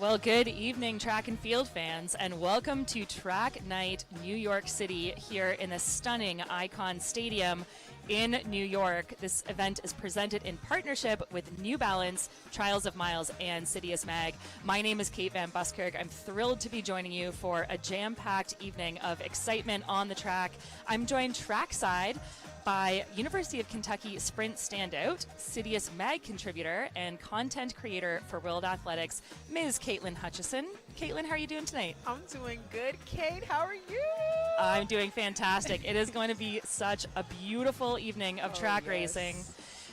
Well, good evening, track and field fans, and welcome to Track Night New York City here in the stunning Icon Stadium in New York. This event is presented in partnership with New Balance, Trials of Miles, and CITIUS MAG. My name is Kate Van Buskirk. I'm thrilled to be joining you for a jam-packed evening of excitement on the track. I'm joined trackside by University of Kentucky Sprint standout, CITIUS MAG contributor, and content creator for World Athletics, Ms. Caitlin Hutchison. Caitlin, how are you doing tonight? I'm doing good, Kate. How are you? I'm doing fantastic. It is going to be such a beautiful evening of track racing.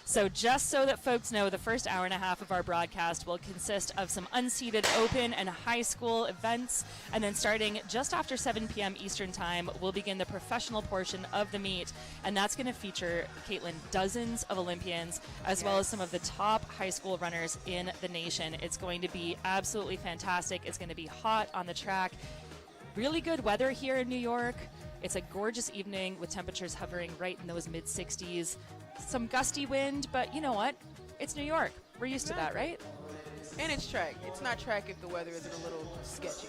So just so that folks know, the first hour and a half of our broadcast will consist of some unseeded open and high school events. And then starting just after 7 p.m. Eastern time, we'll begin the professional portion of the meet. And that's going to feature, Caitlin, dozens of Olympians, as well as some of the top high school runners in the nation. It's going to be absolutely fantastic. It's going to be hot on the track. Really good weather here in New York. It's a gorgeous evening with temperatures hovering right in those mid-60s. Some gusty wind, but you know what? It's New York. We're used to that, right? And it's track. It's not track if the weather isn't a little sketchy.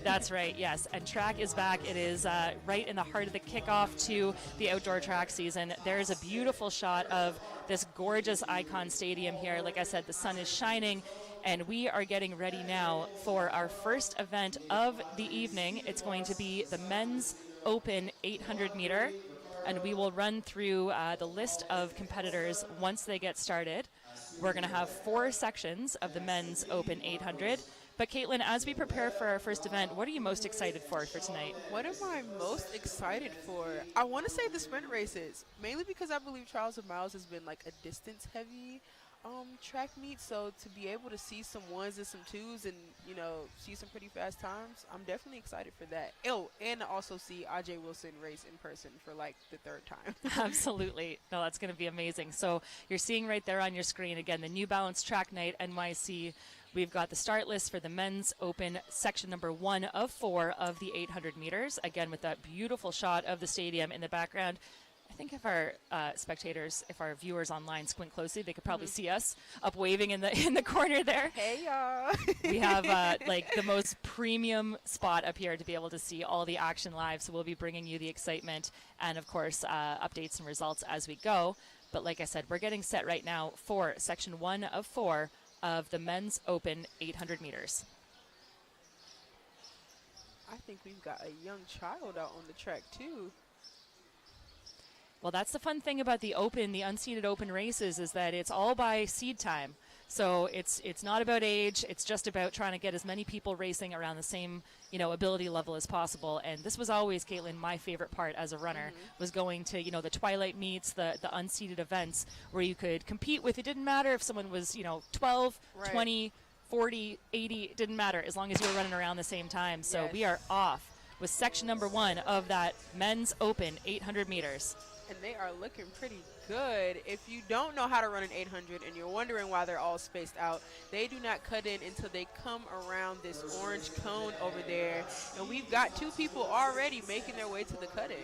That's right, yes. And track is back. It is right in the heart of the kickoff to the outdoor track season. There's a beautiful shot of this gorgeous Icon Stadium here. Like I said, the sun is shining, and we are getting ready now for our first event of the evening. It's going to be the men's open 800 meter. And we will run through the list of competitors once they get started. We're going to have 4 sections of the men's open 800. But Caitlin, as we prepare for our first event, what are you most excited for tonight? What am I most excited for? I want to say the sprint races, mainly because I believe Trials of Miles has been like a distance-heavy track meet. So to be able to see some ones and some twos and, you know, see some pretty fast times, I'm definitely excited for that. Oh, and also see AJ Wilson race in person for like the 3rd time. Absolutely. No, that's going to be amazing. So you're seeing right there on your screen, again, the New Balance Track Night NYC. We've got the start list for the men's open section number 1 of 4 of the 800 meters. Again, with that beautiful shot of the stadium in the background. I think if our spectators, if our viewers online squint closely, they could probably see us up waving in the corner there. Hey, y'all. We have like the most premium spot up here to be able to see all the action live. So we'll be bringing you the excitement and, of course, updates and results as we go. But like I said, we're getting set right now for section 1 of 4 of the men's open 800 meters. I think we've got a young child out on the track, too. Well, that's the fun thing about the open, the unseeded open races, is that it's all by seed time. So it's not about age. It's just about trying to get as many people racing around the same, you know, ability level as possible. And this was always, Caitlin, my favorite part as a runner, was going to, you know, the twilight meets, the unseeded events where you could compete with. It didn't matter if someone was, you know, 12, 20, 40, 80. It didn't matter as long as you were running around the same time. So we are off with section number 1 of that men's open 800 meters. And they are looking pretty good. If you don't know how to run an 800 and you're wondering why they're all spaced out, they do not cut in until they come around this orange cone over there. And we've got 2 people already making their way to the cut-in.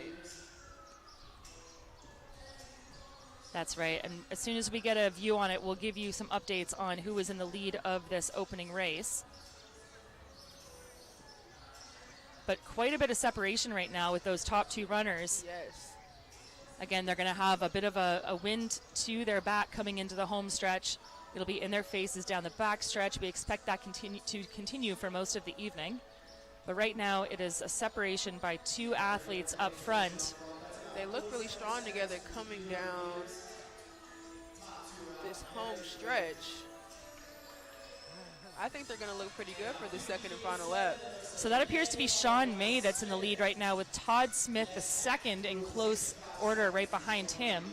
That's right. And as soon as we get a view on it, we'll give you some updates on who is in the lead of this opening race. But quite a bit of separation right now with those top 2 runners. Yes. Again, they're going to have a bit of a wind to their back coming into the home stretch. It'll be in their faces down the back stretch. We expect that to continue for most of the evening. But right now, it is a separation by 2 athletes up front. They look really strong together coming down this home stretch. I think they're going to look pretty good for the second and final lap. So that appears to be Sean May that's in the lead right now, with Todd Smith the second in close order right behind him.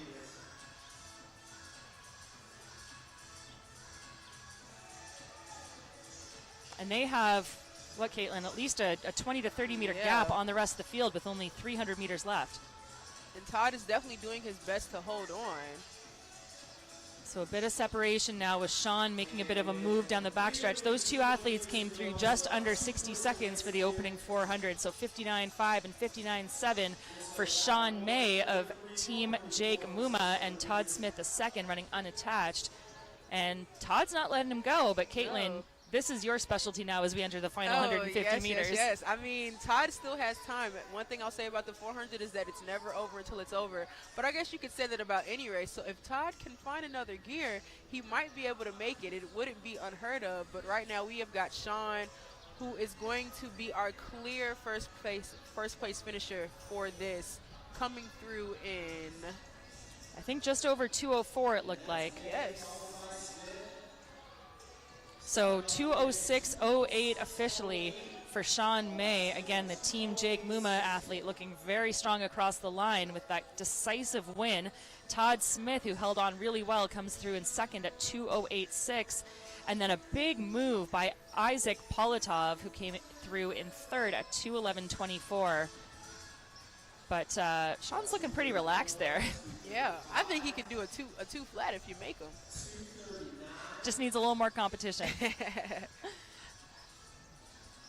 And they have, what, Caitlin, at least a 20 to 30 meter gap on the rest of the field with only 300 meters left. And Todd is definitely doing his best to hold on. So a bit of separation now with Sean making a bit of a move down the backstretch. Those 2 athletes came through just under 60 seconds for the opening 400. So 59.5 and 59.7 for Sean May of Team Jake Muma, and Todd Smith the second running unattached. And Todd's not letting him go, but Caitlin, this is your specialty now as we enter the final 150 yes, meters. Yes. I mean, Todd still has time. One thing I'll say about the 400 is that it's never over until it's over. But I guess you could say that about any race. So if Todd can find another gear, he might be able to make it. It wouldn't be unheard of. But right now we have got Sean, who is going to be our clear first place finisher for this, coming through in, I think just over 2:04 it looked like. yes. So 2:06.08 officially for Sean May. Again, the Team Jake Muma athlete looking very strong across the line with that decisive win. Todd Smith, who held on really well, comes through in second at 2:08.6. And then a big move by Isaac Politov, who came through in third at 2:11.24. But Sean's looking pretty relaxed there. Yeah, I think he could do a two flat if you make him. Just needs a little more competition.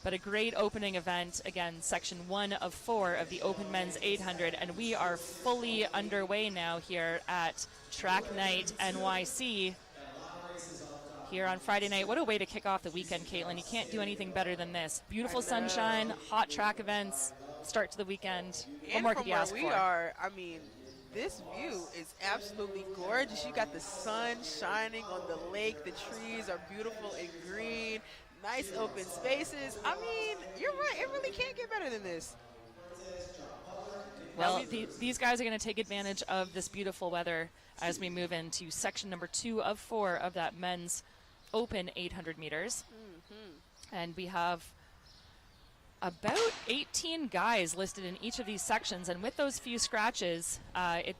But a great opening event. Again, section 1 of 4 of the Open Men's 800. And we are fully underway now here at Track Night NYC. Here on Friday night. What a way to kick off the weekend, Caitlin. You can't do anything better than this. Beautiful sunshine, hot track events, start to the weekend. What more could you ask for? And from where we are, I mean, this view is absolutely gorgeous. You got the sun shining on the lake. The trees are beautiful and green. Nice open spaces. I mean, you're right. It really can't get better than this. Well, these guys are going to take advantage of this beautiful weather as we move into section number 2 of 4 of that men's open 800 meters. And we have about 18 guys listed in each of these sections, and with those few scratches,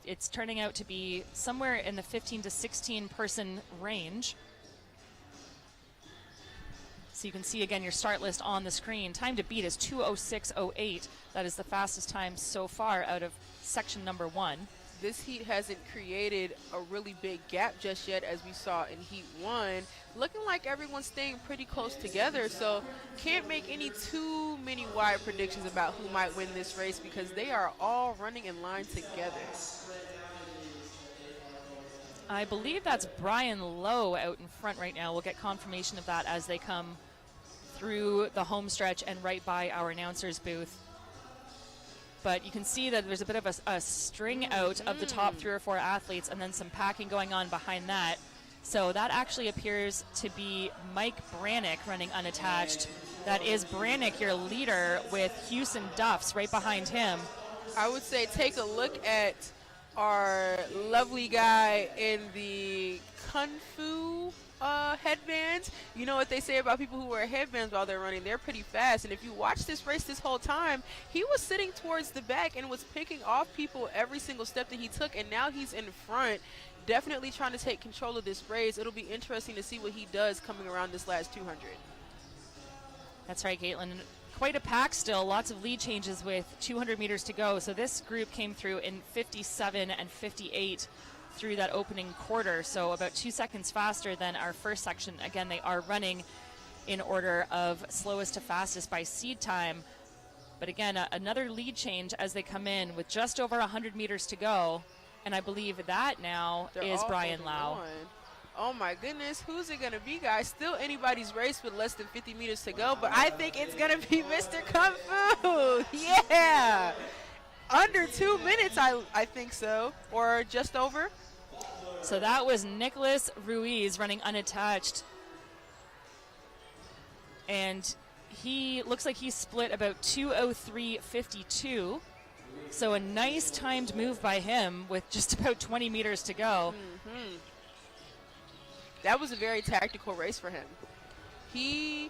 it's turning out to be somewhere in the 15 to 16 person range. So you can see again your start list on the screen. Time to beat is 2:06.08. That is the fastest time so far out of section number 1. This heat hasn't created a really big gap just yet, as we saw in heat 1. Looking like everyone's staying pretty close together, so can't make any too many wide predictions about who might win this race because they are all running in line together. I believe that's Brian Lowe out in front right now. We'll get confirmation of that as they come through the home stretch and right by our announcer's booth. But you can see that there's a bit of a string out of the top 3 or 4 athletes and then some packing going on behind that. So that actually appears to be Mike Brannick running unattached. That is Brannick, your leader, with Houston Duffs right behind him. I would say take a look at our lovely guy in the Kung Fu headbands. You know what they say about people who wear headbands while they're running? They're pretty fast. And if you watch this race this whole time, he was sitting towards the back and was picking off people every single step that he took, and now he's in front, definitely trying to take control of this race. It'll be interesting to see what he does coming around this last 200. That's right, Caitlin. Quite a pack still, lots of lead changes with 200 meters to go. So this group came through in 57 and 58 through that opening quarter, so about 2 seconds faster than our first section. Again, they are running in order of slowest to fastest by seed time. But again, another lead change as they come in with just over 100 meters to go. And I believe that now is Brian Lau. Oh my goodness, who's it gonna be, guys? Still anybody's race with less than 50 meters to go, but I think it's gonna be Mr. Kung Fu. Yeah, under 2 minutes, I think so, or just over. So that was Nicholas Ruiz running unattached, and he looks like he split about 2:03.52. So a nice timed move by him with just about 20 meters to go. That was a very tactical race for him. He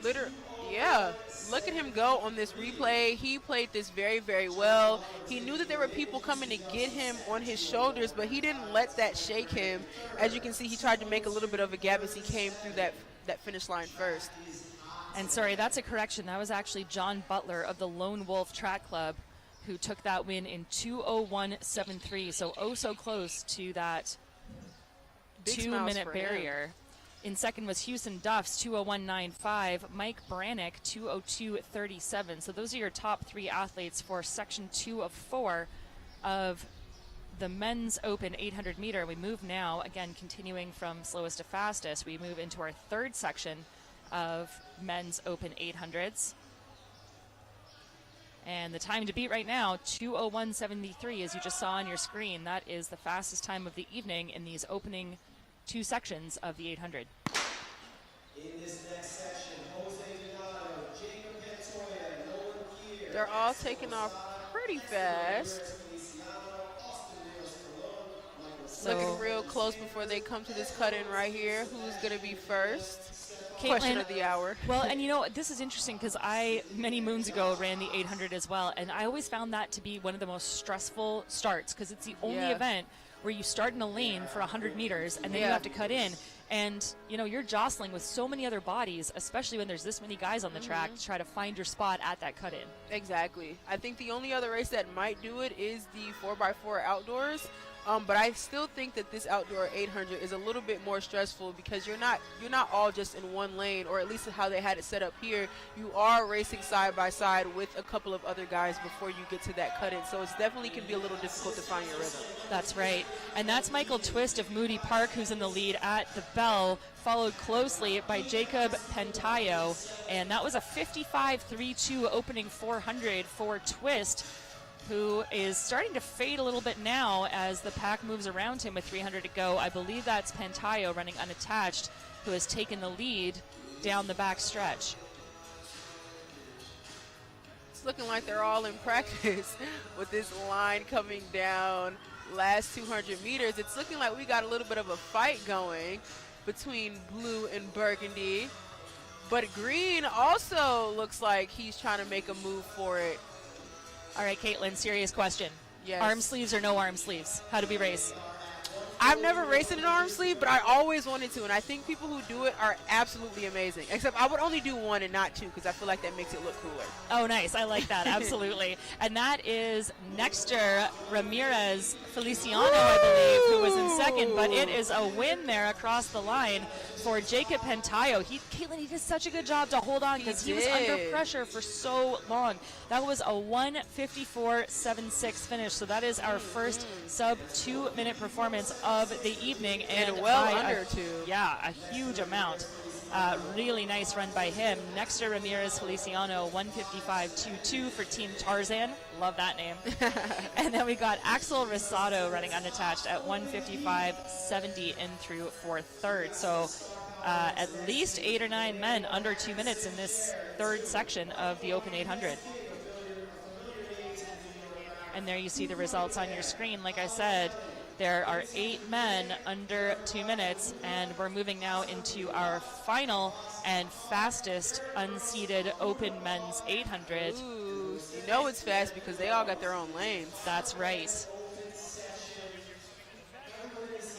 literally, yeah, look at him go on this replay. He played this very, very well. He knew that there were people coming to get him on his shoulders, but he didn't let that shake him. As you can see, he tried to make a little bit of a gap as he came through that finish line first. And sorry, that's a correction. That was actually John Butler of the Lone Wolf Track Club who took that win in 2:01.73. So so close to that 2-minute barrier. In second was Houston Duffs, 2:01.95. Mike Brannick, 2:02.37. So those are your top 3 athletes for section 2 of 4 of the men's open 800 meter. We move now, again, continuing from slowest to fastest. We move into our third section, of men's open 800s. And the time to beat right now, 2:01.73, as you just saw on your screen. That is the fastest time of the evening in these opening 2 sections of the 800. In this next section, Jose Donato, Jacob Pantoja, Nolan Kier. They're all taking off pretty fast. Looking real close before they come to this cut-in right here. Who's going to be first? Question of the hour. Well, and you know, this is interesting because I, many moons ago, ran the 800 as well, and I always found that to be one of the most stressful starts because it's the only event where you start in a lane for 100 meters and then you have to cut in. And, you know, you're jostling with so many other bodies, especially when there's this many guys on the track, to try to find your spot at that cut-in. Exactly. I think the only other race that might do it is the 4x4 outdoors. But I still think that this outdoor 800 is a little bit more stressful because you're not all just in one lane, or at least how they had it set up here. You are racing side by side with a couple of other guys before you get to that cut-in. So it definitely can be a little difficult to find your rhythm. That's right. And that's Michael Twist of Moody Park, who's in the lead at the bell, followed closely by Jacob Pantoja. And that was a 55.32 opening 400 for Twist, who is starting to fade a little bit now as the pack moves around him with 300 to go. I believe that's Pantoja running unattached, who has taken the lead down the back stretch. It's looking like they're all in practice with this line coming down last 200 meters. It's looking like we got a little bit of a fight going between blue and burgundy, but green also looks like he's trying to make a move for it. All right, Caitlin, serious question. Yes. Arm sleeves or no arm sleeves? How do we race? I've never raced in an arm sleeve, but I always wanted to, and I think people who do it are absolutely amazing. Except I would only do one and not two because I feel like that makes it look cooler. Oh, nice. I like that. Absolutely. And that is Nexter Ramirez Feliciano, I believe, who was in second, but it is a win there across the line for Jacob Pantoja. Caitlin, he did such a good job to hold on because he was under pressure for so long. That was a 1:54.76 finish, so that is our first sub 2-minute performance of the evening, and well under 2. Yeah, a huge amount. Really nice run by him. Nexter Ramirez Feliciano, 1:55.22 for Team Tarzan. Love that name. And then we got Axel Rosado running unattached at 1:55.70 in through for third. So at least 8 or 9 men under 2 minutes in this third section of the Open 800. And there you see the results on your screen. Like I said, there are 8 men under 2 minutes, and we're moving now into our final and fastest unseeded open men's 800. Ooh, you know it's fast because they all got their own lanes. That's right.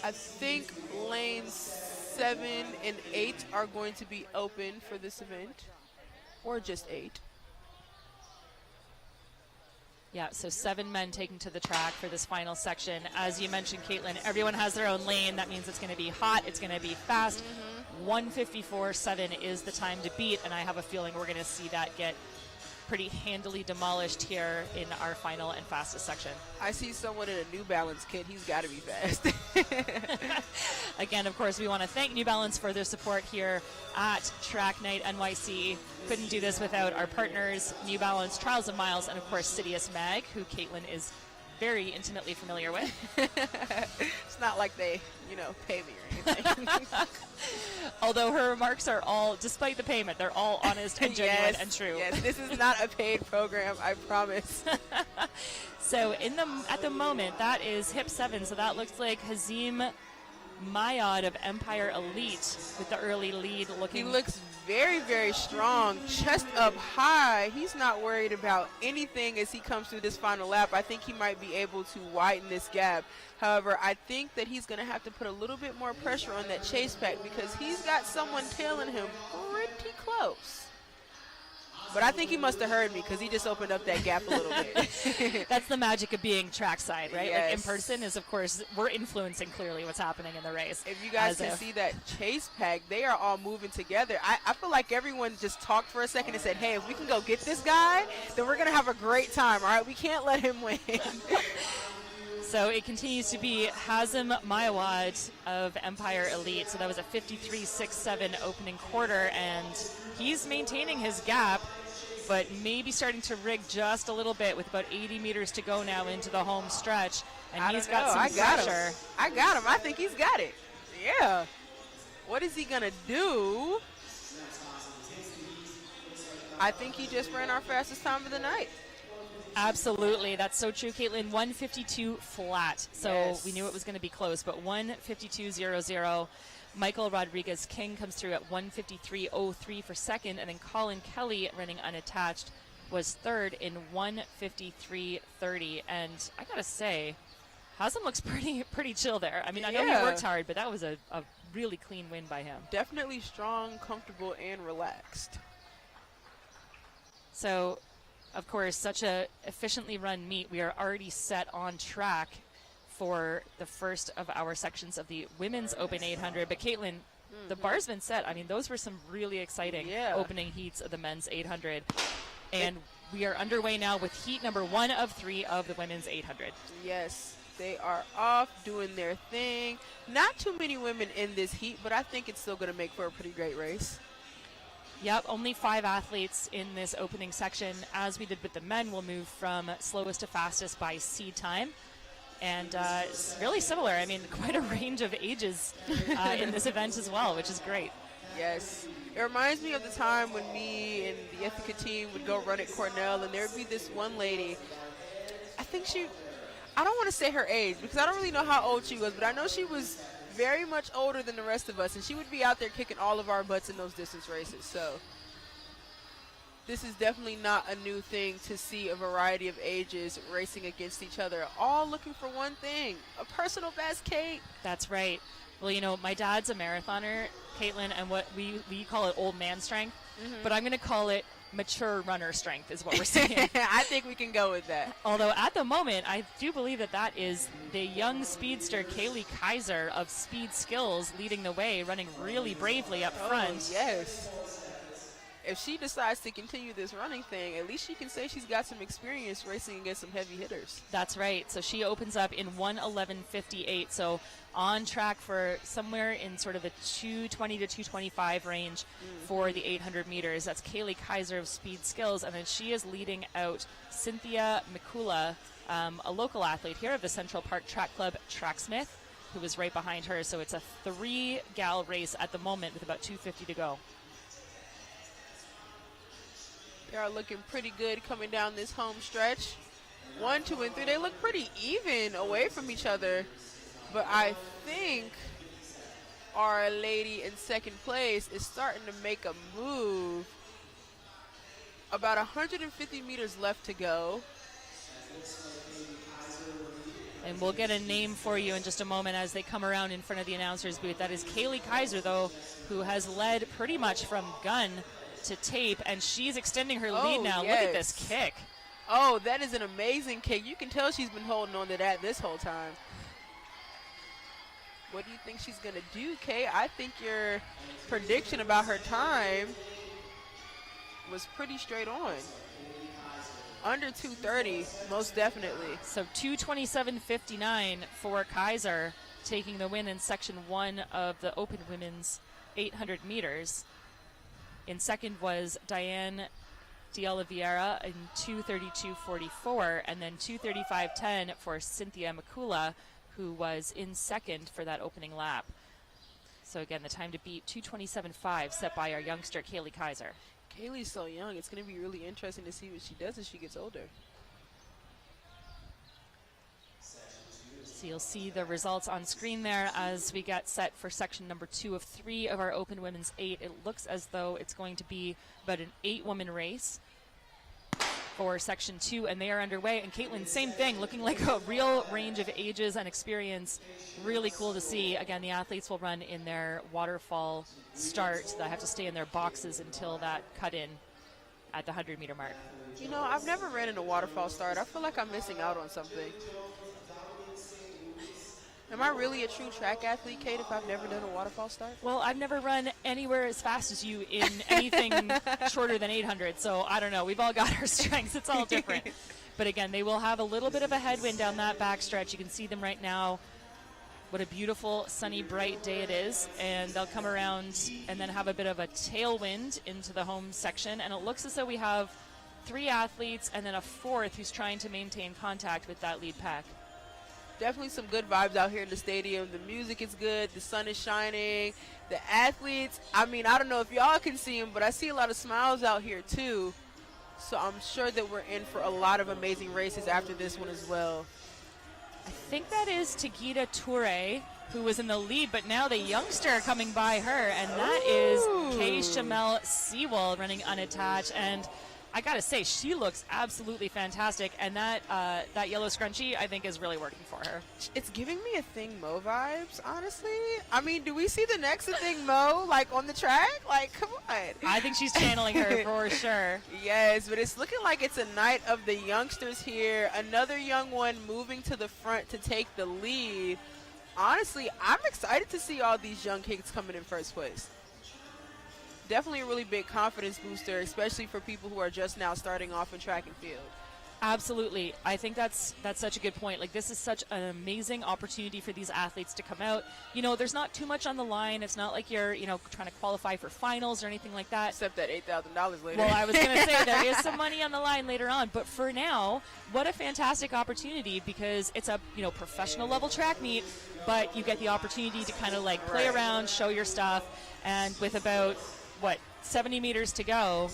I think lanes 7 and 8 are going to be open for this event, or just 8. Yeah, so 7 men taking to the track for this final section. As you mentioned, Caitlin, everyone has their own lane. That means it's going to be hot. It's going to be fast. 1:54.7 is the time to beat, and I have a feeling we're going to see that get pretty handily demolished here in our final and fastest section. I see someone in a New Balance kit. He's got to be fast. Again, of course, we want to thank New Balance for their support here at Track Night NYC. Couldn't do this without our partners, New Balance, Trials of Miles, and of course, CITIUS MAG, who Caitlin is very intimately familiar with. It's not like they, pay me or anything. Although her remarks are all, despite the payment, they're all honest and genuine and true. Yes, this is not a paid program, I promise. So at the moment, that is hip 7, so that looks like Hazim Mayad of Empire Elite with the early lead looking. He looks very, very strong, chest up high. He's not worried about anything as he comes through this final lap. I think he might be able to widen this gap. However, I think that he's going to have to put a little bit more pressure on that chase pack because he's got someone tailing him pretty close. But I think he must have heard me because he just opened up that gap a little bit. That's the magic of being trackside, right? Yes. Like in person is, of course, we're influencing clearly what's happening in the race. If you guys can see that chase pack, they are all moving together. I feel like everyone just talked for a second and said, hey, if we can go get this guy, then we're going to have a great time, all right? We can't let him win. So it continues to be Hazem Mayawad of Empire Elite. So that was a 53.67 opening quarter, and he's maintaining his gap, but maybe starting to rig just a little bit with about 80 meters to go now into the home stretch. And he's got some pressure. I got him. I think he's got it. Yeah. What is he going to do? I think he just ran our fastest time of the night. Absolutely. That's so true, Caitlin. 1:52 flat. So Yes. we knew it was going to be close, but 1:52.00. Michael Rodriguez King comes through at 1:53.03 for second, and then Colin Kelly, running unattached, was third in 1:53.30. And I got to say, Hazem looks pretty chill there. I mean, I know he worked hard, but that was a really clean win by him. Definitely strong, comfortable, and relaxed. So, of course, such a efficiently run meet. We are already set on track for the first of our sections of the Women's Open 800. But Caitlin, the bar's been set. I mean, those were some really exciting opening heats of the men's 800. And we are underway now with heat number 1 of 3 of the women's 800. Yes, they are off doing their thing. Not too many women in this heat, but I think it's still going to make for a pretty great race. Yep, only 5 athletes in this opening section. As we did with the men, we'll move from slowest to fastest by seed time. And it's really similar. I mean, quite a range of ages in this event as well, which is great. Yes. It reminds me of the time when me and the Ithaca team would go run at Cornell, and there would be this one lady. I don't want to say her age because I don't really know how old she was, but I know she was very much older than the rest of us, and she would be out there kicking all of our butts in those distance races. So this is definitely not a new thing to see a variety of ages racing against each other, all looking for one thing, a personal best, Kate. That's right. Well, you know, my dad's a marathoner, Caitlin, and what we call it old man strength, but I'm going to call it mature runner strength is what we're saying. I think we can go with that. Although at the moment, I do believe that is the young speedster Kaylee Kaiser of Speed Skills leading the way, running really bravely up front. Oh, yes. If she decides to continue this running thing, at least she can say she's got some experience racing against some heavy hitters. That's right. So she opens up in 1:11.58. So on track for somewhere in sort of the 220 to 225 range for the 800 meters. That's Kaylee Kaiser of Speed Skills. And then she is leading out Cynthia Mikula, a local athlete here of the Central Park Track Club, Tracksmith, who was right behind her. So it's a 3-gal race at the moment with about 2:50 to go. They are looking pretty good coming down this home stretch. 1, 2, and 3. They look pretty even away from each other. But I think our lady in second place is starting to make a move. About 150 meters left to go. And we'll get a name for you in just a moment as they come around in front of the announcer's booth. That is Kaylee Kaiser, though, who has led pretty much from gun to tape, and she's extending her lead now. Yes. Look at this kick. Oh, that is an amazing kick. You can tell she's been holding on to that this whole time. What do you think she's going to do, Kay? I think your prediction about her time was pretty straight on. Under 2:30, most definitely. So 2:27.59 for Kaiser, taking the win in section 1 of the Open Women's 800 meters. In second was Diane De Oliveira in 2:32.44, and then 2:35.10 for Cynthia Mikula, who was in second for that opening lap. So again, the time to beat 2:27.5 set by our youngster Kaylee Kaiser. Kaylee's so young. It's going to be really interesting to see what she does as she gets older. So you'll see the results on screen there as we get set for section number 2 of 3 of our Open Women's 8. It looks as though it's going to be about an 8-woman race for section 2, and they are underway. And Caitlin, same thing, looking like a real range of ages and experience. Really cool to see. Again, the athletes will run in their waterfall start. They have to stay in their boxes until that cut in at the 100-meter mark. You know, I've never ran in a waterfall start. I feel like I'm missing out on something. Am I really a true track athlete, Kate, if I've never done a waterfall start? Well, I've never run anywhere as fast as you in anything shorter than 800, so I don't know. We've all got our strengths. It's all different. But again, they will have a little bit of a headwind down that backstretch. You can see them right now. What a beautiful, sunny, bright day it is. And they'll come around and then have a bit of a tailwind into the home section. And it looks as though we have 3 athletes and then a 4th who's trying to maintain contact with that lead pack. Definitely some good vibes out here in the stadium. The music is good. The sun is shining. The athletes, I mean, I don't know if y'all can see them, but I see a lot of smiles out here too. So I'm sure that we're in for a lot of amazing races after this one as well. I think that is Tagita Toure, who was in the lead, but now the youngster coming by her, and that is Kay Shamel Sewell running unattached. And I gotta say, she looks absolutely fantastic, and that yellow scrunchie, I think, is really working for her. It's giving me a Thing Mo vibes, honestly. I mean, do we see the next Thing Mo, like, on the track? Like, come on. I think she's channeling her for sure. Yes, but it's looking like it's a night of the youngsters here. Another young one moving to the front to take the lead. Honestly, I'm excited to see all these young kids coming in first place. Definitely a really big confidence booster, especially for people who are just now starting off in track and field. Absolutely. I think that's such a good point. Like, this is such an amazing opportunity for these athletes to come out. You know, there's not too much on the line. It's not like you're, trying to qualify for finals or anything like that. Except that $8,000 later. Well, I was going to say there is some money on the line later on. But for now, what a fantastic opportunity, because it's a, professional level track meet, but you get the opportunity to kind of like play around, show your stuff. And with about 70 meters to go,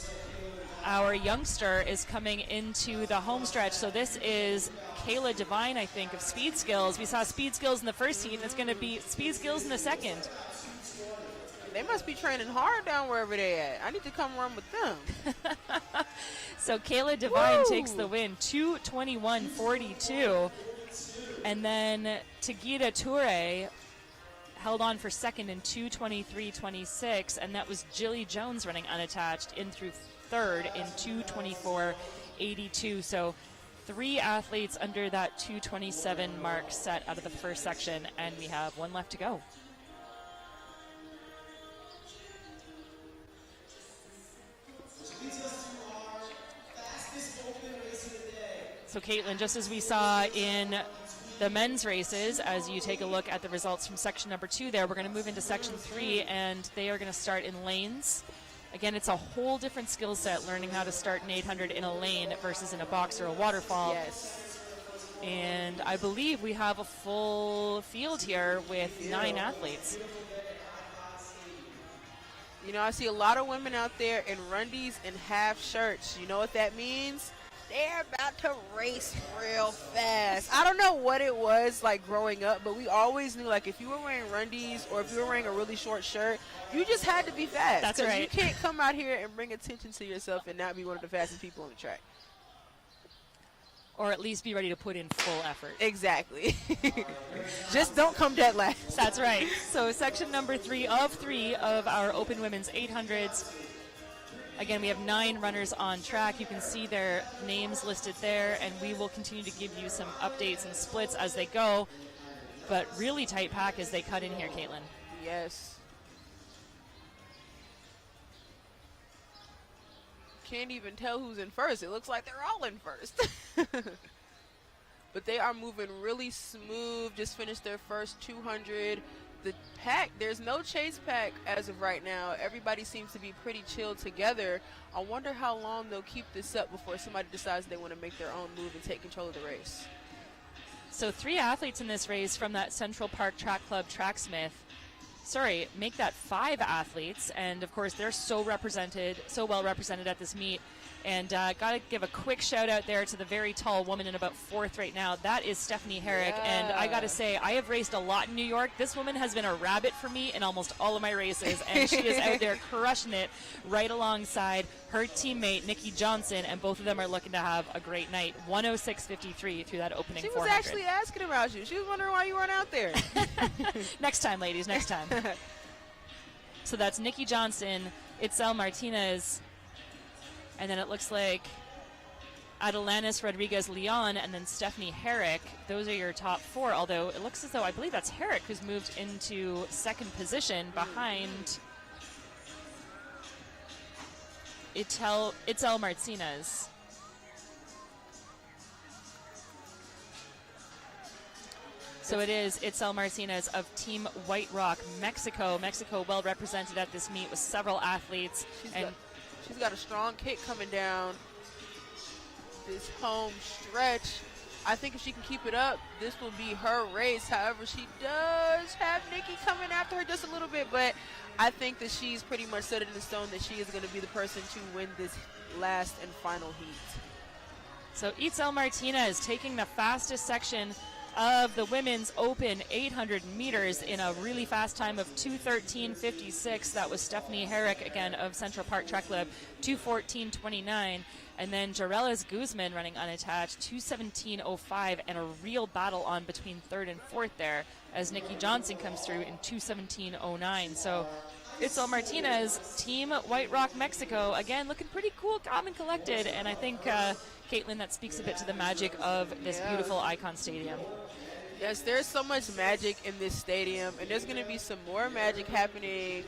our youngster is coming into the home stretch. So this is Kayla Devine, I think, of Speed Skills. We saw Speed Skills in the first heat, and it's going to be Speed Skills in the second. They must be training hard down wherever they at. I need to come run with them. So Kayla Devine takes the win, 2:21.42. And then Tagita Toure held on for second in 2:23.26, and that was Jilly Jones running unattached in through third in 2:24.82. So 3 athletes under that 2:27 mark set out of the first section, and we have 1 left to go. So Caitlin, just as we saw in the men's races, as you take a look at the results from section number 2 there, we're going to move into section 3, and they are going to start in lanes. Again, it's a whole different skill set, learning how to start an 800 in a lane versus in a box or a waterfall. Yes. And I believe we have a full field here with 9 athletes. I see a lot of women out there in rundies and half shirts. You know what that means? They're about to race real fast. I don't know what it was like growing up, but we always knew, like, if you were wearing rundies or if you were wearing a really short shirt, you just had to be fast. That's right. You can't come out here and bring attention to yourself and not be one of the fastest people on the track. Or at least be ready to put in full effort. Exactly. Just don't come dead last. That's right. So section number 3 of our open women's 800s. Again, we have 9 runners on track. You can see their names listed there, and we will continue to give you some updates and splits as they go. But really tight pack as they cut in here, Caitlin. Yes. Can't even tell who's in first. It looks like they're all in first. But they are moving really smooth. Just finished their first 200. The pack, there's no chase pack as of right now. Everybody seems to be pretty chill together. I wonder how long they'll keep this up before somebody decides they want to make their own move and take control of the race. So 3 athletes in this race from that Central Park Track Club Tracksmith. Sorry, make that 5 athletes, and of course they're so well represented at this meet. And got to give a quick shout out there to the very tall woman in about 4th right now. That is Stephanie Herrick. Yeah. And I got to say, I have raced a lot in New York. This woman has been a rabbit for me in almost all of my races. And she is out there crushing it right alongside her teammate, Nikki Johnson. And both of them are looking to have a great night. 106.53 through that opening 400. She was actually asking about you. She was wondering why you weren't out there. Next time, ladies, next time. So that's Nikki Johnson, Itzel Martinez, and then it looks like Adelanis Rodriguez-Leon and then Stephanie Herrick. Those are your top 4, although it looks as though I believe that's Herrick who's moved into second position behind Itzel Martinez. So it is Itzel Martinez of Team White Rock, Mexico. Mexico well represented at this meet with several athletes. She's got a strong kick coming down this home stretch. I think if she can keep it up, this will be her race. However, she does have Nikki coming after her just a little bit, but I think that she's pretty much set it in stone that she is going to be the person to win this last and final heat. So Itzel Martinez taking the fastest section of the women's open 800 meters in a really fast time of 2:13.56. That was Stephanie Herrick, again, of Central Park Track Club, 2:14.29. And then Jarelis Guzman running unattached, 2:17.05, and a real battle on between third and fourth there as Nikki Johnson comes through in 2:17.09. So Itzel Martinez, Team White Rock, Mexico, again, looking pretty cool, calm and collected. And I think, Caitlin, that speaks a bit to the magic of this beautiful Icon Stadium. Yes, there's so much magic in this stadium, and there's going to be some more magic happening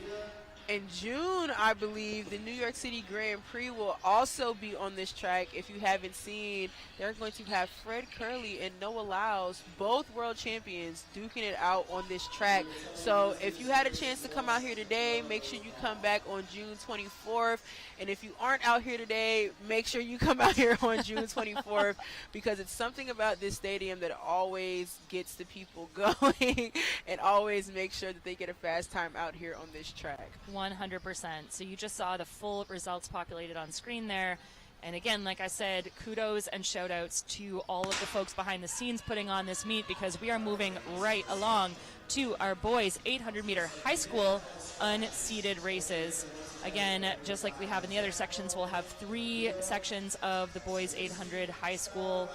in June. I believe the New York City Grand Prix will also be on this track. If you haven't seen, they're going to have Fred Curley and Noah Lyles, both world champions, duking it out on this track. So if you had a chance to come out here today, make sure you come back on June 24th. And if you aren't out here today, make sure you come out here on June 24th, because it's something about this stadium that always gets the people going and always makes sure that they get a fast time out here on this track. 100%. So you just saw the full results populated on screen there. And again, like I said, kudos and shout outs to all of the folks behind the scenes putting on this meet, because we are moving right along to our boys 800 meter high school unseeded races. Again, just like we have in the other sections, we'll have 3 sections of the boys 800 high school.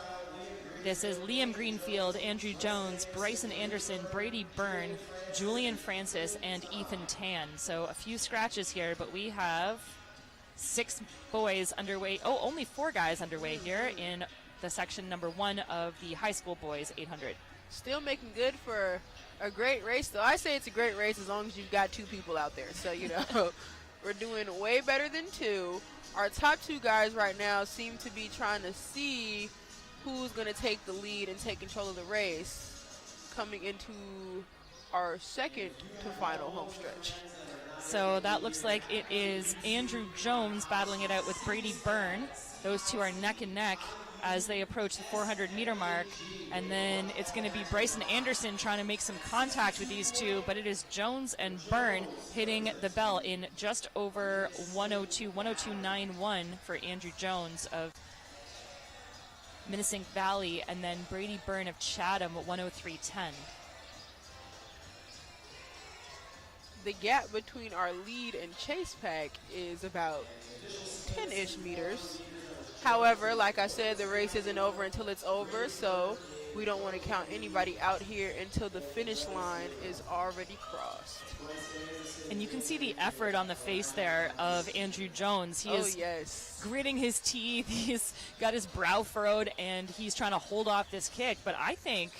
This is Liam Greenfield, Andrew Jones, Bryson Anderson, Brady Byrne, Julian Francis, and Ethan Tan. So a few scratches here, but we have 6 boys underway. Oh, only 4 guys underway here in the section number 1 of the high school boys 800. Still making good for a great race, though. I say it's a great race as long as you've got 2 people out there. So, you know, we're doing way better than 2. Our top 2 guys right now seem to be trying to see who's going to take the lead and take control of the race coming into our second to final home stretch. So that looks like it is Andrew Jones battling it out with Brady Byrne. Those 2 are neck and neck as they approach the 400 meter mark. And then it's going to be Bryson Anderson trying to make some contact with these 2, but it is Jones and Byrne hitting the bell in just over 102.91 for Andrew Jones of Minnesink Valley, and then Brady Byrne of Chatham at 103.10. The gap between our lead and chase pack is about 10-ish meters. However, like I said, the race isn't over until it's over, so we don't want to count anybody out here until the finish line is already crossed. And you can see the effort on the face there of Andrew Jones. He is gritting his teeth. He's got his brow furrowed, and he's trying to hold off this kick. But I think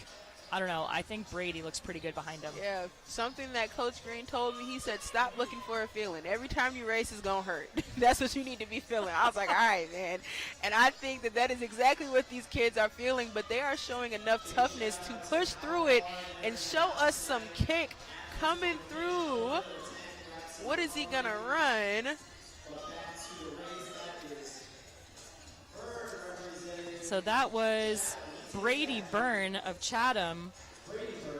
Brady looks pretty good behind him. Yeah, something that Coach Green told me, he said, stop looking for a feeling. Every time you race is going to hurt. That's what you need to be feeling. I was like, all right, man. And I think that is exactly what these kids are feeling, but they are showing enough toughness to push through it and show us some kick coming through. What is he going to run? So that was Brady Byrne of Chatham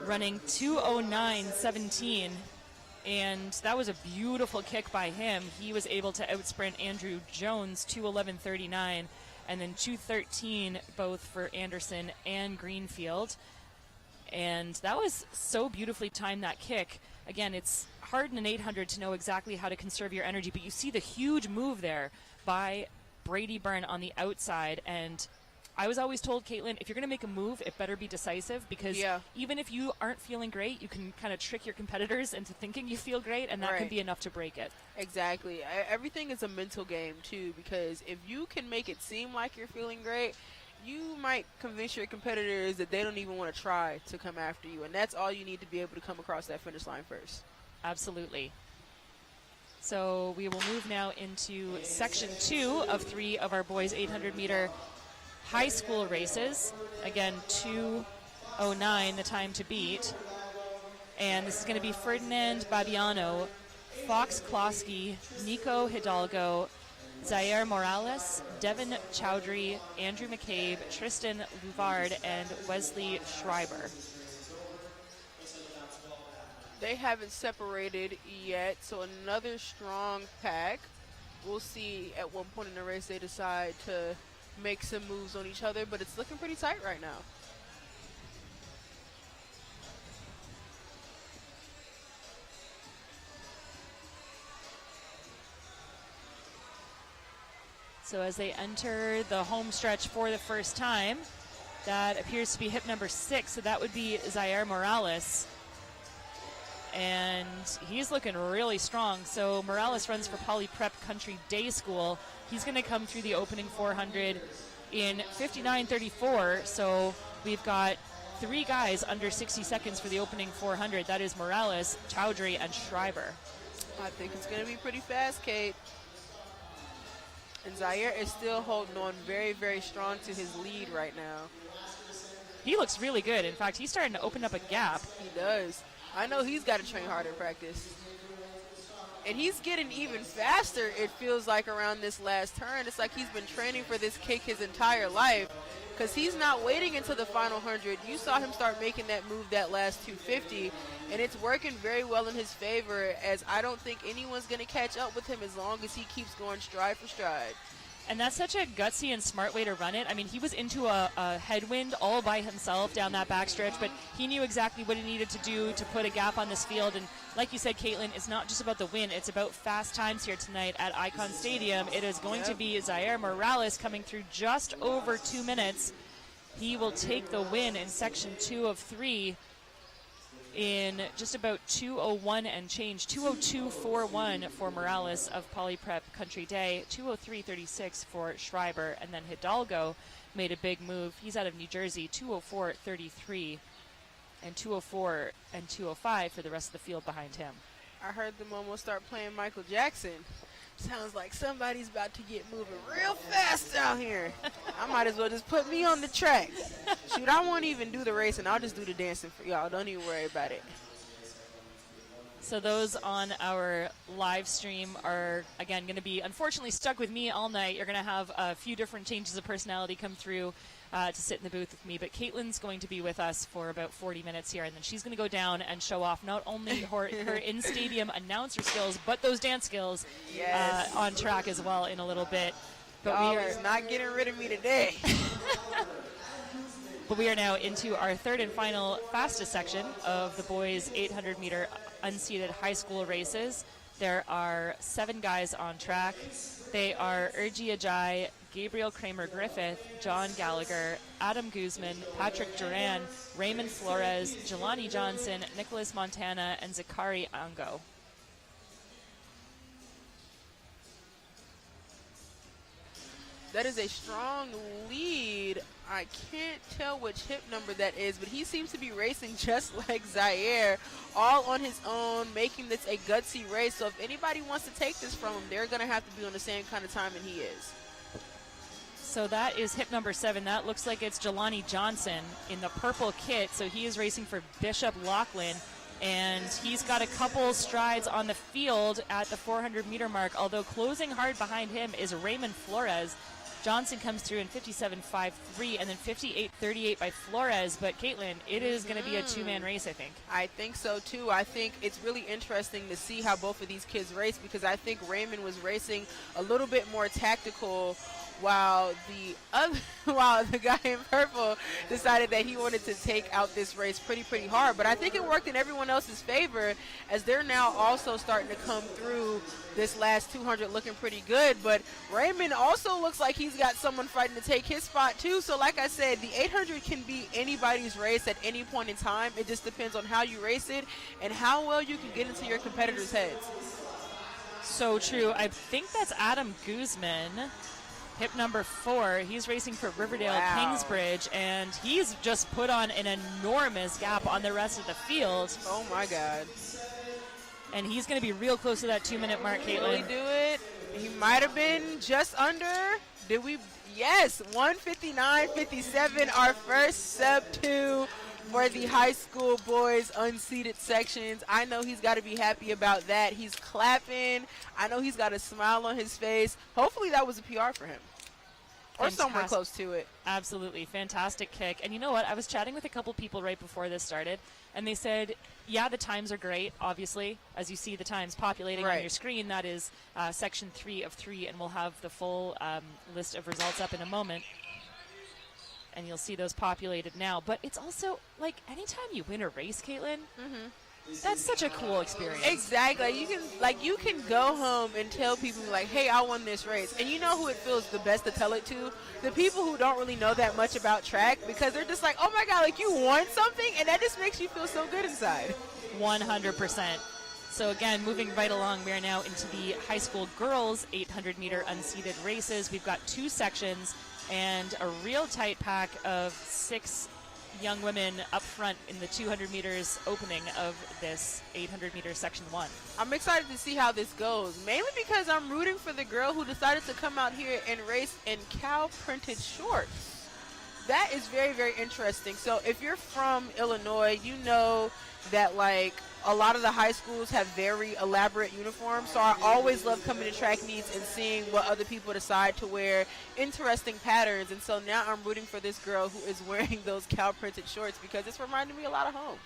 running 2:09.17, and that was a beautiful kick by him. He was able to outsprint Andrew Jones 2:11.39, and then 2:13 both for Anderson and Greenfield. And that was so beautifully timed, that kick. Again, it's hard in an 800 to know exactly how to conserve your energy, but you see the huge move there by Brady Byrne on the outside. And I was always told, Caitlin, if you're going to make a move, it better be decisive, because even if you aren't feeling great, you can kind of trick your competitors into thinking you feel great, and that can be enough to break it. Exactly. Everything is a mental game, too, because if you can make it seem like you're feeling great, you might convince your competitors that they don't even want to try to come after you, and that's all you need to be able to come across that finish line first. Absolutely. So we will move now into section 2 of 3 of our boys 800 meter high school races. Again, 2 1:09, the time to beat. And this is going to be Ferdinand Babiano, Fox Klosky, Nico Hidalgo, Zaire Morales, Devin Chowdhury, Andrew McCabe, Tristan Louvard, and Wesley Schreiber. They haven't separated yet, so another strong pack. We'll see at one point in the race they decide to make some moves on each other, but it's looking pretty tight right now. So as they enter the home stretch for the first time, that appears to be hip number 6, so that would be Zaire Morales. And he's looking really strong. So Morales runs for Poly Prep Country Day School. He's going to come through the opening 400 in 59:34. So we've got 3 guys under 60 seconds for the opening 400. That is Morales, Chowdhury, and Schreiber. I think it's going to be pretty fast, Kate. And Zaire is still holding on very, very strong to his lead right now. He looks really good. In fact, he's starting to open up a gap. He does. I know he's got to train hard in practice. And he's getting even faster, it feels like, around this last turn. It's like he's been training for this kick his entire life, because he's not waiting until the final 100. You saw him start making that move that last 250, and it's working very well in his favor, as I don't think anyone's going to catch up with him as long as he keeps going stride for stride. And that's such a gutsy and smart way to run it. I mean, he was into a headwind all by himself down that backstretch, but he knew exactly what he needed to do to put a gap on this field. And like you said, Caitlin, it's not just about the win. It's about fast times here tonight at Icon Stadium. It is going to be Zaire Morales coming through just over 2 minutes. He will take the win in section 2 of 3 in just about 2:01 and change. 2:02.41 for Morales of Poly Prep Country Day, 2:03.36 for Schreiber, and then Hidalgo made a big move. He's out of New Jersey, 2:04.33, and 2:04 and 2:05 for the rest of the field behind him. I heard them almost start playing Michael Jackson. Sounds like somebody's about to get moving real fast out here. I might as well just put me on the track. Shoot, I won't even do the racing. I'll just do the dancing for y'all. Don't even worry about it. So those on our live stream are, again, going to be, unfortunately, stuck with me all night. You're going to have a few different changes of personality come through to sit in the booth with me. But Caitlin's going to be with us for about 40 minutes here, and then she's going to go down and show off not only her in-stadium announcer skills, but those dance skills on track as well in a little bit. But y'all is not getting rid of me today. But we are now into our third and final fastest section of the boys' 800-meter unseeded high school races. There are 7 guys on track. They are Urji Ajay, Gabriel Kramer-Griffith, John Gallagher, Adam Guzman, Patrick Duran, Raymond Flores, Jelani Johnson, Nicholas Montana, and Zakari Ango. That is a strong lead. I can't tell which hip number that is, but he seems to be racing just like Zaire, all on his own, making this a gutsy race. So if anybody wants to take this from him, they're going to have to be on the same kind of time that he is. So that is hip number 7. That looks like it's Jelani Johnson in the purple kit. So he is racing for Bishop Lachlan, and he's got a couple strides on the field at the 400-meter mark, although closing hard behind him is Raymond Flores. Johnson comes through in 57.53 and then 58.38 by Flores. But, Caitlin, it is going to be a 2-man race, I think. I think so, too. I think it's really interesting to see how both of these kids race, because I think Raymond was racing a little bit more tactical, while the guy in purple decided that he wanted to take out this race pretty hard. But I think it worked in everyone else's favor, as they're now also starting to come through this last 200 looking pretty good. But Raymond also looks like he's got someone fighting to take his spot too. So like I said, the 800 can be anybody's race at any point in time. It just depends on how you race it and how well you can get into your competitors' heads. So true. I think that's Adam Guzman, hip number 4. He's racing for Riverdale Kingsbridge, and he's just put on an enormous gap on the rest of the field. Oh my God. And he's going to be real close to that 2-minute mark, Caitlin. Will he do it? He might have been just under. Yes, 159.57, our first sub 2 for the high school boys unseated sections. I know he's got to be happy about that. He's clapping. I know he's got a smile on his face. Hopefully that was a PR for him. Or somewhere close to it. Absolutely. Fantastic kick. And you know what? I was chatting with a couple people right before this started, and they said, yeah, the times are great, obviously. As you see the times populating on your screen, that is section 3 of 3, and we'll have the full list of results up in a moment. And you'll see those populated now. But it's also, like, anytime you win a race, Caitlin, that's such a cool experience. Exactly. You can go home and tell people, like, hey, I won this race. And you know who it feels the best to tell it to? The people who don't really know that much about track, because they're just like, oh my God, like, you won something? And that just makes you feel so good inside. 100%. So again, moving right along, we are now into the high school girls 800-meter unseated races. We've got 2 sections and a real tight pack of 6 young women up front in the 200 meters opening of this 800-meter section 1. I'm excited to see how this goes, mainly because I'm rooting for the girl who decided to come out here and race in cow-printed shorts. That is very, very interesting. So if you're from Illinois, you know that, like, a lot of the high schools have very elaborate uniforms, so I always love coming to track meets and seeing what other people decide to wear, interesting patterns. And so now I'm rooting for this girl who is wearing those cow-printed shorts because it's reminding me a lot of home.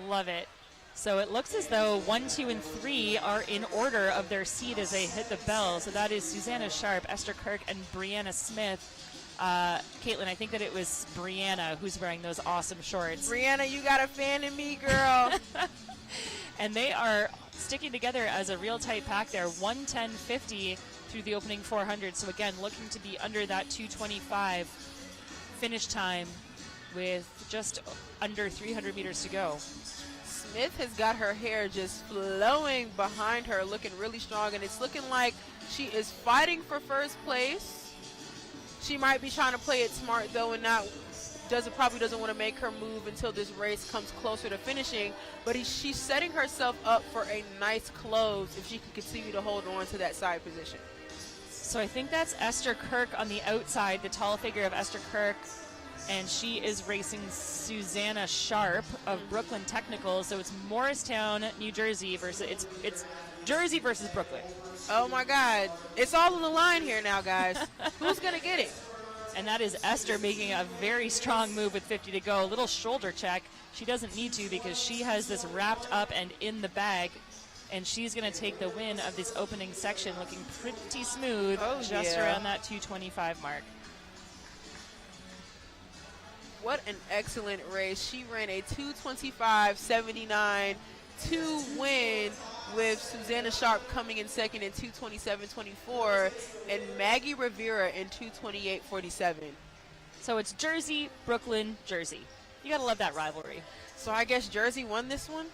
Love it. So it looks as though 1, 2, and 3 are in order of their seed as they hit the bell. So that is Susanna Sharp, Esther Kirk, and Brianna Smith. Caitlin, I think that it was Brianna who's wearing those awesome shorts. Brianna, you got a fan in me, girl. And they are sticking together as a real tight pack there, 1:10.50 through the opening 400. So again, looking to be under that 2:25 finish time with just under 300 meters to go. Smith has got her hair just flowing behind her, looking really strong, and it's looking like she is fighting for first place. She might be trying to play it smart, though, and probably doesn't want to make her move until this race comes closer to finishing. But she's setting herself up for a nice close if she can continue to hold on to that side position. So I think that's Esther Kirk on the outside, the tall figure of Esther Kirk. And she is racing Susanna Sharp of Brooklyn Technical. So it's Morristown, New Jersey versus it's Jersey versus Brooklyn. Oh my God. It's all on the line here now, guys. Who's going to get it? And that is Esther making a very strong move with 50 to go. A little shoulder check. She doesn't need to because she has this wrapped up and in the bag. And she's going to take the win of this opening section, looking pretty smooth, just around that 2:25 mark. What an excellent race. She ran a 2:25.79 to win, with Susanna Sharp coming in second in 2:27.24 and Maggie Rivera in 2:28.47. So it's Jersey, Brooklyn, Jersey. You got to love that rivalry. So I guess Jersey won this one?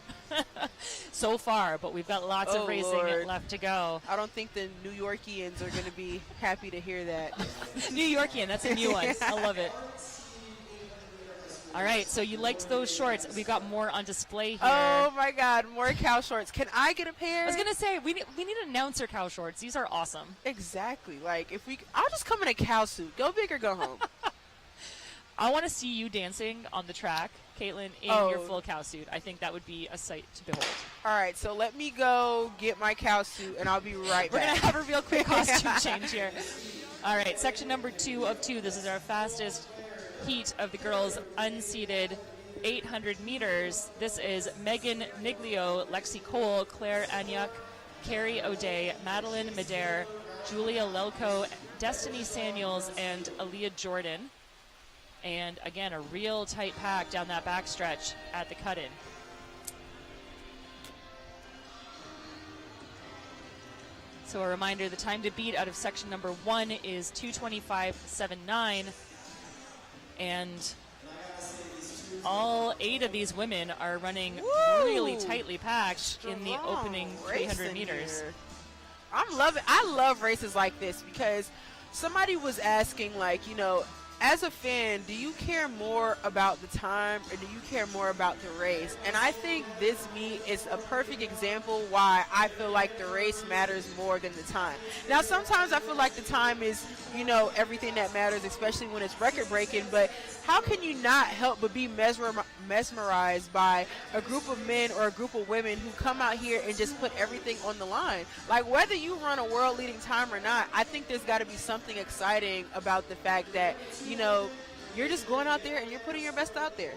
So far, but we've got lots of racing left to go. I don't think the New Yorkians are going to be happy to hear that. New Yorkian, that's a new one. I love it. All right, so you liked those shorts. We've got more on display here. Oh, my God, more cow shorts. Can I get a pair? I was going to say, we need announcer cow shorts. These are awesome. Exactly. Like, I'll just come in a cow suit. Go big or go home. I want to see you dancing on the track, Caitlin, in your full cow suit. I think that would be a sight to behold. All right, so let me go get my cow suit, and I'll be right back. We're going to have a real quick costume change here. All right, section number 2 of 2. This is our fastest heat of the girls' unseated 800 meters. This is Megan Niglio, Lexi Cole, Claire Anyuk, Carrie O'Day, Madeline Madere, Julia Lelko, Destiny Samuels, and Aaliyah Jordan. And again, a real tight pack down that backstretch at the cut-in. So a reminder, the time to beat out of section number 1 is 2:25.79. And all 8 of these women are running really tightly packed in the opening 300 meters. I love races like this because somebody was asking, like, as a fan, do you care more about the time or do you care more about the race? And I think this meet is a perfect example why I feel like the race matters more than the time. Now, sometimes I feel like the time is, you know, everything that matters, especially when it's record-breaking, but how can you not help but be mesmerized by a group of men or a group of women who come out here and just put everything on the line? Like, whether you run a world-leading time or not, I think there's got to be something exciting about the fact that, you know, you're just going out there and you're putting your best out there.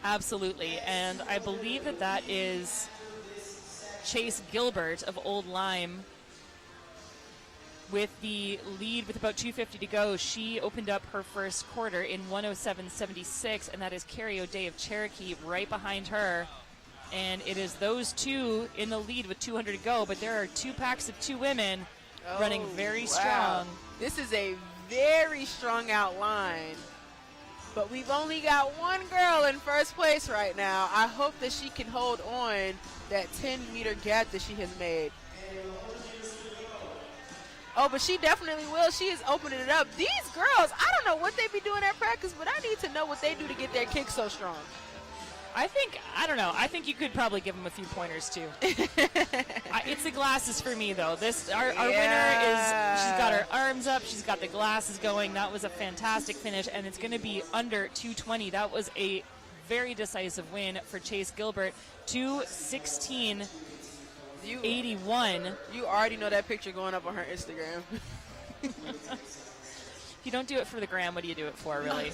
Absolutely. And I believe that that is Chase Gilbert of Old Lyme with the lead with about 2:50 to go. She opened up her first quarter in 107.76, and that is Carrie O'Day of Cherokee right behind her. And it is those two in the lead with 200 to go, but there are two packs of two women running very strong. This is a very strong out line, but we've only got one girl in first place right now. I hope that she can hold on that 10-meter gap that she has made. Oh, but she definitely will. She is opening it up. These girls, I don't know what they be doing at practice, but I need to know what they do to get their kick so strong. I don't know. I think you could probably give them a few pointers too. It's the glasses for me though. Our winner is, she's got her arms up, she's got the glasses going. That was a fantastic finish, and it's going to be under 2:20. That was a very decisive win for Chase Gilbert. 2:16.81. You already know that picture going up on her Instagram. If you don't do it for the gram, what do you do it for, really?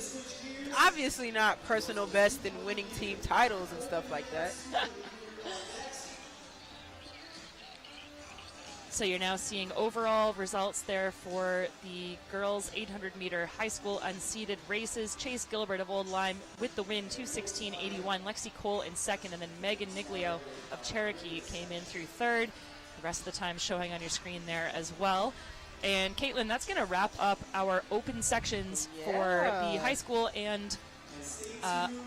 Obviously not personal best and winning team titles and stuff like that. So you're now seeing overall results there for the girls 800-meter high school unseeded races. Chase Gilbert of Old Lyme with the win, 2:16.81. Lexi Cole in second, and then Megan Niglio of Cherokee came in through third. The rest of the time showing on your screen there as well. And Caitlin, that's going to wrap up our open sections for the high school and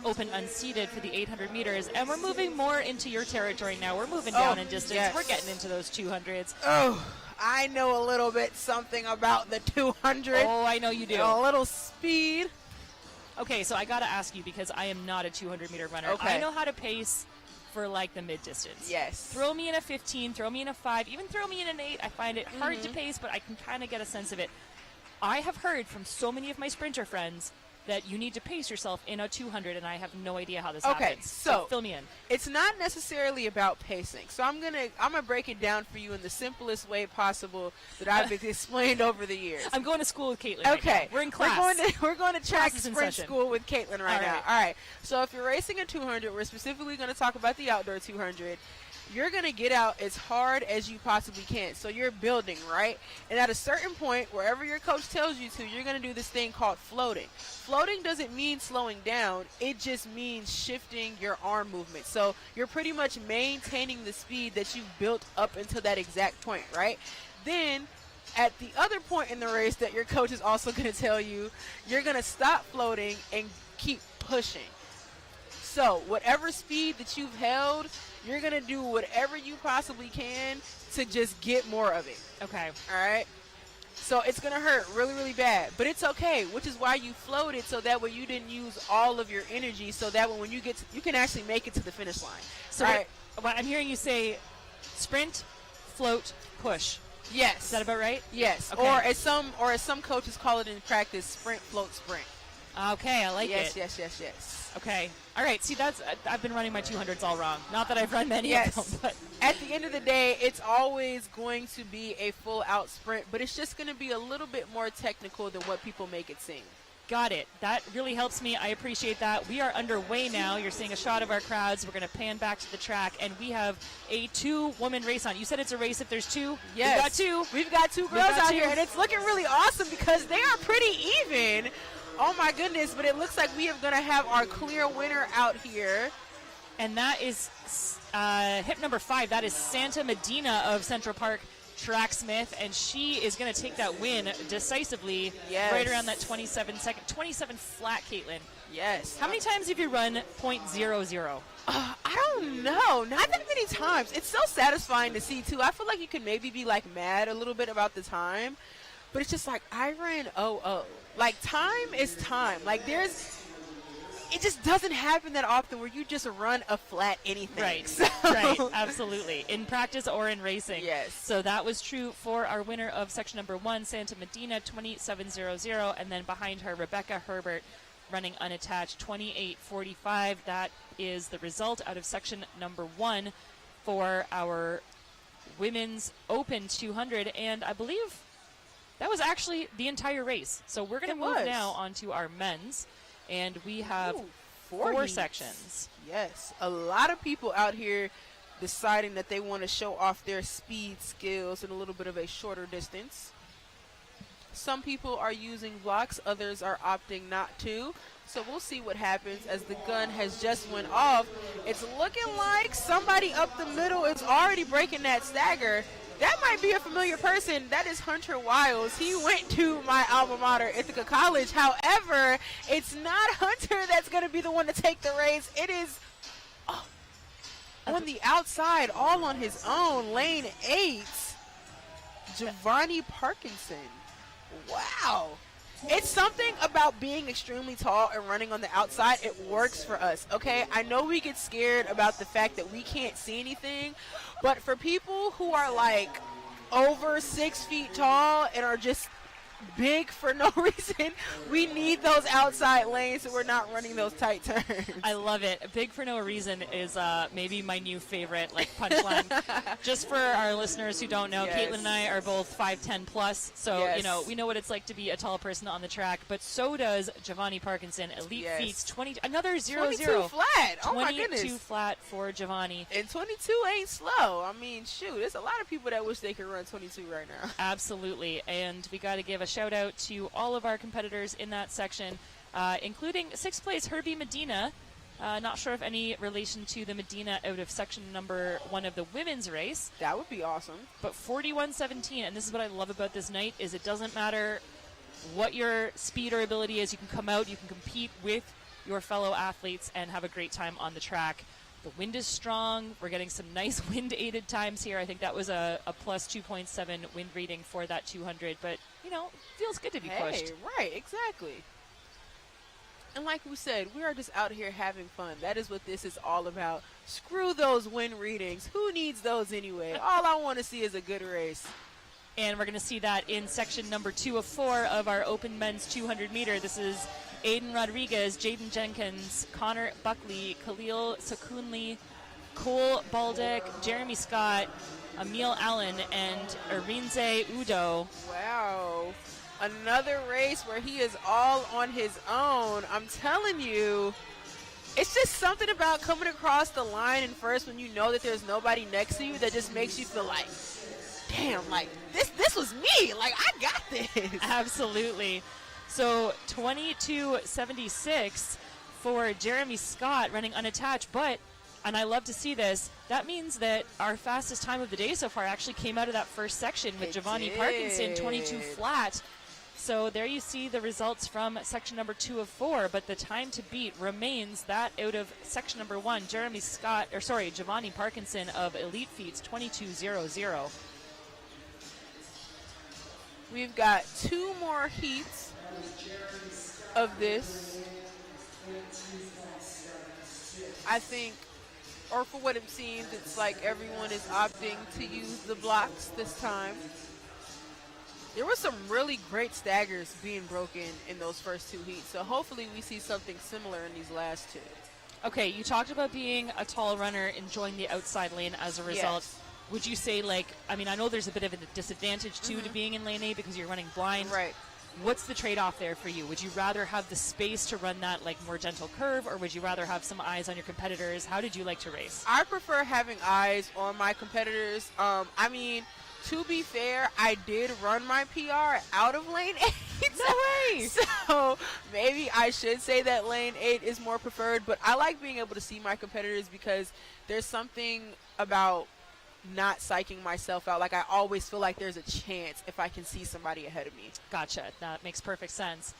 open unseeded for the 800 meters. And we're moving more into your territory now. We're moving down in distance. Yes. We're getting into those 200s. Oh, I know a little bit something about the 200. Oh, I know you do. A little speed. Okay, so I got to ask you because I am not a 200-meter runner. Okay. I know how to pace for like the mid-distance. Yes. Throw me in a 15, throw me in a 5, even throw me in an 8. I find it hard to pace, but I can kind of get a sense of it. I have heard from so many of my sprinter friends that you need to pace yourself in a 200, and I have no idea how this happens. So fill me in. It's not necessarily about pacing. So I'm gonna break it down for you in the simplest way possible that I've explained over the years. I'm going to school with Caitlin. Okay, right now. We're in class. We're going to track Class is in sprint session. school with Caitlin right now. right. All right. So if you're racing a 200, we're specifically going to talk about the outdoor 200. You're going to get out as hard as you possibly can. So you're building, right? And at a certain point, wherever your coach tells you to, you're going to do this thing called floating. Floating doesn't mean slowing down. It just means shifting your arm movement. So you're pretty much maintaining the speed that you've built up until that exact point, right? Then at the other point in the race that your coach is also going to tell you, you're going to stop floating and keep pushing. So whatever speed that you've held, you're going to do whatever you possibly can to just get more of it. Okay. All right? So it's going to hurt really, really bad. But it's okay, which is why you floated, so that way you didn't use all of your energy, so that when you get to, you can actually make it to the finish line. So what I'm hearing you say, sprint, float, push. Yes. Is that about right? Yes. Okay. Or as some coaches call it in practice, sprint, float, sprint. Okay, I like it. Yes. Okay. All right. See, I've been running my 200s all wrong. Not that I've run many of them, but at the end of the day, it's always going to be a full-out sprint, but it's just going to be a little bit more technical than what people make it seem. Got it. That really helps me. I appreciate that. We are underway now. You're seeing a shot of our crowds. We're going to pan back to the track, and we have a 2-woman race on. You said it's a race if there's 2? Yes. We've got two girls out here, and it's looking really awesome because they are pretty even. Oh, my goodness, but it looks like we are going to have our clear winner out here. And that is hip number 5. That is Santa Medina of Central Park Tracksmith, and she is going to take that win decisively right around that 27 flat, Caitlin. Yes. How many times have you run .00? I don't know. Not that many times. It's so satisfying to see, too. I feel like you could maybe be, like, mad a little bit about the time. But it's just like, I ran 0-0. Like, time is time. Like, it just doesn't happen that often where you just run a flat anything. Right, So. right, absolutely. In practice or in racing. Yes. So that was true for our winner of section number 1, Santa Medina, 27:00, and then behind her, Rebecca Herbert, running unattached, 28:45. That is the result out of section number 1 for our women's open 200, and I believe that was actually the entire race. So we're going to move now on to our men's, and we have four heats. sections. Yes, a lot of people out here deciding that they want to show off their speed skills in a little bit of a shorter distance. Some people are using blocks, others are opting not to. So we'll see what happens as the gun has just went off. It's looking like somebody up the middle is already breaking that stagger. That might be a familiar person. That is Hunter Wiles. He went to my alma mater, Ithaca College. However, it's not Hunter that's going to be the one to take the race. It is on the outside, all on his own, lane 8, Giovanni Parkinson. Wow. It's something about being extremely tall and running on the outside. It works for us, okay? I know we get scared about the fact that we can't see anything, but for people who are like over 6 feet tall and are just big for no reason, we need those outside lanes so we're not running those tight turns. I love it. Big for no reason is maybe my new favorite punchline. Just for our listeners who don't know, Yes. Caitlin and I are both 5'10 plus, so Yes. we know what it's like to be a tall person on the track. But so does Giovanni Parkinson. Elite Yes. feats 20, another 0-0. 22 flat. Oh my 22 goodness. flat for Giovanni. And 22 ain't slow. I mean, shoot, there's a lot of people that wish they could run 22 right now. Absolutely, and we got to give a shout out to all of our competitors in that section, including 6th place Herbie Medina. Not sure if any relation to the Medina out of section number 1 of the women's race, That would be awesome. but 41:17. And this is what I love about this night: is it doesn't matter what your speed or ability is. You can come out, you can compete with your fellow athletes, and have a great time on the track. The wind is strong. We're getting some nice wind-aided times here. I think that was a plus 2.7 wind reading for that 200. But, feels good to be pushed. Right, exactly. And like we said, we are just out here having fun. That is what this is all about. Screw those wind readings. Who needs those anyway? All I want to see is a good race. And we're going to see that in section number 2 of 4 of our open men's 200 meter. This is Aiden Rodriguez, Jaden Jenkins, Connor Buckley, Khalil Sakunli, Cole Baldick, Jeremy Scott, Emil Allen, and Arinze Udo. Wow. Another race where he is all on his own. I'm telling you, it's just something about coming across the line in first when you know that there's nobody next to you that just makes you feel like, damn, like this was me. Like, I got this. Absolutely. So 22:76 for Jeremy Scott running unattached, and I love to see this, that means that our fastest time of the day so far actually came out of that first section with Giovanni Parkinson, 22 flat. So there you see the results from section number 2 of 4, but the time to beat remains that out of section number 1, Giovanni Parkinson of Elite Feats, 22:00. We've got 2 more heats of this. I think, or for what it seems, it's like everyone is opting to use the blocks this time. There were some really great staggers being broken in those first 2 heats, so hopefully we see something similar in these last 2. Okay, you talked about being a tall runner, enjoying the outside lane as a result. Yes. Would you say, I know there's a bit of a disadvantage, too, to being in lane A because you're running blind. Right. What's the trade-off there for you? Would you rather have the space to run that, more gentle curve, or would you rather have some eyes on your competitors? How did you like to race? I prefer having eyes on my competitors. To be fair, I did run my PR out of lane 8. No way! So maybe I should say that lane 8 is more preferred, but I like being able to see my competitors because there's something about not psyching myself out. Like, I always feel like there's a chance if I can see somebody ahead of me. Gotcha. That makes perfect sense.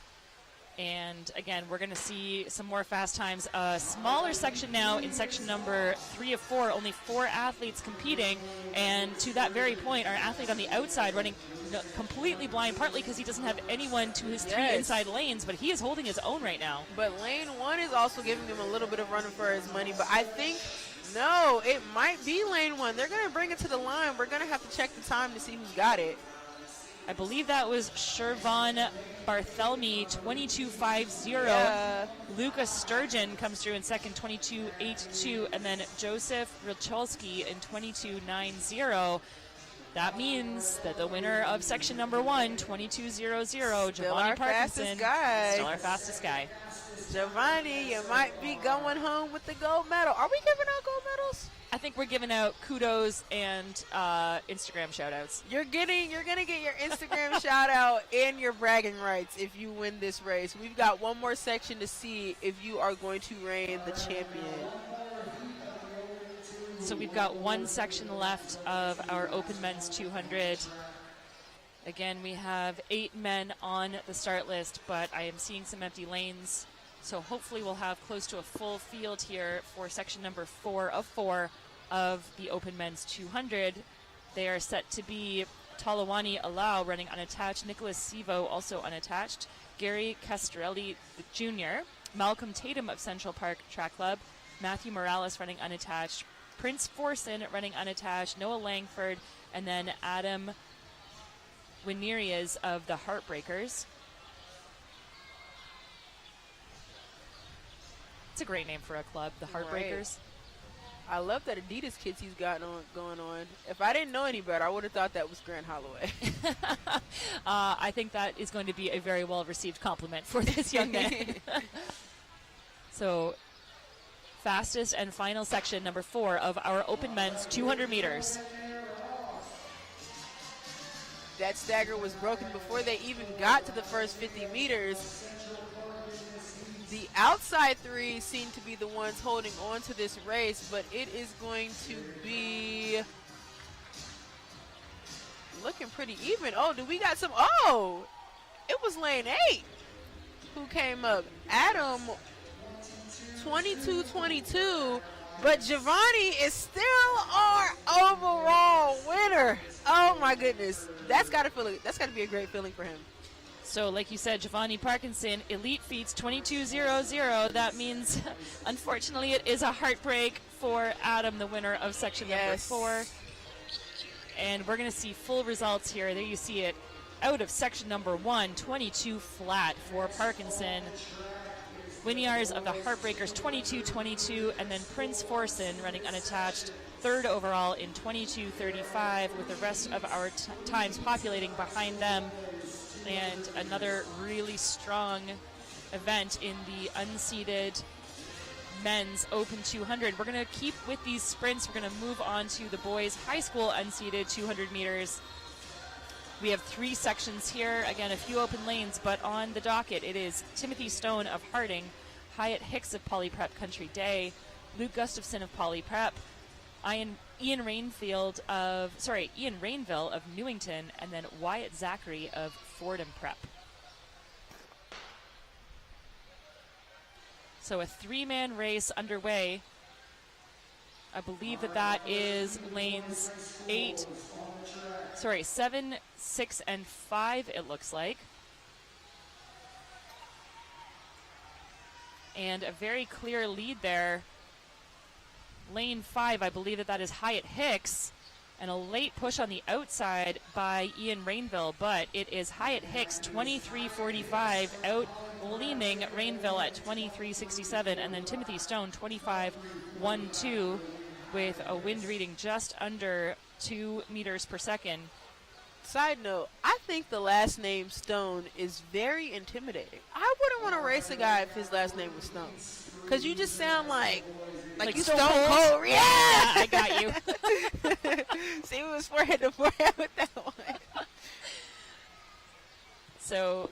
And again, we're going to see some more fast times. A smaller section now in section number 3 of 4, only 4 athletes competing. And to that very point, our athlete on the outside running completely blind, partly because he doesn't have anyone to his 3 inside lanes, but he is holding his own right now. But lane 1 is also giving him a little bit of running for his money. But I think, no, it might be lane 1. They're going to bring it to the line. We're going to have to check the time to see who's got it. I believe that was Shervon Barthelemy, 22.50. Yeah. Lucas Sturgeon comes through in second, 22.82. And then Joseph Richolski in 22.90. That means that the winner of section number 1, 22.00, Giovanni Parkinson, still our fastest guy. Giovanni, you might be going home with the gold medal. Are we giving out gold medals? I think we're giving out kudos and Instagram shout-outs. You're gonna get your Instagram shout out and your bragging rights if you win this race. We've got one more section to see if you are going to reign the champion. So we've got one section left of our open men's 200. Again, we have 8 men on the start list, but I am seeing some empty lanes. So hopefully we'll have close to a full field here for section number 4 of 4 of the open men's 200. They are set to be Talawani Alau running unattached, Nicholas Sivo also unattached, Gary Castrelli Jr., Malcolm Tatum of Central Park Track Club, Matthew Morales running unattached, Prince Forson running unattached, Noah Langford, and then Adam Winerias of the Heartbreakers. It's a great name for a club, the Heartbreakers. Right. I love that Adidas kits he's got going on. If I didn't know any better, I would have thought that was Grant Holloway. I think that is going to be a very well-received compliment for this young man. So, fastest and final section, number 4 of our open men's 200 meters. That stagger was broken before they even got to the first 50 meters. The outside 3 seem to be the ones holding on to this race, but it is going to be looking pretty even. Oh, do we got some? Oh, it was lane 8 who came up. Adam, 22-22, but Giovanni is still our overall winner. Oh my goodness, that's got to be a great feeling for him. So, like you said, Giovanni Parkinson, elite feats 22.00. That means, unfortunately, it is a heartbreak for Adam, the winner of section number 4. And we're going to see full results here. There you see it. Out of section number 1, 22 flat for Parkinson. Winiars of the Heartbreakers, 22.22. And then Prince Forson running unattached, 3rd overall in 22.35, with the rest of our times populating behind them. And another really strong event in the unseeded men's open 200. We're going to keep with these sprints. We're going to move on to the boys high school unseeded 200 meters. We have 3 sections here. Again, a few open lanes, but on the docket it is Timothy Stone of Harding, Hyatt Hicks of Poly Prep Country Day, Luke Gustafson of Poly Prep, Ian Rainville of Newington, and then Wyatt Zachary of Fordham Prep. So a 3-man race underway. I believe that is lanes 7, 6, and 5, it looks like. And a very clear lead there. Lane 5, I believe that is Hyatt Hicks, and a late push on the outside by Ian Rainville, but it is Hyatt Hicks 23.45 out leaning Rainville at 23.67, and then Timothy Stone 25.12 with a wind reading just under 2 meters per second. Side note, I think the last name Stone is very intimidating. I wouldn't want to race a guy if his last name was Stone, because you just sound like you Stone Cold. Yeah, I got you. See, it was forehead to forehead with that one. So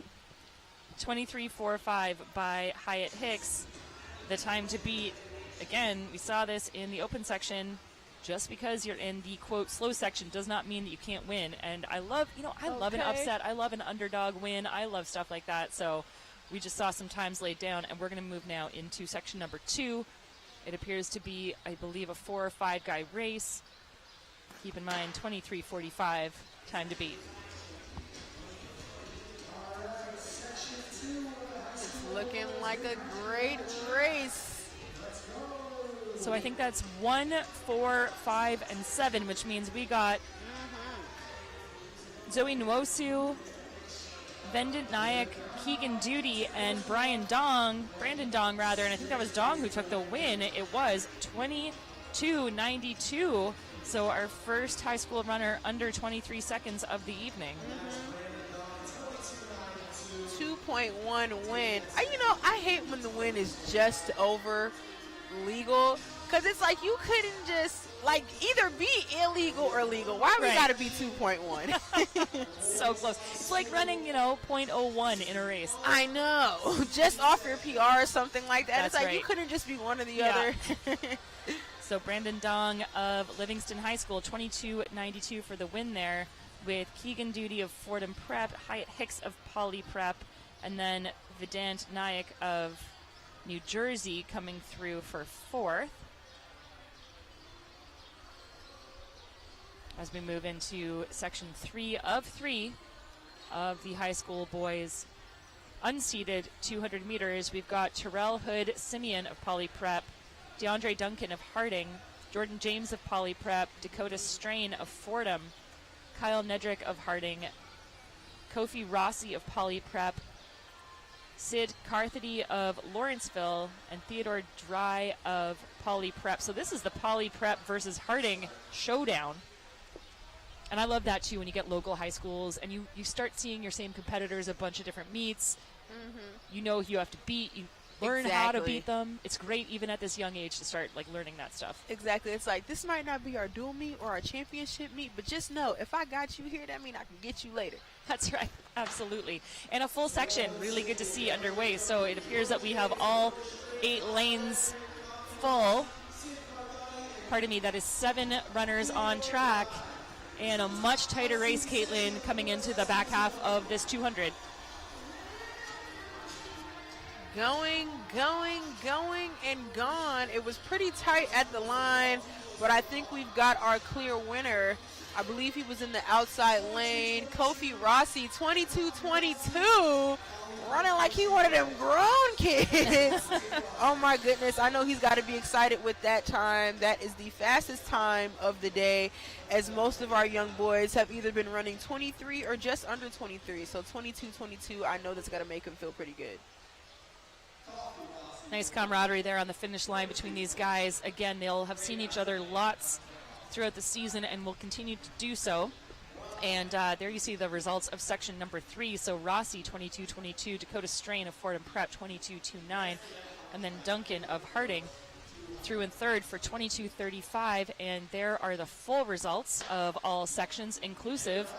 23.45 by Hyatt Hicks. The time to beat, again, we saw this in the open section. Just because you're in the, quote, slow section does not mean that you can't win. And I love, love an upset. I love an underdog win. I love stuff like that. So we just saw some times laid down, and we're going to move now into section number 2. It appears to be, I believe, a 4 or 5 guy race. Keep in mind, 23:45 time to beat. It's looking like a great race. So I think that's 1, 4, 5, and 7, which means we got Zoe Nwosu, Vendant Nayak, Keegan Duty, and Brandon Dong, and I think that was Dong who took the win. It was 22:92. So our first high school runner under 23 seconds of the evening. 2.1 win. I hate when the win is just over legal, because it's like you couldn't just either be illegal or legal. Why we gotta be 2.1? So close. It's like running, 0.01 in a race. I know. Just off your PR or something like that. That's it's like right. You couldn't just be one or the other. So Brandon Dong of Livingston High School, 22:92 for the win there, with Keegan Duty of Fordham Prep, Hyatt Hicks of Poly Prep, and then Vedant Nayak of New Jersey coming through for 4th. As we move into section 3 of the high school boys unseated 200 meters, we've got Terrell Hood Simeon of Poly Prep, DeAndre Duncan of Harding, Jordan James of Poly Prep, Dakota Strain of Fordham, Kyle Nedrick of Harding, Kofi Rossi of Poly Prep, Sid Carthedy of Lawrenceville, and Theodore Dry of Poly Prep. So this is the Poly Prep versus Harding showdown. And I love that too, when you get local high schools and you start seeing your same competitors at a bunch of different meets. You know who you have to beat. You learn how to beat them. It's great even at this young age to start learning that stuff. Exactly. It's like, this might not be our dual meet or our championship meet, but just know, if I got you here, that means I can get you later. That's right. Absolutely. And a full section, really good to see underway. So it appears that we have all 8 lanes full. Pardon me, that is 7 runners on track. And a much tighter race, Caitlin, coming into the back half of this 200. Going, and gone. It was pretty tight at the line, but I think we've got our clear winner. I believe he was in the outside lane. Kofi Rossi, 22:22, running like he one of them grown kids. Oh my goodness, I know he's got to be excited with that time. That is the fastest time of the day, as most of our young boys have either been running 23 or just under 23. So 22:22, I know that's got to make him feel pretty good. Nice camaraderie there on the finish line between these guys. Again, they'll have seen each other lots throughout the season and will continue to do so. And there you see the results of section number 3. So Rossi, 22:22, Dakota Strain of Fordham Prep, 22:29, and then Duncan of Harding through in third for 22:35. And there are the full results of all sections inclusive.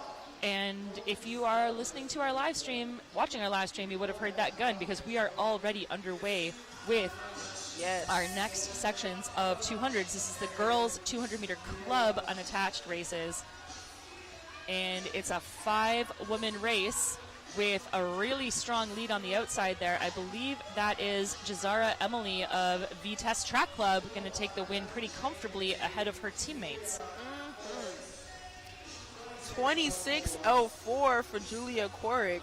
And if you are listening to our live stream, watching our live stream, you would have heard that gun, because we are already underway with our next sections of 200s. This is the girls 200-meter club unattached races. And it's a 5-woman race with a really strong lead on the outside there. I believe that is Jazara Emily of Vitesse Track Club going to take the win pretty comfortably ahead of her teammates. 26:04 for Julia Quarick,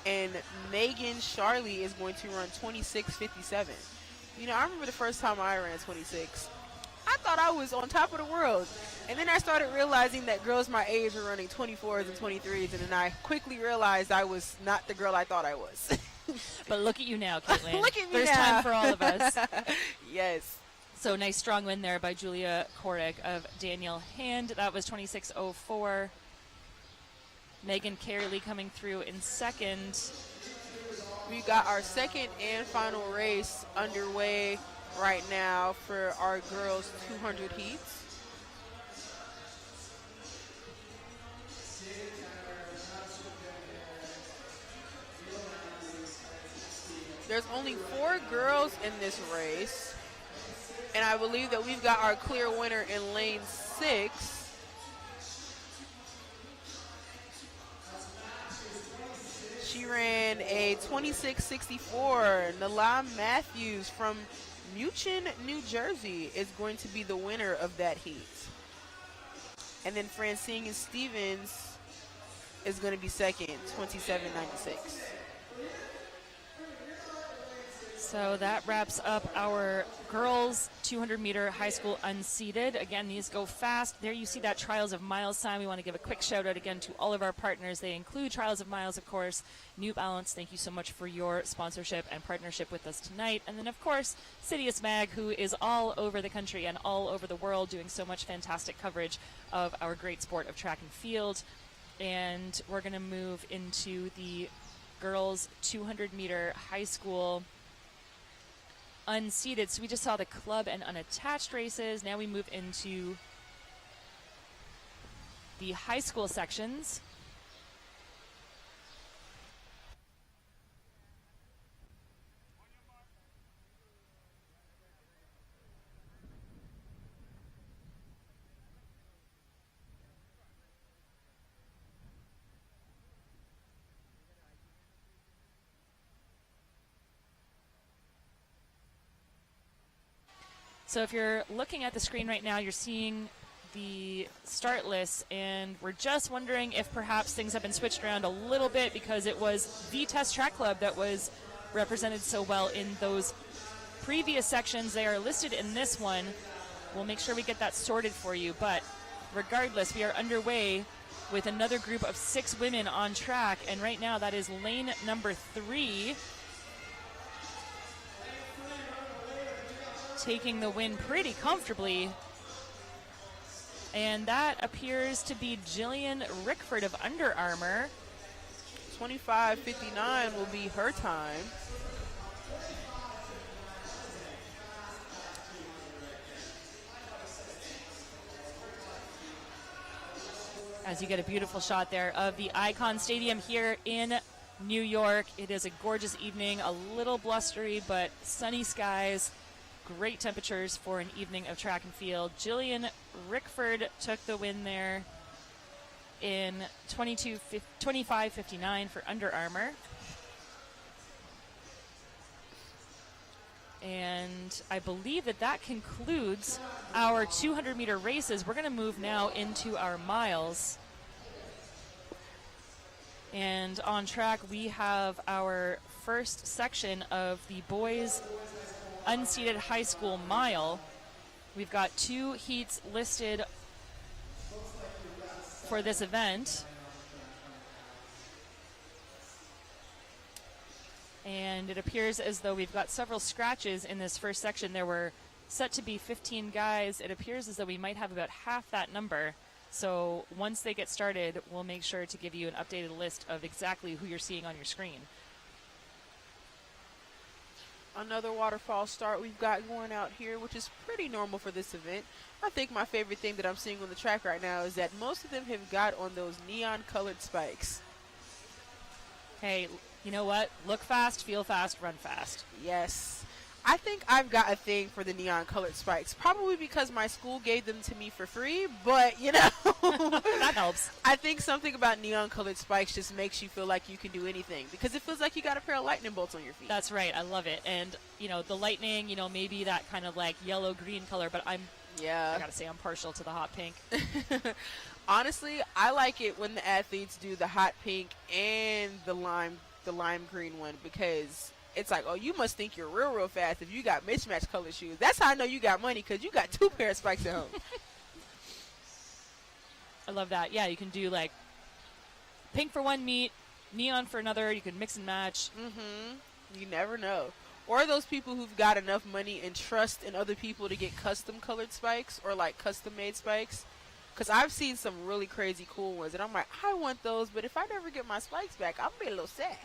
and Megan Charlie is going to run 26:57. I remember the first time I ran 26. I thought I was on top of the world, and then I started realizing that girls my age were running 24s and 23s, and then I quickly realized I was not the girl I thought I was. But look at you now, Caitlin. Look at me There's now. time for all of us. Yes. So nice strong win there by Julia Quarick of Daniel Hand. That was 26:04. Megan Carey coming through in second. We got our second and final race underway right now for our girls 200 heats. There's only 4 girls in this race, and I believe that we've got our clear winner in lane 6. She ran a 26:64. Nalam Matthews from Muchin, New Jersey is going to be the winner of that heat. And then Francine Stevens is going to be second, 27:96. So that wraps up our girls 200-meter high school unseated. Again, these go fast. There you see that Trials of Miles sign. We want to give a quick shout out again to all of our partners. They include Trials of Miles, of course, New Balance. Thank you so much for your sponsorship and partnership with us tonight. And then, of course, CITIUS MAG, who is all over the country and all over the world doing so much fantastic coverage of our great sport of track and field. And we're going to move into the girls 200-meter high school unseated. So we just saw the club and unattached races. Now we move into the high school sections. So if you're looking at the screen right now, you're seeing the start list, and we're just wondering if perhaps things have been switched around a little bit because it was Vitesse Track Club that was represented so well in those previous sections. They are listed in this one. We'll make sure we get that sorted for you, but regardless, we are underway with another group of 6 women on track, and right now that is lane number 3. Taking the win pretty comfortably, and that appears to be Jillian Rickford of Under Armour. 25:59 will be her time. As you get a beautiful shot there of the Icon Stadium here in New York. It is a gorgeous evening, a little blustery, but sunny skies. Great temperatures for an evening of track and field. Jillian Rickford took the win there in 25:59 for Under Armour. And I believe that concludes our 200-meter races. We're going to move now into our miles. And on track, we have our first section of the boys' unseated high school mile. We've got 2 heats listed for this event. And it appears as though we've got several scratches in this first section. There were set to be 15 guys. It appears as though we might have about half that number. So once they get started, we'll make sure to give you an updated list of exactly who you're seeing on your screen. Another waterfall start we've got going out here, which is pretty normal for this event. I think my favorite thing that I'm seeing on the track right now is that most of them have got on those neon colored spikes. Hey, you know what? Look fast, feel fast, run fast. Yes. I think I've got a thing for the neon colored spikes, probably because my school gave them to me for free, but you know. That helps. I think something about neon colored spikes just makes you feel like you can do anything because it feels like you got a pair of lightning bolts on your feet. That's right. I love it. And, you know, the lightning, you know, maybe that kind of like yellow-green color, but I gotta say I'm partial to the hot pink. Honestly, I like it when the athletes do the hot pink and the lime green one because it's like, oh, you must think you're real fast if you got mismatched color shoes. That's how I know you got money because you got 2 pair of spikes at home. I love that. Yeah, you can do like pink for one meet, neon for another. You can mix and match. You never know. Or those people who've got enough money and trust in other people to get custom colored spikes or like custom made spikes. Because I've seen some really crazy cool ones and I'm like, I want those, but if I never get my spikes back, I'll be a little sad.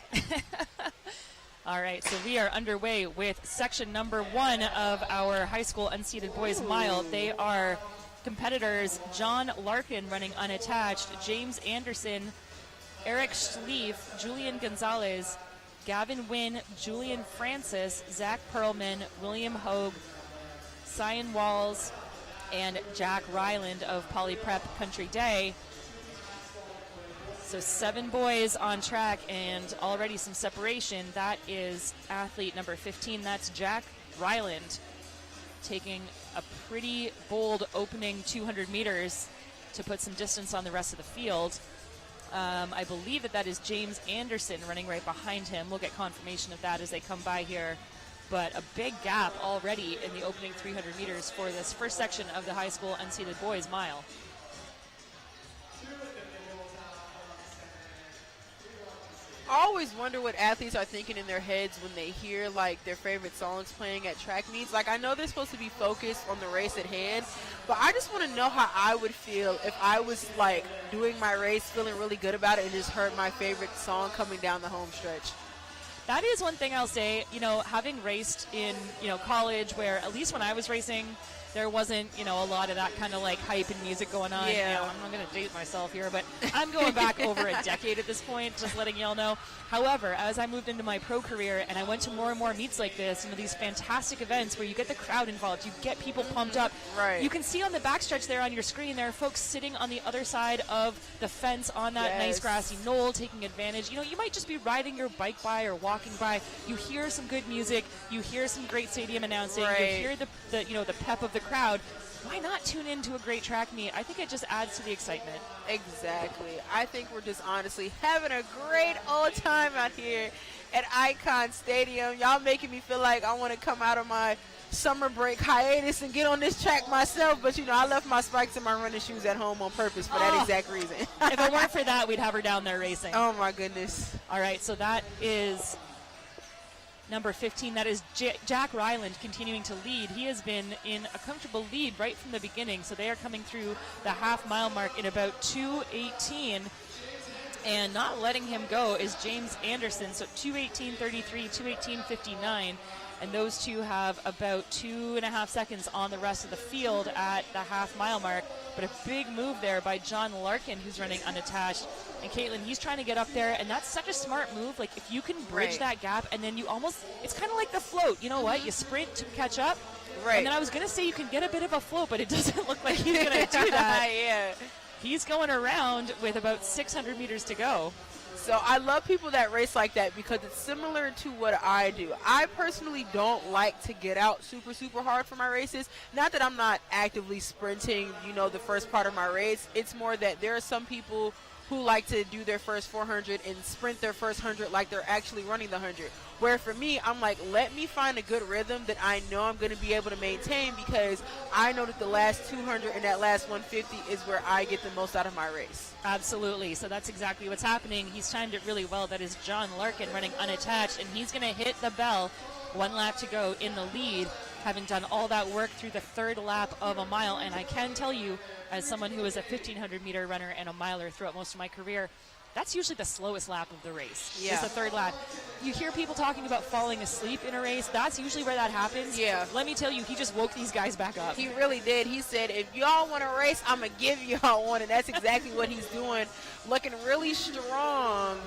All right, so we are underway with section number 1 of our high school unseated boys mile. They are competitors John Larkin running unattached, James Anderson, Eric Schlief, Julian Gonzalez, Gavin Wynn, Julian Francis, Zach Perlman, William Hogue, Cyan Walls, and Jack Ryland of Poly Prep Country Day. So So 7 boys on track and already some separation. That is athlete number 15. That's Jack Ryland taking a pretty bold opening 200 meters to put some distance on the rest of the field. I believe that is James Anderson running right behind him. We'll get confirmation of that as they come by here. But a big gap already in the opening 300 meters for this first section of the high school unseated boys mile. I always wonder what athletes are thinking in their heads when they hear like their favorite songs playing at track meets. Like, I know they're supposed to be focused on the race at hand, but I just want to know how I would feel if I was like doing my race, feeling really good about it, and just heard my favorite song coming down the home stretch. That is one thing I'll say, having raced in, college, where at least when I was racing, there wasn't, a lot of that kind of like hype and music going on. Yeah. I'm not going to date myself here, but I'm going back over a decade at this point, just letting y'all know. However, as I moved into my pro career and I went to more and more meets like this, these fantastic events where you get the crowd involved, you get people pumped up. Right. You can see on the backstretch there on your screen, there are folks sitting on the other side of the fence on that nice grassy knoll, taking advantage. You might just be riding your bike by or walking by. You hear some good music. You hear some great stadium announcing. Right. You hear the pep of the crowd. Why not tune into a great track meet? I think it just adds to the excitement. Exactly. I think we're just honestly having a great old time out here at Icon Stadium. Y'all making me feel like I want to come out of my summer break hiatus and get on this track myself, but I left my spikes and my running shoes at home on purpose for that exact reason. If it weren't for that, we'd have her down there racing. Oh my goodness. All right, so that is number 15. That is Jack Ryland continuing to lead. He has been in a comfortable lead right from the beginning, so they are coming through the half-mile mark in about 2:18, and not letting him go is James Anderson, so 2:18.33, 2:18.59, and those two have about 2.5 seconds on the rest of the field at the half-mile mark, but a big move there by John Larkin, who's running unattached. And Caitlin, he's trying to get up there, and that's such a smart move. Like, if you can bridge that gap, and then it's kind of like the float. You know what? You sprint to catch up. Right. And then I was going to say you can get a bit of a float, but it doesn't look like he's going to do that. Yeah. He's going around with about 600 meters to go. So I love people that race like that because it's similar to what I do. I personally don't like to get out super, super hard for my races. Not that I'm not actively sprinting, the first part of my race. It's more that there are some people who like to do their first 400 and sprint their first 100 like they're actually running the 100. Where for me, I'm like, let me find a good rhythm that I know I'm going to be able to maintain, because I know that the last 200 and that last 150 is where I get the most out of my race. Absolutely. So that's exactly what's happening. He's timed it really well. That is John Larkin running unattached, and he's going to hit the bell. 1 lap to go in the lead, having done all that work through the third lap of a mile. And I can tell you, as someone who is a 1,500-meter runner and a miler throughout most of my career, that's usually the slowest lap of the race. Yeah. It's the third lap. You hear people talking about falling asleep in a race. That's usually where that happens. Yeah. Let me tell you, he just woke these guys back up. He really did. He said, if y'all want to race, I'm going to give y'all one. And that's exactly what he's doing. Looking really strong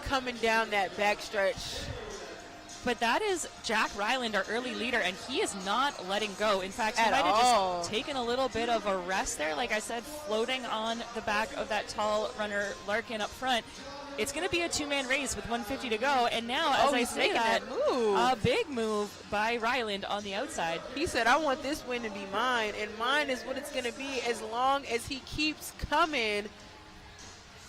coming down that backstretch. But that is Jack Ryland, our early leader, and he is not letting go. In fact, he At might have all. just taken a little bit of a rest there. Like I said, floating on the back of that tall runner, Larkin, up front. It's going to be a two-man race with 150 to go. And now, as I say that, move. a big move by Ryland on the outside. He said, I want this win to be mine, and mine is what it's going to be as long as he keeps coming.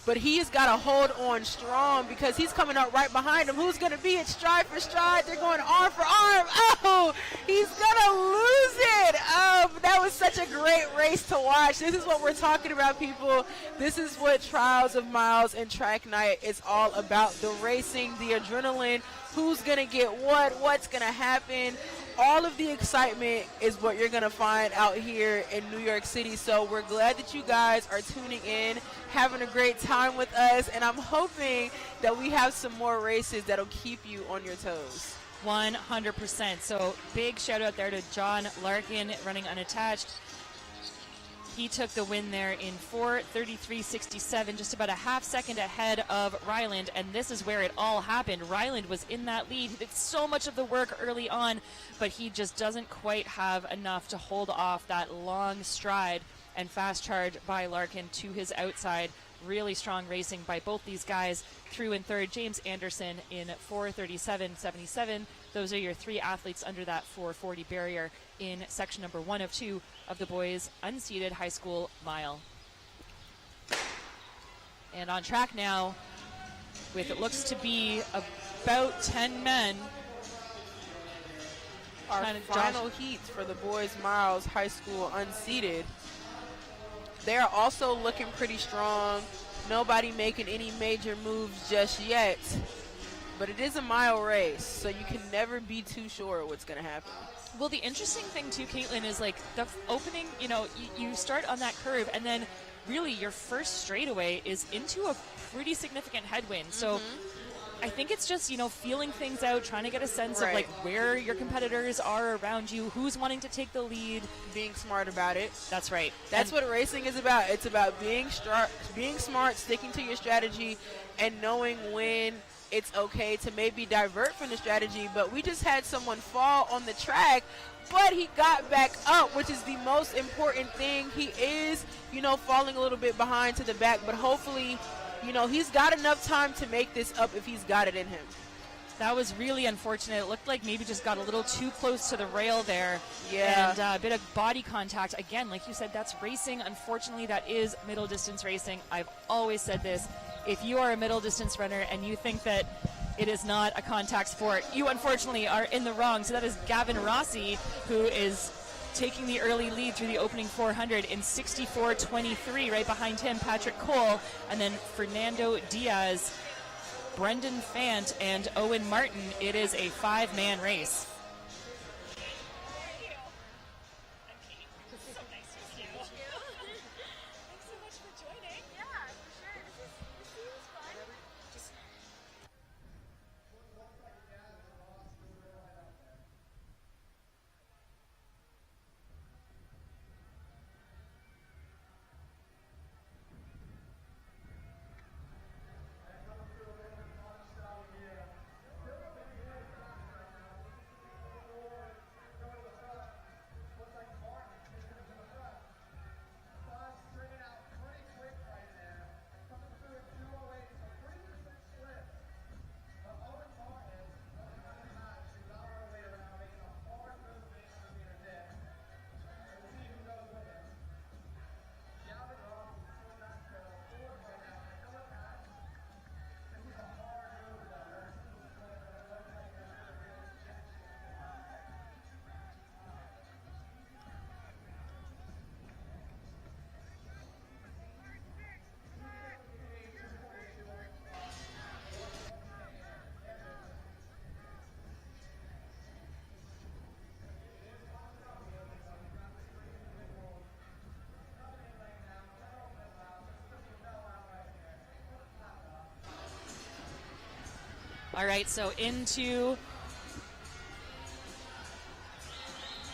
But he has got to hold on strong because he's coming up right behind him. Who's going to be it stride for stride? They're going arm for arm. Oh, he's going to lose it. That was such a great race to watch. This is what we're talking about, people. This is what Trials of Miles and Track Night is all about. The racing, the adrenaline, who's going to get what's going to happen. All of the excitement is what you're going to find out here in New York City. So we're glad that you guys are tuning in, having a great time with us, and I'm hoping that we have some more races that'll keep you on your toes. 100%. So big shout out there to John Larkin running unattached. He took the win there in 4:33.67, just about a half second ahead of Ryland, and this is where it all happened. Ryland was in that lead. He did so much of the work early on, but he just doesn't quite have enough to hold off that long stride and fast charge by Larkin to his outside. Really strong racing by both these guys. Through in third, James Anderson in 4:37.77. Those are your three athletes under that 4:40 barrier in section number 1 of 2 of the boys' unseeded high school mile. And on track now, with it looks to be about 10 men. Our final heats for the boys' miles high school unseeded. They are also looking pretty strong. Nobody making any major moves just yet. But it is a mile race, so you can never be too sure what's going to happen. Well, the interesting thing too, Caitlin, is like the opening, you know, you start on that curve, and then really your first straightaway is into a pretty significant headwind. So I think it's just, you know, feeling things out, trying to get a sense of like where your competitors are around you, who's wanting to take the lead. Being smart about it. That's right. That's what racing is about. It's about being smart, sticking to your strategy, and knowing when it's okay to maybe divert from the strategy. But we just had someone fall on the track, but he got back up, which is the most important thing. He is, you know, falling a little bit behind to the back, but hopefully, you know, he's got enough time to make this up if he's got it in him. That was really unfortunate. It looked like maybe just got a little too close to the rail there. Yeah. And a bit of body contact. Again, like you said, that's racing. Unfortunately, that is middle distance racing. I've always said this. If you are a middle distance runner and you think that it is not a contact sport, you unfortunately are in the wrong. So that is Gavin Rossi, who is taking the early lead through the opening 400 in 64:23. Right behind him, Patrick Cole, and then Fernando Diaz, Brendan Fant, and Owen Martin. It is a 5-man race. All right, so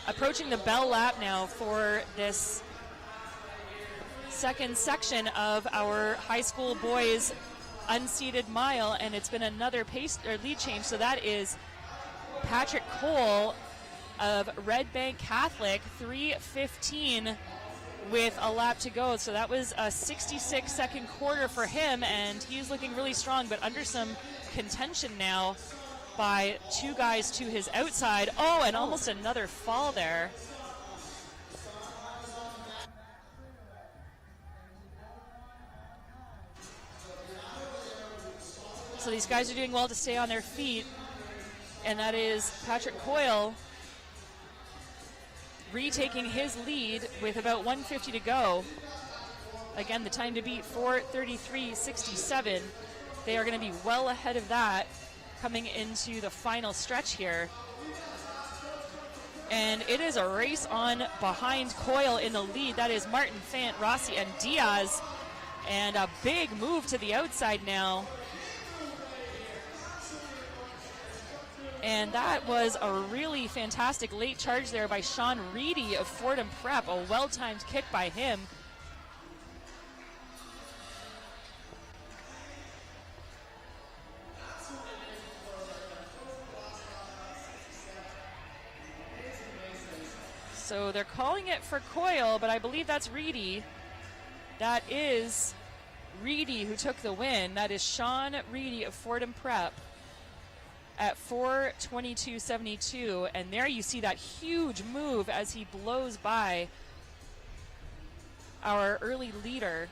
approaching the bell lap now for this second section of our high school boys unseeded mile, and it's been another pace or lead change. So that is Patrick Cole of Red Bank Catholic, 3:15 with a lap to go. So that was a 66-second quarter for him, and he's looking really strong, but under some contention now by two guys to his outside. Oh, and almost another fall there. So these guys are doing well to stay on their feet, and that is Patrick Coyle retaking his lead with about 1:50 to go. Again, the time to beat 4:33.67. They are going to be well ahead of that coming into the final stretch here. And it is a race on behind Coyle in the lead. That is Martin, Fant, Rossi, and Diaz. And a big move to the outside now. And that was a really fantastic late charge there by Sean Reedy of Fordham Prep. A well-timed kick by him. So they're calling it for Coyle, but I believe that's Reedy. That is Reedy, who took the win. That is Sean Reedy of Fordham Prep at 4:22.72. And there you see that huge move as he blows by our early leader,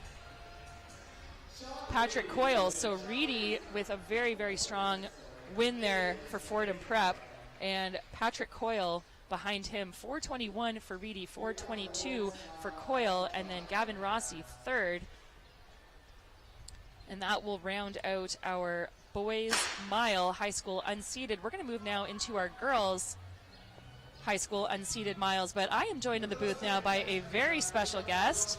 Patrick Coyle. So Reedy with a very, very strong win there for Fordham Prep, and Patrick Coyle behind him. 4:21 for Reedy, 4:22 for Coyle, and then Gavin Rossi third. And that will round out our boys mile high school unseeded. We're going to move now into our girls high school unseeded miles, but I am joined in the booth now by a very special guest.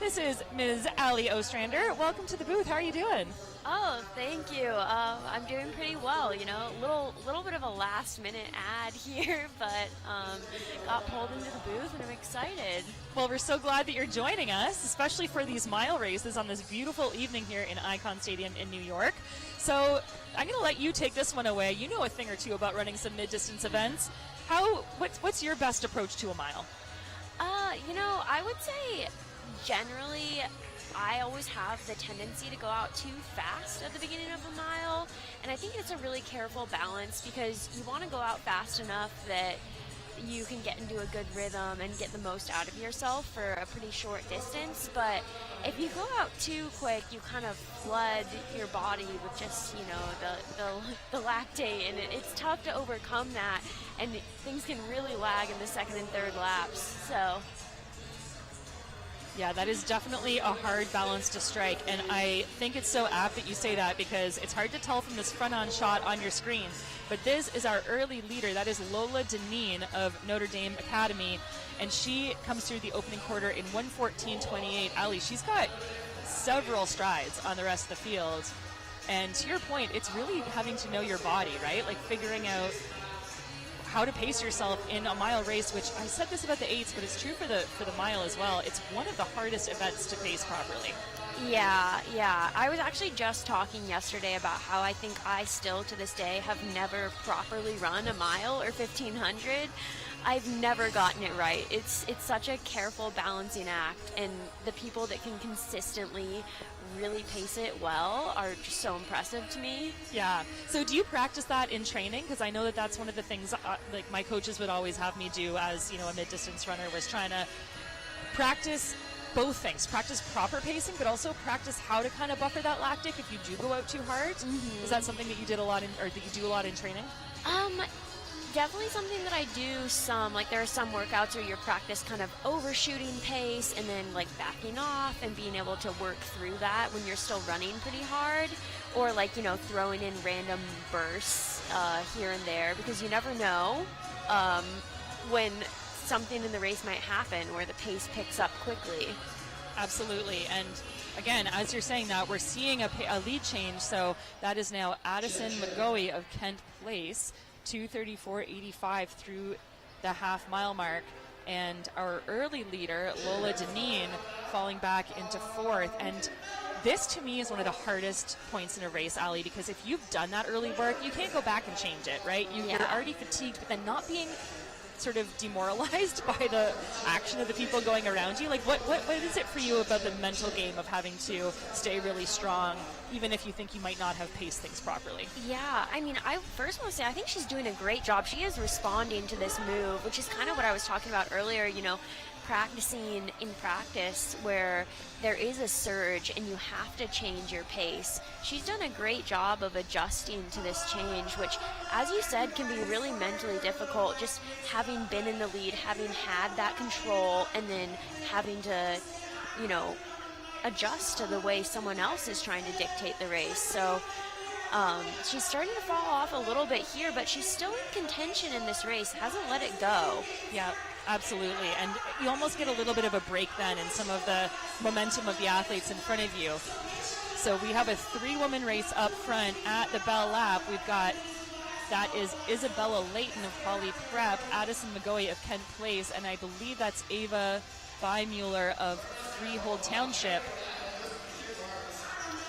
This is Ms. Allie Ostrander. Welcome to the booth. How are you doing? Oh, thank you. I'm doing pretty well. You know, little bit of a last-minute ad here, but got pulled into the booth, and I'm excited. Well, we're so glad that you're joining us, especially for these mile races on this beautiful evening here in Icon Stadium in New York. So I'm going to let you take this one away. You know a thing or two about running some mid-distance events. What's your best approach to a mile? You know, I would say generally I always have the tendency to go out too fast at the beginning of a mile, and I think it's a really careful balance because you want to go out fast enough that you can get into a good rhythm and get the most out of yourself for a pretty short distance. But if you go out too quick, you kind of flood your body with just, you know, the lactate, and it's tough to overcome that, and things can really lag in the second and third laps. So yeah, that is definitely a hard balance to strike, and I think it's so apt that you say that because it's hard to tell from this front-on shot on your screen. But this is our early leader. That is Lola Deneen of Notre Dame Academy, and she comes through the opening quarter in 1:14.28. Ali, she's got several strides on the rest of the field, and to your point, it's really having to know your body, right? Like figuring out how to pace yourself in a mile race, which I said this about the 8s, but it's true for the mile as well. It's one of the hardest events to pace properly. Yeah. I was actually just talking yesterday about how I think I still to this day have never properly run a mile or 1500. I've never gotten it right. It's such a careful balancing act, and the people that can consistently really pace it well are just so impressive to me. Yeah. So do you practice that in training? Because I know that that's one of the things like my coaches would always have me do as, you know, a mid-distance runner, was trying to practice both things. Practice proper pacing, but also practice how to kind of buffer that lactic if you do go out too hard. Mm-hmm. Is that something that you did a lot in, or that you do a lot in training? Definitely something that I do some. Like, there are some workouts where you practice kind of overshooting pace and then like backing off and being able to work through that when you're still running pretty hard, or like, you know, throwing in random bursts here and there, because you never know when something in the race might happen where the pace picks up quickly. Absolutely. And again, as you're saying that, we're seeing a lead change. So that is now Addison McGoey of Kent Place, 2:34.85 through the half mile mark, and our early leader Lola Deneen falling back into fourth. And this to me is one of the hardest points in a race, Ali, because if you've done that early work, you can't go back and change it, right? You're already fatigued, but then not being sort of demoralized by the action of the people going around you. Like, what is it for you about the mental game of having to stay really strong, even if you think you might not have paced things properly? Yeah, I mean, I first want to say I think she's doing a great job. She is responding to this move, which is kind of what I was talking about earlier, you know, practicing in practice where there is a surge and you have to change your pace. She's done a great job of adjusting to this change, which, as you said, can be really mentally difficult, just having been in the lead, having had that control, and then having to, you know, adjust to the way someone else is trying to dictate the race. So she's starting to fall off a little bit here, but she's still in contention in this race, hasn't let it go. Yeah, absolutely. And you almost get a little bit of a break then in some of the momentum of the athletes in front of you. So we have a 3-woman race up front at the Bell Lap. We've got, that is Isabella Layton of Poly Prep, Addison McGoey of Kent Place, and I believe that's Ava Bymuller of Freehold Township.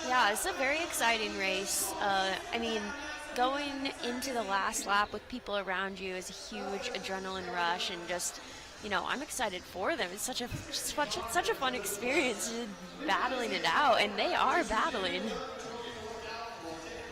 Yeah, it's a very exciting race. I mean, going into the last lap with people around you is a huge adrenaline rush, and just, I'm excited for them. It's such a fun experience, just battling it out, and they are battling.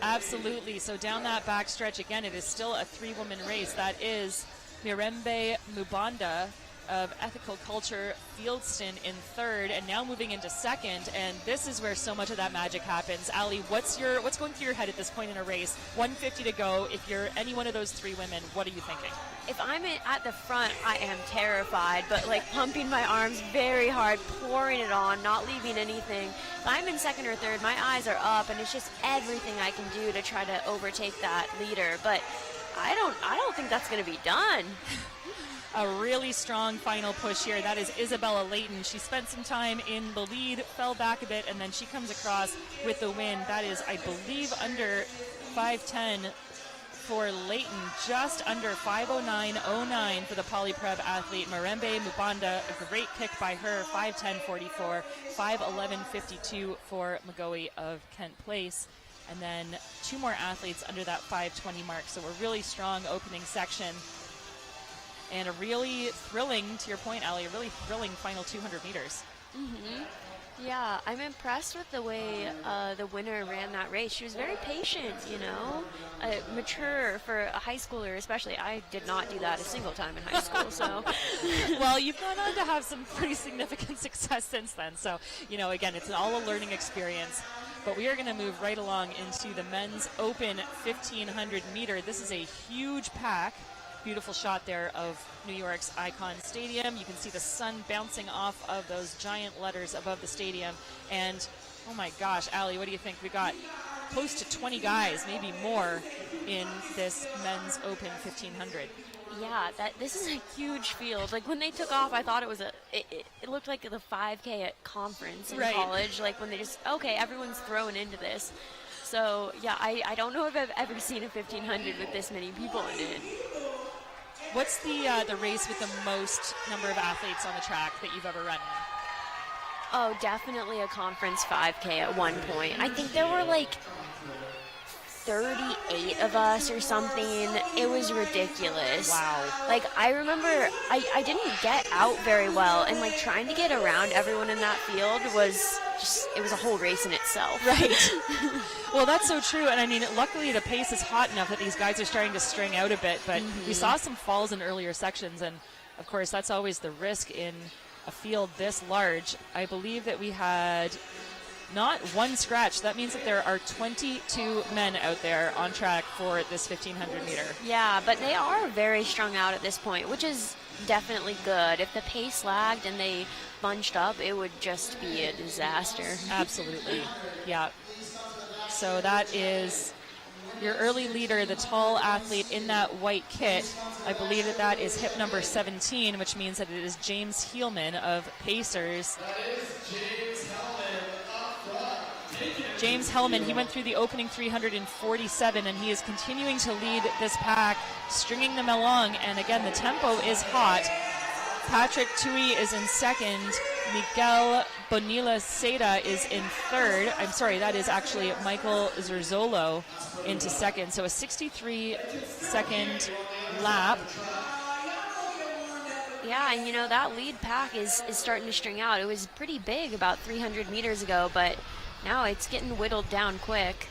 Absolutely. So down that back stretch, again, it is still a 3-woman race. That is Mirembe Mubanda of Ethical Culture Fieldston in third, and now moving into second. And this is where so much of that magic happens. Ali, what's going through your head at this point in a race? 150 to go. If you're any one of those 3 women, what are you thinking? If I'm at the front, I am terrified, but like pumping my arms very hard, pouring it on, not leaving anything. If I'm in second or third, my eyes are up, and it's just everything I can do to try to overtake that leader. But I don't think that's going to be done. A really strong final push here. That is Isabella Layton. She spent some time in the lead, fell back a bit, and then she comes across with the win. That is, I believe, under 5:10 for Layton, just under 5:09.09 for the polyprep athlete Mirembe Mubanda. A great kick by her, 5:10.44, 5:11.52 for Magoe of Kent Place. And then 2 more athletes under that 5:20 mark. So a really strong opening section. And a really thrilling, to your point, Ali, a really thrilling final 200 meters. Mm-hmm. Yeah, I'm impressed with the way the winner ran that race. She was very patient, mature for a high schooler especially. I did not do that a single time in high school, so. Well, you've gone on to have some pretty significant success since then. So, again, it's all a learning experience. But we are going to move right along into the men's open 1,500 meter. This is a huge pack. Beautiful shot there of New York's Icon Stadium. You can see the sun bouncing off of those giant letters above the stadium. And, oh my gosh, Ali, what do you think? We got close to 20 guys, maybe more, in this men's open 1,500. Yeah, this is a huge field. Like when they took off, I thought it looked like the 5K at conference in college. Like when they everyone's thrown into this. So yeah, I don't know if I've ever seen a 1,500 with this many people in it. What's the race with the most number of athletes on the track that you've ever run in? Oh, definitely a conference 5K at one point. I think there were like 38 of us or something. It was ridiculous. Wow. Like, I remember I didn't get out very well, and like trying to get around everyone in that field was it was a whole race in itself. Right. Well, that's so true. And I mean, luckily the pace is hot enough that these guys are starting to string out a bit, but we saw some falls in earlier sections, and of course that's always the risk in a field this large. I believe that we had not one scratch. That means that there are 22 men out there on track for this 1,500 meter. Yeah, but they are very strung out at this point, which is definitely good. If the pace lagged and they bunched up, it would just be a disaster. Absolutely. Yeah. So that is your early leader, the tall athlete in that white kit. I believe that is hip number 17, which means that it is James Heelman of Pacers. James Hellman, he went through the opening 347, and he is continuing to lead this pack, stringing them along. And again, the tempo is hot. Patrick Tui is in second. Miguel Bonilla Seda is in third. I'm sorry, that is actually Michael Zerzolo into second. So a 63-second lap. Yeah, and that lead pack is starting to string out. It was pretty big about 300 meters ago, but now it's getting whittled down quick.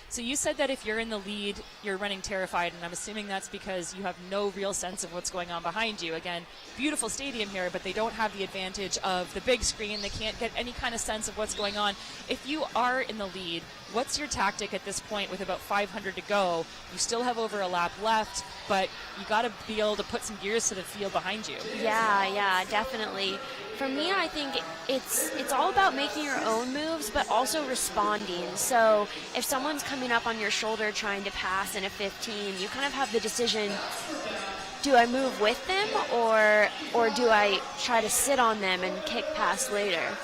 So you said that if you're in the lead, you're running terrified, and I'm assuming that's because you have no real sense of what's going on behind you. Again, beautiful stadium here, but they don't have the advantage of the big screen. They can't get any kind of sense of what's going on. If you are in the lead, what's your tactic at this point with about 500 to go? You still have over a lap left, but you got to be able to put some gears to the field behind you. Yeah, definitely. For me, I think it's all about making your own moves, but also responding. So if someone's coming up on your shoulder trying to pass in a 15, you kind of have the decision, do I move with them or do I try to sit on them and kick past later?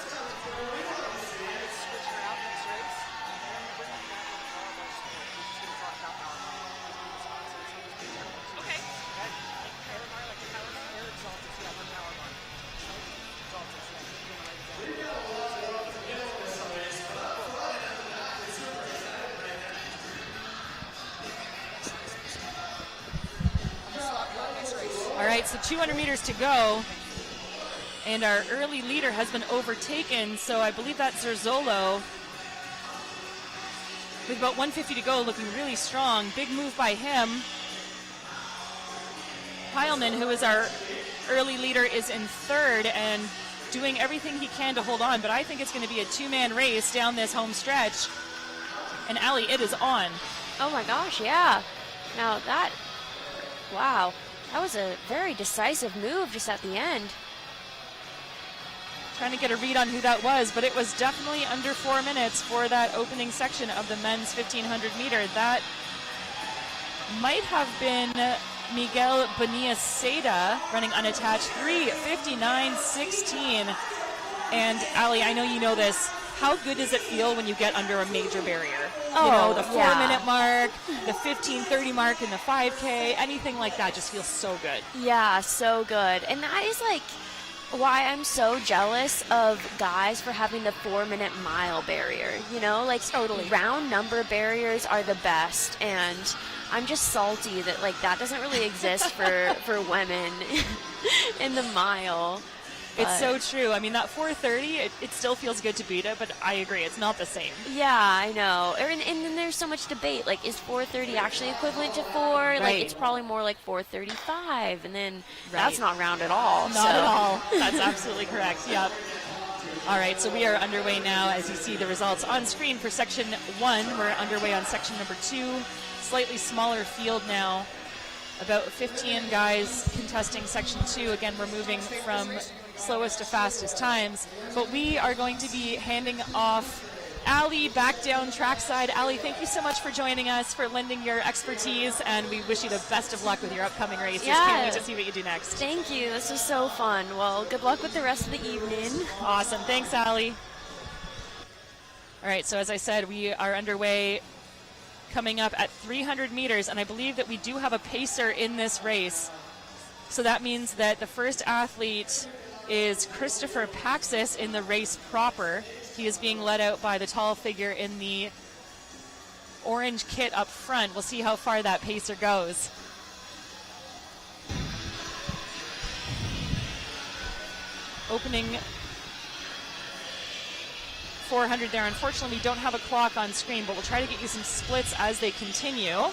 so 200 meters to go. And our early leader has been overtaken, so I believe that's Zerzolo. With about 150 to go, looking really strong. Big move by him. Heilman, who is our early leader, is in third and doing everything he can to hold on, but I think it's going to be a two-man race down this home stretch. And Allie, it is on. Oh my gosh, yeah. Now that, wow, that was a very decisive move just at the end. Trying to get a read on who that was, but it was definitely under 4 minutes for that opening section of the men's 1500 meter. That might have been Miguel Bonilla-Seda running unattached, 3:59.16. And Allie, I know you know this. How good does it feel when you get under a major barrier? Oh, you know, the 4 yeah. minute mark, the 15:30 mark in the 5K, anything like that just feels so good. Yeah, so good. And that is like why I'm so jealous of guys for having the 4 minute mile barrier. You know, like Totally. round number barriers are the best, and I'm just salty that like that doesn't really exist for women in the mile. It's so true. I mean, that 4:30, it still feels good to beat it, but I agree, it's not the same. Yeah, I know. And then there's so much debate. Like, is 4:30 actually equivalent to 4? Right. Like, it's probably more like 4:35, and then Right. that's not round at all. Not at all. That's absolutely correct. Yep. All right, so we are underway now as you see the results on screen for section 1. We're underway on section number 2. Slightly smaller field now. About 15 guys contesting section 2. Again, we're moving from slowest to fastest times. But we are going to be handing off Allie back down trackside. Allie, thank you so much for joining us, for lending your expertise, and we wish you the best of luck with your upcoming races. Yeah. Can't wait to see what you do next. Thank you. This was so fun. Well, good luck with the rest of the evening. Awesome. Thanks, Allie. All right, so as I said, we are underway coming up at 300 meters, and I believe that we do have a pacer in this race. So that means that the first athlete is Christopher Paxis in the race proper. He is being led out by the tall figure in the orange kit up front. We'll see how far that pacer goes. Opening 400 there. Unfortunately, we don't have a clock on screen, but we'll try to get you some splits as they continue.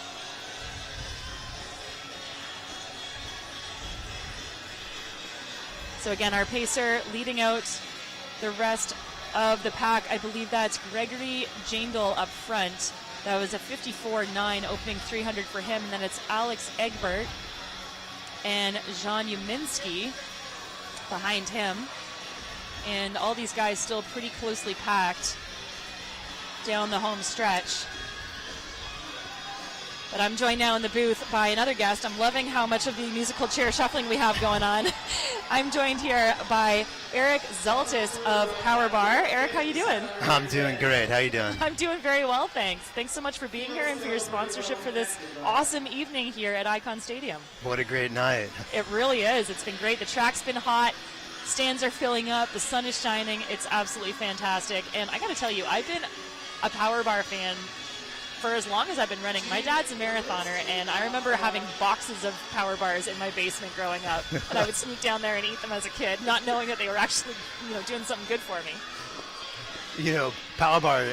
So again, our pacer leading out the rest of the pack. I believe that's Gregory Jandel up front. That was a 54.9 opening 300 for him. And then it's Alex Egbert and Jean Uminski behind him. And all these guys still pretty closely packed down the home stretch. But I'm joined now in the booth by another guest. I'm loving how much of the musical chair shuffling we have going on. I'm joined here by Eric Zaltis of Power Bar. Eric, how you doing? I'm doing great. How you doing? I'm doing very well, thanks. Thanks so much for being here and for your sponsorship for this awesome evening here at Icon Stadium. What a great night. It really is. It's been great. The track's been hot. Stands are filling up. The sun is shining. It's absolutely fantastic. And I got to tell you, I've been a Power Bar fan for as long as I've been running. My dad's a marathoner, and I remember having boxes of Power Bars in my basement growing up. And I would sneak down there and eat them as a kid, not knowing that they were actually, doing something good for me. You know, Power Bar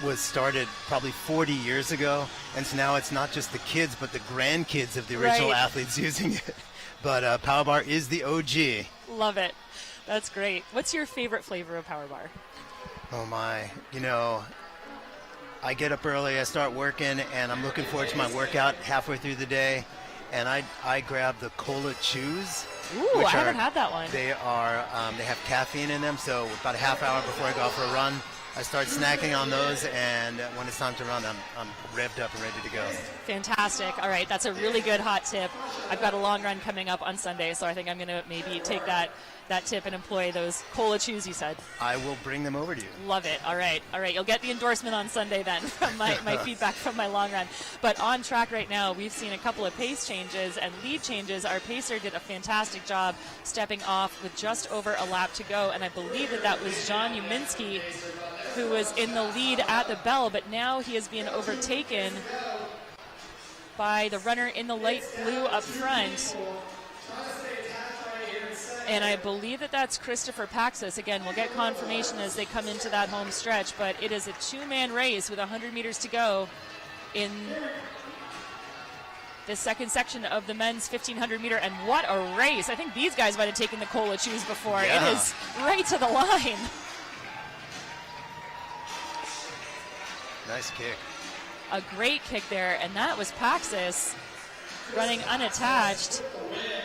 was started probably 40 years ago, and so now it's not just the kids, but the grandkids of the original Right. athletes using it. But Power Bar is the OG. Love it. That's great. What's your favorite flavor of Power Bar? Oh my, I get up early, I start working, and I'm looking forward to my workout halfway through the day, and I grab the Cola Chews. Ooh, which I haven't had that one. They have caffeine in them, so about a half hour before I go out for a run, I start snacking on those, and when it's time to run, I'm revved up and ready to go. Fantastic. All right, that's a really good hot tip. I've got a long run coming up on Sunday, so I think I'm going to maybe take that tip and employ those Cola Chews you said. I will bring them over to you. Love it. All right. You'll get the endorsement on Sunday then from my feedback from my long run. But on track right now, we've seen a couple of pace changes and lead changes. Our pacer did a fantastic job stepping off with just over a lap to go, and I believe that was John Uminski who was in the lead at the bell, but now he is being overtaken by the runner in the light blue up front. And I believe that that's Christopher Paxis. Again, we'll get confirmation as they come into that home stretch, but it is a two-man race with 100 meters to go in the second section of the men's 1,500 meter. And what a race. I think these guys might have taken the cola chews before. Yeah. It is right to the line. Nice kick. A great kick there, and that was Paxis running unattached.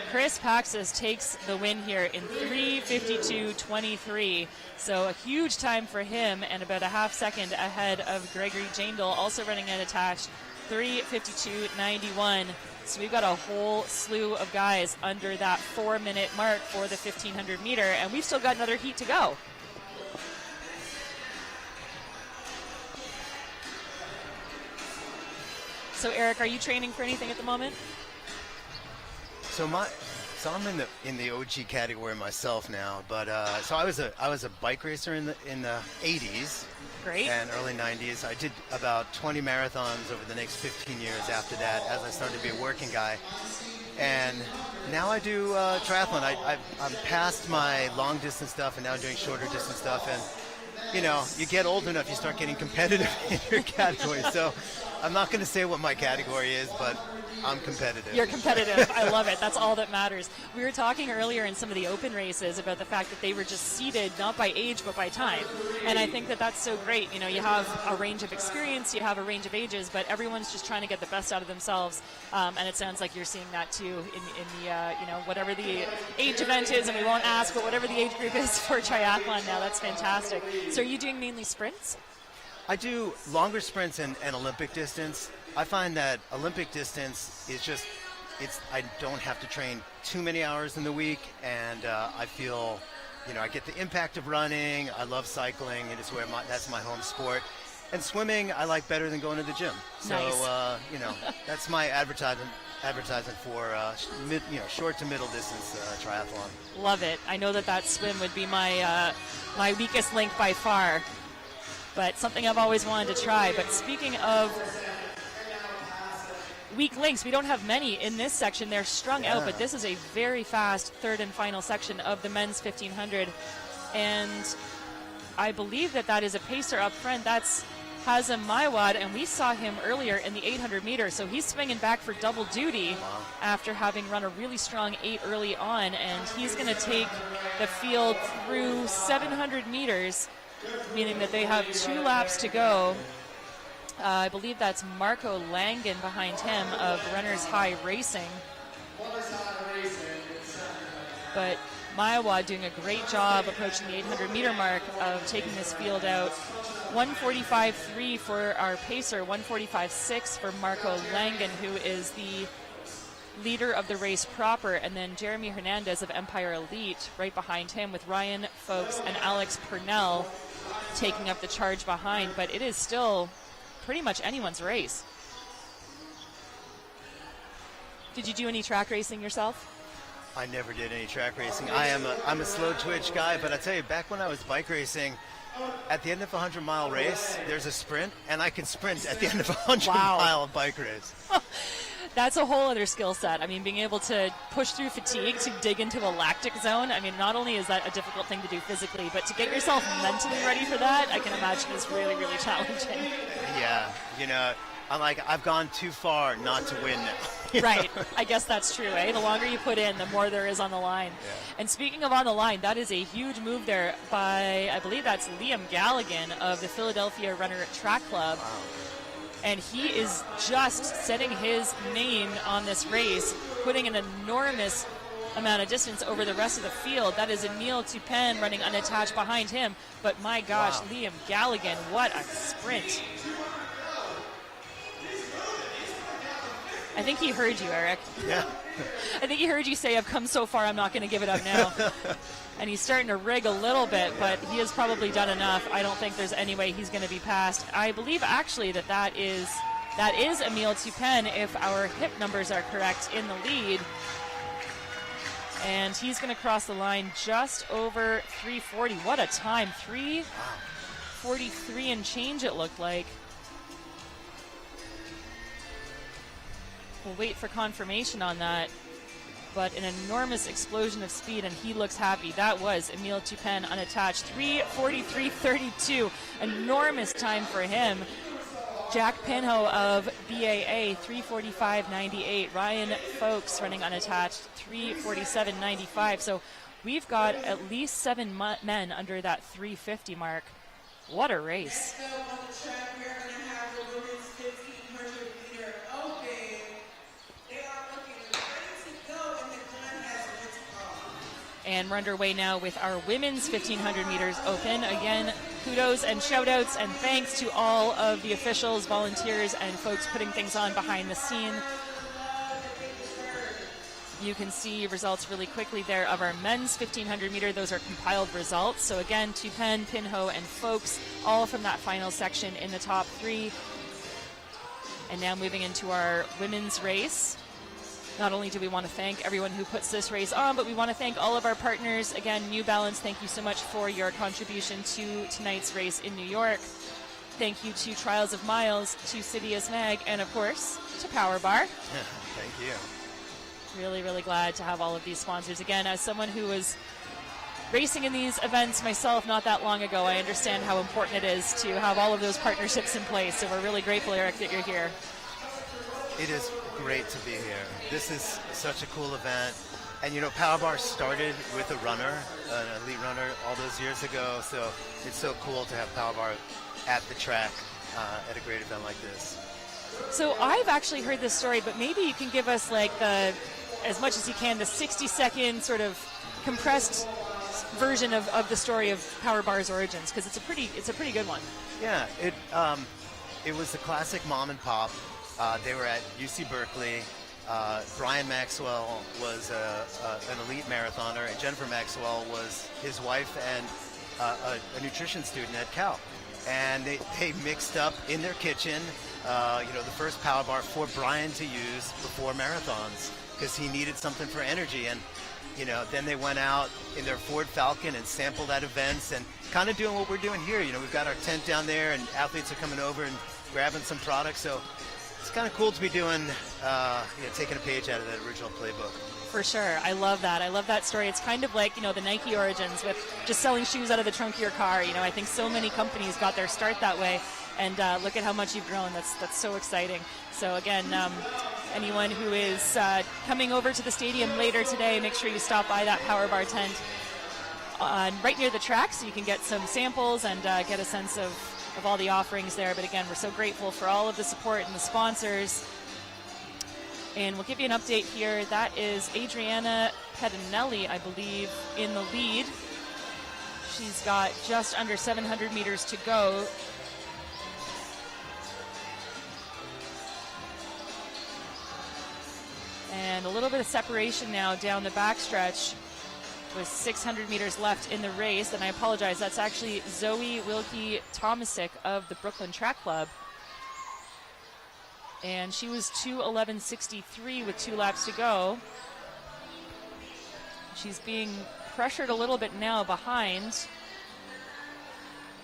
Chris Paxis takes the win here in 3:52.23. So a huge time for him, and about a half second ahead of Gregory Jandel, also running unattached, 3:52.91. So we've got a whole slew of guys under that 4-minute mark for the 1,500 meter, and we've still got another heat to go. So Eric, are you training for anything at the moment? So I'm in the OG category myself now, but so I was a bike racer in the 80s. Great. And early 90s. I did about 20 marathons over the next 15 years after that, as I started to be a working guy. And now I do triathlon. I'm past my long distance stuff and now doing shorter distance stuff. And you know, you get old enough, you start getting competitive in your category. So I'm not going to say what my category is, but I'm competitive. You're competitive. I love it. That's all that matters. We were talking earlier in some of the open races about the fact that they were just seeded not by age but by time. And I think that that's so great. You know, you have a range of experience, you have a range of ages, but everyone's just trying to get the best out of themselves. And it sounds like you're seeing that too in the, you know, whatever the age event is, and we won't ask, but whatever the age group is for triathlon now. That's fantastic. So are you doing mainly sprints? I do longer sprints and Olympic distance. I find that Olympic distance is just, I don't have to train too many hours in the week, and I feel, you know, I get the impact of running. I love cycling. It is where that's my home sport. And swimming, I like better than going to the gym. So, nice. You know, that's my advertisement for, short to middle distance triathlon. Love it. I know that swim would be my my weakest link by far, but something I've always wanted to try. But speaking of weak links, we don't have many in this section. They're strung out, but this is a very fast third and final section of the men's 1,500. And I believe that is a pacer up front. That's Hazem Maiwad, and we saw him earlier in the 800 meters. So he's swinging back for double duty after having run a really strong 8 early on, and he's going to take the field through 700 meters, meaning that they have 2 laps to go. I believe that's Marco Langen behind him of Runners High Racing. But Maiwad doing a great job approaching the 800 meter mark of taking this field out. 1:45.3 for our pacer, 1:45.6 for Marco Langen, who is the leader of the race proper, and then Jeremy Hernandez of Empire Elite right behind him, with Ryan Folks and Alex Purnell taking up the charge behind. But it is still pretty much anyone's race. Did you do any track racing yourself? I never did any track racing. I'm a slow twitch guy, but I tell you, back when I was bike racing, at the end of a 100-mile race, there's a sprint, and I can sprint at the end of a 100-mile bike race. That's a whole other skill set. I mean, being able to push through fatigue, to dig into a lactic zone. I mean, not only is that a difficult thing to do physically, but to get yourself mentally ready for that, I can imagine is really, really challenging. Yeah, you know, I've gone too far not to win now. Right. I guess that's true, eh? The longer you put in, the more there is on the line. Yeah. And speaking of on the line, that is a huge move there by, I believe that's Liam Galligan of the Philadelphia Runner Track Club. Wow. And he is just setting his name on this race, putting an enormous amount of distance over the rest of the field. That is Emile Tupin running unattached behind him. But my gosh, wow. Liam Galligan, what a sprint. I think he heard you, Eric. Yeah. I think he heard you say, I've come so far, I'm not going to give it up now. And he's starting to rig a little bit, but he has probably done enough. I don't think there's any way he's going to be passed. I believe actually that is Emile Tupin, if our hip numbers are correct, in the lead. And he's going to cross the line just over 3:40. What a time. 3:43 and change it looked like. We'll wait for confirmation on that. but an enormous explosion of speed, and he looks happy. That was Emile Tupin unattached. 3:43.32. Enormous time for him. Jack Pinho of BAA, 3:45.98. Ryan Folks running unattached, 3:47.95. So we've got at least 7 men under that 350 mark. What a race. Next up on the track, we're going to have the women's 1500 meter open. They are looking ready to go, and the gun has went off. And we're underway now with our women's 1500 meters open. Again, kudos and shout outs and thanks to all of the officials, volunteers, and folks putting things on behind the scene. You can see results really quickly there of our men's 1500 meter. Those are compiled results. So again, Tupin, Pinho, and Folks, all from that final section in the top 3. And now moving into our women's race. Not only do we want to thank everyone who puts this race on, but we want to thank all of our partners. Again, New Balance, thank you so much for your contribution to tonight's race in New York. Thank you to Trials of Miles, to CITIUS MAG, and of course, to Power Bar. Thank you. Really, really glad to have all of these sponsors. Again, as someone who was racing in these events myself not that long ago, I understand how important it is to have all of those partnerships in place. So we're really grateful, Eric, that you're here. It is great to be here. This is such a cool event. And you know, Power Bar started with a runner, an elite runner, all those years ago. So it's so cool to have Power Bar at the track at a great event like this. So I've actually heard this story, but maybe you can give us like the, as much as you can, the 60-second sort of compressed version of the story of Power Bar's origins, because it's a pretty good one. Yeah, it was the classic mom and pop. They were at UC Berkeley. Brian Maxwell was an elite marathoner, and Jennifer Maxwell was his wife and a nutrition student at Cal. And they mixed up in their kitchen, the first Power Bar for Brian to use before marathons, because he needed something for energy. And then they went out in their Ford Falcon and sampled at events and kind of doing what we're doing here. We've got our tent down there, and athletes are coming over and grabbing some products. So it's kind of cool to be doing, taking a page out of that original playbook. For sure. I love that. I love that story. It's kind of like, the Nike origins with just selling shoes out of the trunk of your car. I think so many companies got their start that way. And look at how much you've grown. That's so exciting. So again, anyone who is coming over to the stadium later today, make sure you stop by that Power Bar tent right near the track so you can get some samples and get a sense of all the offerings there. But again, we're so grateful for all of the support and the sponsors. And we'll give you an update here. That is Adriana Pedinelli, I believe, in the lead. She's got just under 700 meters to go. And a little bit of separation now down the backstretch with 600 meters left in the race. And I apologize, that's actually Zoe Wilkie Tomasic of the Brooklyn Track Club. And she was 2:11.63 with 2 laps to go. She's being pressured a little bit now behind.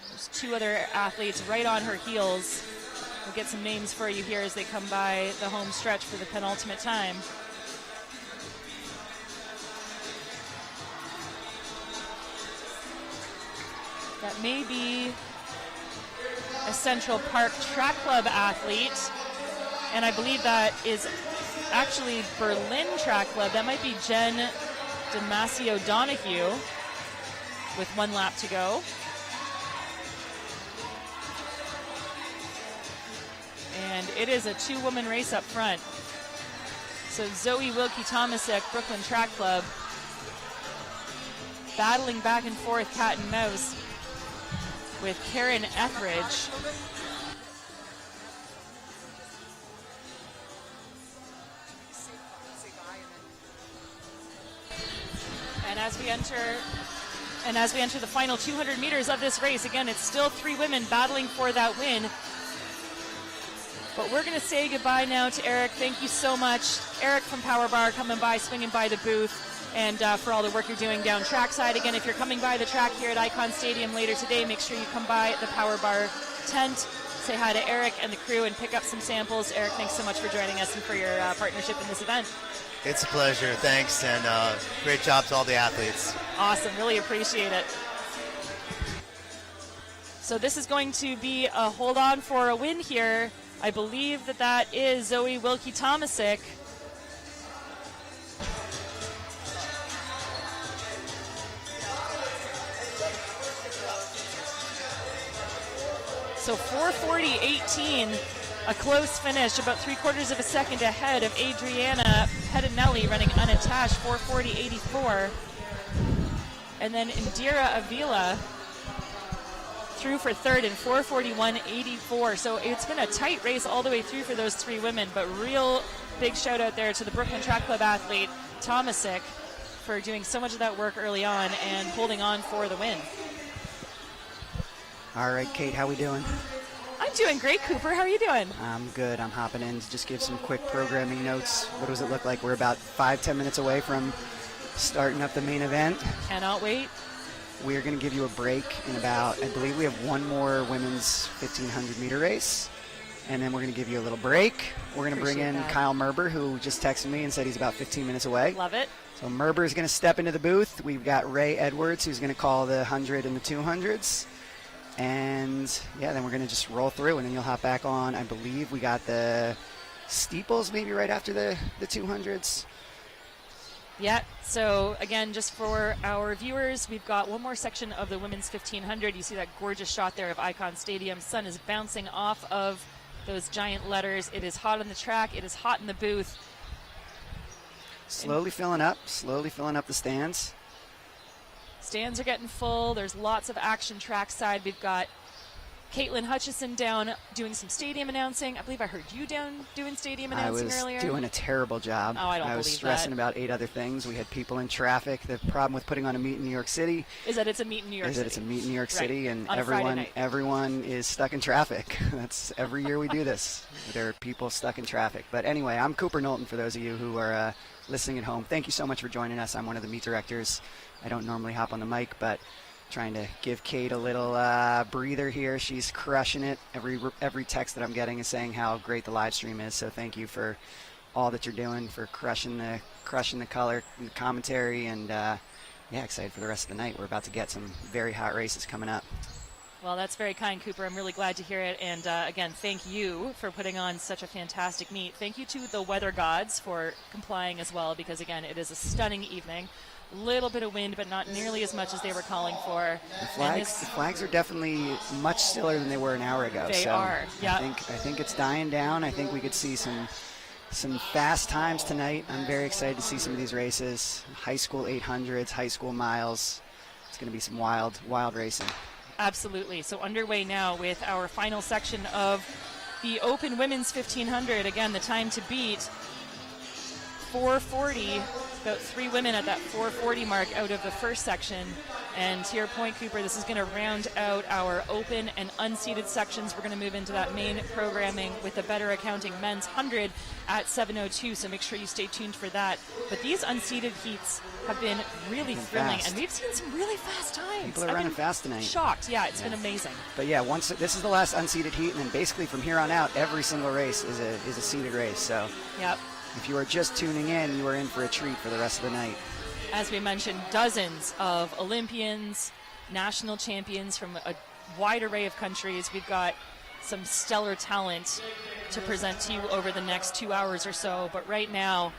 There's 2 other athletes right on her heels. We'll get some names for you here as they come by the home stretch for the penultimate time. That may be a Central Park Track Club athlete. And I believe that is actually Berlin Track Club. That might be Jen Damasio Donahue with 1 lap to go. And it is a 2-woman race up front. So Zoe Wilkie Tomasic, Brooklyn Track Club, battling back and forth cat and mouse with Karen Etheridge. And as we enter the final 200 meters of this race, again, it's still 3 women battling for that win. But we're going to say goodbye now to Eric. Thank you so much, Eric from Power Bar, coming by, swinging by the booth, and for all the work you're doing down trackside. Again, if you're coming by the track here at Icon Stadium later today, make sure you come by the Power Bar tent say hi to Eric and the crew and pick up some samples. Eric, thanks so much for joining us and for your partnership in this event. It's a pleasure. Thanks, and great job to all the athletes. Awesome. Really appreciate it. So this is going to be a hold on for a win here. I believe that is Zoe Wilkie-Tomasic. So 4:40.18, a close finish, about 3/4 of a second ahead of Adriana Pedinelli running unattached, 4:40.84. And then Indira Avila through for third in 4:41.84. So it's been a tight race all the way through for those three women, but real big shout out there to the Brooklyn Track Club athlete Tomasic for doing so much of that work early on and holding on for the win. All right, Kate, how we doing? I'm doing great, Cooper. How are you doing? I'm good. I'm hopping in to just give some quick programming notes. What does it look like? We're about 5-10 minutes away from starting up the main event. Cannot wait. We're going to give you a break in about, I believe we have one more women's 1,500 meter race, and then we're going to give you a little break. We're going to bring in Kyle Merber, who just texted me and said he's about 15 minutes away. Love it. So Merber is going to step into the booth. We've got Ray Edwards, who's going to call the 100 and the 200s. And yeah, then we're going to just roll through, and then you'll hop back on. I believe we got the steeples maybe right after the 200s. Yeah, so again, just for our viewers, we've got one more section of the women's 1,500. You see that gorgeous shot there of Icon Stadium. Sun is bouncing off of those giant letters. It is hot on the track. It is hot in the booth. Slowly filling up the stands. Stands are getting full. There's lots of action trackside. We've got Caitlin Hutchison down doing some stadium announcing. I believe I heard you down doing stadium announcing earlier. I was doing a terrible job. Oh, I don't believe that. I was stressing about 8 other things. We had people in traffic. The problem with putting on a meet in New York City is that it's a meet in New York City. And on everyone is stuck in traffic. That's every year we do this. There are people stuck in traffic. But anyway, I'm Cooper Knowlton for those of you who are listening at home. Thank you so much for joining us. I'm one of the meet directors. I don't normally hop on the mic, but trying to give Kate a little breather here. She's crushing it. Every text that I'm getting is saying how great the live stream is. So thank you for all that you're doing, for crushing the color and the commentary, and yeah, excited for the rest of the night. We're about to get some very hot races coming up. Well, that's very kind, Cooper. I'm really glad to hear it. And again, thank you for putting on such a fantastic meet. Thank you to the weather gods for complying as well, because again, it is a stunning evening. Little bit of wind, but not nearly as much as they were calling for. The flags are definitely much stiller than they were an hour ago. They are, yeah. I think it's dying down. I think we could see some fast times tonight. I'm very excited to see some of these races. High school 800s, high school miles. It's going to be some wild racing. Absolutely. So underway now with our final section of the Open Women's 1500. Again, the time to beat 4:40. About 3 women at that 4:40 mark out of the first section. And to your point, Cooper, this is going to round out our open and unseeded sections. We're going to move into that main programming with the better accounting men's 100 at 7:02. So make sure you stay tuned for that. But these unseeded heats have been really thrilling, and we've seen some really fast times. People are running fast tonight. Shocked, yeah, it's been amazing. But yeah, once this is the last unseeded heat, and then basically from here on out, every single race is a seeded race. So. Yep. If you are just tuning in, you are in for a treat for the rest of the night. As we mentioned, dozens of Olympians, national champions from a wide array of countries. We've got some stellar talent to present to you over the next 2 hours or so. But right now,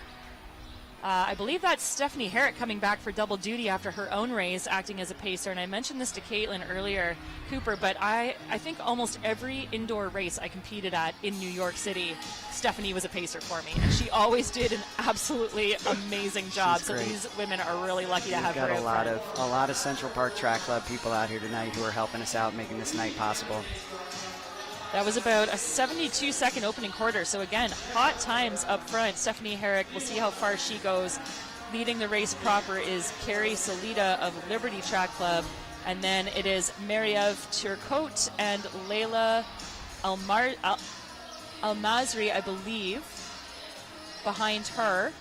I believe that's Stephanie Herrick coming back for double duty after her own race, acting as a pacer. And I mentioned this to Caitlin earlier, Cooper, but I think almost every indoor race I competed at in New York City, Stephanie was a pacer for me. And she always did an absolutely amazing job. So these women are really lucky to have her. We've got a lot of Central Park Track Club people out here tonight who are helping us out, making this night possible. That was about a 72-second opening quarter. So again, hot times up front. Stephanie Herrick, we'll see how far she goes. Leading the race proper is Carrie Salida of Liberty Track Club. And then it is Mariev Turcotte and Layla Almazri, I believe, behind her.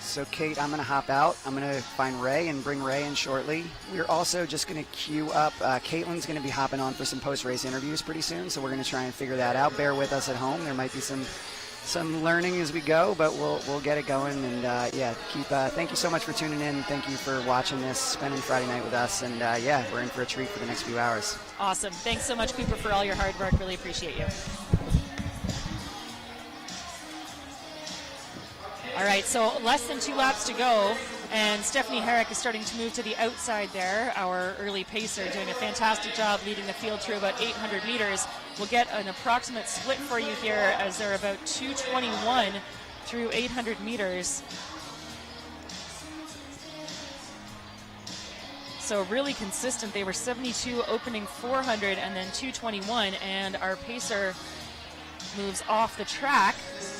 So, Kate, I'm going to hop out. I'm going to find Ray and bring Ray in shortly. We're also just going to queue up. Caitlin's going to be hopping on for some post-race interviews pretty soon, so we're going to try and figure that out. Bear with us at home. There might be some learning as we go, but we'll get it going. And thank you so much for tuning in. Thank you for watching this, spending Friday night with us, and we're in for a treat for the next few hours. Awesome. Thanks so much, Cooper, for all your hard work. Really appreciate you. All right, so less than 2 laps to go, and Stephanie Herrick is starting to move to the outside there, our early pacer, doing a fantastic job leading the field through about 800 meters. We'll get an approximate split for you here as they're about 2:21 through 800 meters. So really consistent. They were 72 opening 400 and then 2:21, and our pacer moves off the track,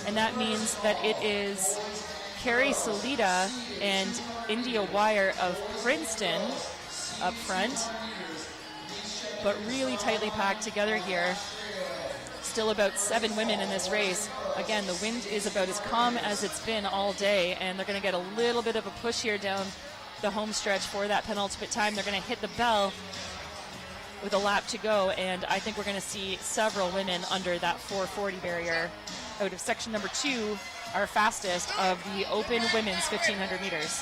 and that means that it is Carrie Salida and India Wire of Princeton up front, but really tightly packed together here. Still about 7 women in this race. Again, the wind is about as calm as it's been all day, and they're going to get a little bit of a push here down the home stretch for that penultimate time. They're going to hit the bell with a lap to go, and I think we're going to see several women under that 440 barrier out of section number 2, our fastest of the open women's 1500 meters.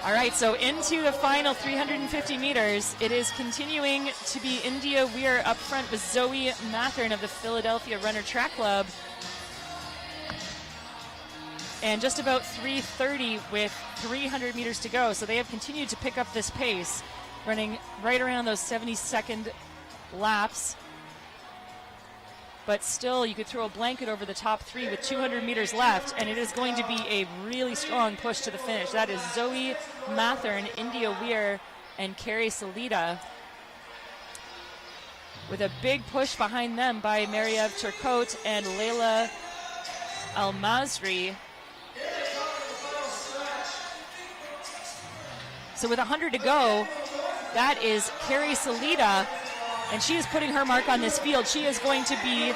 All right, so into the final 350 meters, it is continuing to be India Weir up front with Zoe Mathern of the Philadelphia Runner Track Club. And just about 3:30 with 300 meters to go. So they have continued to pick up this pace, running right around those 70-second laps. But still, you could throw a blanket over the top 3 with 200 meters left, and it is going to be a really strong push to the finish. That is Zoe Mathern, India Weir, and Carrie Salida, with a big push behind them by Mariev Turcotte and Leila Al-Masri. So with 100 to go, that is Carrie Salida, and she is putting her mark on this field. She is going to be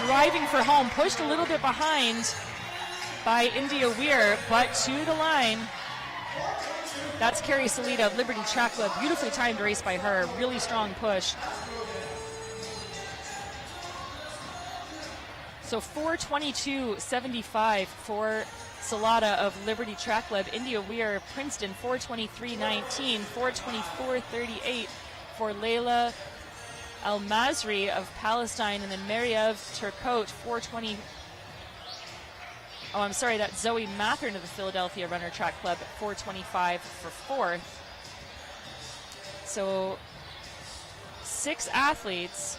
driving for home, pushed a little bit behind by India Weir, but to the line. That's Carrie Salida of Liberty Track Club. Beautifully timed race by her. Really strong push. So 4:22.75 for Salada of Liberty Track Club. India Weir of Princeton, 4:23.19. 4:24.38 for Leila Al-Masri of Palestine. And then Mariev Turcotte, 4:20. Oh, I'm sorry, that's Zoe Mathern of the Philadelphia Runner Track Club at 4:25 for 4th. So 6 athletes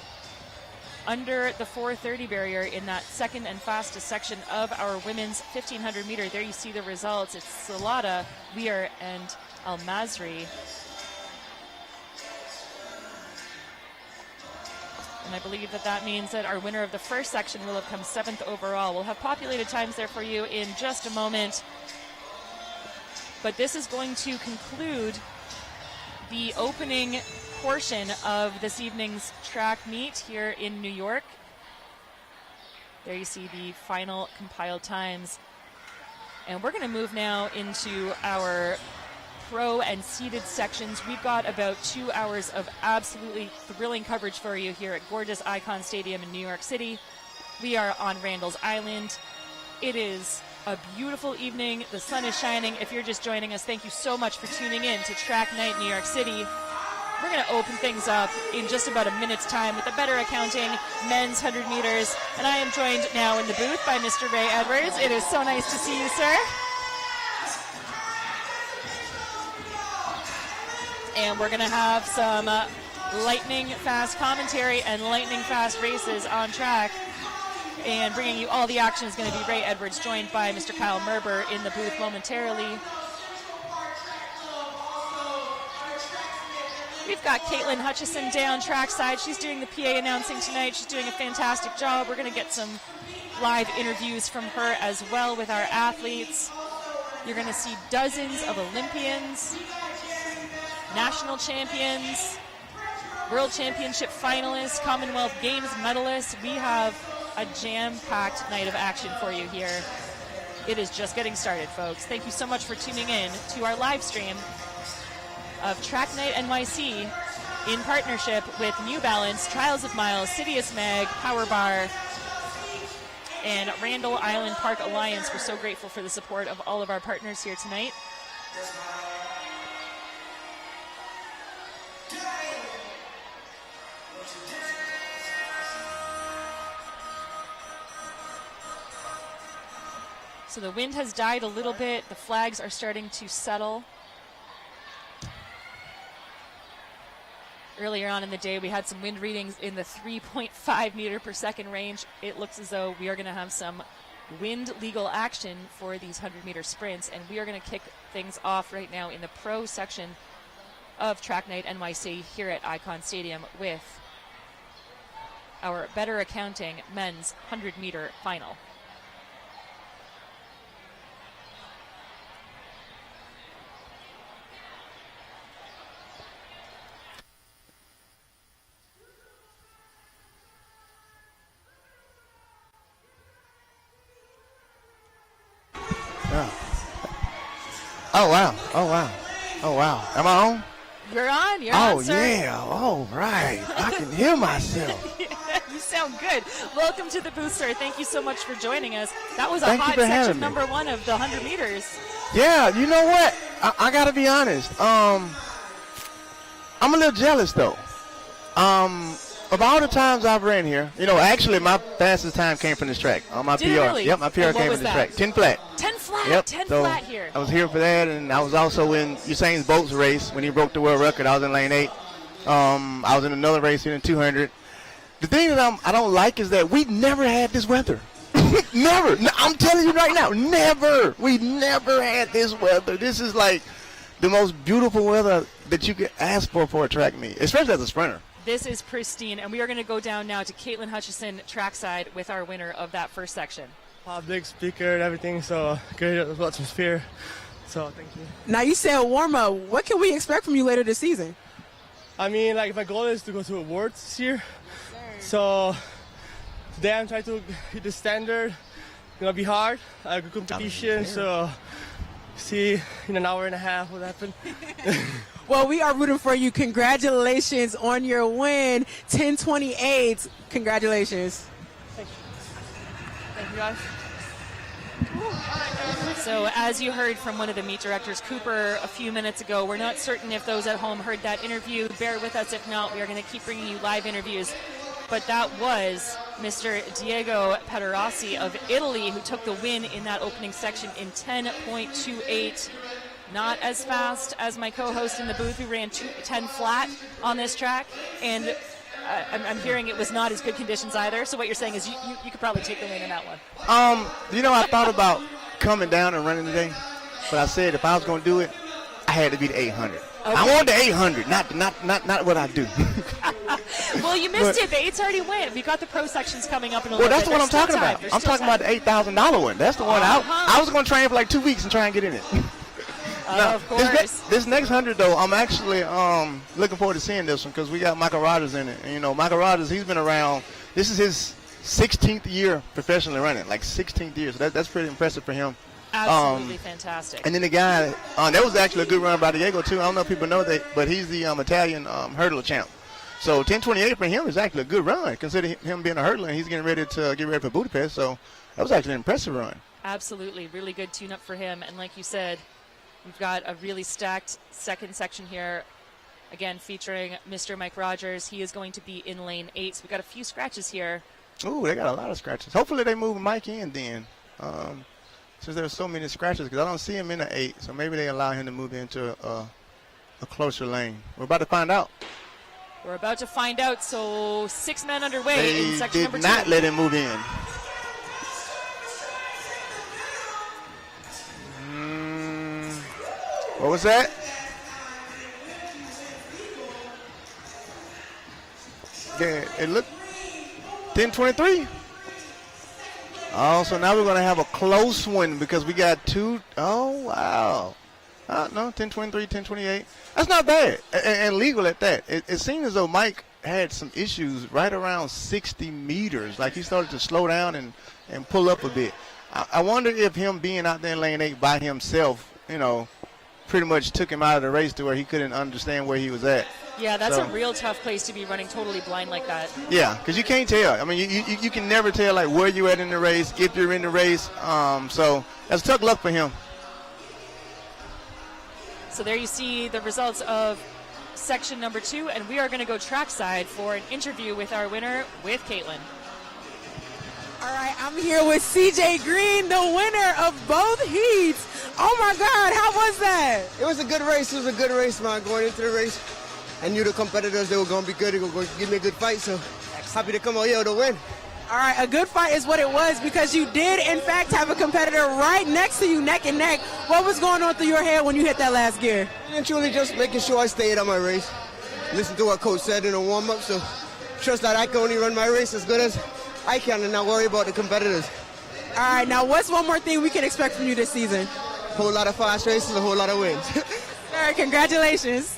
under the 4:30 barrier in that second and fastest section of our women's 1500 meter. There you see the results. It's Salada, Weir, and Al-Masri. And I believe that means that our winner of the first section will have come 7th overall. We'll have populated times there for you in just a moment. But this is going to conclude the opening portion of this evening's track meet here in New York. There you see the final compiled times. And we're going to move now into our pro and seated sections. We've got about 2 hours of absolutely thrilling coverage for you here at gorgeous Icon Stadium in New York City. We are on Randall's Island. It is a beautiful evening. The sun is shining. If you're just joining us, thank you so much for tuning in to Track Night New York City. We're going to open things up in just about a minute's time with the better accounting men's 100 meters. And I am joined now in the booth by Mr. Ray Edwards. It is so nice to see you, sir. And we're going to have some lightning fast commentary and lightning fast races on track. And bringing you all the action is going to be Ray Edwards, joined by Mr. Kyle Merber in the booth momentarily. We've got Caitlin Hutchison down trackside. She's doing the PA announcing tonight. She's doing a fantastic job. We're going to get some live interviews from her as well with our athletes. You're going to see dozens of Olympians. national champions, World Championship finalists, Commonwealth Games medalists. We have a jam-packed night of action for you here. It is just getting started, folks. Thank you so much for tuning in to our live stream of Track Night NYC in partnership with New Balance, Trials of Miles, CITIUS MAG, Power Bar, and Randall Island Park Alliance. We're so grateful for the support of all of our partners here tonight. So the wind has died a little bit. The flags are starting to settle. Earlier on in the day, we had some wind readings in the 3.5 meter per second range. It looks as though we are going to have some wind legal action for these 100-meter sprints, and we are going to kick things off right now in the pro section of Track Night NYC here at Icon Stadium with our Better Accounting men's 100-meter final. Oh wow! Oh wow! Oh wow! Am I on? You're on. You're on, sir. Oh yeah! All right. I can hear myself. You sound good. Welcome to the booth, sir. Thank you so much for joining us. That was a Thank you hot for having section me. number one of the 100 meters. Yeah. You know what? I gotta be honest. I'm a little jealous though. Of all the times I've ran here, you know, actually my fastest time came from this track. On my Did PR. it really? Yep, my PR And what came was from this that? track. 10 flat. 10 flat. Yep. 10 so flat here. I was here for that, and I was also in Usain Bolt's race when he broke the world record. I was in lane 8. I was in another race here in 200. The thing that I don't like is that we never had this weather. Never. No, I'm telling you right now, never. We never had this weather. This is like the most beautiful weather that you could ask for a track meet, especially as a sprinter. This is pristine, and we are going to go down now to Caitlin Hutchison trackside with our winner of that first section. Big speaker and everything, so great atmosphere. So thank you. Now you said warm up. What can we expect from you later this season? I mean, like my goal is to go to awards this year. So today I'm trying to hit the standard. It's gonna be hard, a good competition. So see in an hour and a half what happens. Well, we are rooting for you. Congratulations on your win, 10:28. Congratulations. Thank you guys. So as you heard from one of the meet directors, Cooper, a few minutes ago, we're not certain if those at home heard that interview. Bear with us if not. We are going to keep bringing you live interviews. But that was Mr. Diego Pederossi of Italy, who took the win in that opening section in 10.28. Not as fast as my co-host in the booth, who ran 10 flat on this track. And I'm hearing it was not as good conditions either. So what you're saying is you could probably take the win in that one. You know, I thought about coming down and running today, but I said if I was going to do it, I had to be the 800. Okay. I want the 800, not what I do. Well, you missed it. The 8's already went. We got the pro sections coming up in a little Well, that's bit. what I'm talking about. I'm talking about the $8,000 one. That's the one. I was going to train for like 2 weeks and try and get in it. Now, of course. This next 100, though, I'm actually looking forward to seeing this one because we got Michael Rogers in it. And, you know, Michael Rogers, he's been around. This is his 16th year professionally running, like 16th year. So that's pretty impressive for him. Absolutely fantastic. And then the guy, that was actually a good run by Diego, too. I don't know if people know that, but he's the Italian hurdler champ. So 10:28 for him is actually a good run, considering him being a hurdler, and he's getting ready for Budapest. So that was actually an impressive run. Absolutely. Really good tune-up for him. And like you said, we've got a really stacked second section here, again, featuring Mr. Mike Rogers. He is going to be in lane 8. So we've got a few scratches here. Ooh, they got a lot of scratches. Hopefully they move Mike in then, since there's so many scratches, because I don't see him in the 8. So maybe they allow him to move into a closer lane. We're about to find out. We're about to find out. So 6 men underway in section number 2. They did not let him move in. What was that? Yeah, it looked 10:23. Oh, so now we're going to have a close one because we got 2. Oh, wow. No, 10:23, 10:28. That's not bad, and legal at that. It seemed as though Mike had some issues right around 60 meters. Like he started to slow down and pull up a bit. I wonder if him being out there in lane 8 by himself, pretty much took him out of the race to where he couldn't understand where he was at. Yeah, that's a real tough place to be running totally blind like that. Yeah, because you can't tell. I mean, you can never tell like where you're at in the race, if you're in the race. So that's tough luck for him. So there you see the results of section number 2, and we are going to go trackside for an interview with our winner, with Caitlin. All right, I'm here with CJ Green, the winner of both heats. Oh my God, how was that? It was a good race. It was a good race, man. Going into the race, I knew the competitors, they were going to be good. They were going to give me a good fight, so happy to come out here to win. All right, a good fight is what it was, because you did, in fact, have a competitor right next to you, neck and neck. What was going on through your head when you hit that last gear? And truly just making sure I stayed on my race. Listen to what coach said in the warm-up, so trust that I can only run my race as good as I can and not worry about the competitors. All right, now what's one more thing we can expect from you this season? A whole lot of fast races, a whole lot of wins. All right, congratulations.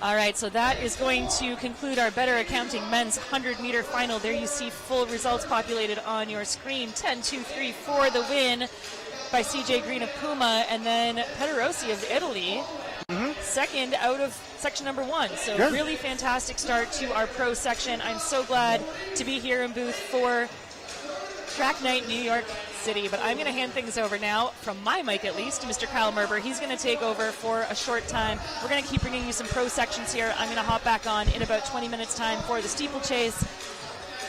All right, so that is going to conclude our Better Accounting men's 100-meter final. There you see full results populated on your screen. 10-2-3 for the win by CJ Green of Puma, and then Pederossi of Italy, second out of section number 1. So really fantastic start to our pro section. I'm so glad to be here in booth for Track Night New York City, but I'm going to hand things over now, from my mic at least, to Mr. Kyle Merber. He's going to take over for a short time. We're going to keep bringing you some pro sections here. I'm going to hop back on in about 20 minutes time for the steeplechase.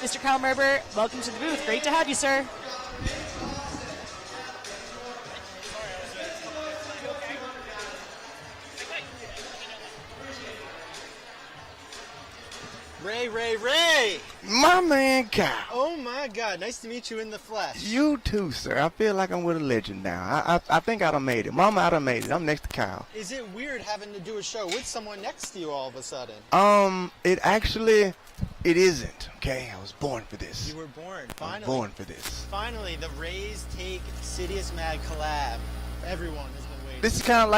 Mr. Kyle Merber, welcome to the booth. Great to have you, sir. Ray! My man, Kyle. Oh my God, nice to meet you in the flesh. You too, sir. I feel like I'm with a legend now. I think I done made it. Mama, I done made it. I'm next to Kyle. Is it weird having to do a show with someone next to you all of a sudden? It isn't. Okay, I was born for this. You were born, finally. I was born for this. Finally, the Rays take CITIUS MAG collab. Everyone has been waiting. This is kind of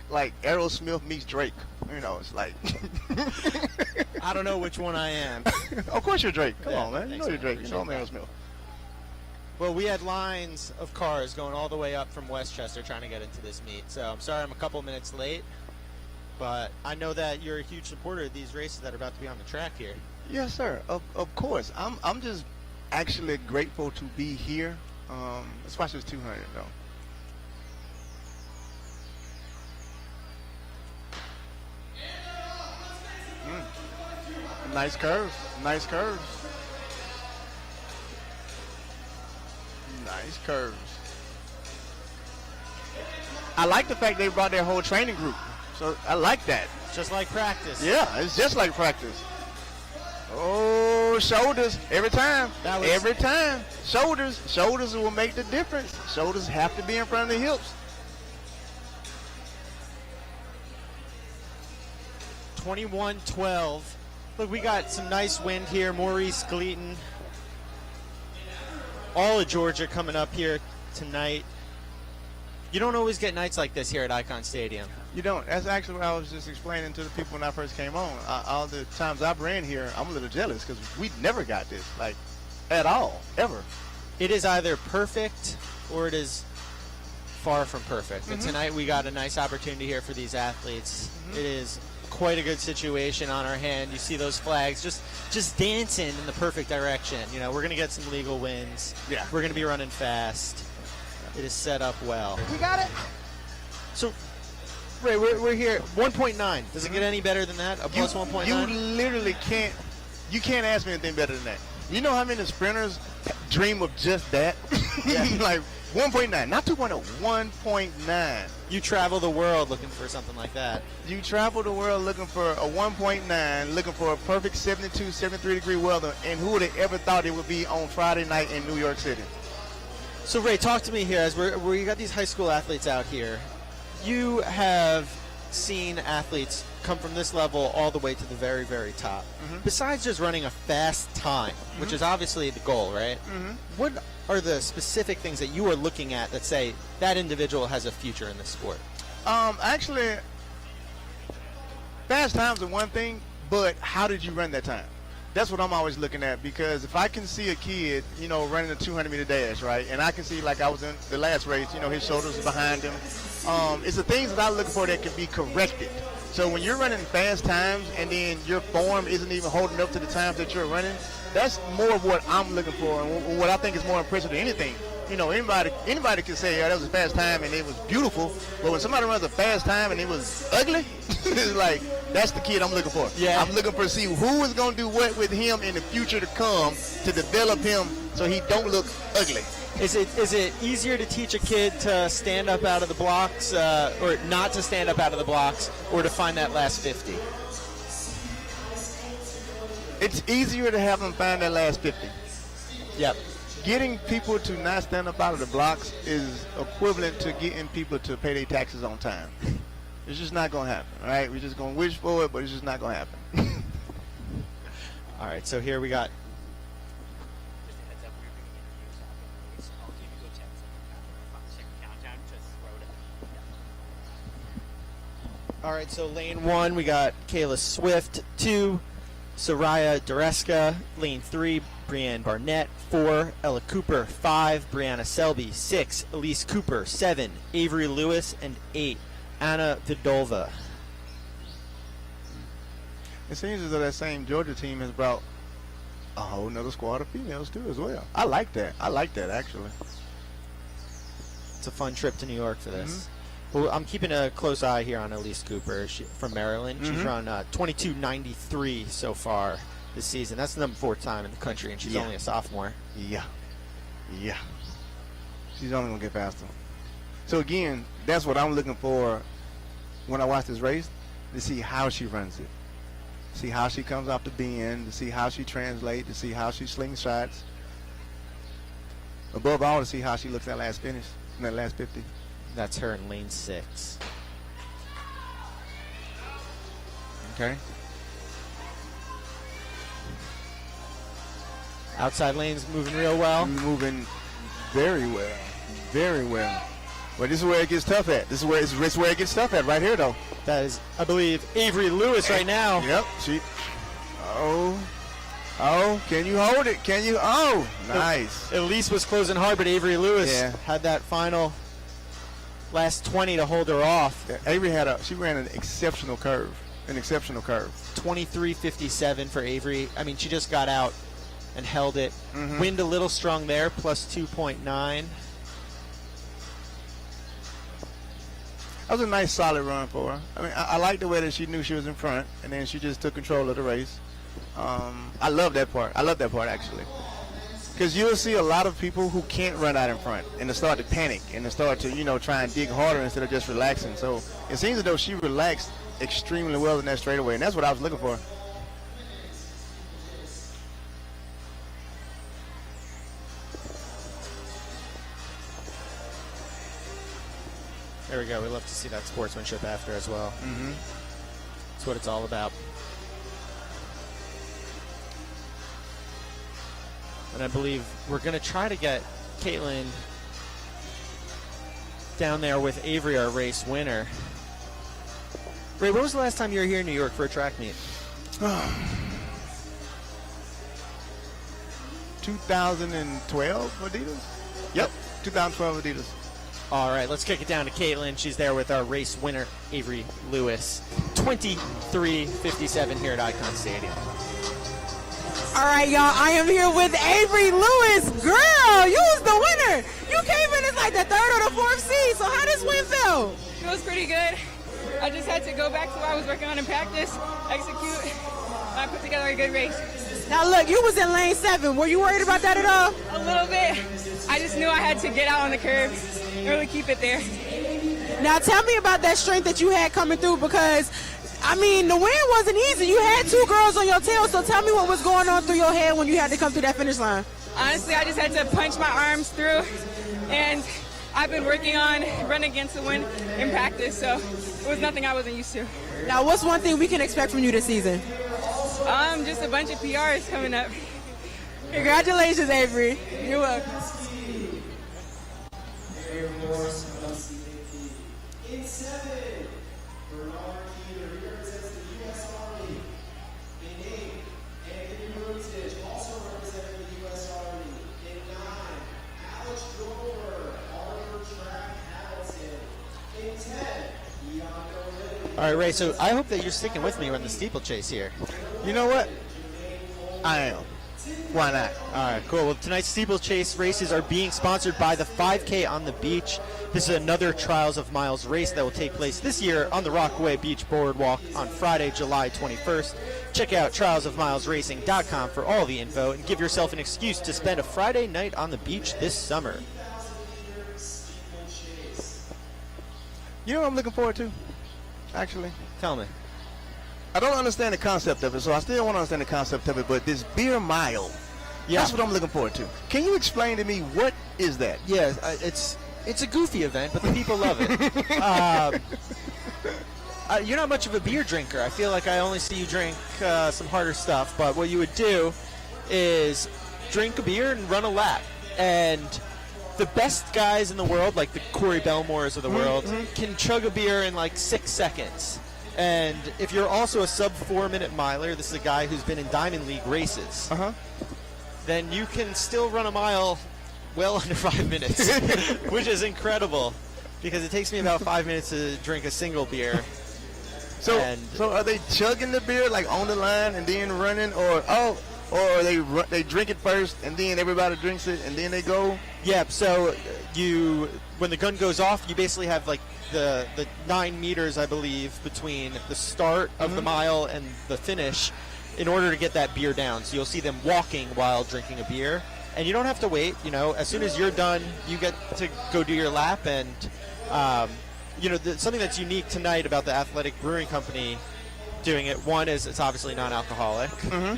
like Aerosmith meets Drake. It's like. I don't know which one I am. Of course you're Drake. Come Yeah, on, man. You know you're Drake. You know I'm Aerosmith. Well, we had lines of cars going all the way up from Westchester trying to get into this meet. So I'm sorry I'm a couple minutes late, but I know that you're a huge supporter of these races that are about to be on the track here. Yes, sir. Of course. I'm just actually grateful to be here. Especially this 200 though. Nice curves. Nice curves. Nice curves. I like the fact they brought their whole training group. So I like that. Just like practice. Yeah, it's just like practice. Oh, shoulders every time. Every time. Shoulders will make the difference. Shoulders have to be in front of the hips. 21-12. Look, we got some nice wind here. Maurice Gleaton. All of Georgia coming up here tonight. You don't always get nights like this here at Icon Stadium. You don't. That's actually what I was just explaining to the people when I first came on. All the times I've ran here, I'm a little jealous because we never got this, like, at all, ever. It is either perfect or it is far from perfect. And tonight we got a nice opportunity here for these athletes. It is quite a good situation on our hand. You see those flags just dancing in the perfect direction. We're going to get some legal wins. Yeah. We're going to be running fast. It is set up well. You got it? So, Ray, we're here. 1.9. Does it get any better than that? A plus 1.9? You literally can't. You can't ask me anything better than that. You know how many sprinters dream of just that? Yeah. Like 1.9, not 2.0, 1.9. You travel the world looking for something like that. You travel the world looking for a 1.9, looking for a perfect 72, 73-degree weather, and who would have ever thought it would be on Friday night in New York City? So, Ray, talk to me here as we got these high school athletes out here. You have seen athletes come from this level all the way to the very, very top. Besides just running a fast time, which is obviously the goal, right? What are the specific things that you are looking at that say that individual has a future in this sport? Actually, fast times are one thing, but how did you run that time? That's what I'm always looking at, because if I can see a kid, you know, running a 200-meter dash, right, and I can see, like I was in the last race, you know, his shoulders are behind him. It's the things that I'm looking for that can be corrected. So when you're running fast times and then your form isn't even holding up to the times that you're running, that's more of what I'm looking for and what I think is more impressive than anything. You know, anybody can say, yeah, that was a fast time and it was beautiful, but when somebody runs a fast time and it was ugly, it's like, that's the kid I'm looking for. Yeah. I'm looking for to see who is going to do what with him in the future to come to develop him so he don't look ugly. Is it easier to teach a kid to stand up out of the blocks, or not to stand up out of the blocks, or to find that last 50? It's easier to have them find that last 50. Yep. Getting people to not stand up out of the blocks is equivalent to getting people to pay their taxes on time. It's just not going to happen, all right? We're just going to wish for it, but it's just not going to happen. All right, so here we got. All right, so lane 1, we got Kayla Swift. 2, Soraya Dureska. Lane 3, Brianne Barnett. 4, Ella Cooper. 5, Brianna Selby. 6, Elise Cooper. 7, Avery Lewis. And 8, Anna Vidolva. It seems as though that same Georgia team has brought a whole nother squad of females too as well. I like that. I like that, actually. It's a fun trip to New York for this. Well, I'm keeping a close eye here on Elise Cooper from Maryland. She's run 22:93 so far this season. That's the number 4 time in the country, and she's only a sophomore. Yeah. She's only going to get faster. So, again, that's what I'm looking for when I watch this race, to see how she runs it. See how she comes off the bend, to see how she translates, to see how she slings shots. Above all, to see how she looks at last finish, in that last 50. That's her in lane 6. Okay. Outside lane's moving real well. Moving very well. Very well. But this is where it gets tough at. This is where it gets tough at right here, though. That is, I believe, Avery Lewis right now. Yep. Oh, can you hold it? Can you? Oh, nice. Elise was closing hard, but Avery Lewis had that final last 20 to hold her off. Yeah, Avery she ran an exceptional curve. 23:57 for Avery. I mean, she just got out and held it. Wind a little strong there, plus 2.9. That was a nice, solid run for her. I mean, I like the way that she knew she was in front, and then she just took control of the race. I love that part. I love that part, actually. Because you'll see a lot of people who can't run out in front, and they start to panic, and they start to, try and dig harder instead of just relaxing. So it seems as though she relaxed extremely well in that straightaway, and that's what I was looking for. There we go. We love to see that sportsmanship after as well. That's what it's all about. And I believe we're going to try to get Caitlin down there with Avery, our race winner. Ray, when was the last time you were here in New York for a track meet? 2012 Adidas? Yep, 2012 Adidas. All right, let's kick it down to Caitlin. She's there with our race winner, Avery Lewis. 23:57 here at Icon Stadium. All right, y'all, I am here with Avery Lewis. Girl, you was the winner. You came in as like the 3rd or the 4th seed, so how does win feel? It was pretty good. I just had to go back to what I was working on in practice, execute, and I put together a good race. Now look, you was in lane 7. Were you worried about that at all? A little bit. I just knew I had to get out on the curb and really keep it there. Now tell me about that strength that you had coming through, because I mean, the win wasn't easy. You had 2 girls on your tail, so tell me what was going on through your head when you had to come through that finish line. Honestly, I just had to punch my arms through and I've been working on running against the wind in practice, so it was nothing I wasn't used to. Now, what's one thing we can expect from you this season? Just a bunch of PRs coming up. Congratulations, Avery. You're welcome. In 7, Bernard Keeler, he represents the U.S. Army. In 8, Anthony Rutich, also representing the U.S. Army. In 9, Alex Grover, Oliver Track Hamilton. In 10, Bianco. All right, Ray, so I hope that you're sticking with me on the steeplechase here. You know what? I am. Why not? All right, cool. Well, tonight's steeplechase races are being sponsored by the 5K on the Beach. This is another Trials of Miles race that will take place this year on the Rockaway Beach Boardwalk on Friday, July 21st. Check out trialsofmilesracing.com for all the info and give yourself an excuse to spend a Friday night on the beach this summer. You know what I'm looking forward to? Actually, tell me. I don't understand the concept of it, so I still want to understand the concept of it, but this beer mile, that's what I'm looking forward to. Can you explain to me what is that? Yeah, it's a goofy event, but the people love it. You're not much of a beer drinker. I feel like I only see you drink some harder stuff, but what you would do is drink a beer and run a lap. And the best guys in the world, like the Corey Belmores of the world, can chug a beer in like 6 seconds. And if you're also a sub 4-minute miler, this is a guy who's been in Diamond League races, then you can still run a mile well under 5 minutes, which is incredible because it takes me about 5 minutes to drink a single beer. So are they chugging the beer like on the line and then running, or they drink it first and then everybody drinks it and then they go? Yeah. So when the gun goes off, you basically have like the 9 meters, I believe, between the start of the mile and the finish in order to get that beer down. So you'll see them walking while drinking a beer. And you don't have to wait. As soon as you're done, you get to go do your lap. And, something that's unique tonight about the Athletic Brewing Company doing it, one is it's obviously non-alcoholic.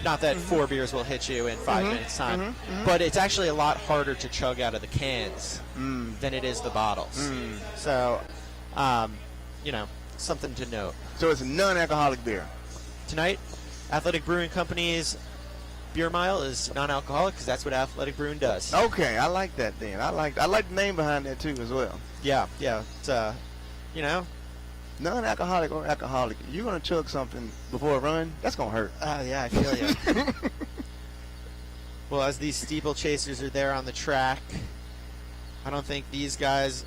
Not that 4 beers will hit you in 5 minutes time. But it's actually a lot harder to chug out of the cans than it is the bottles. So, something to note. So it's a non-alcoholic beer. Tonight, Athletic Brewing Company's beer mile is non-alcoholic because that's what Athletic Brewing does. Okay, I like that then. I like the name behind that too as well. Yeah. It's, non-alcoholic or alcoholic. You're gonna chug something before a run. That's gonna hurt. Yeah, I feel you. Well, as these steeplechasers are there on the track, I don't think these guys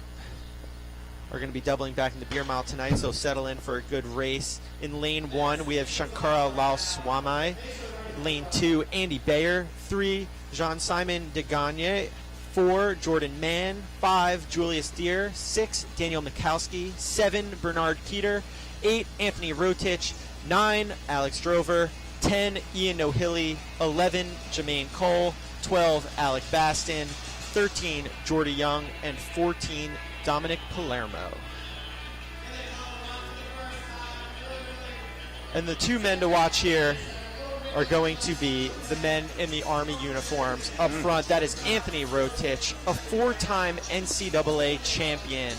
are going to be doubling back in the beer mile tonight, so settle in for a good race. In lane 1, we have Shankara Lauswamai. In lane 2, Andy Bayer. 3, Jean-Simon de Gagne. 4, Jordan Mann. 5, Julius Deere. 6, Daniel Mikowski. 7, Bernard Keeter. 8, Anthony Rotich. 9, Alex Drover. 10, Ian Nohilly. 11, Jermaine Cole. 12, Alec Baston. 13, Jordy Young. And 14, Dominic Palermo. And the 2 men to watch here are going to be the men in the Army uniforms. Up front, that is Anthony Rotich, a 4-time NCAA champion.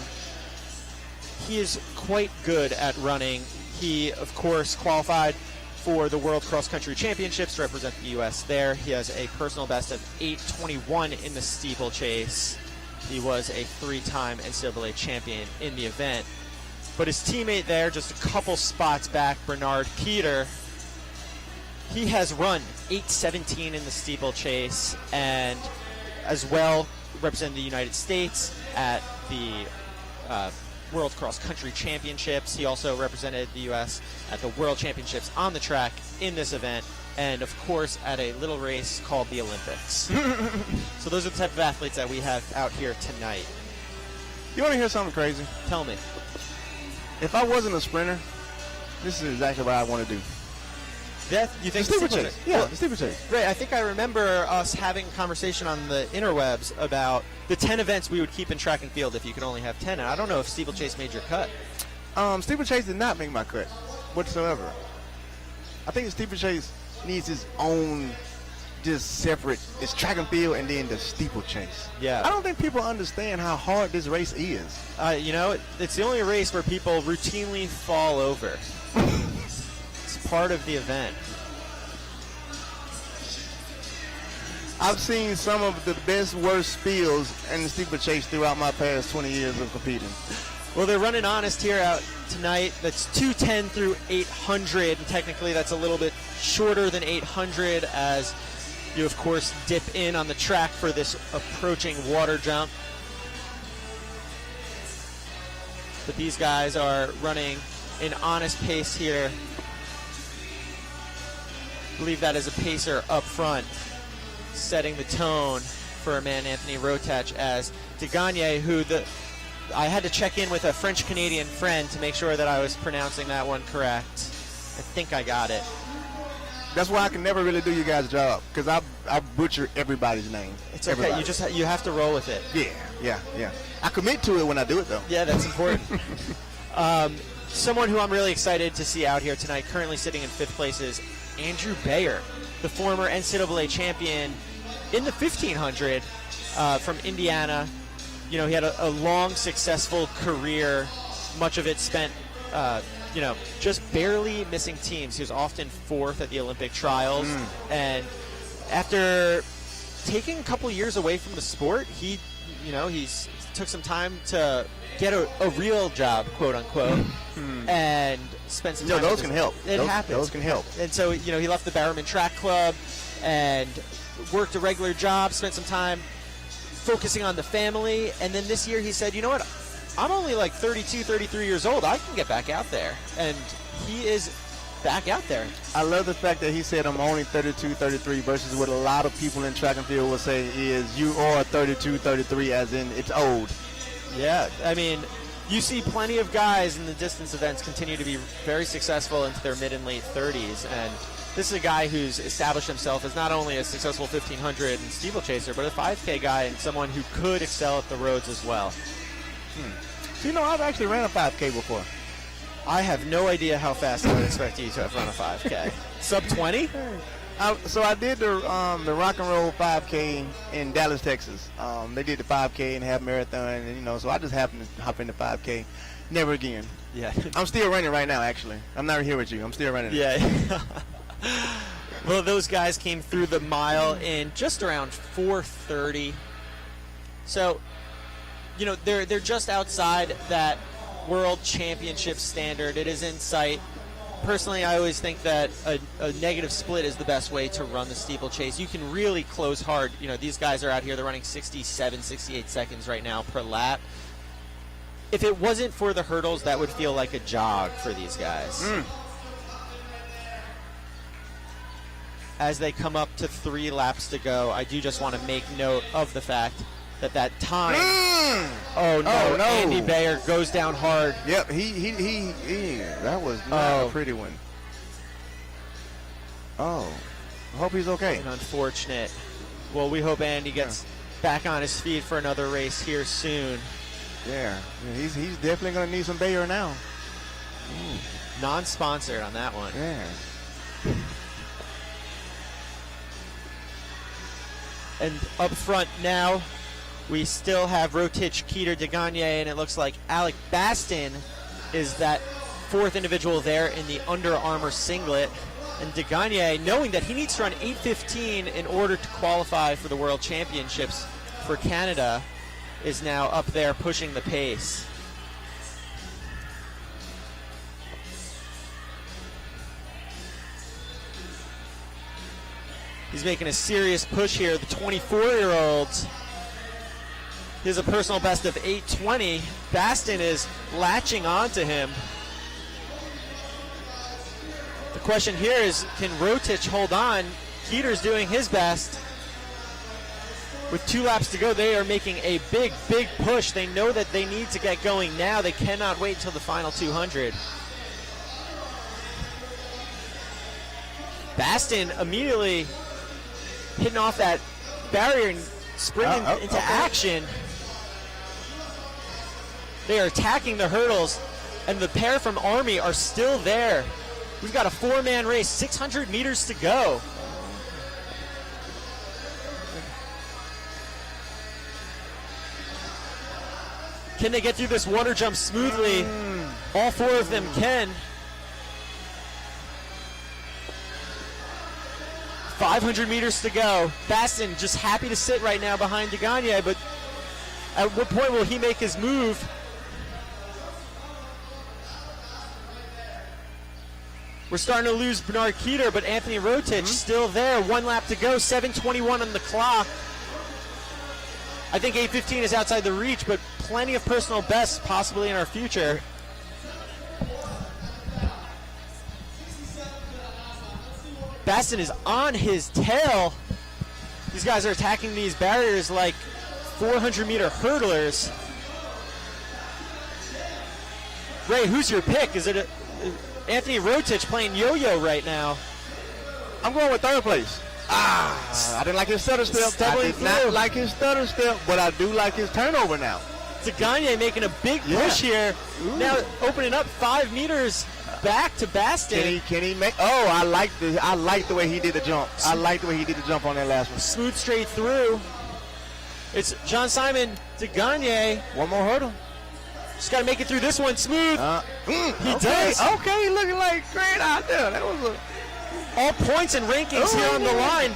He is quite good at running. He, of course, qualified for the World Cross Country Championships to represent the U.S. there. He has a personal best of 8:21 in the steeplechase. He was a 3-time NCAA champion in the event. But his teammate there, just a couple spots back, Bernard Keeter, he has run 8:17 in the steeplechase and as well represented the United States at the World Cross Country Championships. He also represented the U.S. at the World Championships on the track in this event, and of course at a little race called the Olympics. So those are the type of athletes that we have out here tonight. You want to hear something crazy? Tell me. If I wasn't a sprinter, this is exactly what I want to do. You think the steeplechase? Yeah, the steeplechase. Great. I think I remember us having a conversation on the interwebs about the 10 events we would keep in track and field if you could only have 10. And I don't know if steeplechase made your cut. Steeplechase did not make my cut whatsoever. I think the steeplechase needs its own just separate. It's track and field and then the steeplechase. Yeah. I don't think people understand how hard this race is. You know, it's the only race where people routinely fall over. It's part of the event. I've seen some of the best, worst spills in the steeplechase throughout my past 20 years of competing. Well, they're running honest here out tonight. That's 210 through 800, and technically that's a little bit shorter than 800 as you, of course, dip in on the track for this approaching water jump. But these guys are running an honest pace here. I believe that is a pacer up front, setting the tone for a man, Anthony Rotech, as Degagne, who I had to check in with a French-Canadian friend to make sure that I was pronouncing that one correct. I think I got it. That's why I can never really do you guys' job, because I butcher everybody's name. It's okay. You have to roll with it. Yeah. I commit to it when I do it, though. Yeah, that's important. Someone who I'm really excited to see out here tonight, currently sitting in 5th place, is Andrew Bayer, the former NCAA champion in the 1500 from Indiana. You know, he had a long, successful career, much of it spent, just barely missing teams. He was often 4th at the Olympic trials. And after taking a couple years away from the sport, he took some time to get a real job, quote unquote, and spent some time. Those can help. It happens. Those can help. And so, he left the Bowerman Track Club and worked a regular job, spent some time focusing on the family, and then this year he said, you know what, I'm only like 32, 33 years old. I can get back out there. And he is back out there. I love the fact that he said I'm only 32, 33 versus what a lot of people in track and field will say is you are 32, 33 as in it's old. Yeah, I mean, you see plenty of guys in the distance events continue to be very successful into their mid and late 30s, and this is a guy who's established himself as not only a successful 1500 and steeplechaser, but a 5K guy and someone who could excel at the roads as well. So, I've actually ran a 5K before. I have no idea how fast I would expect you to have run a 5K. Sub 20? So I did the rock and roll 5K in Dallas, Texas. They did the 5K and half marathon, and so I just happened to hop in the 5K. Never again. Yeah. I'm still running right now, actually. I'm not here with you. I'm still running. Yeah. Well, those guys came through the mile in just around 4:30. So, they're just outside that World Championship standard. It is in sight. Personally, I always think that a negative split is the best way to run the steeplechase. You can really close hard. These guys are out here. They're running 67, 68 seconds right now per lap. If it wasn't for the hurdles, that would feel like a jog for these guys. As they come up to 3 laps to go, I do just want to make note of the fact that time. Oh no! Andy Bayer goes down hard. Yep, he that was not a pretty one. Oh, I hope he's okay. Unfortunate. Well, we hope Andy gets back on his feet for another race here soon. Yeah, he's definitely going to need some Bayer now. Non-sponsored on that one. Yeah. And up front now, we still have Rotich, Keeter, Degagne, and it looks like Alec Baston is that 4th individual there in the Under Armour singlet. And Degagne, knowing that he needs to run 8:15 in order to qualify for the World Championships for Canada, is now up there pushing the pace. He's making a serious push here. The 24-year-old has a personal best of 8:20. Baston is latching on to him. The question here is, can Rotich hold on? Keeter's doing his best. With 2 laps to go, they are making a big, big push. They know that they need to get going now. They cannot wait until the final 200. Baston immediately hitting off that barrier and springing into action. They are attacking the hurdles, and the pair from Army are still there. We've got a 4-man race, 600 meters to go. Can they get through this water jump smoothly? All 4 of them can. 500 meters to go. Baston just happy to sit right now behind Gagne, but at what point will he make his move? We're starting to lose Bernard Keeter, but Anthony Rotich still there. 1 lap to go, 7:21 on the clock. I think 8:15 is outside the reach, but plenty of personal bests possibly in our future. Baston is on his tail. These guys are attacking these barriers like 400-meter hurdlers. Ray, who's your pick? Is it Anthony Rotich playing yo-yo right now? I'm going with 3rd place. I didn't like his stutter step. I did not like his stutter step, but I do like his turnover now. Gagne making a big push here. Now opening up 5 meters back to Baston. Can he make? Oh, I like the way he did the jump. I like the way he did the jump on that last one. Smooth straight through. It's Jean-Simon Gagne. 1 more hurdle. Just got to make it through this one smooth. He does. Okay, looking like great out there. That was all points and rankings here on the line.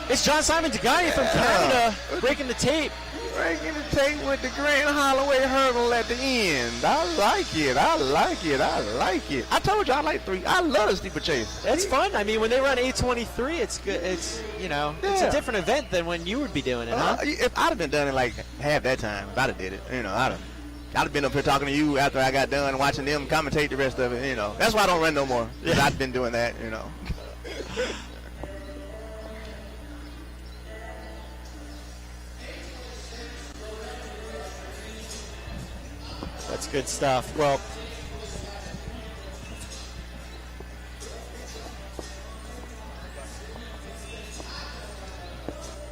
It's Jean-Simon Gagne from Canada breaking the tape. Breaking the tape with the Grand Holloway hurdle at the end. I like it. I like it. I like it. I told you I like 3. I love the steeplechase. That's fun. I mean, when they run 8:23, it's good. It's it's a different event than when you would be doing it, huh? If I'd have been done it like half that time, if I'd have did it, I'd have been up here talking to you after I got done watching them commentate the rest of it, That's why I don't run no more. I've been doing that, That's good stuff. Well,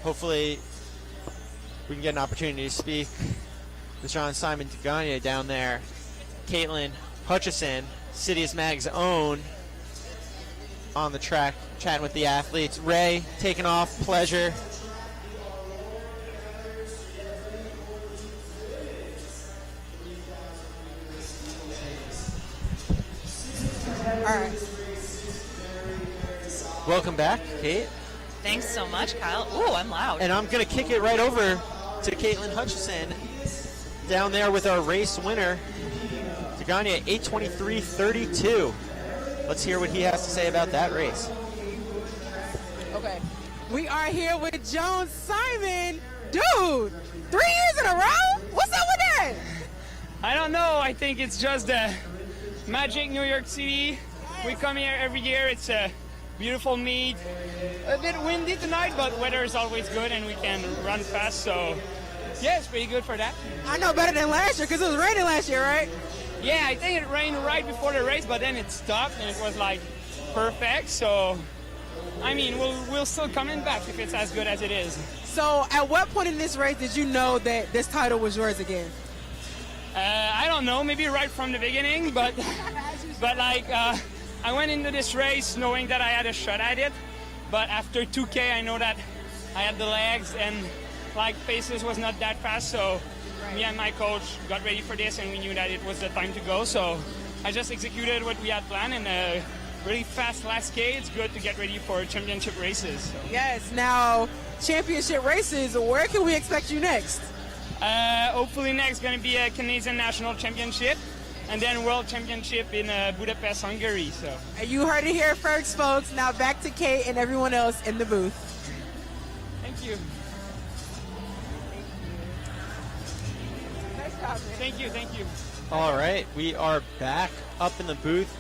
hopefully we can get an opportunity to speak with Jean-Simon Gagne down there. Caitlin Hutchison, CITIUS Mag's own, on the track, chatting with the athletes. Ray taking off, pleasure. All right. Welcome back, Kate. Thanks so much, Kyle. Ooh, I'm loud. And I'm going to kick it right over to Caitlin Hutchison down there with our race winner, Gagne at 8:23.32. Let's hear what he has to say about that race. Okay. We are here with Joan Simon. Dude, 3 years in a row? What's up with that? I don't know. I think it's just the magic New York City. We come here every year. It's a beautiful meet. A bit windy tonight, but weather is always good and we can run fast. So, yeah, it's pretty good for that. I know better than last year because it was raining last year, right? Yeah, I think it rained right before the race, but then it stopped and it was like perfect. So, I mean, we'll still come in back if it's as good as it is. So, at what point in this race did you know that this title was yours again? I don't know, maybe right from the beginning, but I went into this race knowing that I had a shot at it, but after 2K I know that I had the legs and paces was not that fast, so me and my coach got ready for this and we knew that it was the time to go, so I just executed what we had planned and a really fast last K. It's good to get ready for championship races. So. Yes, now championship races, where can we expect you next? Hopefully next going to be a Canadian National Championship and then World Championship in Budapest, Hungary. So you heard it here first, folks. Now back to Kate and everyone else in the booth. Thank you. Nice job, man. Thank you. All right, we are back up in the booth.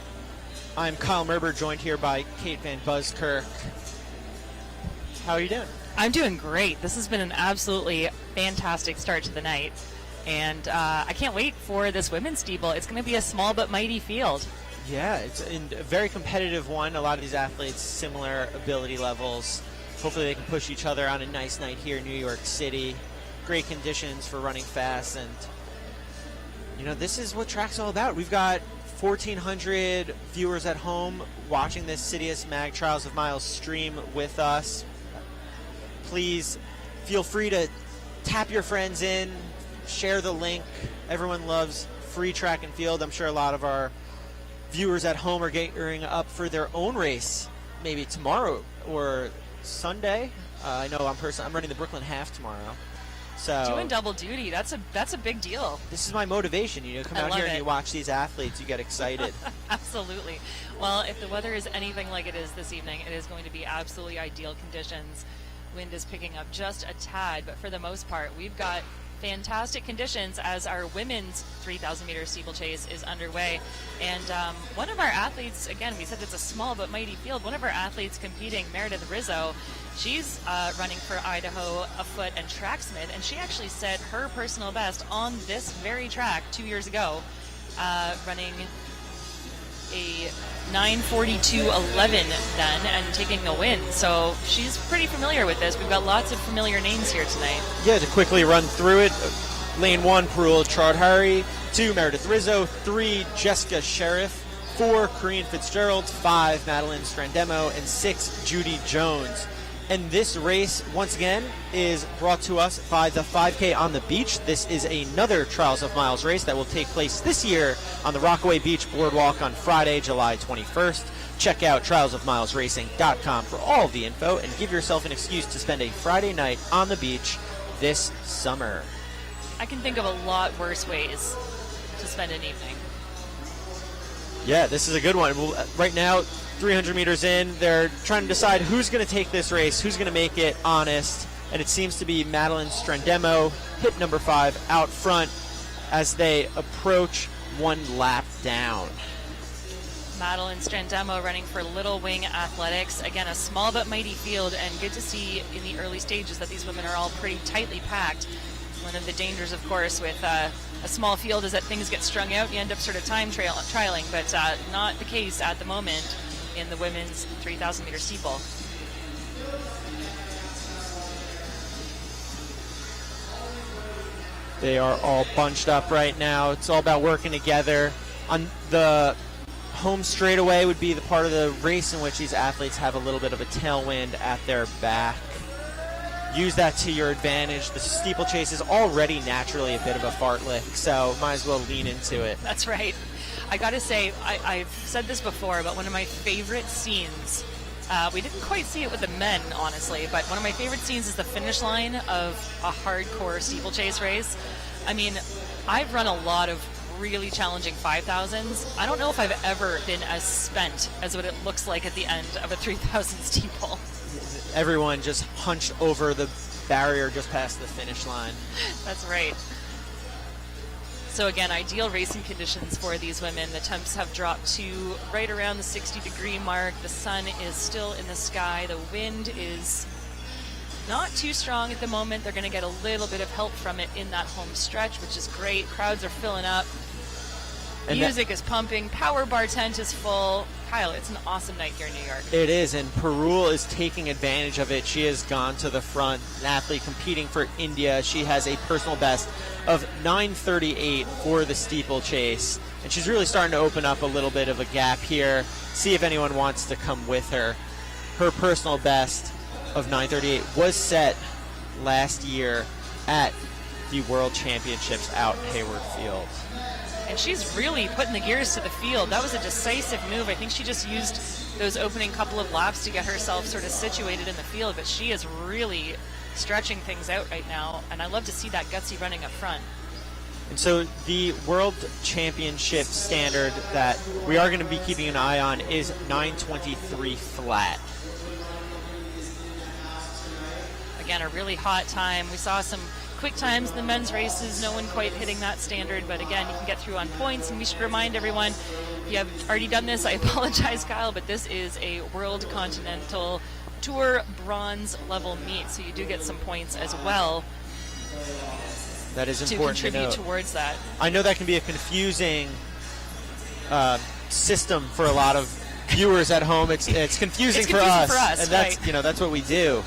I'm Kyle Merber, joined here by Kate Van Buskirk. How are you doing? I'm doing great. This has been an absolutely fantastic start to the night. And I can't wait for this women's steeple. It's going to be a small but mighty field. Yeah, it's a very competitive one. A lot of these athletes, similar ability levels. Hopefully they can push each other on a nice night here in New York City. Great conditions for running fast. And, this is what track's all about. We've got 1,400 viewers at home watching this CITIUS MAG Trials of Miles stream with us. Please feel free to tap your friends in, share the link. Everyone loves free track and field. I'm sure a lot of our viewers at home are gearing up for their own race, maybe tomorrow or Sunday. I know I'm running the Brooklyn Half tomorrow. So doing double duty, that's a big deal. This is my motivation. You come out here and you watch these athletes, you get excited. Absolutely. Well, if the weather is anything like it is this evening, it is going to be absolutely ideal conditions. Wind is picking up just a tad, but for the most part, we've got fantastic conditions as our women's 3,000 meter steeplechase is underway. And one of our athletes, again, we said it's a small but mighty field. One of our athletes competing, Meredith Rizzo, she's running for Idaho afoot and tracksmith, and she actually set her personal best on this very track 2 years ago, running a 9:42.11 then and taking a win. So she's pretty familiar with this. We've got lots of familiar names here tonight. Yeah, to quickly run through it. Lane 1, Parul Chaudhary. 2, Meredith Rizzo. 3, Jessica Sheriff. 4, Corinne Fitzgerald. 5, Madeline Strandemo. And 6, Judy Jones. And this race, once again, is brought to us by the 5K on the Beach. This is another Trials of Miles race that will take place this year on the Rockaway Beach Boardwalk on Friday, July 21st. Check out trialsofmilesracing.com for all of the info and give yourself an excuse to spend a Friday night on the beach this summer. I can think of a lot worse ways to spend an evening. Yeah, this is a good one. Right now, 300 meters in, they're trying to decide who's going to take this race, who's going to make it honest, and it seems to be Madeline Strandemo, hit number 5, out front as they approach 1 lap down. Madeline Strandemo running for Little Wing Athletics. Again, a small but mighty field, and good to see in the early stages that these women are all pretty tightly packed. One of the dangers, of course, with a small field is that things get strung out. You end up sort of time trialing, but not the case at the moment in the women's 3,000 meter steeple. They are all bunched up right now. It's all about working together. On the home straightaway would be the part of the race in which these athletes have a little bit of a tailwind at their back. Use that to your advantage. The steeplechase is already naturally a bit of a fartlek, so might as well lean into it. That's right. I gotta say, I've said this before, but one of my favorite scenes, we didn't quite see it with the men, honestly, but one of my favorite scenes is the finish line of a hardcore steeplechase race. I mean, I've run a lot of really challenging 5,000s. I don't know if I've ever been as spent as what it looks like at the end of a 3,000 steeple. Everyone just hunched over the barrier just past the finish line. That's right. So again, ideal racing conditions for these women. The temps have dropped to right around the 60-degree mark. The sun is still in the sky. The wind is not too strong at the moment. They're going to get a little bit of help from it in that home stretch, which is great. Crowds are filling up. And music is pumping. Power Bar tent is full. Kyle, it's an awesome night here in New York. It is, and Parul is taking advantage of it. She has gone to the front, an athlete competing for India. She has a personal best of 9:38 for the steeplechase, and she's really starting to open up a little bit of a gap here, see if anyone wants to come with her. Her personal best of 9:38 was set last year at the World Championships out Hayward Field. And she's really putting the gears to the field. That was a decisive move. I think she just used those opening couple of laps to get herself sort of situated in the field, but she is really stretching things out right now, and I love to see that gutsy running up front. And so the World Championship standard that we are going to be keeping an eye on is 9:23 flat. Again, a really hot time. We saw some quick times in the men's races, no one quite hitting that standard, but again, you can get through on points. And we should remind everyone, if you have already done this, I apologize, Kyle, but this is a World Continental Tour bronze level meet, so you do get some points as well. That is important to contribute towards that. I know that can be a confusing system for a lot of viewers at home. It's confusing, for us, and that's right. That's what we do.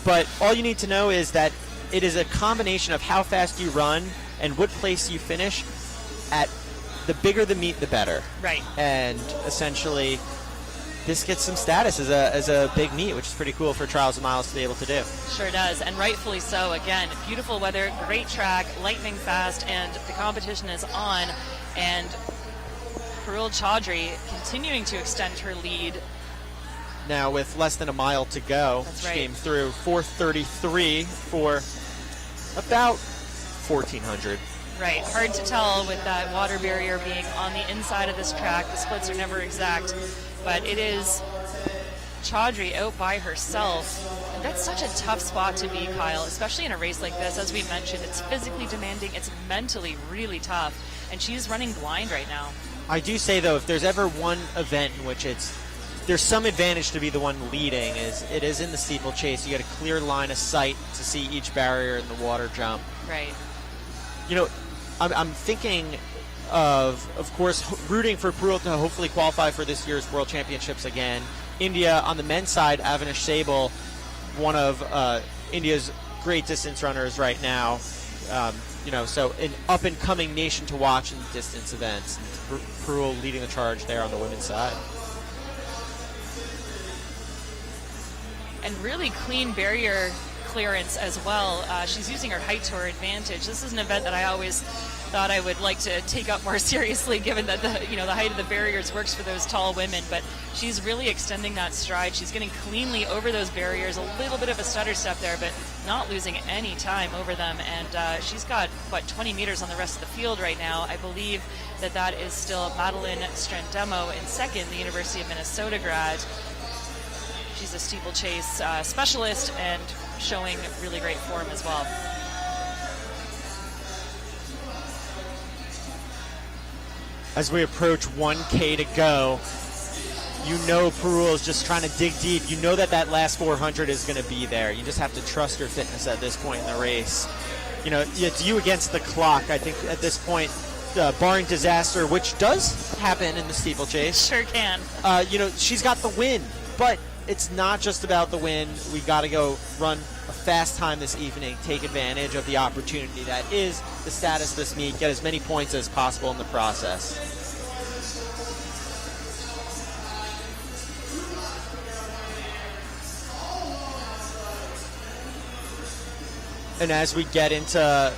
But all you need to know is that it is a combination of how fast you run and what place you finish at. The bigger the meet, the better. Right. And essentially, this gets some status as a big meet, which is pretty cool for Trials of Miles to be able to do. Sure does, and rightfully so. Again, beautiful weather, great track, lightning fast, and the competition is on. And Parul Chaudhry continuing to extend her lead. Now with less than a mile to go, That's she came through 4:33 for about 1,400. Right, hard to tell with that water barrier being on the inside of this track. The splits are never exact, but it is Chaudhry out by herself. And that's such a tough spot to be, Kyle, especially in a race like this. As we mentioned, it's physically demanding, it's mentally really tough, and she's running blind right now. I do say, though, if there's ever one event in which there's some advantage to be the one leading, it is in the steeplechase. You get a clear line of sight to see each barrier in the water jump. Right. You know, I'm thinking of course, rooting for Parul to hopefully qualify for this year's World Championships again. India, on the men's side, Avinash Sable, one of India's great distance runners right now. You know, so an up-and-coming nation to watch in distance events. Parul leading the charge there on the women's side. And really clean barrier clearance as well. She's using her height to her advantage. This is an event that I always thought I would like to take up more seriously, given that the height of the barriers works for those tall women. But she's really extending that stride. She's getting cleanly over those barriers. A little bit of a stutter step there, but not losing any time over them. And she's got 20 meters on the rest of the field right now. I believe that is still Madeline Strandemo in second, the University of Minnesota grad. She's a steeplechase specialist and showing really great form as well. As we approach 1K to go, you know Parul is just trying to dig deep. You know that last 400 is going to be there. You just have to trust your fitness at this point in the race. You know, it's you against the clock. I think at this point, barring disaster, which does happen in the steeplechase. Sure can. You know, she's got the win, but it's not just about the win. We got to go run a fast time this evening, take advantage of the opportunity that is the status of this meet, get as many points as possible in the process. And as we get into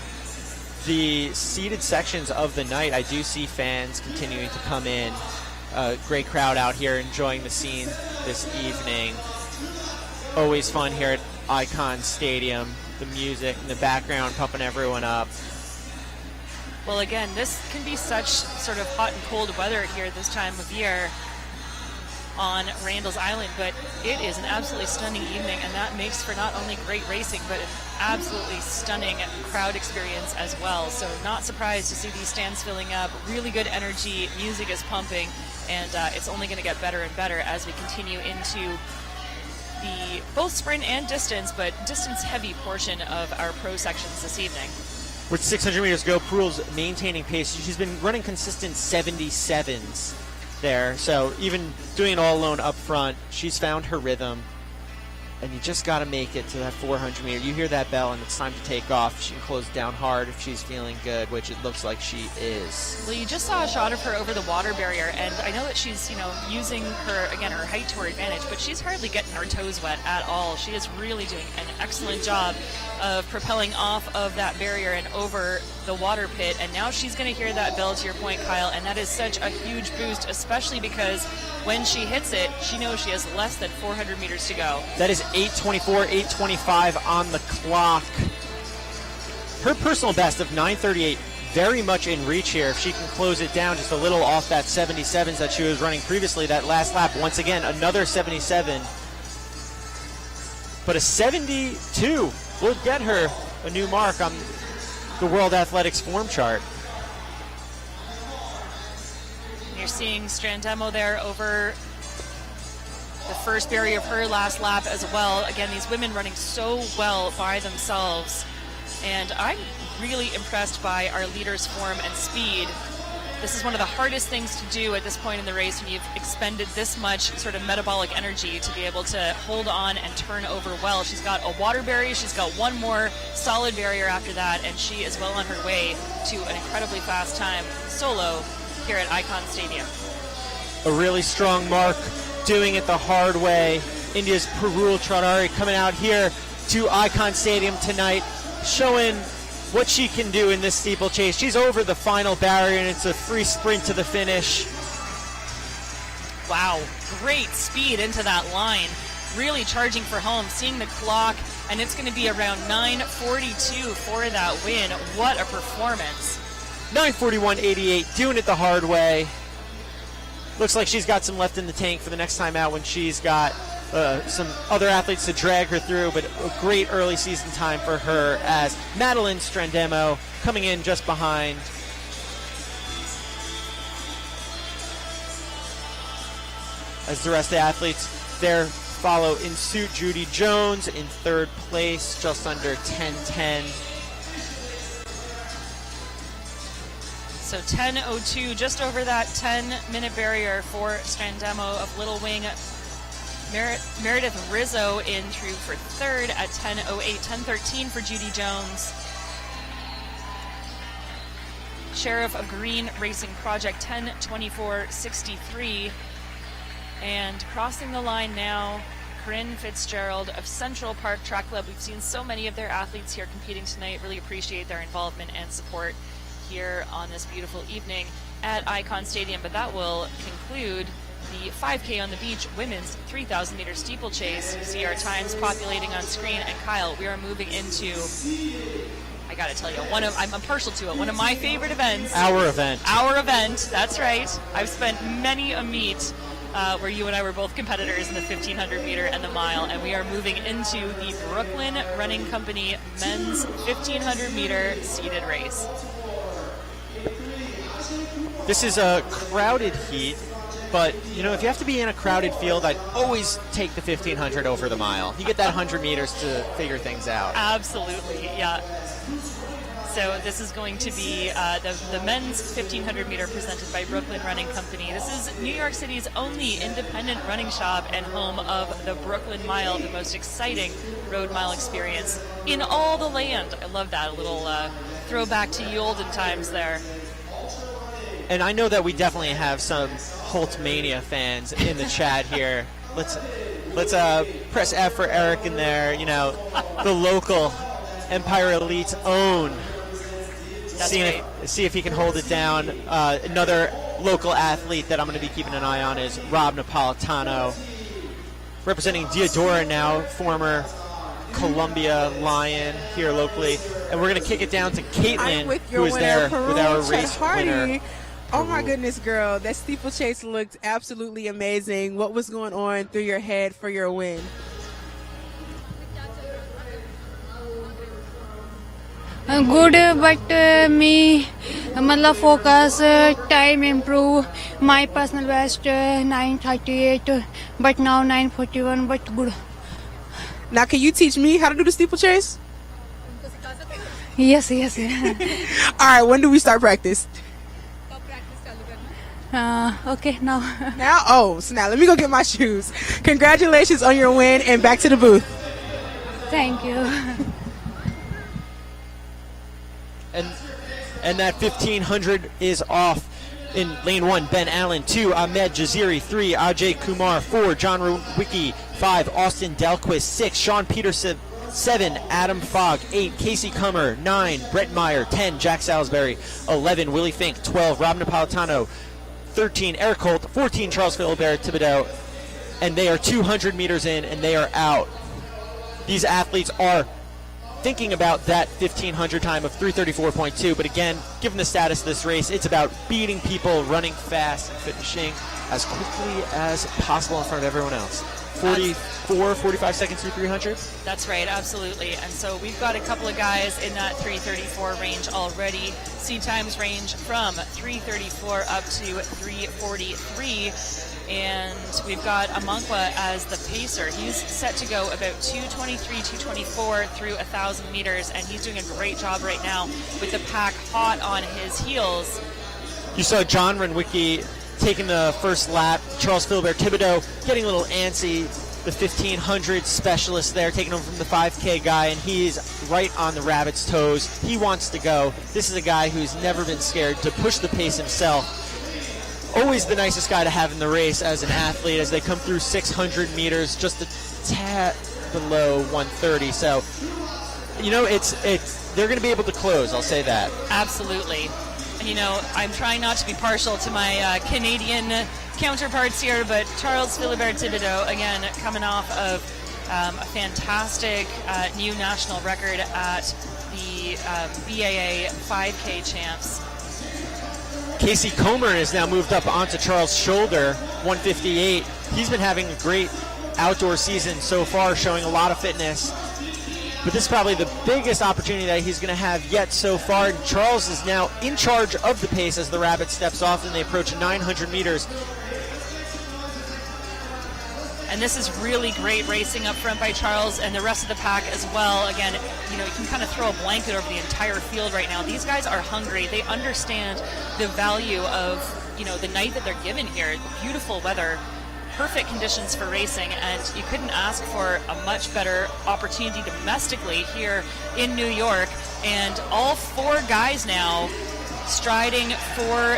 the seated sections of the night, I do see fans continuing to come in. Great crowd out here enjoying the scene this evening. Always fun here at Icon Stadium. The music in the background pumping everyone up. Well, again, this can be such sort of hot and cold weather here this time of year on Randall's Island, but it is an absolutely stunning evening, and that makes for not only great racing, but an absolutely stunning crowd experience as well. So not surprised to see these stands filling up. Really good energy, music is pumping, and it's only going to get better and better as we continue into the both sprint and distance, but distance heavy portion of our pro sections this evening. With 600 meters to go, Parul's maintaining pace. She's been running consistent 77s there, so even doing it all alone up front, she's found her rhythm. And you just got to make it to that 400 meter. You hear that bell and it's time to take off. She can close down hard if she's feeling good, which it looks like she is. Well, you just saw a shot of her over the water barrier, and I know that she's, using her height to her advantage, but she's hardly getting her toes wet at all. She is really doing an excellent job of propelling off of that barrier and over the water pit, and now she's going to hear that bell, to your point, Kyle, and that is such a huge boost, especially because when she hits it, she knows she has less than 400 meters to go. That is 8:24, 8:25 on the clock. Her personal best of 9:38, very much in reach here. If she can close it down just a little off that 77s that she was running previously, that last lap, once again, another 77. But a 72 would get her a new mark on the World Athletics form chart. You're seeing Strandemo there over the first barrier of her last lap as well. Again, these women running so well by themselves. And I'm really impressed by our leaders' form and speed. This is one of the hardest things to do at this point in the race when you've expended this much sort of metabolic energy to be able to hold on and turn over well. She's got a water barrier, she's got one more solid barrier after that, and she is well on her way to an incredibly fast time solo here at Icon Stadium. A really strong mark doing it the hard way. India's Parul Chaudhary coming out here to Icon Stadium tonight, showing what she can do in this steeplechase. She's over the final barrier, and it's a free sprint to the finish. Wow, great speed into that line. Really charging for home, seeing the clock, and it's going to be around 9:42 for that win. What a performance. 9:41.88, doing it the hard way. Looks like she's got some left in the tank for the next time out when she's got some other athletes to drag her through, but a great early season time for her as Madeline Strandemo coming in just behind. As the rest of the athletes there follow in suit. Judy Jones in third place, just under 10:10. So 10:02, just over that 10-minute barrier for Strandemo of Little Wing. Meredith Rizzo in through for third at 10:08, 10:13 for Judy Jones. Sheriff of Green Racing Project 10:24.63. And crossing the line now, Corinne Fitzgerald of Central Park Track Club. We've seen so many of their athletes here competing tonight. Really appreciate their involvement and support here on this beautiful evening at Icon Stadium. But that will conclude the 5K on the Beach women's 3,000 meter steeplechase. You see our times populating on screen. And Kyle, we are moving into, I gotta tell you, I'm partial to it, one of my favorite events. Our event. Our event, that's right. I've spent many a meet where you and I were both competitors in the 1,500 meter and the mile, and we are moving into the Brooklyn Running Company men's 1,500 meter seated race. This is a crowded heat, but you know, if you have to be in a crowded field, I'd always take the 1,500 over the mile. You get that 100 meters to figure things out. Absolutely, yeah. So this is going to be the men's 1,500 meter presented by Brooklyn Running Company. This is New York City's only independent running shop and home of the Brooklyn Mile, the most exciting road mile experience in all the land. I love that, a little throwback to ye olden times there. And I know that we definitely have some Holtmania fans in the chat here. Let's press F for Eric in there. You know, the local Empire Elite's own. See if he can hold it down. Another local athlete that I'm going to be keeping an eye on is Rob Napolitano, representing Diodora now, former Columbia Lion here locally. And we're going to kick it down to Caitlin, who is there with our race winner. Oh my goodness, girl. That steeplechase looked absolutely amazing. What was going on through your head for your win? Good, but me मतलब focus time improve. My personal best 9:38, but now 9:41, but good. Now, can you teach me how to do the steeplechase? Yes. All right, when do we start practice? Okay, now. Now? Oh, so now let me go get my shoes. Congratulations on your win, and back to the booth. Thank you. And that 1,500 is off. In lane 1, Ben Allen. 2, Ahmed Jaziri. 3, Ajay Kumar. 4, John Rowicki. 5, Austin Delquist. 6, Sean Peterson. 7, Adam Fogg. 8, Casey Cummer. 9, Brett Meyer. 10, Jack Salisbury. 11, Willie Fink. 12, Rob Napolitano. 13, Eric Holt. 14, Charles Philibert Thibodeau. And they are 200 meters in, and they are out. These athletes are thinking about that 1,500 time of 3:34.2, but again, given the status of this race, it's about beating people, running fast, and finishing as quickly as possible in front of everyone else. 45 seconds through 300? That's right, absolutely. And so we've got a couple of guys in that 3:34 range already. Seed times range from 3:34 up to 3:43. And we've got Amankwa as the pacer. He's set to go about 2:23, 2:24 through 1,000 meters, and he's doing a great job right now with the pack hot on his heels. You saw John Renwicki taking the first lap. Charles Philibert Thibodeau getting a little antsy. The 1,500 specialist there, taking over from the 5K guy, and he's right on the rabbit's toes. He wants to go. This is a guy who's never been scared to push the pace himself. always the nicest guy to have in the race as an athlete as they come through 600 meters, just a tad below 130. So, you know, they're going to be able to close, I'll say that. Absolutely. And, you know, I'm trying not to be partial to my Canadian counterparts here, but Charles Philibert Thibodeau, again, coming off of a fantastic new national record at the BAA 5K champs. Casey Comer has now moved up onto Charles' shoulder, 158. He's been having a great outdoor season so far, showing a lot of fitness. But this is probably the biggest opportunity that he's going to have yet so far. And Charles is now in charge of the pace as the Rabbit steps off and they approach 900 meters. And this is really great racing up front by Charles and the rest of the pack as well. Again, you know, you can kind of throw a blanket over the entire field right now. These guys are hungry. They understand the value of, you know, the night that they're given here. Beautiful weather, perfect conditions for racing, and you couldn't ask for a much better opportunity domestically here in New York. And all four guys now striding for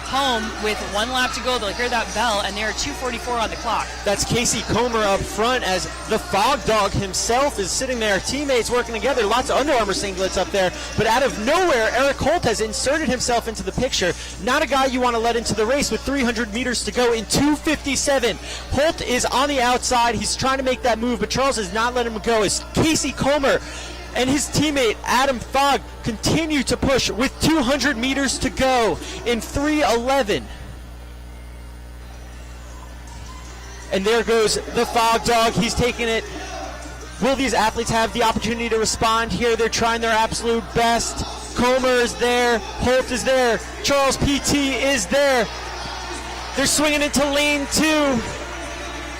home with 1 lap to go. They'll hear that bell, and they're 2:44 on the clock. That's Casey Comer up front as the Fog Dog himself is sitting there. Teammates working together. Lots of Under Armour singlets up there. But out of nowhere, Eric Holt has inserted himself into the picture. Not a guy you want to let into the race with 300 meters to go in 2:57. Holt is on the outside. He's trying to make that move, but Charles is not letting him go as Casey Comer and his teammate Adam Fogg continue to push with 200 meters to go in 3:11. And there goes the Fog Dog. He's taking it. Will these athletes have the opportunity to respond here? They're trying their absolute best. Comer is there. Holt is there. Charles PT is there. They're swinging into lane 2.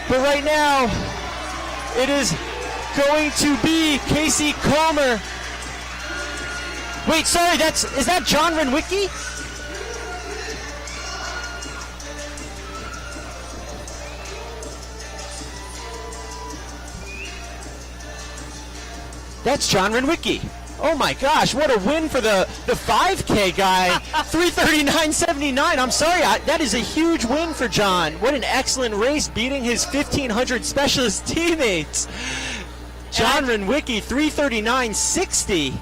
But right now, it is going to be Casey Comer. Wait, sorry, is that John Renwicki? That's John Renwicki. Oh my gosh, what a win for the 5K guy. 3:39.79. I'm sorry, that is a huge win for John. What an excellent race, beating his 1,500 specialist teammates. John Renwicki, 3:39.60.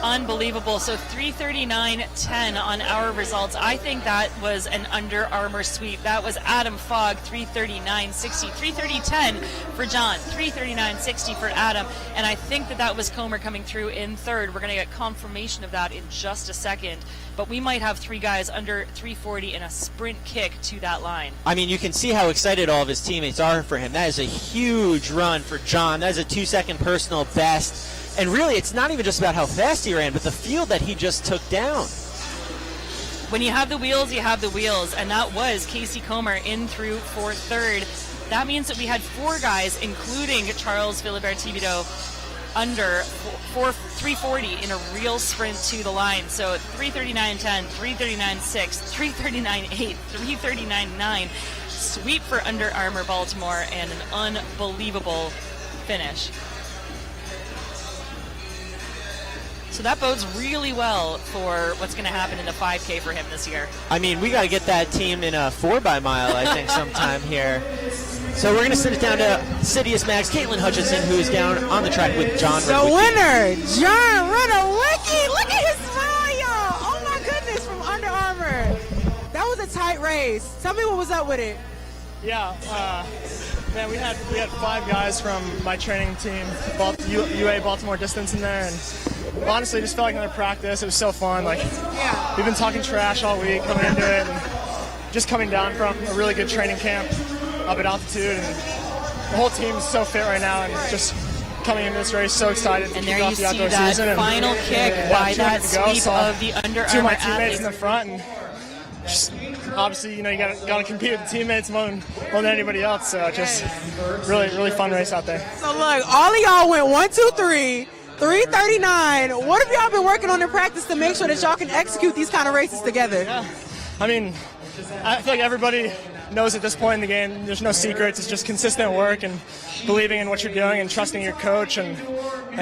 Unbelievable. So 3:39.10 on our results. I think that was an Under Armour sweep. That was Adam Fogg, 3:39.60. 3:30.10 for John, 3:39.60 for Adam. And I think that was Comer coming through in third. We're going to get confirmation of that in just a second. But we might have 3 guys under 3:40 in a sprint kick to that line. I mean, you can see how excited all of his teammates are for him. That is a huge run for John. That is a 2-second personal best. And really, it's not even just about how fast he ran, but the field that he just took down. When you have the wheels, you have the wheels. And that was Casey Comer in through for third. That means that we had 4 guys, including Charles Philibert Thibodeau, under 3:40 in a real sprint to the line. So 3:39.10, 3:39.6, 3:39.8, 3:39.9. Sweep for Under Armour Baltimore and an unbelievable finish. So that bodes really well for what's going to happen in the 5K for him this year. I mean, we got to get that team in a 4x-mile, I think, sometime here. So we're going to send it down to CITIUS Mag's Caitlin Hutchinson, who is down on the track with John The Renwicki. winner, John Renwicki. Look at his smile, y'all. Oh, my goodness, from Under Armour. That was a tight race. Tell me what was up with it. Yeah, man, we had 5 guys from my training team, UA Baltimore Distance in there, and honestly, just felt like another practice. It was so fun. Like, we've been talking trash all week coming into it, and just coming down from a really good training camp up at altitude, and the whole team is so fit right now, and just coming into this race, so excited to And kick there off you the see outdoor that season. final kick by that sweep of the Under Two of my Armour teammates athletes. in the front, and just, obviously, you know, you gotta compete with the teammates more than anybody else. So just really fun race out there. So, look, all of y'all went 1, 2, 3. 3:39. What have y'all been working on in practice to make sure that y'all can execute these kind of races together? Yeah. I mean, I feel like everybody knows at this point in the game, there's no secrets. It's just consistent work and believing in what you're doing and trusting your coach and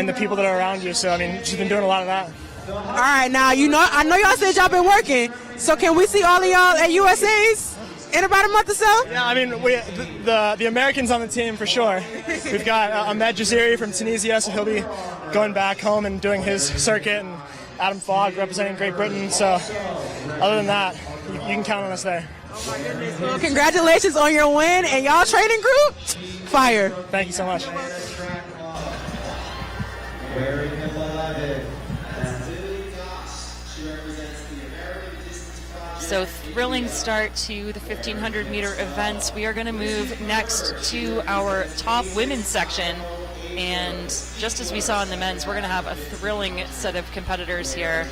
the people that are around you. So, I mean, just been doing a lot of that. All right, now, I know y'all said y'all been working. So can we see all of y'all at USA's in about a month or so? Yeah, I mean, the Americans on the team for sure. We've got Ahmed Jaziri from Tunisia, so he'll be going back home and doing his circuit, and Adam Fogg representing Great Britain. So other than that, you can count on us there. Well, congratulations on your win, and y'all training group, fire. Thank you so much. So thrilling start to the 1500 meter events. We are going to move next to our top women's section. And just as we saw in the men's, we're going to have a thrilling set of competitors here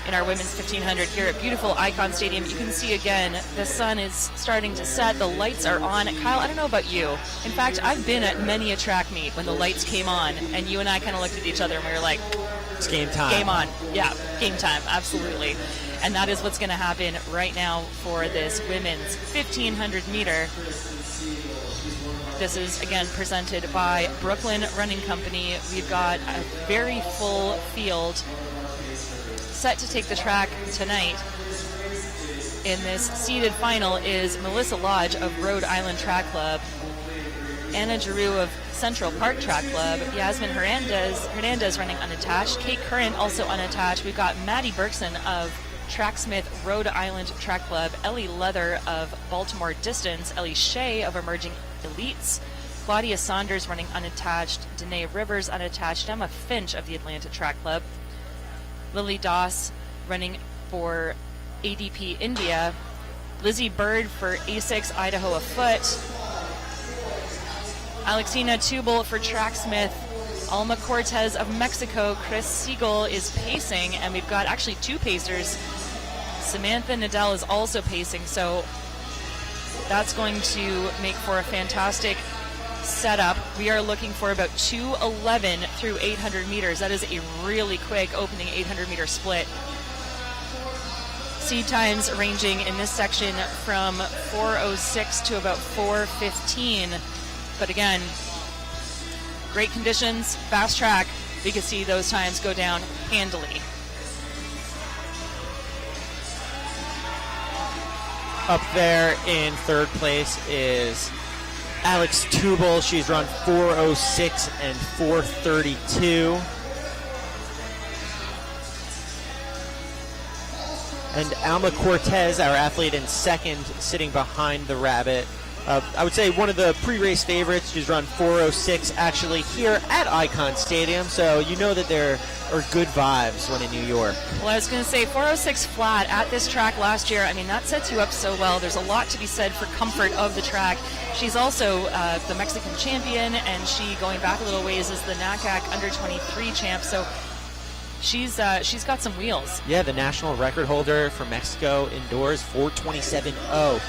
in our women's 1500 here at beautiful Icon Stadium. You can see again, the sun is starting to set. The lights are on. Kyle, I don't know about you. In fact, I've been at many a track meet when the lights came on, and you and I kind of looked at each other and we were like, it's game time. Game on. Yeah, game time. Absolutely. And that is what's going to happen right now for this women's 1500 meter. This is, again, presented by Brooklyn Running Company. We've got a very full field set to take the track tonight. In this seeded final is Melissa Lodge of Rhode Island Track Club, Anna Giroux of Central Park Track Club, Yasmin Hernandez running unattached, Kate Curran also unattached. We've got Maddie Berkson of Tracksmith Rhode Island Track Club, Ellie Leather of Baltimore Distance, Ellie Shea of Emerging Elites, Claudia Saunders running unattached, Danae Rivers unattached, Emma Finch of the Atlanta Track Club, Lily Doss running for ADP India, Lizzie Bird for ASICS Idaho Afoot, Alexina Tubal for Tracksmith, Alma Cortez of Mexico, Chris Siegel is pacing, and we've got actually two pacers. Samantha Nadell is also pacing, so that's going to make for a fantastic setup. We are looking for about 2:11 through 800 meters. That is a really quick opening 800 meter split. Seed times ranging in this section from 4:06 to about 4:15. But again, great conditions, fast track. We could see those times go down handily. Up there in third place is Alex Tubal. She's run 4:06 and 4:32. And Alma Cortez, our athlete in second, sitting behind the rabbit. I would say one of the pre-race favorites. She's run 4:06 actually here at Icon Stadium, so you know that there are good vibes when in New York. Well, I was going to say 4:06 flat at this track last year. I mean, that sets you up so well. There's a lot to be said for comfort of the track. She's also the Mexican champion, and she, going back a little ways, is the NACAC under-23 champ. So she's got some wheels. Yeah, the national record holder for Mexico indoors, 4:27.0.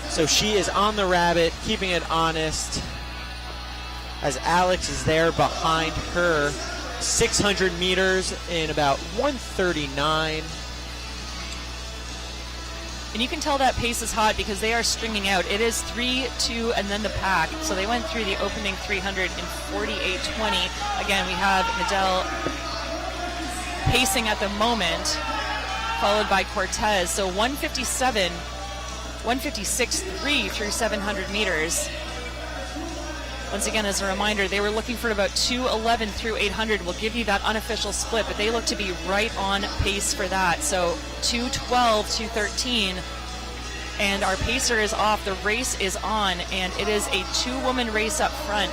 So she is on the rabbit, keeping it honest, as Alex is there behind her. 600 meters in about 1:39. And you can tell that pace is hot because they are stringing out. It is 3, 2, and then the pack. So they went through the opening 300 in 48:20. Again, we have Nadell pacing at the moment, followed by Cortez. So 156.3 through 700 meters. Once again, as a reminder, they were looking for about 2:11 through 800. We'll give you that unofficial split, but they look to be right on pace for that. So 2:12, 2:13, and our pacer is off. The race is on, and it is a two-woman race up front.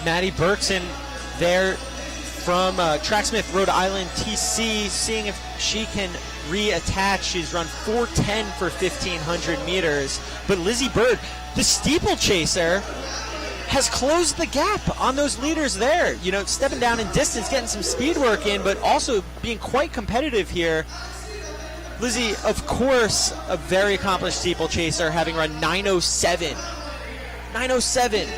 Maddie Berkson there from Tracksmith Rhode Island TC, seeing if she can reattach. She's run 4:10 for 1,500 meters. But Lizzie Bird, the steeplechaser, has closed the gap on those leaders there. You know, stepping down in distance, getting some speed work in, but also being quite competitive here. Lizzie, of course, a very accomplished steeplechaser, having run 9:07. 9:07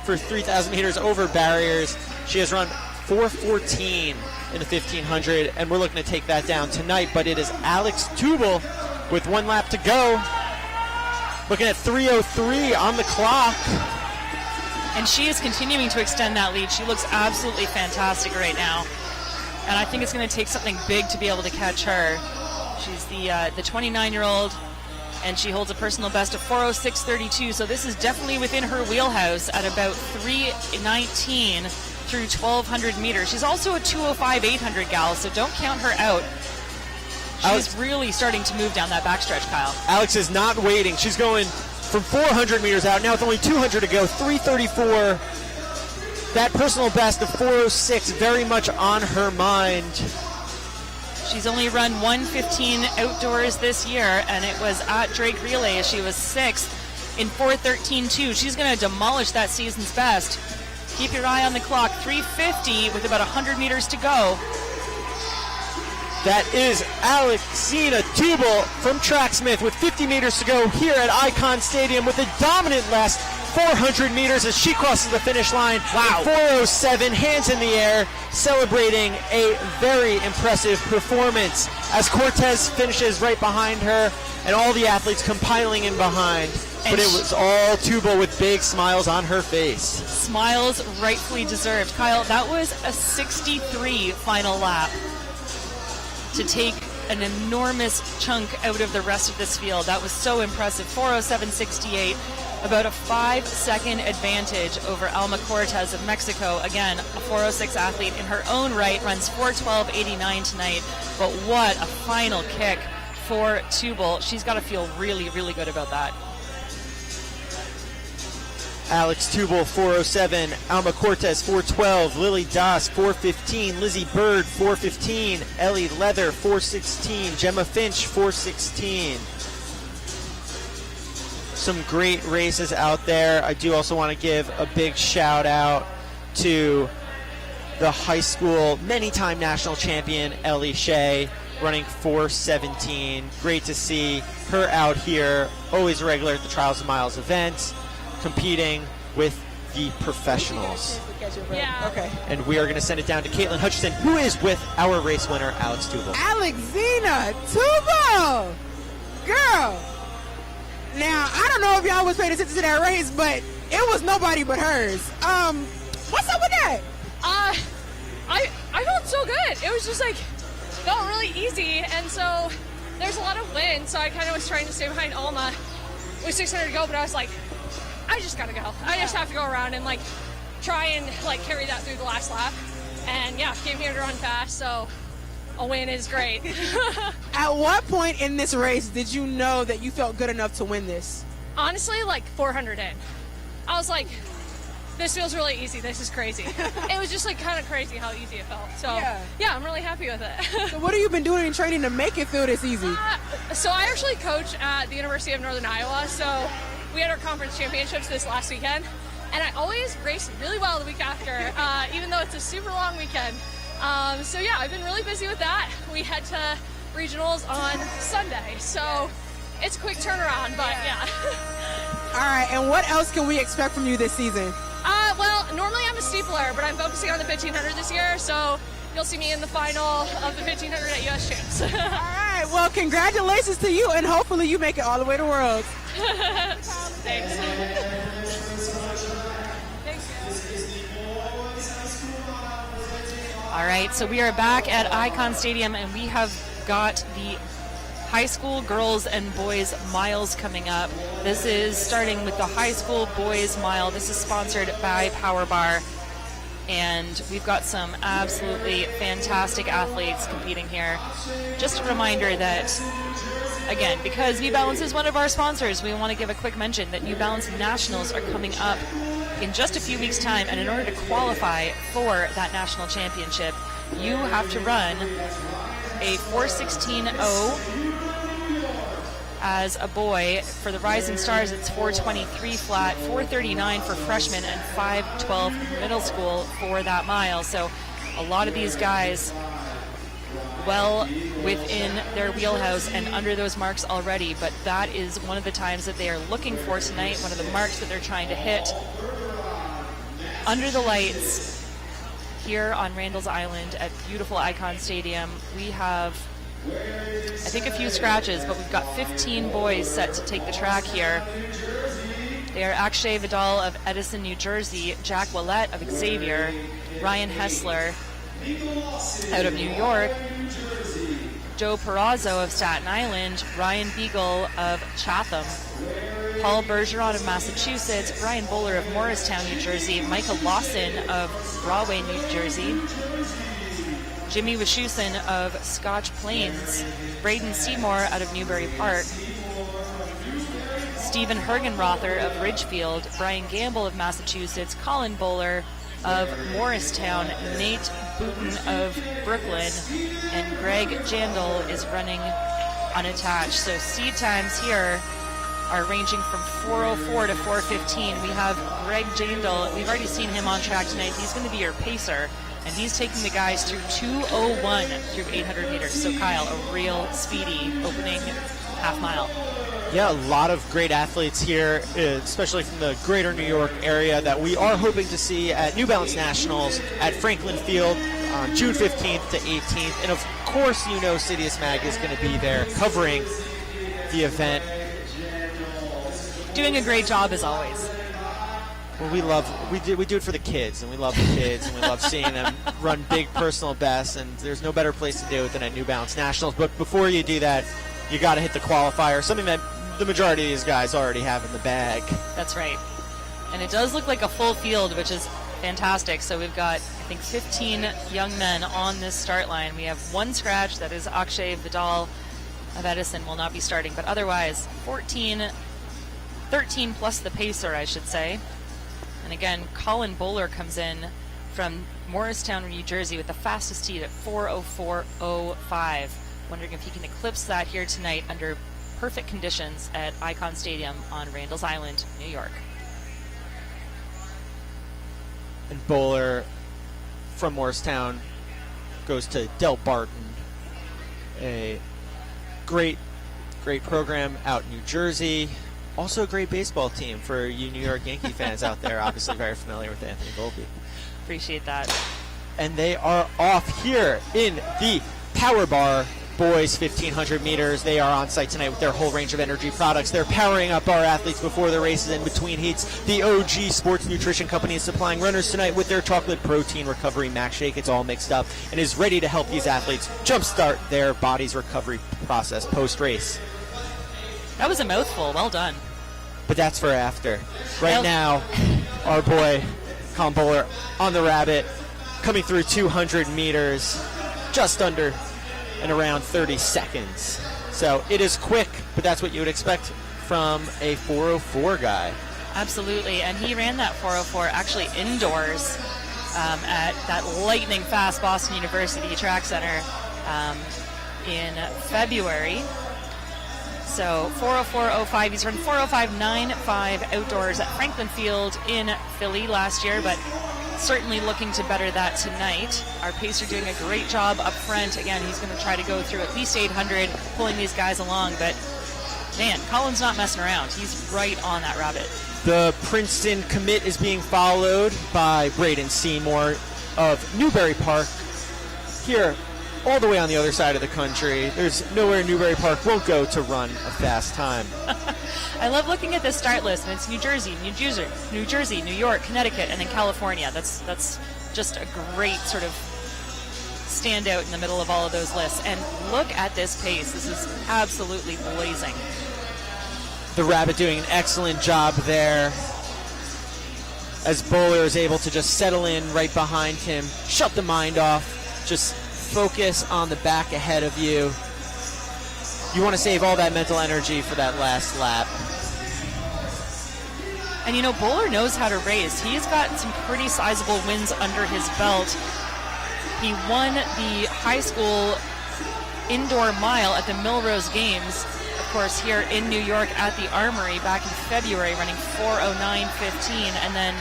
for 3,000 meters over barriers. She has run 4:14 in the 1,500, and we're looking to take that down tonight. But it is Alex Tubal with one lap to go, looking at 3:03 on the clock. And she is continuing to extend that lead. She looks absolutely fantastic right now. And I think it's going to take something big to be able to catch her. She's the 29-year-old, and she holds a personal best of 4:06.32. So this is definitely within her wheelhouse at about 3:19 through 1,200 meters. She's also a 2:05 800 gal, so don't count her out. She's really starting to move down that backstretch, Kyle. Alex is not waiting. She's going from 400 meters out. Now with only 200 to go, 3:34. That personal best of 4:06 very much on her mind. She's only run 1:15 outdoors this year, and it was at Drake Relay. She was 6th in 4:13.2. She's going to demolish that season's best. Keep your eye on the clock. 3:50 with about 100 meters to go. That is Alexina Tubal from Tracksmith with 50 meters to go here at Icon Stadium with a dominant last 400 meters as she crosses the finish line. Wow. 4:07, hands in the air, celebrating a very impressive performance as Cortez finishes right behind her and all the athletes compiling in behind. But it was all Tubal with big smiles on her face. Smiles rightfully deserved. Kyle, that was a 63 final lap to take an enormous chunk out of the rest of this field. That was so impressive. 4:07.68, about a 5-second advantage over Alma Cortez of Mexico. Again, a 4:06 athlete in her own right, runs 4:12.89 tonight. But what a final kick for Tubal. She's got to feel really, really good about that. Alex Tubal, 4:07. Alma Cortez, 4:12. Lily Das, 4:15. Lizzie Bird, 4:15. Ellie Leather, 4:16. Gemma Finch, 4:16. Some great races out there. I do also want to give a big shout out to the high school many-time national champion, Ellie Shea, running 4:17. Great to see her out here, always a regular at the Trials of Miles events, competing with the professionals. Yeah. Okay. And we are going to send it down to Caitlin Hutchison, who is with our race winner, Alex Tubal. Alexina Tubal! Girl! Now, I don't know if y'all was paying attention to that race, but it was nobody but hers. What's up with that? I felt so good. It was just like, felt really easy, and so there's a lot of wind, so I kind of was trying to stay behind Alma with 600 to go, but I was like, I just gotta go. I just have to go around and like try and like carry that through the last lap. And yeah, came here to run fast, so a win is great. At what point in this race did you know that you felt good enough to win this? Honestly, like 400 in. I was like, this feels really easy. This is crazy. It was just like kind of crazy how easy it felt. So yeah, I'm really happy with it. So what have you been doing in training to make it feel this easy? So I actually coach at the University of Northern Iowa. So we had our conference championships this last weekend, and I always race really well the week after, even though it's a super long weekend. So yeah, I've been really busy with that. We head to regionals on Sunday, so it's a quick turnaround, but yeah. All right, and what else can we expect from you this season? Well, normally I'm a steepler, but I'm focusing on the 1500 this year, so you'll see me in the final of the 1500 at US Champs. All right, well, congratulations to you, and hopefully you make it all the way to Worlds. Thanks. All right, so we are back at Icon Stadium, and we have got the high school girls and boys miles coming up. This is starting with the high school boys mile. This is sponsored by Power Bar, and we've got some absolutely fantastic athletes competing here. Just a reminder that, again, because New Balance is one of our sponsors, we want to give a quick mention that New Balance Nationals are coming up in just a few weeks' time, and in order to qualify for that national championship, you have to run a 4:16.0 as a boy. For the Rising Stars, it's 4:23 flat, 4:39 for freshmen, and 5:12 middle school for that mile. So a lot of these guys well within their wheelhouse and under those marks already, but that is one of the times that they are looking for tonight, one of the marks that they're trying to hit. Under the lights here on Randall's Island at beautiful Icon Stadium, we have, I think, a few scratches, but we've got 15 boys set to take the track here. They are Akshay Vidal of Edison, New Jersey, Jack Willett of Xavier, Ryan Hessler out of New York, Joe Perazzo of Staten Island, Ryan Beagle of Chatham, Paul Bergeron of Massachusetts, Brian Bowler of Morristown, New Jersey, Michael Lawson of Rahway, New Jersey, Jimmy Wischusen of Scotch Plains, Braden Seymour out of Newbury Park, Stephen Hergenrother of Ridgefield, Brian Gamble of Massachusetts, Colin Bowler of Morristown, Nate Booten of Brooklyn, and Greg Jandal is running unattached. So seed times here are ranging from 4:04 to 4:15. We have Greg Jandal. We've already seen him on track tonight. He's going to be your pacer, and he's taking the guys through 2:01 through 800 meters. So Kyle, a real speedy opening half mile. Yeah, a lot of great athletes here, especially from the greater New York area, that we are hoping to see at New Balance Nationals at Franklin Field on June 15th to 18th. And of course, you know CITIUS MAG is going to be there covering the event. Doing a great job as always. Well, we do it for the kids, and we love the kids, and we love seeing them run big personal bests, and there's no better place to do it than at New Balance Nationals. But before you do that, you got to hit the qualifier, something that the majority of these guys already have in the bag. That's right. And it does look like a full field, which is fantastic. So we've got, I think, 15 young men on this start line. We have one scratch, that is Akshay Vidal of Edison, will not be starting. But otherwise, 13 plus the pacer, I should say. And again, Colin Bowler comes in from Morristown, New Jersey with the fastest heat at 4:04.05. Wondering if he can eclipse that here tonight under perfect conditions at Icon Stadium on Randall's Island, New York. And Bowler from Morristown goes to Del Barton, a great program out in New Jersey. Also a great baseball team for you New York Yankee fans out there, obviously very familiar with Anthony Volpe. Appreciate that. And they are off here in the Power Bar boys 1500 meters. They are on site tonight with their whole range of energy products. They're powering up our athletes before the races and between heats. The OG Sports Nutrition Company is supplying runners tonight with their chocolate protein recovery max shake. It's all mixed up and is ready to help these athletes jumpstart their body's recovery process post-race. That was a mouthful. Well done. But that's for after. Right now, our boy Colin Bowler on the rabbit, coming through 200 meters, just under and around 30 seconds. So it is quick, but that's what you would expect from a 4:04 guy. Absolutely, and he ran that 4:04 actually indoors at that lightning fast Boston University Track Center in February. So 4:04.05, he's run 4:05.95 outdoors at Franklin Field in Philly last year, but certainly looking to better that tonight. Our pacer doing a great job up front. Again, he's going to try to go through at least 800, pulling these guys along, but man, Colin's not messing around. He's right on that rabbit. The Princeton commit is being followed by Braden Seymour of Newbury Park. Here, all the way on the other side of the country, there's nowhere Newbury Park won't go to run a fast time. I love looking at this start list, and it's New Jersey, New York, Connecticut, and then California. That's just a great sort of standout in the middle of all of those lists. And look at this pace. This is absolutely blazing. The Rabbit doing an excellent job there, as Bowler is able to just settle in right behind him, shut the mind off, just focus on the back ahead of you. You want to save all that mental energy for that last lap. And you know, Bowler knows how to race. He's got some pretty sizable wins under his belt. He won the high school indoor mile at the Milrose Games, of course, here in New York at the Armory back in February, running 4:09.15, and then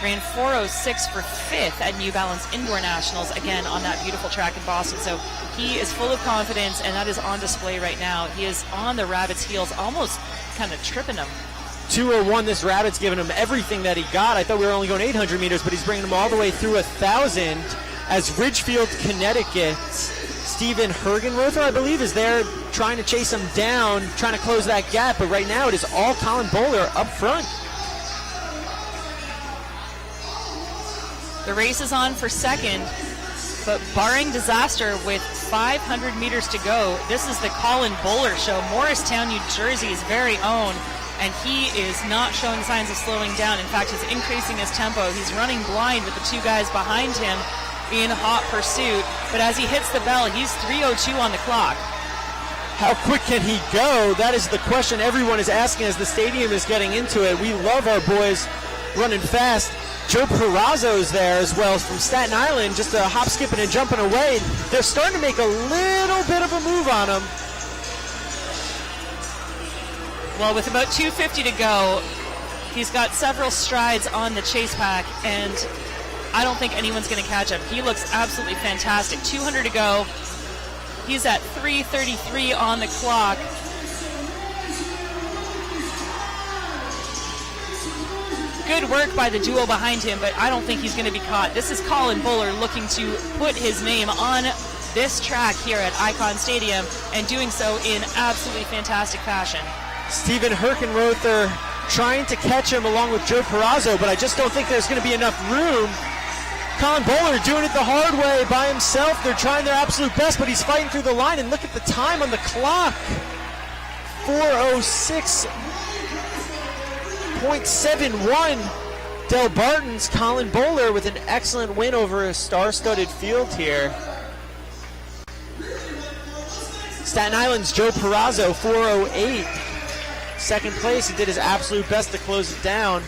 ran 4:06 for 5th at New Balance Indoor Nationals, again on that beautiful track in Boston. So he is full of confidence, and that is on display right now. He is on the Rabbit's heels, almost kind of tripping them. 2:01, this Rabbit's giving him everything that he got. I thought we were only going 800 meters, but he's bringing him all the way through 1,000. As Ridgefield, Connecticut, Stephen Hergenrother, I believe, is there trying to chase him down, trying to close that gap. But right now it is all Colin Bowler up front. The race is on for second. But barring disaster with 500 meters to go, this is the Colin Bowler show, Morristown, New Jersey's very own, and he is not showing signs of slowing down. In fact, he's increasing his tempo. He's running blind with the two guys behind him in hot pursuit, but as he hits the bell, he's 3:02 on the clock. How quick can he go? That is the question everyone is asking as the stadium is getting into it. We love our boys running fast. Joe Perazzo's there as well from Staten Island, just a hop, skipping, and jumping away. They're starting to make a little bit of a move on him. Well, with about 2:50 to go, he's got several strides on the chase pack, and I don't think anyone's going to catch him. He looks absolutely fantastic. 200 to go. He's at 3:33 on the clock. Good work by the duo behind him, but I don't think he's going to be caught. This is Colin Bowler looking to put his name on this track here at Icon Stadium, and doing so in absolutely fantastic fashion. Stephen Herkenrother trying to catch him along with Joe Perazzo, but I just don't think there's going to be enough room. Colin Bowler doing it the hard way by himself. They're trying their absolute best, but he's fighting through the line, and look at the time on the clock. 4:06.71. Del Barton's Colin Bowler with an excellent win over a star-studded field here. Staten Island's Joe Perazzo, 4:08. Second place, he did his absolute best to close it down.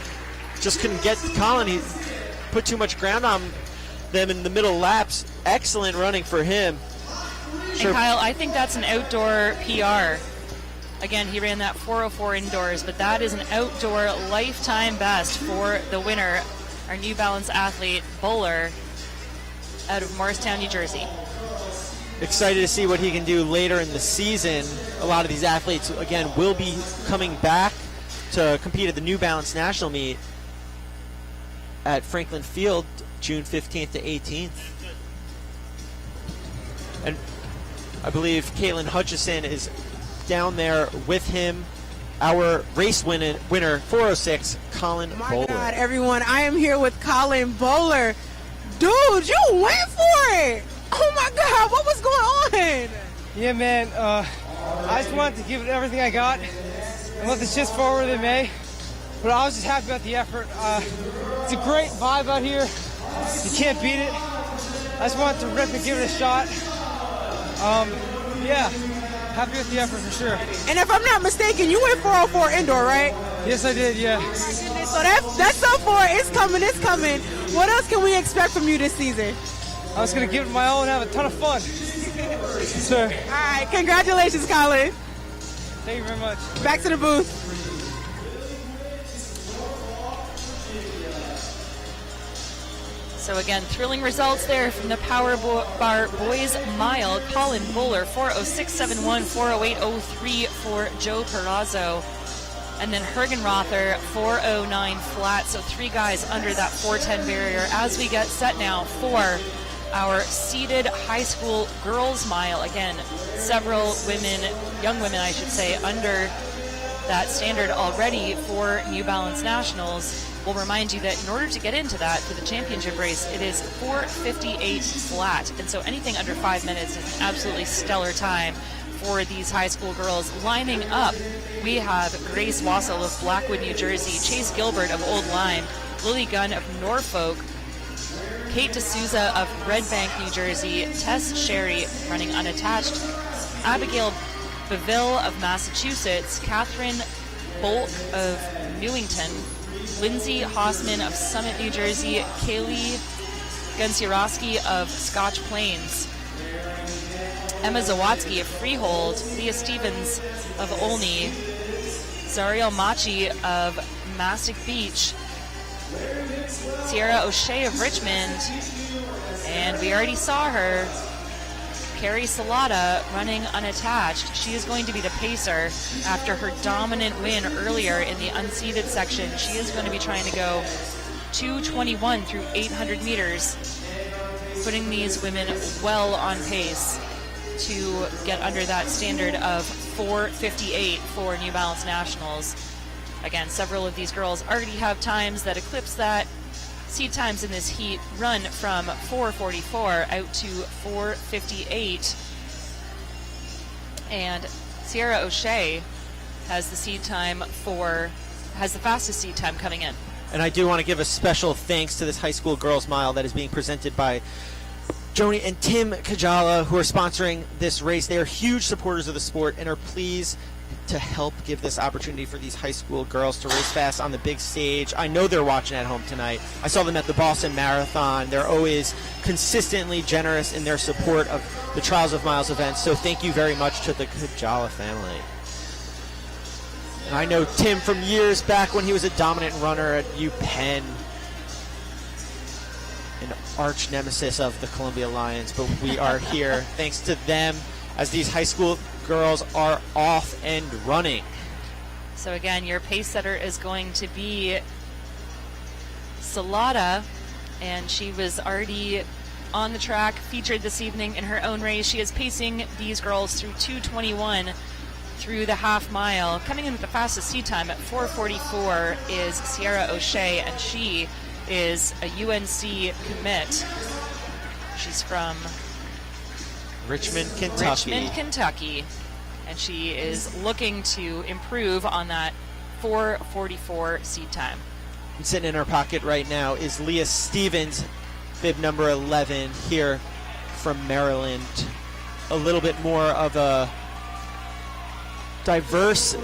Just couldn't get Colin. He put too much ground on them in the middle laps. Excellent running for him. And Kyle, I think that's an outdoor PR. Again, he ran that 4:04 indoors, but that is an outdoor lifetime best for the winner, our New Balance athlete, Bowler, out of Morristown, New Jersey. Excited to see what he can do later in the season. A lot of these athletes, again, will be coming back to compete at the New Balance National Meet at Franklin Field, June 15th to 18th. And I believe Caitlin Hutchison is down there with him. Our race winner, 4:06, Colin Bowler. My God, everyone, I am here with Colin Bowler. Dude, you went for it! Oh my God, what was going on? Yeah, man, I just wanted to give it everything I got and let the shits fall where they may. But I was just happy about the effort. It's a great vibe out here. You can't beat it. I just wanted to rip and give it a shot. Yeah, happy with the effort for sure. And if I'm not mistaken, you went 4:04 indoor, right? Yes, I did, yeah. So that's up for it. It's coming, it's coming. What else can we expect from you this season? I was going to give it my all and have a ton of fun. Sir. All right, congratulations, Colin. Thank you very much. Back to the booth. So again, thrilling results there from the Power Bar Boys Mile. Colin Bowler, 4:06.71, 4:08.03 for Joe Perazzo. And then Hergenrother, 4:09 flat. So three guys under that 4:10 barrier as we get set now for our seeded high school girls mile. Again, several women, young women I should say, under that standard already for New Balance Nationals. We'll remind you that in order to get into that for the championship race, it is 4:58 flat. And so anything under 5 minutes is an absolutely stellar time for these high school girls. Lining up, we have Grace Wassel of Blackwood, New Jersey, Chase Gilbert of Old Lyme, Lily Gunn of Norfolk, Kate D'Souza of Red Bank, New Jersey, Tess Sherry running unattached, Abigail Beville of Massachusetts, Catherine Bolk of Newington, Lindsay Hossman of Summit, New Jersey, Kaylee Gunsiorowski of Scotch Plains, Emma Zawatsky of Freehold, Leah Stevens of Olney, Zariel Machi of Mastic Beach, Sierra O'Shea of Richmond, and we already saw her, Carrie Salata running unattached. She is going to be the pacer after her dominant win earlier in the unseeded section. She is going to be trying to go 2:21 through 800 meters, putting these women well on pace to get under that standard of 4:58 for New Balance Nationals. Again, several of these girls already have times that eclipse that, seed times in this heat run from 4:44 out to 4:58. And Sierra O'Shea has the fastest seed time coming in. And I do want to give a special thanks to this high school girls mile that is being presented by Joni and Tim Kajala, who are sponsoring this race. They are huge supporters of the sport and are pleased to help give this opportunity for these high school girls to race fast on the big stage. I know they're watching at home tonight. I saw them at the Boston Marathon. They're always consistently generous in their support of the Trials of Miles events, so thank you very much to the Kajala family. And I know Tim from years back when he was a dominant runner at UPenn, an arch nemesis of the Columbia Lions, but we are here thanks to them as these high school girls are off and running. So again, your pace setter is going to be Salata, and she was already on the track, featured this evening in her own race. She is pacing these girls through 2:21 through the half mile. Coming in with the fastest seed time at 4:44 is Sierra O'Shea, and she is a UNC commit. She's from Richmond, Kentucky. And she is looking to improve on that 4:44 seed time. And sitting in her pocket right now is Leah Stevens, bib number 11 here from Maryland. A little bit more of a diverse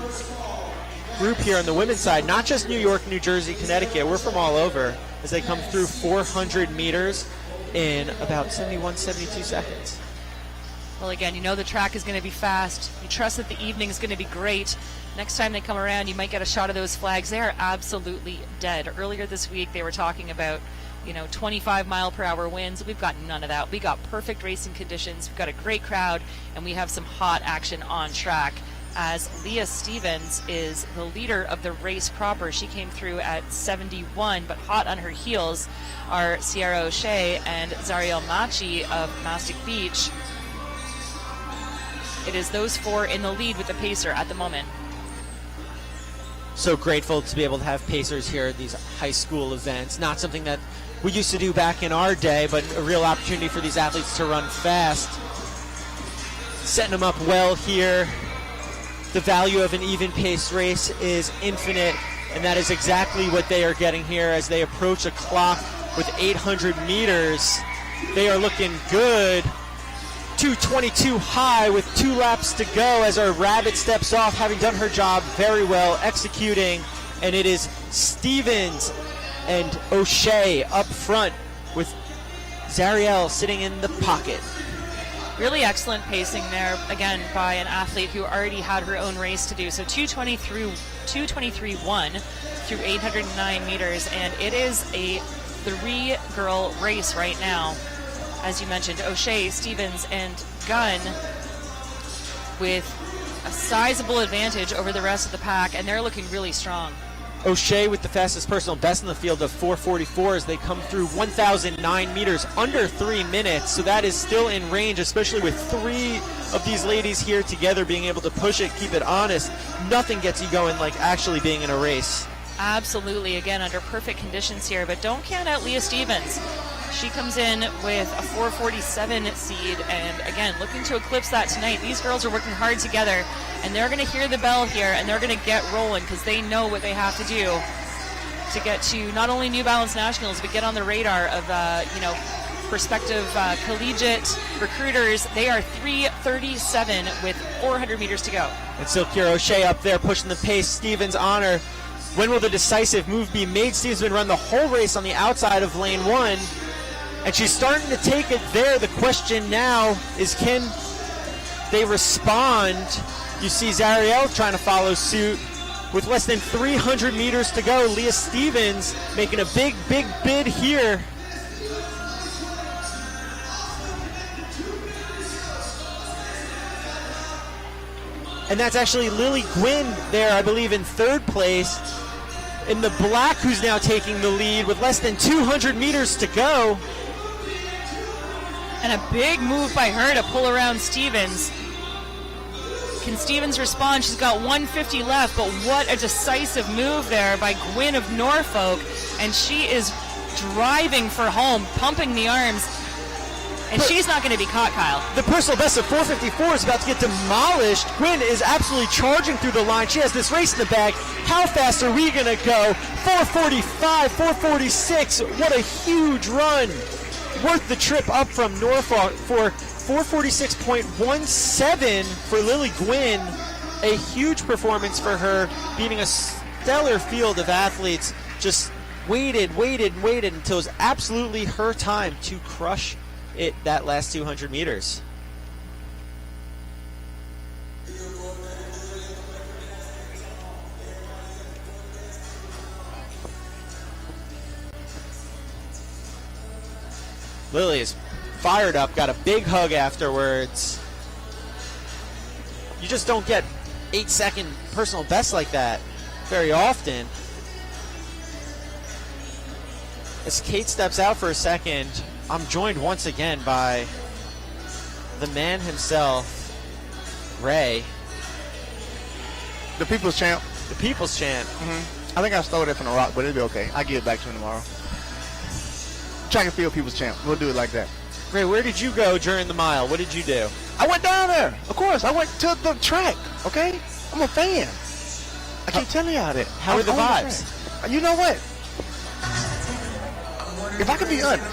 group here on the women's side, not just New York, New Jersey, Connecticut. We're from all over as they come through 400 meters in about 71, 72 seconds. Well, again, you know the track is going to be fast. You trust that the evening is going to be great. Next time they come around, you might get a shot of those flags. They are absolutely dead. Earlier this week, they were talking about, 25-mile-per-hour winds. We've got none of that. We got perfect racing conditions. We've got a great crowd, and we have some hot action on track. As Leah Stevens is the leader of the race proper. She came through at 71, but hot on her heels are Sierra O'Shea and Zariel Machi of Mastic Beach. It is those four in the lead with the pacer at the moment. So grateful to be able to have pacers here at these high school events. Not something that we used to do back in our day, but a real opportunity for these athletes to run fast. Setting them up well here. The value of an even pace race is infinite, and that is exactly what they are getting here as they approach a clock with 800 meters. They are looking good. 2:22 high with 2 laps to go as our Rabbit steps off, having done her job very well, executing. And it is Stevens and O'Shea up front with Zariel sitting in the pocket. Really excellent pacing there, again, by an athlete who already had her own race to do. So 2:23.1 through 809 meters, and it is a 3-girl race right now. As you mentioned, O'Shea, Stevens, and Gunn with a sizable advantage over the rest of the pack, and they're looking really strong. O'Shea with the fastest personal best in the field of 4:44 as they come through 1,009 meters under 3 minutes. So that is still in range, especially with 3 of these ladies here together being able to push it, keep it honest. Nothing gets you going like actually being in a race. Absolutely, again, under perfect conditions here, but don't count out Leah Stevens. She comes in with a 4:47 seed, and again, looking to eclipse that tonight. These girls are working hard together, and they're going to hear the bell here, and they're going to get rolling because they know what they have to do to get to not only New Balance Nationals, but get on the radar of, prospective collegiate recruiters. They are 3:37 with 400 meters to go. And still Kira O'Shea up there pushing the pace. Stevens on her. When will the decisive move be made? Stevens been run the whole race on the outside of lane 1. And she's starting to take it there. The question now is, can they respond? You see Zariel trying to follow suit. With less than 300 meters to go, Leah Stevens making a big bid here. And that's actually Lily Gwynn there, I believe, in 3rd place. In the black, who's now taking the lead with less than 200 meters to go. And a big move by her to pull around Stevens. Can Stevens respond? She's got 150 left, but what a decisive move there by Gwynn of Norfolk. And she is driving for home, pumping the arms. And she's not going to be caught, Kyle. The personal best of 4:54 is about to get demolished. Gwynn is absolutely charging through the line. She has this race in the bag. How fast are we going to go? 4:45, 4:46. What a huge run. Worth the trip up from Norfolk for 4:46.17 for Lily Gwynn. A huge performance for her, beating a stellar field of athletes. Just waited until it was absolutely her time to crush it that last 200 meters. Lily is fired up, got a big hug afterwards. You just don't get 8-second personal bests like that very often. As Kate steps out for a second, I'm joined once again by the man himself, Ray. The People's Champ. The People's Champ. I think I stole that from The Rock, but it'll be okay. I'll give it back to him tomorrow. Track and field People's Champ. We'll do it like that. Ray, where did you go during the mile? What did you do? I went down there. Of course, I went to the track, okay? I'm a fan. I keep telling y'all that. How were the vibes? You know what? If I could be honest,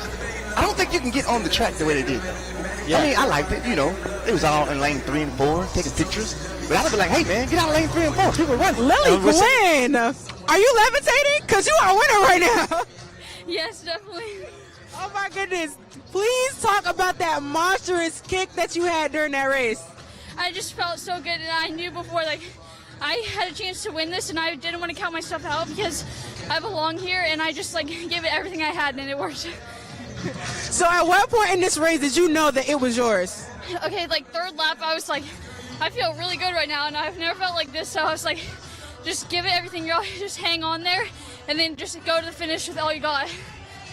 I don't think you can get on the track the way they did. Yeah. I mean, I liked it, you know. It was all in lane 3 and 4, taking pictures. But I would be like, hey, man, get out of lane 3 and 4. People running. Lily Gwynn, are you levitating? Because you are a winner right now. Yes, definitely. Oh, my goodness. Please talk about that monstrous kick that you had during that race. I just felt so good, and I knew before, like, I had a chance to win this, and I didn't want to count myself out because I belong here, and I just, like, gave it everything I had, and it worked. So at what point in this race did you know that it was yours? Okay, like, third lap, I was like, I feel really good right now, and I've never felt like this, so I was like, just give it everything, girl. Just hang on there, and then just go to the finish with all you got.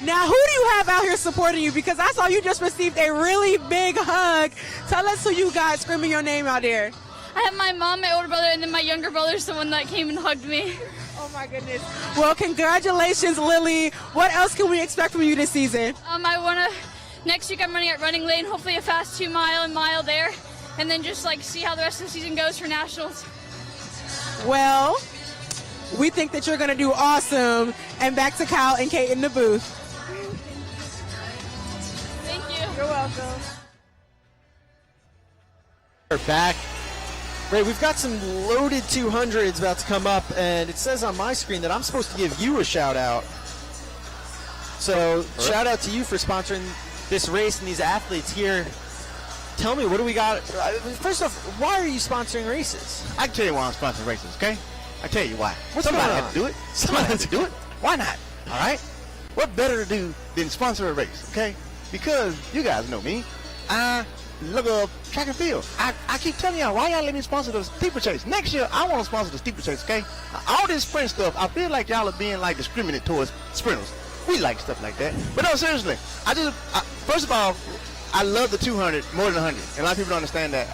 Now, who do you have out here supporting you? Because I saw you just received a really big hug. Tell us who you got screaming your name out there. I have my mom, my older brother, and then my younger brother's the one that came and hugged me. Oh, my goodness. Well, congratulations, Lily. What else can we expect from you this season? I want to, next week I'm running at Running Lane, hopefully a fast 2 mile and mile there, and then just like see how the rest of the season goes for nationals. Well, we think that you're going to do awesome. And back to Kyle and Kate in the booth. Thank you. You're welcome. We're back. Ray, we've got some loaded 200s about to come up, and it says on my screen that I'm supposed to give you a shout out. So, shout out to you for sponsoring this race and these athletes here. Tell me, what do we got? First off, why are you sponsoring races? I can tell you why I'm sponsoring races, okay? I tell you why. Somebody had to do it. Somebody had to do it. Why not? All right? What better to do than sponsor a race, okay? Because you guys know me. I love track and field. I keep telling y'all, why y'all let me sponsor the steeplechase? Next year, I want to sponsor the steeplechase, okay? All this sprint stuff, I feel like y'all are being like discriminate towards sprinters. We like stuff like that. But no, seriously, first of all, I love the 200 more than 100. And a lot of people don't understand that.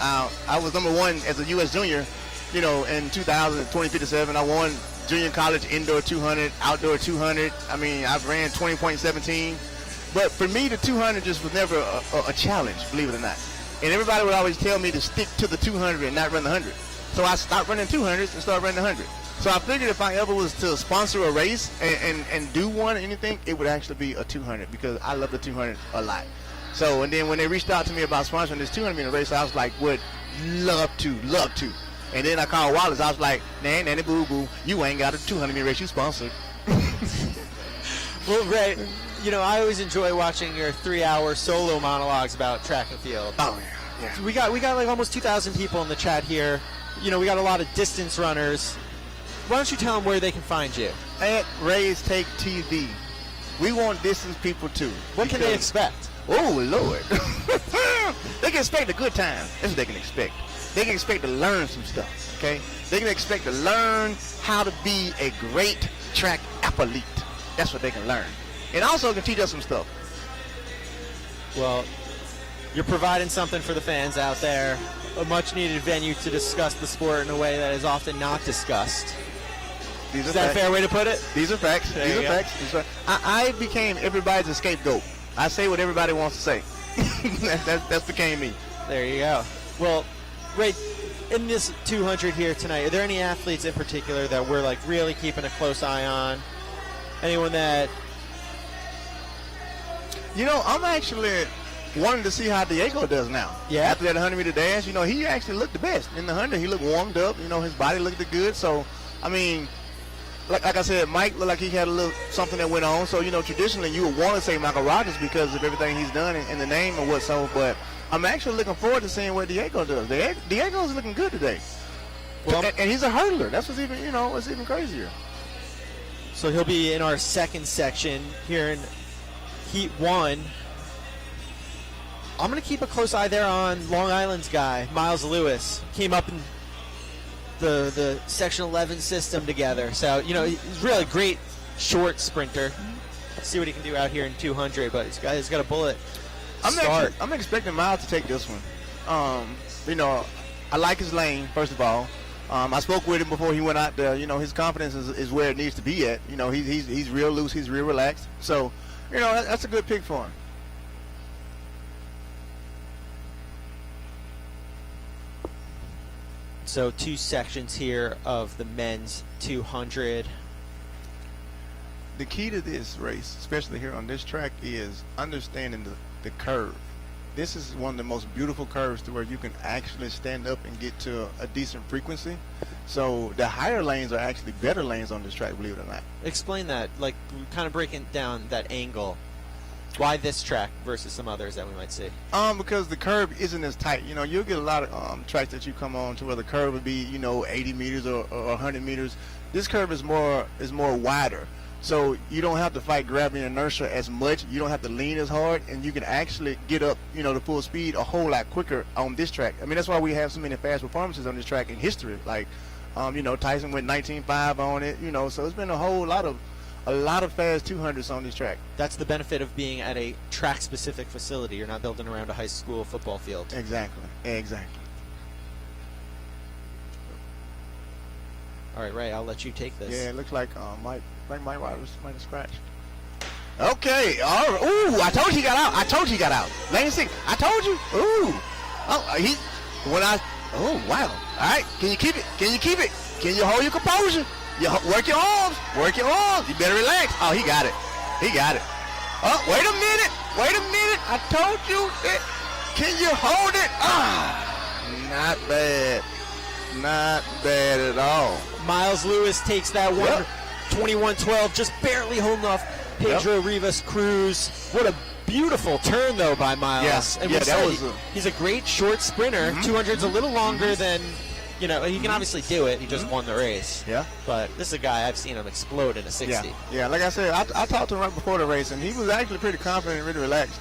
I was number 1 as a U.S. junior, you know, in 2057. I won junior college indoor 200, outdoor 200. I mean, I've ran 20.17. But for me, the 200 just was never a challenge, believe it or not. And everybody would always tell me to stick to the 200 and not run the 100. So I stopped running 200s and started running the 100. So I figured if I ever was to sponsor a race and do one or anything, it would actually be a 200 because I love the 200 a lot. So, and then when they reached out to me about sponsoring this 200-meter race, I was like, would love to. And then I called Wallace. I was like, nanny boo-boo, you ain't got a 200-meter race you sponsored. Well, Ray, you know, I always enjoy watching your 3-hour solo monologues about track and field. Oh, yeah. We got like almost 2,000 people in the chat here. You know, we got a lot of distance runners. Why don't you tell them where they can find you? At Ray's Take TV. We want distance people too. What can they expect? Oh, Lord. They can expect a good time. That's what they can expect. They can expect to learn some stuff, okay? They can expect to learn how to be a great track athlete. That's what they can learn. And also can teach us some stuff. Well, you're providing something for the fans out there. A much-needed venue to discuss the sport in a way that is often not discussed. These are that a facts. fair way to put it? These are facts. There These you are go. facts. These are, I became everybody's scapegoat. I say what everybody wants to say. That's became me. There you go. Well, Ray, in this 200 here tonight, are there any athletes in particular that we're like really keeping a close eye on? Anyone that... You know, I'm actually wanting to see how Diego does now. Yeah. After that 100-meter dash, you know, he actually looked the best. In the 100, he looked warmed up. You know, his body looked good. So, I mean, like I said, Mike looked like he had a little something that went on. So, you know, traditionally you would want to say Michael Rogers because of everything he's done and the name and what so. But I'm actually looking forward to seeing what Diego does. Diego's looking good today. Well, and he's a hurdler. That's what's even, you know, what's even crazier. So he'll be in our second section here in Heat 1. I'm going to keep a close eye there on Long Island's guy, Miles Lewis. Came up in the Section 11 system together. So, you know, he's really great short sprinter. Let's see what he can do out here in 200, but he's got a bullet start. I'm expecting Miles to take this one. You know, I like his lane, first of all. I spoke with him before he went out there. You know, his confidence is where it needs to be at. You know, he's real loose. He's real relaxed. So, you know, that's a good pick for him. So 2 sections here of the men's 200. The key to this race, especially here on this track, is understanding the curve. This is one of the most beautiful curves to where you can actually stand up and get to a decent frequency. So the higher lanes are actually better lanes on this track, believe it or not. Explain that, like kind of breaking down that angle. Why this track versus some others that we might see? Because the curve isn't as tight. You know, you'll get a lot of tracks that you come on to where the curve would be, you know, 80 meters or 100 meters. This curve is more wider. So you don't have to fight gravity and inertia as much. You don't have to lean as hard, and you can actually get up, you know, to full speed a whole lot quicker on this track. I mean, that's why we have so many fast performances on this track in history. Like, you know, Tyson went 19.5 on it. You know, so it's been a lot of fast 200s on this track. That's the benefit of being at a track-specific facility. You're not building around a high school football field. Exactly. All right, Ray, I'll let you take this. Yeah, it looks like Mike Rogers might have scratched. Okay. All right. Ooh, I told you he got out. Lane 6. I told you. Ooh. Oh, oh, wow. All right. Can you keep it? Can you hold your composure? Work your arms. You better relax. Oh, he got it. Oh, wait a minute. I told you that. Can you hold it? Not bad. Not bad at all. Miles Lewis takes that one. Yep. 21-12, just barely holding off Pedro Rivas Cruz. What a beautiful turn, though, by Miles. Yes. And he's a great short sprinter. 200's a little longer than, you know, he can obviously do it. He just won the race. Yeah. But this is a guy I've seen him explode in a 60. Yeah, like I said, I talked to him right before the race, and he was actually pretty confident and really relaxed.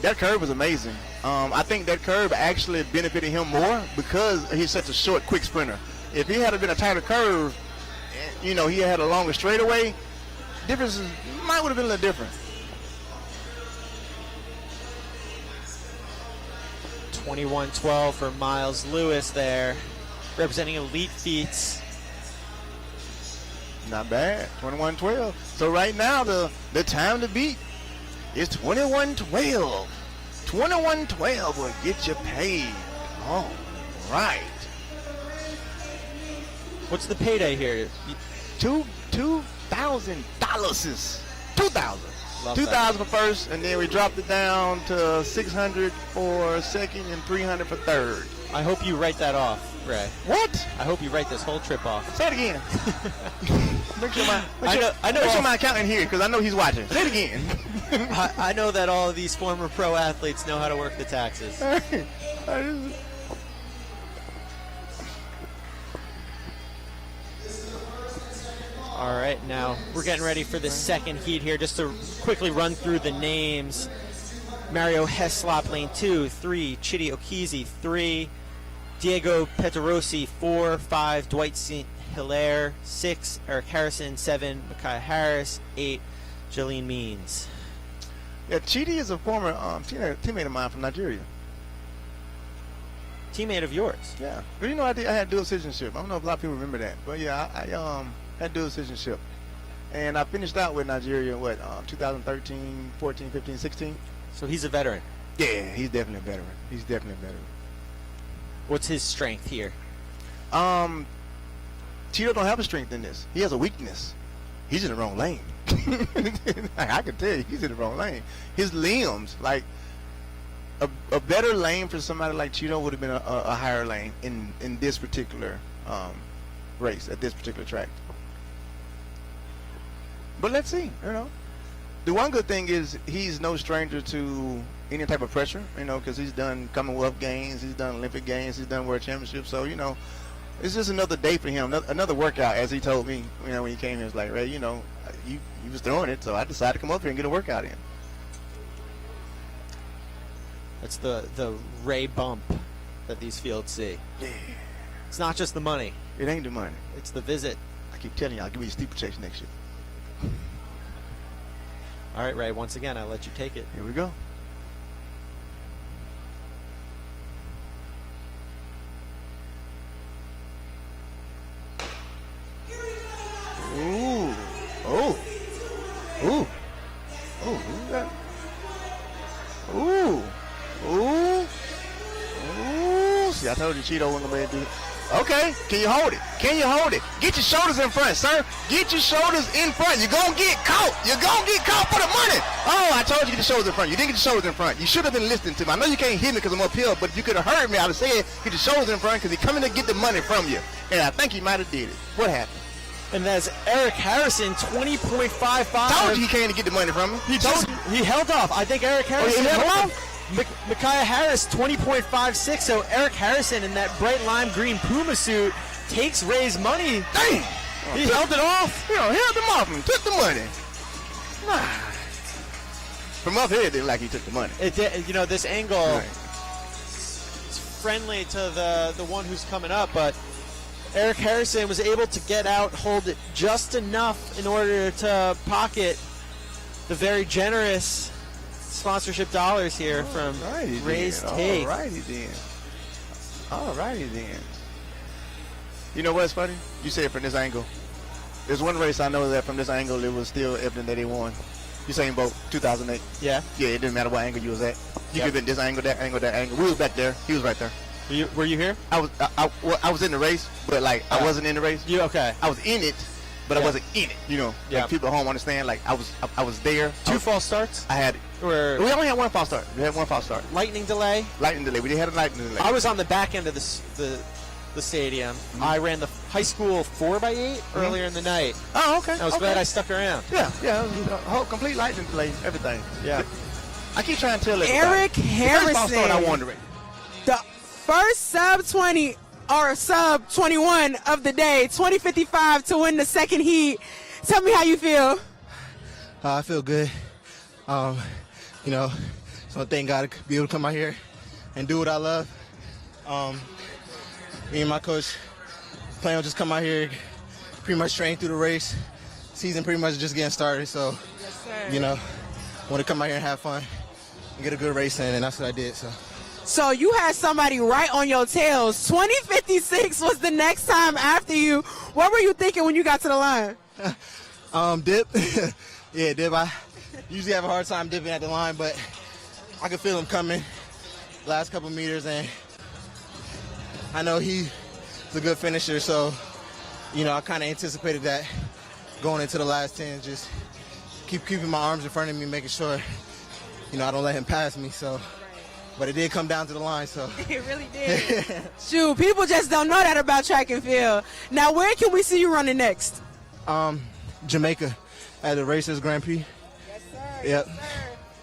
That curve was amazing. I think that curve actually benefited him more because he's such a short, quick sprinter. If he had been a tighter curve, you know, he had a longer straightaway, differences might would have been a little different. 21-12 for Miles Lewis there, representing Elite Feats. Not bad. 21-12. So right now the time to beat is 21-12. 21-12 will get you paid. All right. What's the payday here? $2,000. $2,000. Love $2,000 that. for first, and then we dropped it down to $600 for second and $300 for third. I hope you write that off, Ray. What? I hope you write this whole trip off. Say it again. Make sure my accountant here, because I know he's watching. Say it again. I know that all of these former pro athletes know how to work the taxes. All right, now we're getting ready for the second heat here. Just to quickly run through the names. Mario Heslop, lane 2, 3. Chidi Okizi, 3. Diego Petrosi, 4. 5. Dwight St. Hilaire, 6. Eric Harrison, 7. Micaiah Harris, 8. Jolene Means. Yeah, Chidi is a former teammate of mine from Nigeria. teammate of yours. Yeah. Well, you know, I had dual citizenship. I don't know if a lot of people remember that, but yeah, I had dual citizenship, and I finished out with Nigeria in 2013, 14, 15, 16. So he's a veteran. Yeah, he's definitely a veteran. He's definitely a veteran. What's his strength here? Tito don't have a strength in this. He has a weakness. He's in the wrong lane. I can tell you, he's in the wrong lane. His limbs, like a better lane for somebody like Cheeto would have been a higher lane in this particular race at this particular track. But let's see, you know. The one good thing is he's no stranger to any type of pressure, you know, because he's done Commonwealth Games, he's done Olympic Games, he's done World Championships. So, you know, it's just another day for him, another workout, as he told me, you know, when he came here. It's like, Ray, you know, you was throwing it, so I decided to come up here and get a workout in. That's the Ray bump that these fields see. Yeah. It's not just the money. It ain't the money. It's the visit. I keep telling you, I'll give you a steeplechase next year. All right, Ray, once again, I'll let you take it. Here we go. Ooh. Oh. Ooh. Oh, who's that? Ooh. Ooh. Ooh. See, I told you Cheeto wasn't going to be able to do it. Okay, can you hold it? Can you hold it? Get your shoulders in front, sir. Get your shoulders in front. You're going to get caught. You're going to get caught for the money. Oh, I told you to get your shoulders in front. You didn't get your shoulders in front. You should have been listening to me. I know you can't hear me because I'm uphill, but if you could have heard me, I would have said get your shoulders in front because he's coming to get the money from you. And I think he might have did it. What happened? And that's Eric Harrison, 20.55. Told you he came to get the money from him. He held off. I think Eric Harrison held off. Micaiah Harris, 20.56. So Eric Harrison in that bright lime green Puma suit takes Ray's money. Dang! He held it off. You know, held him off and took the money. Nah. From up here, it didn't like he took the money. It did, you know, this angle is friendly to the one who's coming up, but Eric Harrison was able to get out, hold it just enough in order to pocket the very generous sponsorship dollars here from Ray's Take. Alrighty then. Alrighty then. You know what's funny? You say it from this angle. There's one race I know that from this angle it was still evident that he won. Usain Bolt, 2008. Yeah? Yeah, it didn't matter what angle you was at. You could have been this angle, that angle, that angle. We was back there. He was right there. Were you here? I was in the race, but like I wasn't in the race. You okay? I was in it, but I wasn't in it. You know, like people at home understand. Like I was there. Two false starts. I had. We only had one false start. We had one false start. Lightning delay. Lightning delay. We did have a lightning delay. I was on the back end of the stadium. Mm-hmm. I ran the high school 4x8 earlier in the night. Oh, okay. I was glad I stuck around. Yeah. It was a whole complete lightning delay, everything. Yeah. I keep trying to tell everybody. Eric Harrison. The first false start I won the race. The first sub 20 or sub 21 of the day, 20:55 to win the second heat. Tell me how you feel. I feel good. You know, so thank God to be able to come out here and do what I love. Me and my coach plan on just come out here, pretty much train through the race. Season pretty much just getting started, so you know, want to come out here and have fun and get a good race in, and that's what I did. So you had somebody right on your tails. 20:56 was the next time after you. What were you thinking when you got to the line? Dip. Yeah, dip. I usually have a hard time dipping at the line, but I could feel him coming last couple meters, and I know he's a good finisher, so, you know, I kind of anticipated that going into the last 10, just keeping my arms in front of me, making sure, you know, I don't let him pass me, so. But it did come down to the line, so. It really did. Shoot, people just don't know that about track and field. Now, where can we see you running next? Jamaica at the Racers Grand Prix. Yes, sir. Yep. Yes, sir.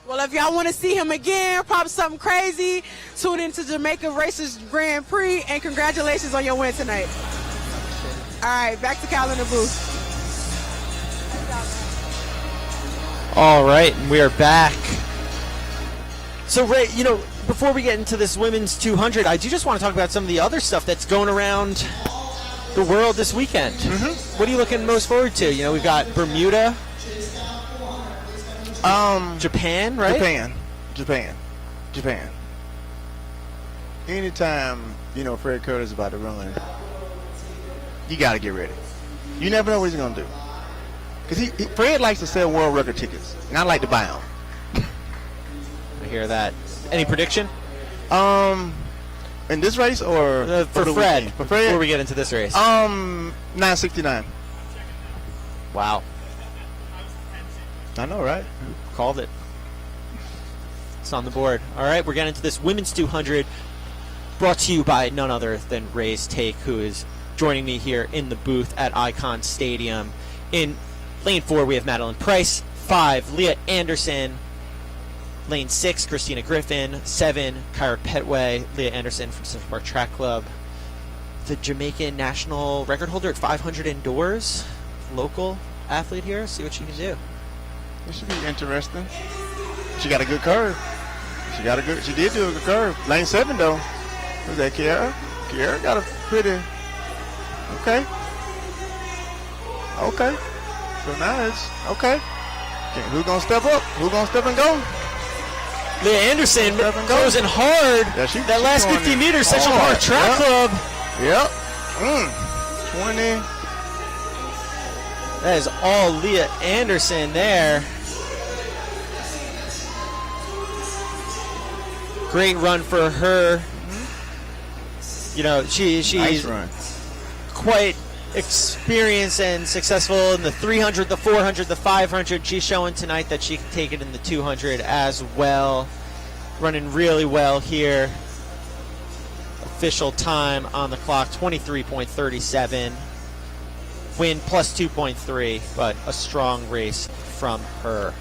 Well, if y'all want to see him again, pop something crazy, tune into Jamaica Racers Grand Prix, and congratulations on your win tonight. All right, back to Cal in the booth. All right, and we are back. So, Ray, you know, before we get into this women's 200, I do just want to talk about some of the other stuff that's going around the world this weekend. Mm-hmm. What are you looking most forward to? You know, we've got Bermuda, Japan, right? Japan. anytime, you know, Fred Curtis is about to run, you got to get ready. You never know what he's going to do. Because Fred likes to sell world record tickets, and I like to buy them. I hear that. Any prediction? In this race or for Fred? Weekend? For Fred? Before we get into this race. 969. Wow. I know, right? Called it. It's on the board. All right, we're getting into this women's 200, brought to you by none other than Ray's Take, who is joining me here in the booth at Icon Stadium. In lane 4, we have Madeline Price. 5, Leah Anderson. Lane 6, Christina Griffin. 7, Kyra Petway. Leah Anderson from Central Park Track Club. The Jamaican national record holder at 500 indoors. Local athlete here. See what she can do. This should be interesting. She got a good curve. She did do a good curve. Lane 7 though. Was that Kiara? Kiara got a pretty. Okay. So now it's okay. Who's gonna step up? Who's gonna step and go? Leah Anderson goes in hard. Yeah, that last 50 meters, Central Park Track Club. Yep. 20. That is all Leah Anderson there. Great run for her. You know, she's Nice run. Quite experienced and successful in the 300, the 400, the 500. She's showing tonight that she can take it in the 200 as well. Running really well here. Official time on the clock, 23.37. Win plus 2.3, but a strong race from her.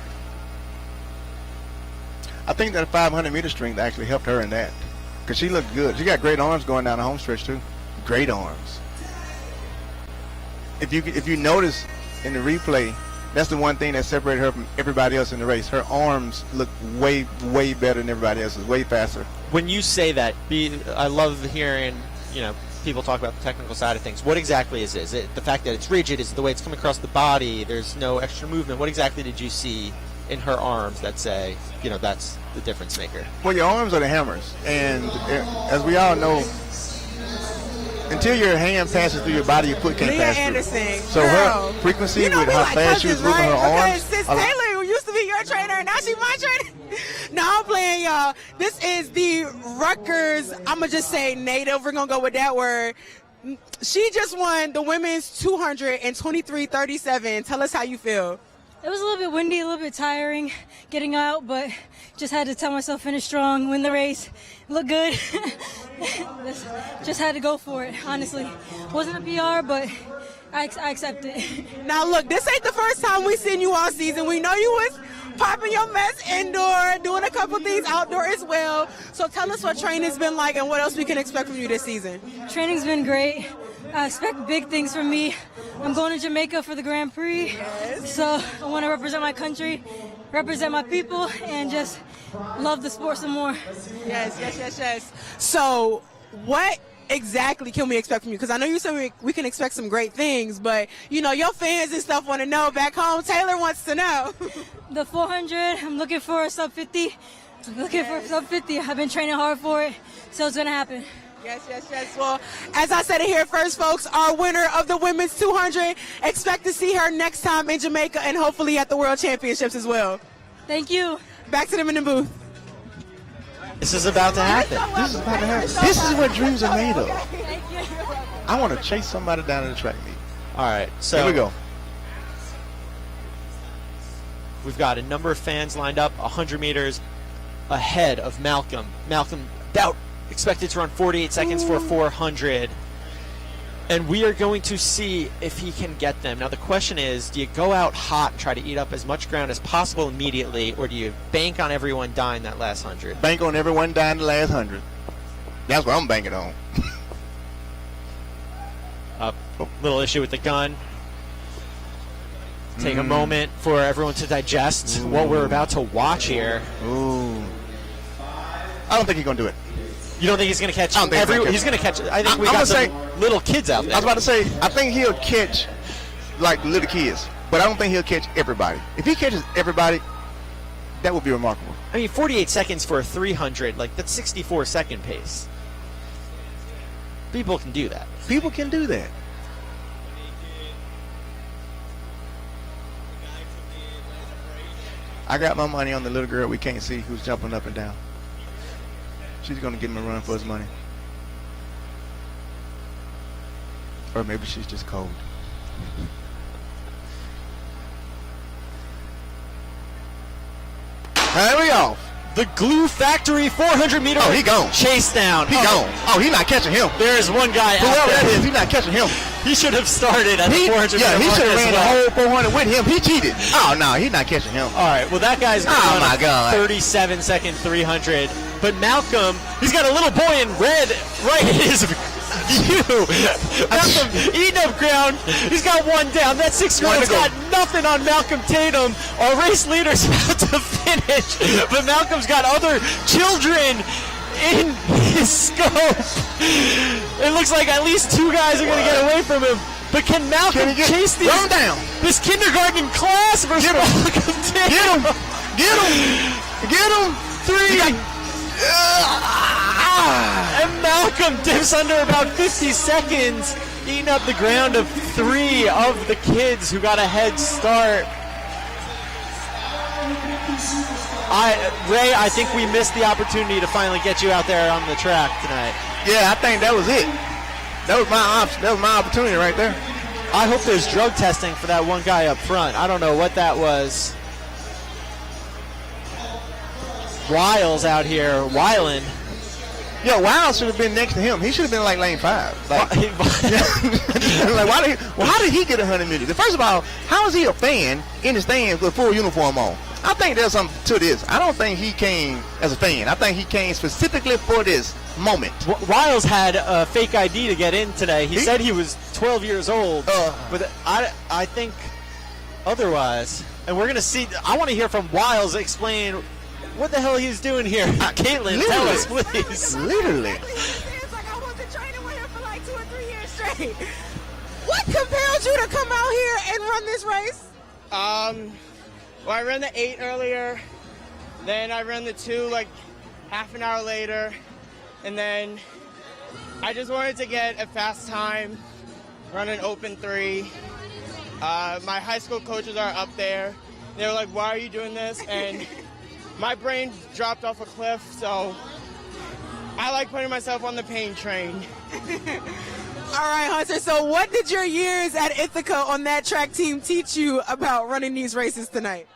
I think that 500 meter strength actually helped her in that, because she looked good. She got great arms going down the home stretch too. Great arms. If you notice in the replay, that's the one thing that separated her from everybody else in the race. Her arms look way better than everybody else's, way faster. When you say that, I love hearing, you know, people talk about the technical side of things. What exactly is it? Is it the fact that it's rigid? Is it the way it's coming across the body? There's no extra movement. What exactly did you see in her arms that say, you know, that's the difference maker? Well, your arms are the hammers, and as we all know, until your hand passes through your body, your foot can't Leah pass Anderson, through. So her frequency with how fast she was moving her arms. Because Sis Taylor, who used to be your trainer, and now she's my trainer. No, I'm playing, y'all. This is the Rutgers, I'm going to just say native. We're going to go with that word. She just won the women's 200 in 23:37. Tell us how you feel. It was a little bit windy, a little bit tiring getting out, but just had to tell myself finish strong, win the race, look good. Just had to go for it, honestly. Wasn't a PR, but I accept it. Now, look, this ain't the first time we've seen you all season. We know you was popping your mess indoor, doing a couple things outdoor as well. So tell us what training's been like and what else we can expect from you this season. Training's been great. I expect big things from me. I'm going to Jamaica for the Grand Prix, so I want to represent my country, represent my people, and just love the sport some more. Yes. So what exactly can we expect from you? Because I know you said we can expect some great things, but, you know, your fans and stuff want to know back home. Taylor wants to know. The 400, I'm looking for a sub 50. I've been training hard for it, so it's going to happen. Yes. Well, as I said it here first, folks, our winner of the women's 200, expect to see her next time in Jamaica and hopefully at the World Championships as well. Thank you. Back to them in the booth. This is about to happen. This is what dreams are made of. I want to chase somebody down in the track meet. All right, so here we go. We've got a number of fans lined up 100 meters ahead of Malcolm. Malcolm about expected to run 48 seconds for 400. And we are going to see if he can get them. Now the question is, do you go out hot and try to eat up as much ground as possible immediately, or do you bank on everyone dying that last 100? Bank on everyone dying the last 100. That's what I'm banking on. Little issue with the gun. Take a moment for everyone to digest what we're about to watch here. I don't think he's going to do it. You don't think he's going to catch everyone? He's going to catch. I think we got some little kids out there. I was about to say, I think he'll catch like little kids, but I don't think he'll catch everybody. If he catches everybody, that would be remarkable. I mean, 48 seconds for a 300, like that's 64-second pace. People can do that. People can do that. I got my money on the little girl we can't see who's jumping up and down. She's going to give him a run for his money. Or maybe she's just cold. There we go. The Glue Factory 400-meter he gone. chase down. He gone. Oh, he's not catching him. There's one guy out Whoever there. that is, he's not catching him. He should have started at the 400-meter Yeah, he mark should have as ran well. the whole 400 with him. He cheated. Oh, no, he's not catching him. All right, well, that guy's going Oh, on my a God. 37-second 300. But Malcolm, he's got a little boy in red right in his view. Malcolm eating up ground. He's got one down. That 6-year-old's got nothing on Malcolm Tatum. Our race leader's about to finish, but Malcolm's got other children in his scope. It looks like at least 2 guys are going to get away from him. But can Malcolm chase these? Run down. This kindergarten class versus Malcolm Tatum. Get him. Get him. Get him. 3. And Malcolm dips under about 50 seconds, eating up the ground of 3 of the kids who got a head start. Ray, I think we missed the opportunity to finally get you out there on the track tonight. Yeah, I think that was it. That was my opportunity right there. I hope there's drug testing for that one guy up front. I don't know what that was. Wiles out here, Weiland. Yeah, Wiles should have been next to him. He should have been like lane 5. Like, like how did he get 100 meters? First of all, how is he a fan in the stands with full uniform on? I think there's something to this. I don't think he came as a fan. I think he came specifically for this moment. Wiles had a fake ID to get in today. He said he was 12 years old, but I think otherwise. And we're going to see. I want to hear from Wiles explain what the hell he's doing here. Caitlin, tell us, please. Literally. It's like I wasn't training with him for like 2 or 3 years straight. What compelled you to come out here and run this race? Well, I ran the 8 earlier, then I ran the 2 like half an hour later, and then I just wanted to get a fast time, run an open 3. My high school coaches are up there. They were like, why are you doing this? And my brain dropped off a cliff, so I like putting myself on the pain train. All right, Hunter, so what did your years at Ithaca on that track team teach you about running these races tonight?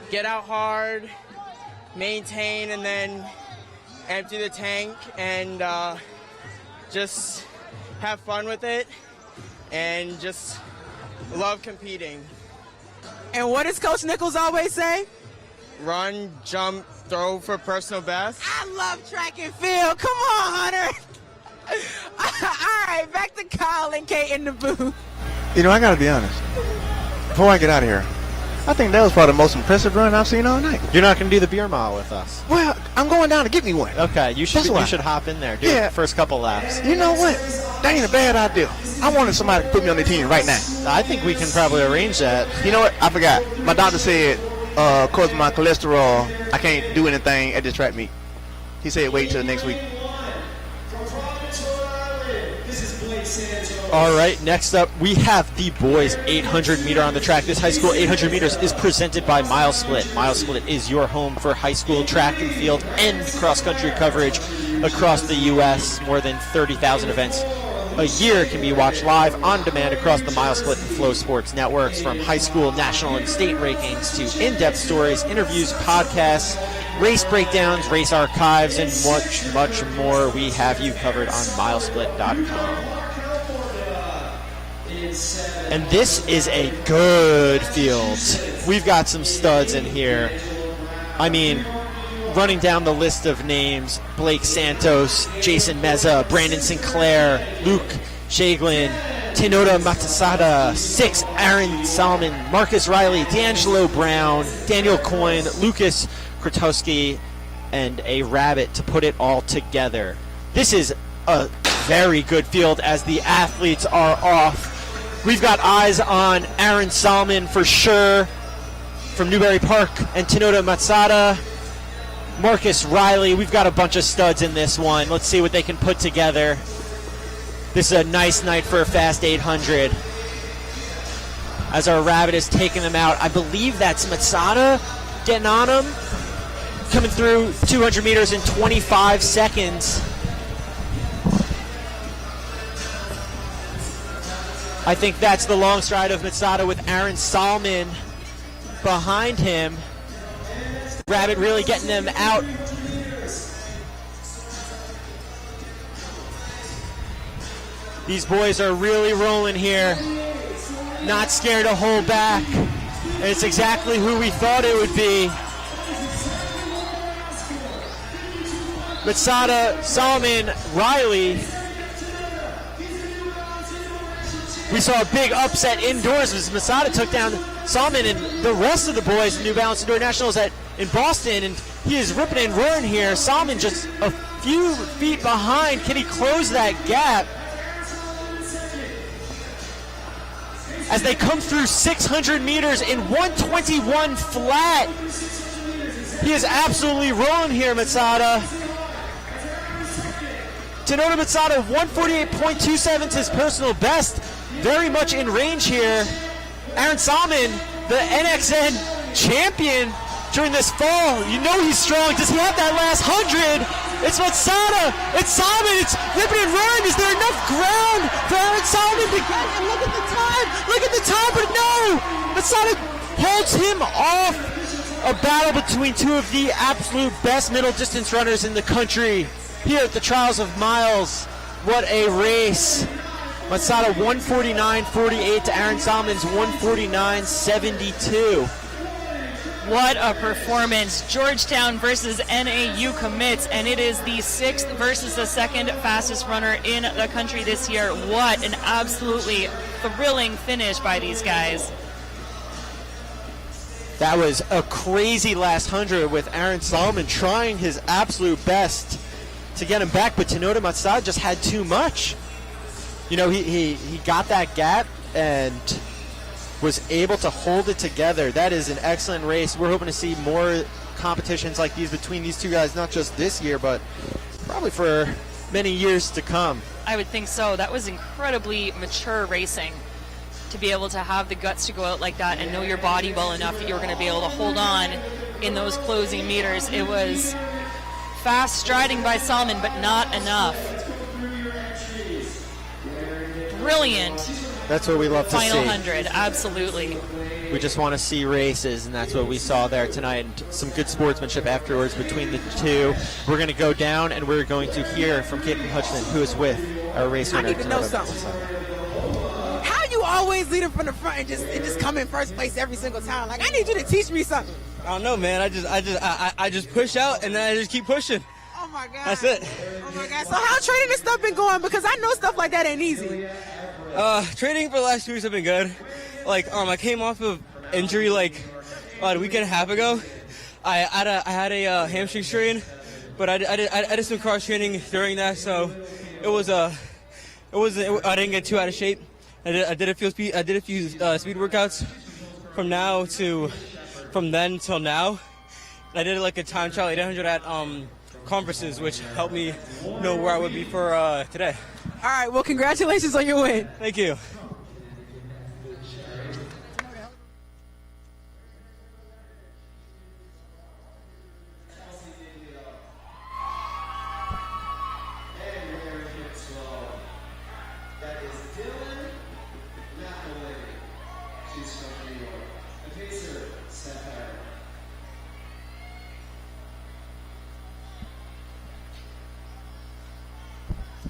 Get out hard, maintain, and then empty the tank, and just have fun with it, and just love competing. And what does Coach Nichols always say? Run, jump, throw for personal best. I love track and field. Come on, Hunter. All right, back to Kyle and Kate in the booth. You know, I got to be honest. Before I get out of here, I think that was probably the most impressive run I've seen all night. You're not going to do the beer mile with us. Well, I'm going down to get me one. Okay, you should hop in there. Do the first couple laps. You know what? That ain't a bad idea. I wanted somebody to put me on the team right now. I think we can probably arrange that. You know what? I forgot. My doctor said, because of my cholesterol, I can't do anything at this track meet. He said wait till next week. All right, next up, we have the boys 800 meter on the track. This high school 800 meters is presented by Mile Split. Mile Split is your home for high school track and field and cross-country coverage across the U.S. More than 30,000 events a year can be watched live on demand across the Mile Split and Flow Sports networks, from high school, national, and state rankings to in-depth stories, interviews, podcasts, race breakdowns, race archives, and much, much more. We have you covered on milesplit.com. And this is a good field. We've got some studs in here. I mean, running down the list of names: Blake Santos, Jason Meza, Brandon Sinclair, Luke Shaglin, Tenoda Matasada, 6 Aaron Solomon, Marcus Riley, D'Angelo Brown, Daniel Coyne, Lucas Krotowski, and a rabbit to put it all together. This is a very good field as the athletes are off. We've got eyes on Aaron Solomon for sure from Newbury Park, and Tenoda Matsada. Marcus Riley. We've got a bunch of studs in this one. Let's see what they can put together. This is a nice night for a fast 800. As our Rabbit is taking them out, I believe that's Matsada getting on him. Coming through 200 meters in 25 seconds. I think that's the long stride of Matsada with Aaron Salmon behind him. Rabbit really getting them out. These boys are really rolling here. Not scared to hold back. And it's exactly who we thought it would be. Matsada, Salmon, Riley. We saw a big upset indoors as Matsada took down Salmon and the rest of the boys in New Balance Indoor Nationals in Boston, and he is ripping and roaring here. Salmon just a few feet behind. Can he close that gap? As they come through 600 meters in 121 flat. He is absolutely rolling here, Matsada. Tanoda Matsada, 148.27 is his personal best. Very much in range here. Aaron Salmon, the NXN champion during this fall. You know he's strong. Does he have that last 100? It's Matsada. It's Salmon. It's ripping and roaring. Is there enough ground for Aaron Salmon to get? And look at the time. Look at the time, but no. Matsada holds him off. A battle between two of the absolute best middle distance runners in the country here at the Trials of Miles. What a race. Matsada 149.48 to Aaron Salmon's 149.72. What a performance. Georgetown versus NAU commits, and it is the 6th versus the 2nd fastest runner in the country this year. What an absolutely thrilling finish by these guys. That was a crazy last 100 with Aaron Salmon trying his absolute best to get him back, but Tanoda Matsada just had too much. You know, he got that gap and was able to hold it together. That is an excellent race. We're hoping to see more competitions like these between these two guys, not just this year, but probably for many years to come. I would think so. That was incredibly mature racing, to be able to have the guts to go out like that and know your body well enough that you were going to be able to hold on in those closing meters. It was fast striding by Salmon, but not enough. Brilliant. That's what we love to see. Final 100, absolutely. We just want to see races, and that's what we saw there tonight. And some good sportsmanship afterwards between the two. We're going to go down, and we're going to hear from Caitlin Hutchinson, who is with our race winner. I need to know something. How you always lead from the front and just come in first place every single time? Like, I need you to teach me something. I don't know, man. I just push out and then I just keep pushing. Oh my God. That's it. Oh my God. So how training and stuff been going? Because I know stuff like that ain't easy. Training for the last 2 weeks have been good. Like, I came off of injury like about a week and a half ago. I had a hamstring strain, but I did some cross training during that, so I didn't get too out of shape. I did a few speed workouts from then till now. And I did like a time trial 800 at conferences, which helped me know where I would be for today. All right, well, congratulations on your win. Thank you.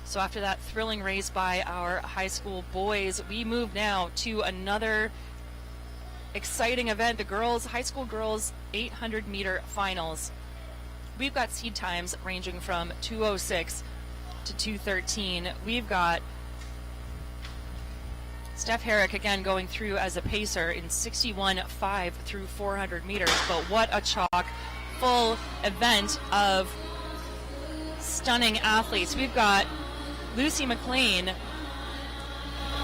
So after that thrilling race by our high school boys, we move now to another exciting event, the high school girls 800 meter finals. We've got seed times ranging from 2:06 to 2:13. We've got Steph Herrick again going through as a pacer in 61.5 through 400 meters, but what a chock full event of stunning athletes. We've got Lucy McLean,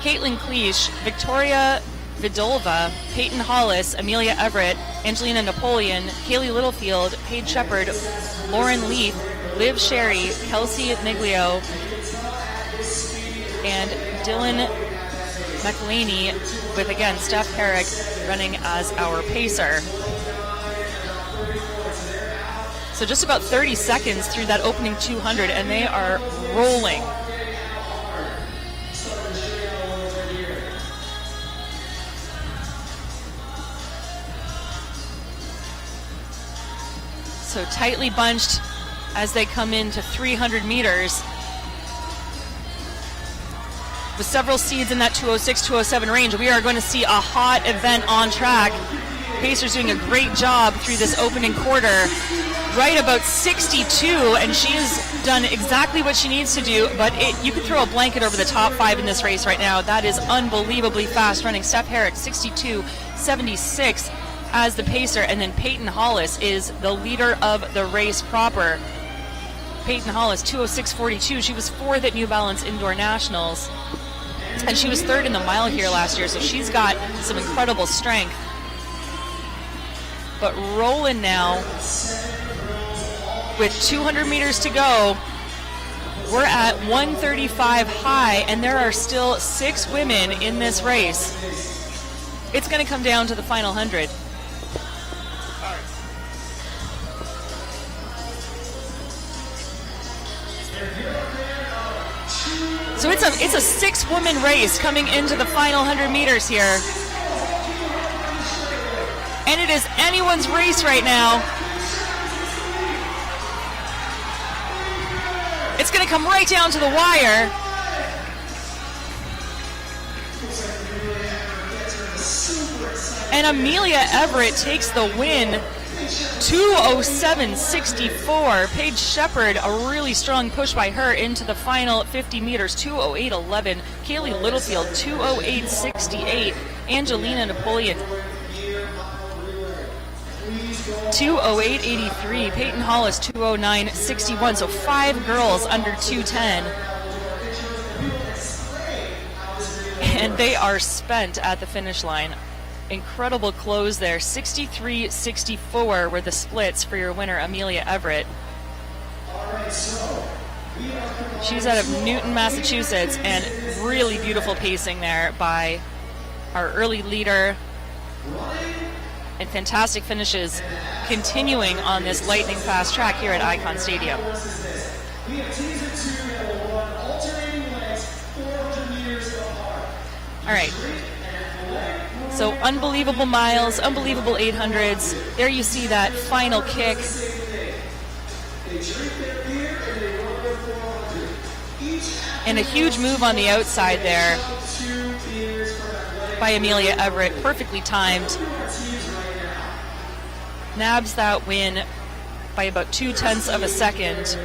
Caitlin Cleash, Victoria Vidolva, Peyton Hollis, Amelia Everett, Angelina Napoleon, Kaylee Littlefield, Paige Shepard, Lauren Leaf, Liv Sherry, Kelsey Miglio, and Dylan McElhaney, with again Steph Herrick running as our pacer. So just about 30 seconds through that opening 200, and they are rolling. So tightly bunched as they come into 300 meters. With several seeds in that 206, 207 range, we are going to see a hot event on track. Pacers doing a great job through this opening quarter. Right about 62, and she has done exactly what she needs to do, but you could throw a blanket over the top 5 in this race right now. That is unbelievably fast running. Steph Herrick, 62.76 as the pacer, and then Peyton Hollis is the leader of the race proper. Peyton Hollis, 206.42. She was 4th at New Balance Indoor Nationals, and she was 3rd in the mile here last year, so she's got some incredible strength. But rolling now with 200 meters to go. We're at 135 high, and there are still 6 women in this race. It's going to come down to the final 100. So it's a 6-woman race coming into the final 100 meters here. And it is anyone's race right now. It's going to come right down to the wire. And Amelia Everett takes the win. 2:07.64. Paige Shepard, a really strong push by her into the final 50 meters. 2:08.11. Kaylee Littlefield, 2:08.68. Angelina Napoleon, 2:08.83. Peyton Hollis, 2:09.61. So 5 girls under 2:10. And they are spent at the finish line. Incredible close there. 63-64 were the splits for your winner, Amelia Everett. She's out of Newton, Massachusetts, and really beautiful pacing there by our early leader. And fantastic finishes continuing on this lightning fast track here at Icon Stadium. All right. So unbelievable miles, unbelievable 800s. There you see that final kick. And a huge move on the outside there by Amelia Everett, perfectly timed. Nabs that win by about 0.2 of a second.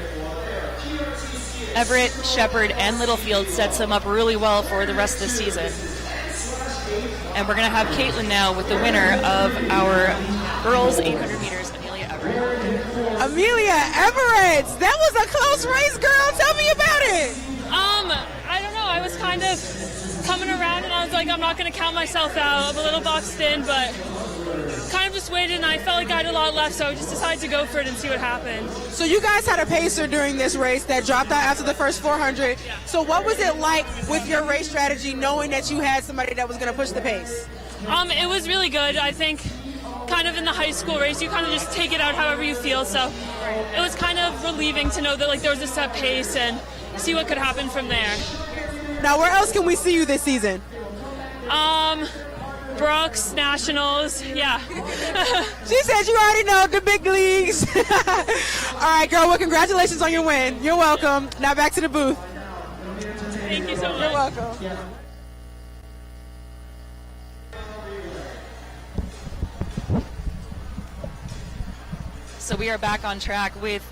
Everett, Shepard, and Littlefield sets them up really well for the rest of the season. And we're going to have Caitlin now with the winner of our girls 800 meters, Amelia Everett. Amelia Everett, that was a close race, girl. Tell me about it. I don't know. I was kind of coming around, and I was like, I'm not going to count myself out. I'm a little boxed in, but kind of just waited, and I felt like I had a lot left, so I just decided to go for it and see what happened. So you guys had a pacer during this race that dropped out after the first 400. Yeah. So what was it like with your race strategy, knowing that you had somebody that was going to push the pace? It was really good. I think kind of in the high school race, you kind of just take it out however you feel. So it was kind of relieving to know that like there was a set pace and see what could happen from there. Now, where else can we see you this season? Brooks, Nationals, yeah. She said you already know the big leagues. All right, girl, well, congratulations on your win. You're welcome. Now back to the booth. Thank you so much. You're welcome. So we are back on track with,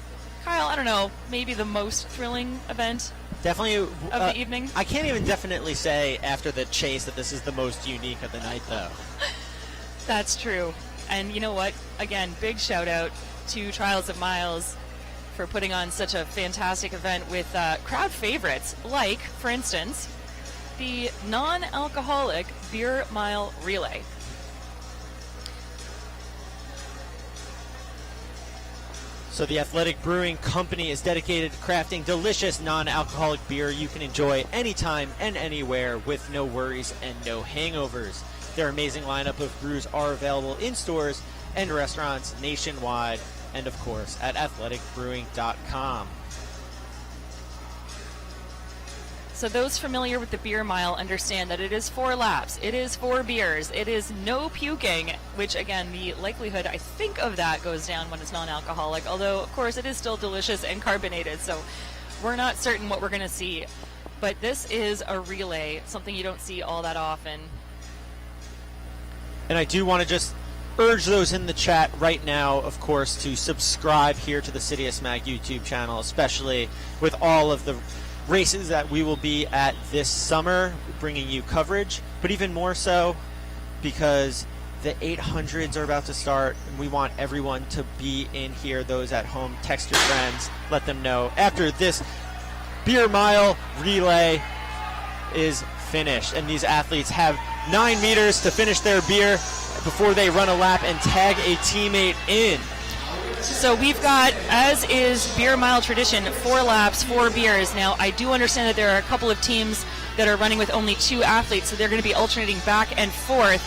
Kyle, I don't know, maybe the most thrilling event definitely of the evening. I can't even definitely say after the chase that this is the most unique of the night, though. That's true. And you know what? Again, big shout out to Trials of Miles for putting on such a fantastic event with crowd favorites, like, for instance, the non-alcoholic beer mile relay. So the Athletic Brewing Company is dedicated to crafting delicious non-alcoholic beer you can enjoy anytime and anywhere with no worries and no hangovers. Their amazing lineup of brews are available in stores and restaurants nationwide, and of course at athleticbrewing.com. So those familiar with the beer mile understand that it is 4 laps, it is 4 beers, it is no puking, which again, the likelihood I think of that goes down when it's non-alcoholic, although of course it is still delicious and carbonated, so we're not certain what we're going to see. But this is a relay, something you don't see all that often. And I do want to just urge those in the chat right now, of course, to subscribe here to the CITIUS MAG YouTube channel, especially with all of the races that we will be at this summer, bringing you coverage, but even more so because the 800s are about to start, and we want everyone to be in here. Those at home, text your friends, let them know after this beer mile relay is finished, and these athletes have 9 meters to finish their beer before they run a lap and tag a teammate in. So we've got, as is beer mile tradition, 4 laps, 4 beers. Now, I do understand that there are a couple of teams that are running with only 2 athletes, so they're going to be alternating back and forth.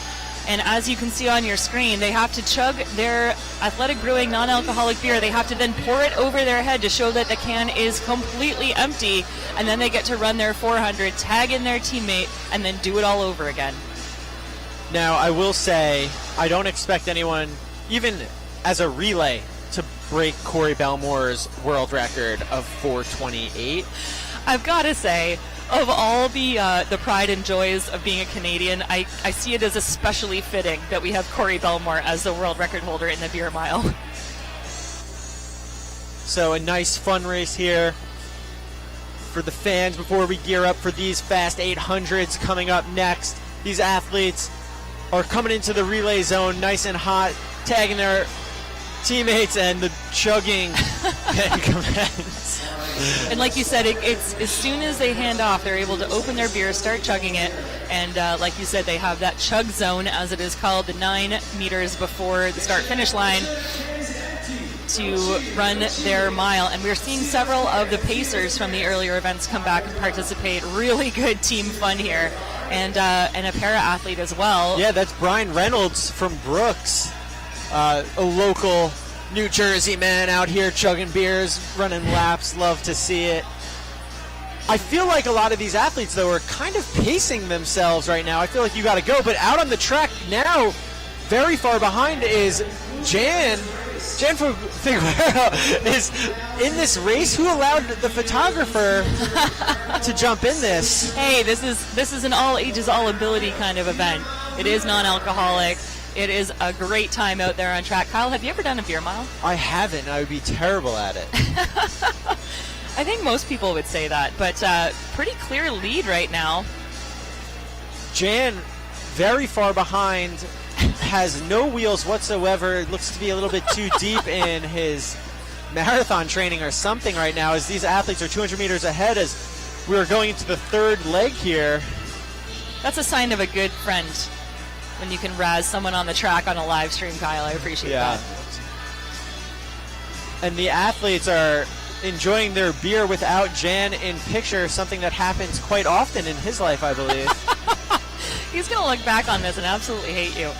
And as you can see on your screen, they have to chug their Athletic Brewing non-alcoholic beer. They have to then pour it over their head to show that the can is completely empty, and then they get to run their 400, tag in their teammate, and then do it all over again. Now, I will say, I don't expect anyone, even as a relay, to break Corey Belmore's world record of 4:28. I've got to say, of all the pride and joys of being a Canadian, I see it as especially fitting that we have Corey Belmore as the world record holder in the beer mile. So a nice fun race here for the fans before we gear up for these fast 800s coming up next. These athletes are coming into the relay zone nice and hot, tagging their teammates, and the chugging then commences. And like you said, it's as soon as they hand off, they're able to open their beer, start chugging it, and like you said, they have that chug zone, as it is called, the 9 meters before the start-finish line to run their mile. And we're seeing several of the pacers from the earlier events come back and participate. Really good team fun here, and a para-athlete as well. Yeah, that's Brian Reynolds from Brooks, a local New Jersey man out here chugging beers, running laps. Love to see it. I feel like a lot of these athletes, though, are kind of pacing themselves right now. I feel like you got to go. But out on the track now, very far behind, is Jan Figueroa is in this race. Who allowed the photographer to jump in this? Hey, this is an all ages, all ability kind of event. It is non-alcoholic. It is a great time out there on track. Kyle, have you ever done a beer mile? I haven't. I would be terrible at it. I think most people would say that, but pretty clear lead right now. Jan, very far behind, has no wheels whatsoever. Looks to be a little bit too deep in his marathon training or something right now, as these athletes are 200 meters ahead as we are going into the third leg here. That's a sign of a good friend. When you can razz someone on the track on a live stream, Kyle. I appreciate that. And the athletes are enjoying their beer without Jan in picture, something that happens quite often in his life, I believe. He's going to look back on this and absolutely hate you.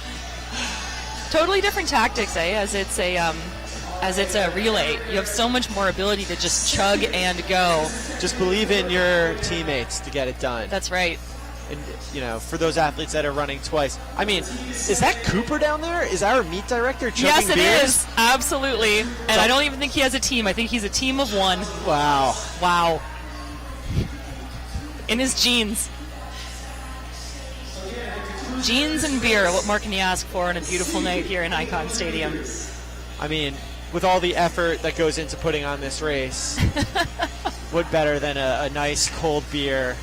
Totally different tactics, eh? As it's a relay. You have so much more ability to just chug and go. Just believe in your teammates to get it done. That's right. And, you know, for those athletes that are running twice. I mean, is that Cooper down there? Is our meet director chugging Yes, it beers? is. Absolutely. And I don't even think he has a team. I think he's a team of one. Wow. Wow. In his jeans. Jeans and beer. What more can you ask for on a beautiful night here in Icon Stadium? I mean, with all the effort that goes into putting on this race, what better than a nice cold beer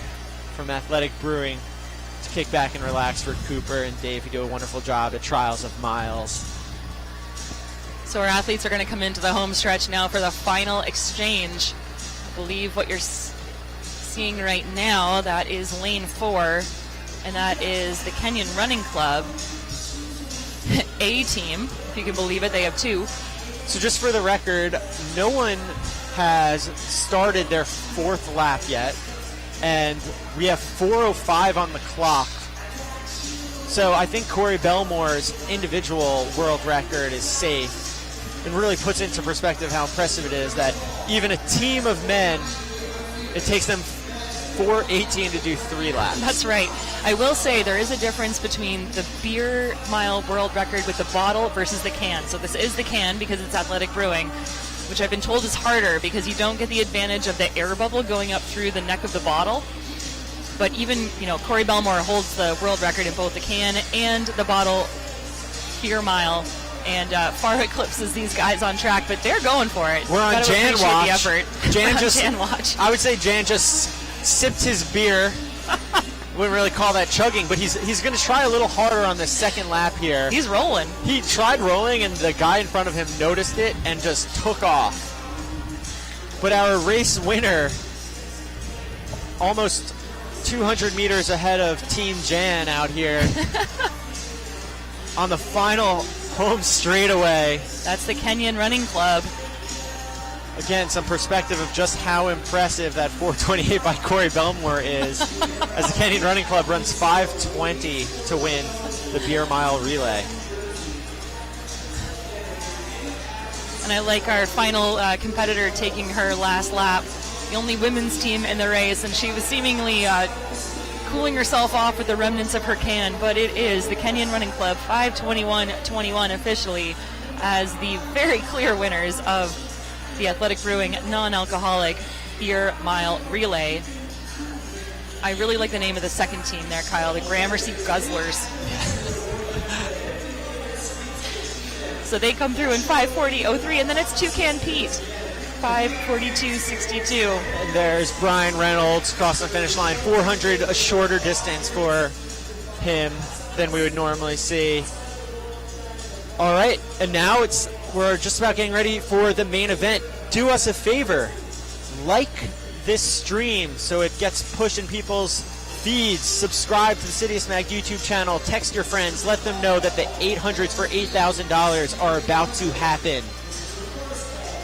from Athletic Brewing to kick back and relax for Cooper and Dave, who do a wonderful job at Trials of Miles. So our athletes are going to come into the home stretch now for the final exchange. I believe what you're seeing right now, that is lane 4, and that is the Kenyan Running Club A team, if you can believe it. They have 2. So just for the record, no one has started their 4th lap yet, and we have 4:05 on the clock. So I think Corey Belmore's individual world record is safe, and really puts into perspective how impressive it is that even a team of men, it takes them 4:18 to do 3 laps. That's right. I will say there is a difference between the beer mile world record with the bottle versus the can. So this is the can because it's Athletic Brewing, which I've been told is harder because you don't get the advantage of the air bubble going up through the neck of the bottle. But even, Corey Belmore holds the world record in both the can and the bottle beer mile, and far eclipses these guys on track, but they're going for it. We're on Jan watch. The effort. Jan watch. I would say Jan just sipped his beer. Wouldn't really call that chugging, but he's going to try a little harder on the second lap here. He's rolling. He tried rolling, and the guy in front of him noticed it and just took off. But our race winner, almost 200 meters ahead of Team Jan out here on the final home straightaway. That's the Kenyan Running Club. Again, some perspective of just how impressive that 4:28 by Corey Belmore is, as the Kenyan Running Club runs 5:20 to win the beer mile relay. And I like our final competitor taking her last lap, the only women's team in the race, and she was seemingly cooling herself off with the remnants of her can, but it is the Kenyan Running Club 5:21.21 officially as the very clear winners of the Athletic Brewing non-alcoholic beer mile relay. I really like the name of the second team there, Kyle, the Gramercy Guzzlers. So they come through in 5:40.03, and then it's Toucan Pete, 5:42.62. And there's Brian Reynolds crossing the finish line, 400, a shorter distance for him than we would normally see. All right, and now we're just about getting ready for the main event. Do us a favor, like this stream so it gets pushed in people's feeds. Subscribe to the CITIUS MAG YouTube channel. Text your friends. Let them know that the 800s for $8,000 are about to happen.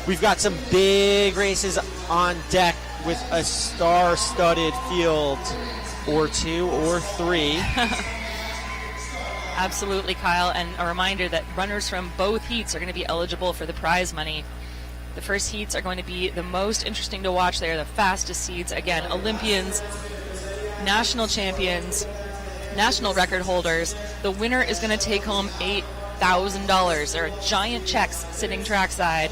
We've got some big races on deck with a star-studded field or 2 or 3. Absolutely, Kyle. And a reminder that runners from both heats are going to be eligible for the prize money. The first heats are going to be the most interesting to watch. They are the fastest heats. Again, Olympians, national champions, national record holders. The winner is going to take home $8,000. There are giant checks sitting trackside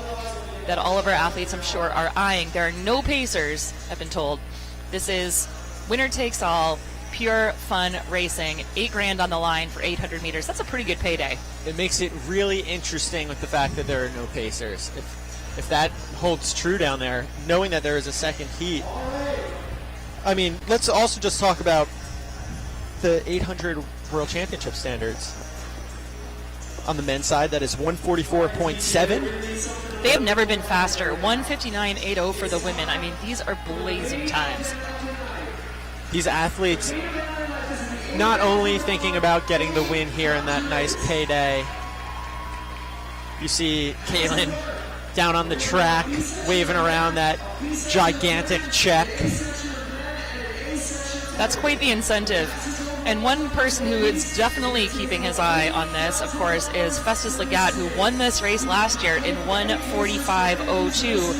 that all of our athletes, I'm sure, are eyeing. There are no pacers, I've been told. This is winner takes all, pure fun racing. $8,000 on the line for 800 meters. That's a pretty good payday. It makes it really interesting with the fact that there are no pacers. If that holds true down there, knowing that there is a second heat. I mean, let's also just talk about the 800 World Championship standards. On the men's side, that is 144.7. They have never been faster. 159.80 for the women. I mean, these are blazing times. These athletes not only thinking about getting the win here and that nice payday. You see Kaylin down on the track, waving around that gigantic check. That's quite the incentive. And one person who is definitely keeping his eye on this, of course, is Festus Legat, who won this race last year in 1:45.02.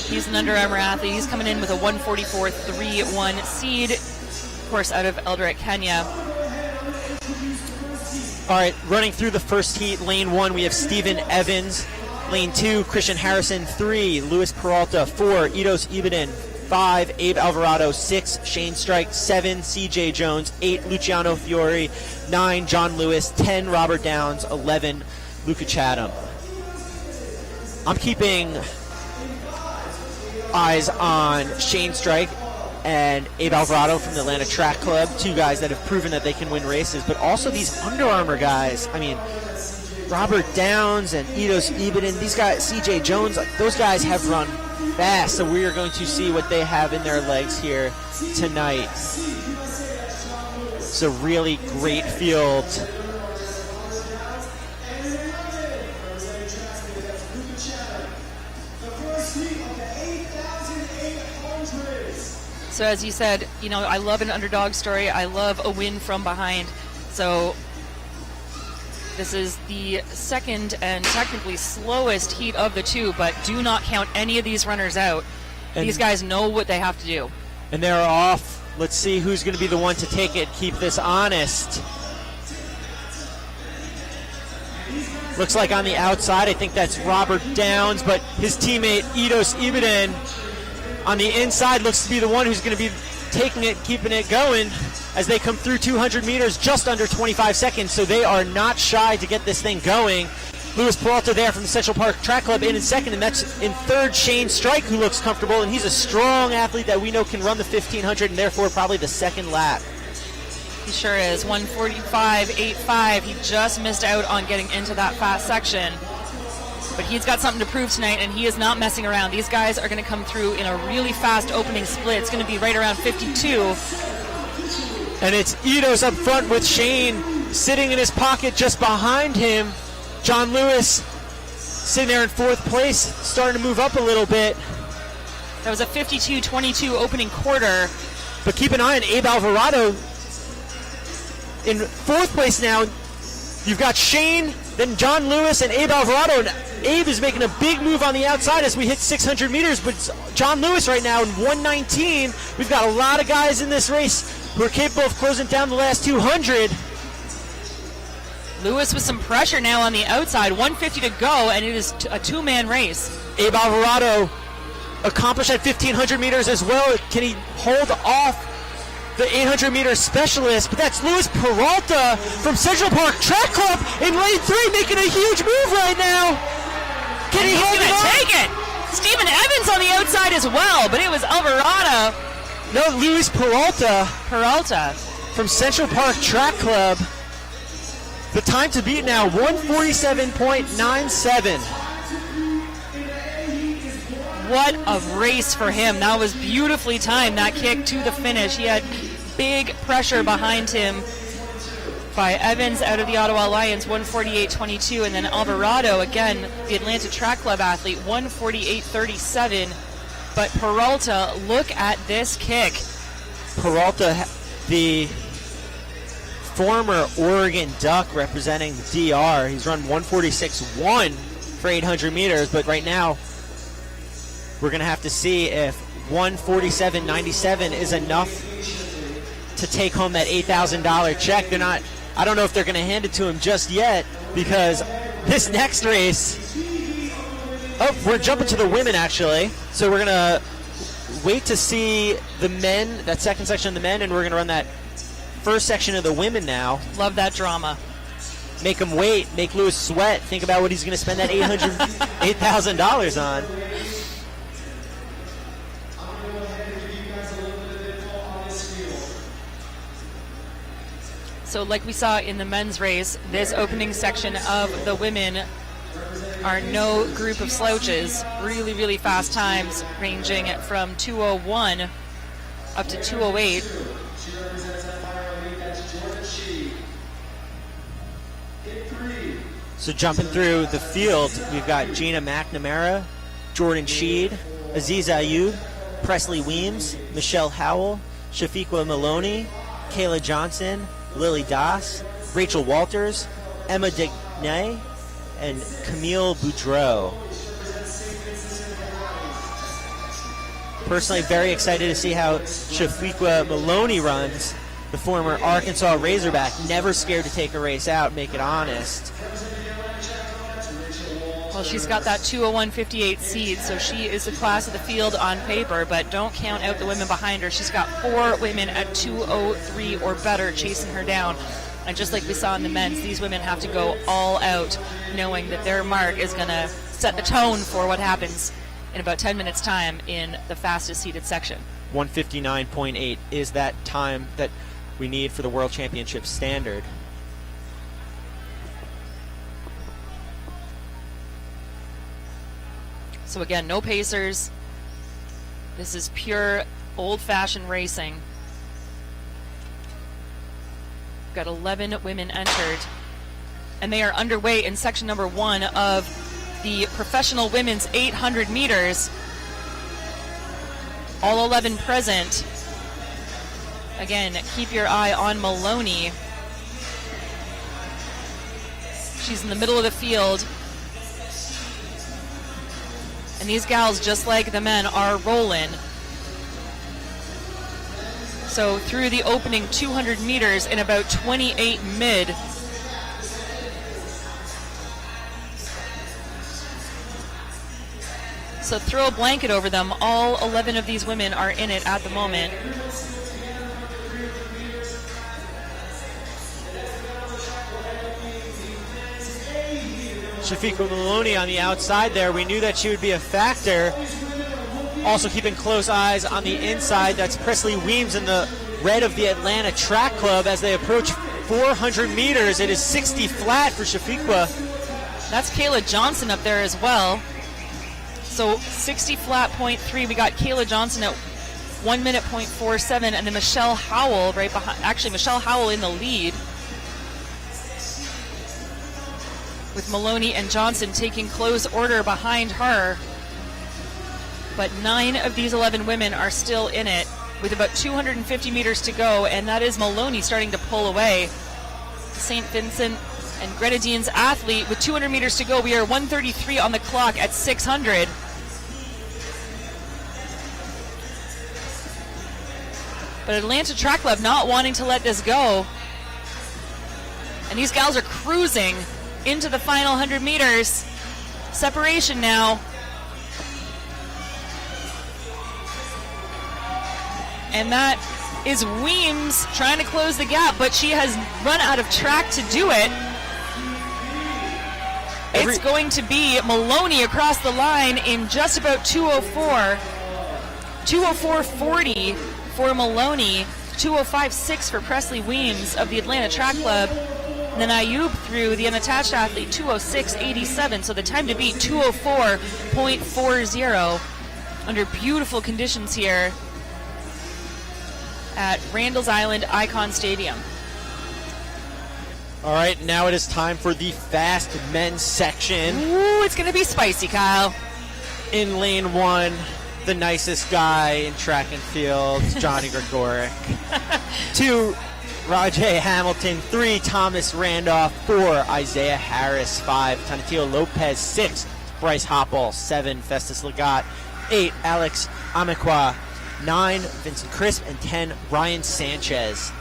He's an Under Armour athlete. He's coming in with a 1:44.31 seed, of course, out of Eldoret, Kenya. All right, running through the first heat, lane 1, we have Stephen Evans. Lane 2, Christian Harrison. 3, Luis Peralta. 4, Idos Ibadan. 5, Abe Alvarado. 6, Shane Strike. 7, CJ Jones. 8, Luciano Fiore. 9, John Lewis. 10, Robert Downs. 11, Luca Chatham. I'm keeping eyes on Shane Strike and Abe Alvarado from the Atlanta Track Club, 2 guys that have proven that they can win races, but also these Under Armour guys. I mean, Robert Downs and Idos Ibadan, these guys, CJ Jones, those guys have run fast. So we are going to see what they have in their legs here tonight. It's a really great field. So as you said, you know, I love an underdog story. I love a win from behind. So this is the second and technically slowest heat of the two, but do not count any of these runners out. And these guys know what they have to do. And they're off. Let's see who's going to be the one to take it, keep this honest. Looks like on the outside, I think that's Robert Downs, but his teammate Eidos Ibiden on the inside looks to be the one who's going to be taking it, keeping it going as they come through 200 meters just under 25 seconds. So they are not shy to get this thing going. Luis Peralta there from the Central Park Track Club in second, and that's in third Shane Strike, who looks comfortable, and he's a strong athlete that we know can run the 1500 and therefore probably the second lap. He sure is. 1:45.85. He just missed out on getting into that fast section. But he's got something to prove tonight, and he is not messing around. These guys are going to come through in a really fast opening split. It's going to be right around 52. And it's Eidos up front with Shane sitting in his pocket just behind him. John Lewis sitting there in fourth place, starting to move up a little bit. That was a 52-22 opening quarter. But keep an eye on Abe Alvarado in fourth place now. You've got Shane, then John Lewis, and Abe Alvarado. And Abe is making a big move on the outside as we hit 600 meters, but John Lewis right now in 1:19. We've got a lot of guys in this race who are capable of closing down the last 200. Lewis with some pressure now on the outside. 150 to go, and it is a two-man race. Abe Alvarado accomplished at 1,500 meters as well. Can he hold off the 800-meter specialist? But that's Luis Peralta from Central Park Track Club in lane 3, making a huge move right now. Can he hold it on? Take it. Stephen Evans on the outside as well, but it was Alvarado. No, Luis Peralta. Peralta from Central Park Track Club. The time to beat now, 1:47.97. What a race for him. That was beautifully timed, that kick to the finish. He had big pressure behind him by Evans out of the Ottawa Lions, 1:48.22, and then Alvarado, again, the Atlanta Track Club athlete, 1:48.37. But Peralta, look at this kick. Peralta, the former Oregon Duck representing the DR. He's run 1:46.1 for 800 meters, but right now we're going to have to see if 1:47.97 is enough to take home that $8,000 check. They're not, I don't know if they're going to hand it to him just yet, because this next race, oh, we're jumping to the women actually. So we're going to wait to see the men, that second section of the men, and we're going to run that first section of the women now. Love that drama. Make him wait, make Lewis sweat. Think about what he's going to spend that $8,000 on. So like we saw in the men's race, this opening section of the women are no group of slouches. Really, really fast times, ranging from 2:01 up to 2:08. So jumping through the field, we've got Gina McNamara, Jordan Sheed, Aziz Ayub, Presley Weems, Michelle Howell, Shafiqua Maloney, Kayla Johnson, Lily Das, Rachel Walters, Emma Dignay, and Camille Boudreau. Personally, very excited to see how Shafiqua Maloney runs. The former Arkansas Razorback, never scared to take a race out, make it honest. Well, she's got that 2:01.58 seed, so she is the class of the field on paper, but don't count out the women behind her. She's got 4 women at 2:03 or better chasing her down. And just like we saw in the men's, these women have to go all out, knowing that their mark is going to set the tone for what happens in about 10 minutes' time in the fastest seeded section. 1:59.8 is that time that we need for the World Championship standard. So again, no pacers, This is pure old-fashioned racing. We've got 11 women entered, and they are underway in section number 1 of the professional women's 800 meters. All 11 present. Again, keep your eye on Maloney. She's in the middle of the field. And these gals, just like the men, are rolling. So through the opening 200 meters in about 28 mid. So throw a blanket over them. All 11 of these women are in it at the moment. Shafiqua Maloney on the outside there. We knew that she would be a factor. Also keeping close eyes on the inside. That's Presley Weems in the red of the Atlanta Track Club as they approach 400 meters. It is 60 flat for Shafiqua. That's Kayla Johnson up there as well. So 60 flat .3. We got Kayla Johnson at 1 minute .47, and then Michelle Howell right behind. Actually, Michelle Howell in the lead, with Maloney and Johnson taking close order behind her. But 9 of these 11 women are still in it with about 250 meters to go, and that is Maloney starting to pull away. St. Vincent and Grenadines athlete with 200 meters to go. We are 1:33 on the clock at 600. But Atlanta Track Club not wanting to let this go. And these gals are cruising into the final 100 meters. Separation now. And that is Weems trying to close the gap, but she has run out of track to do it. It's going to be Maloney across the line in just about 2:04. 2:04.40 for Maloney, 2:05.6 for Presley Weems of the Atlanta Track Club. And then Ayub through the unattached athlete, 2:06.87. So the time to beat, 2:04.40 under beautiful conditions here at Randall's Island Icon Stadium. All right, now it is time for the fast men's section. Ooh, it's going to be spicy, Kyle. In lane 1, the nicest guy in track and field, Johnny Gregoric. 2, Rajay Hamilton. 3, Thomas Randolph. 4, Isaiah Harris. 5, Tonatio Lopez. 6, Bryce Hoppel. 7, Festus Lagat. 8, Alex Amekwa. 9, Vincent Crisp. And 10, Ryan Sanchez.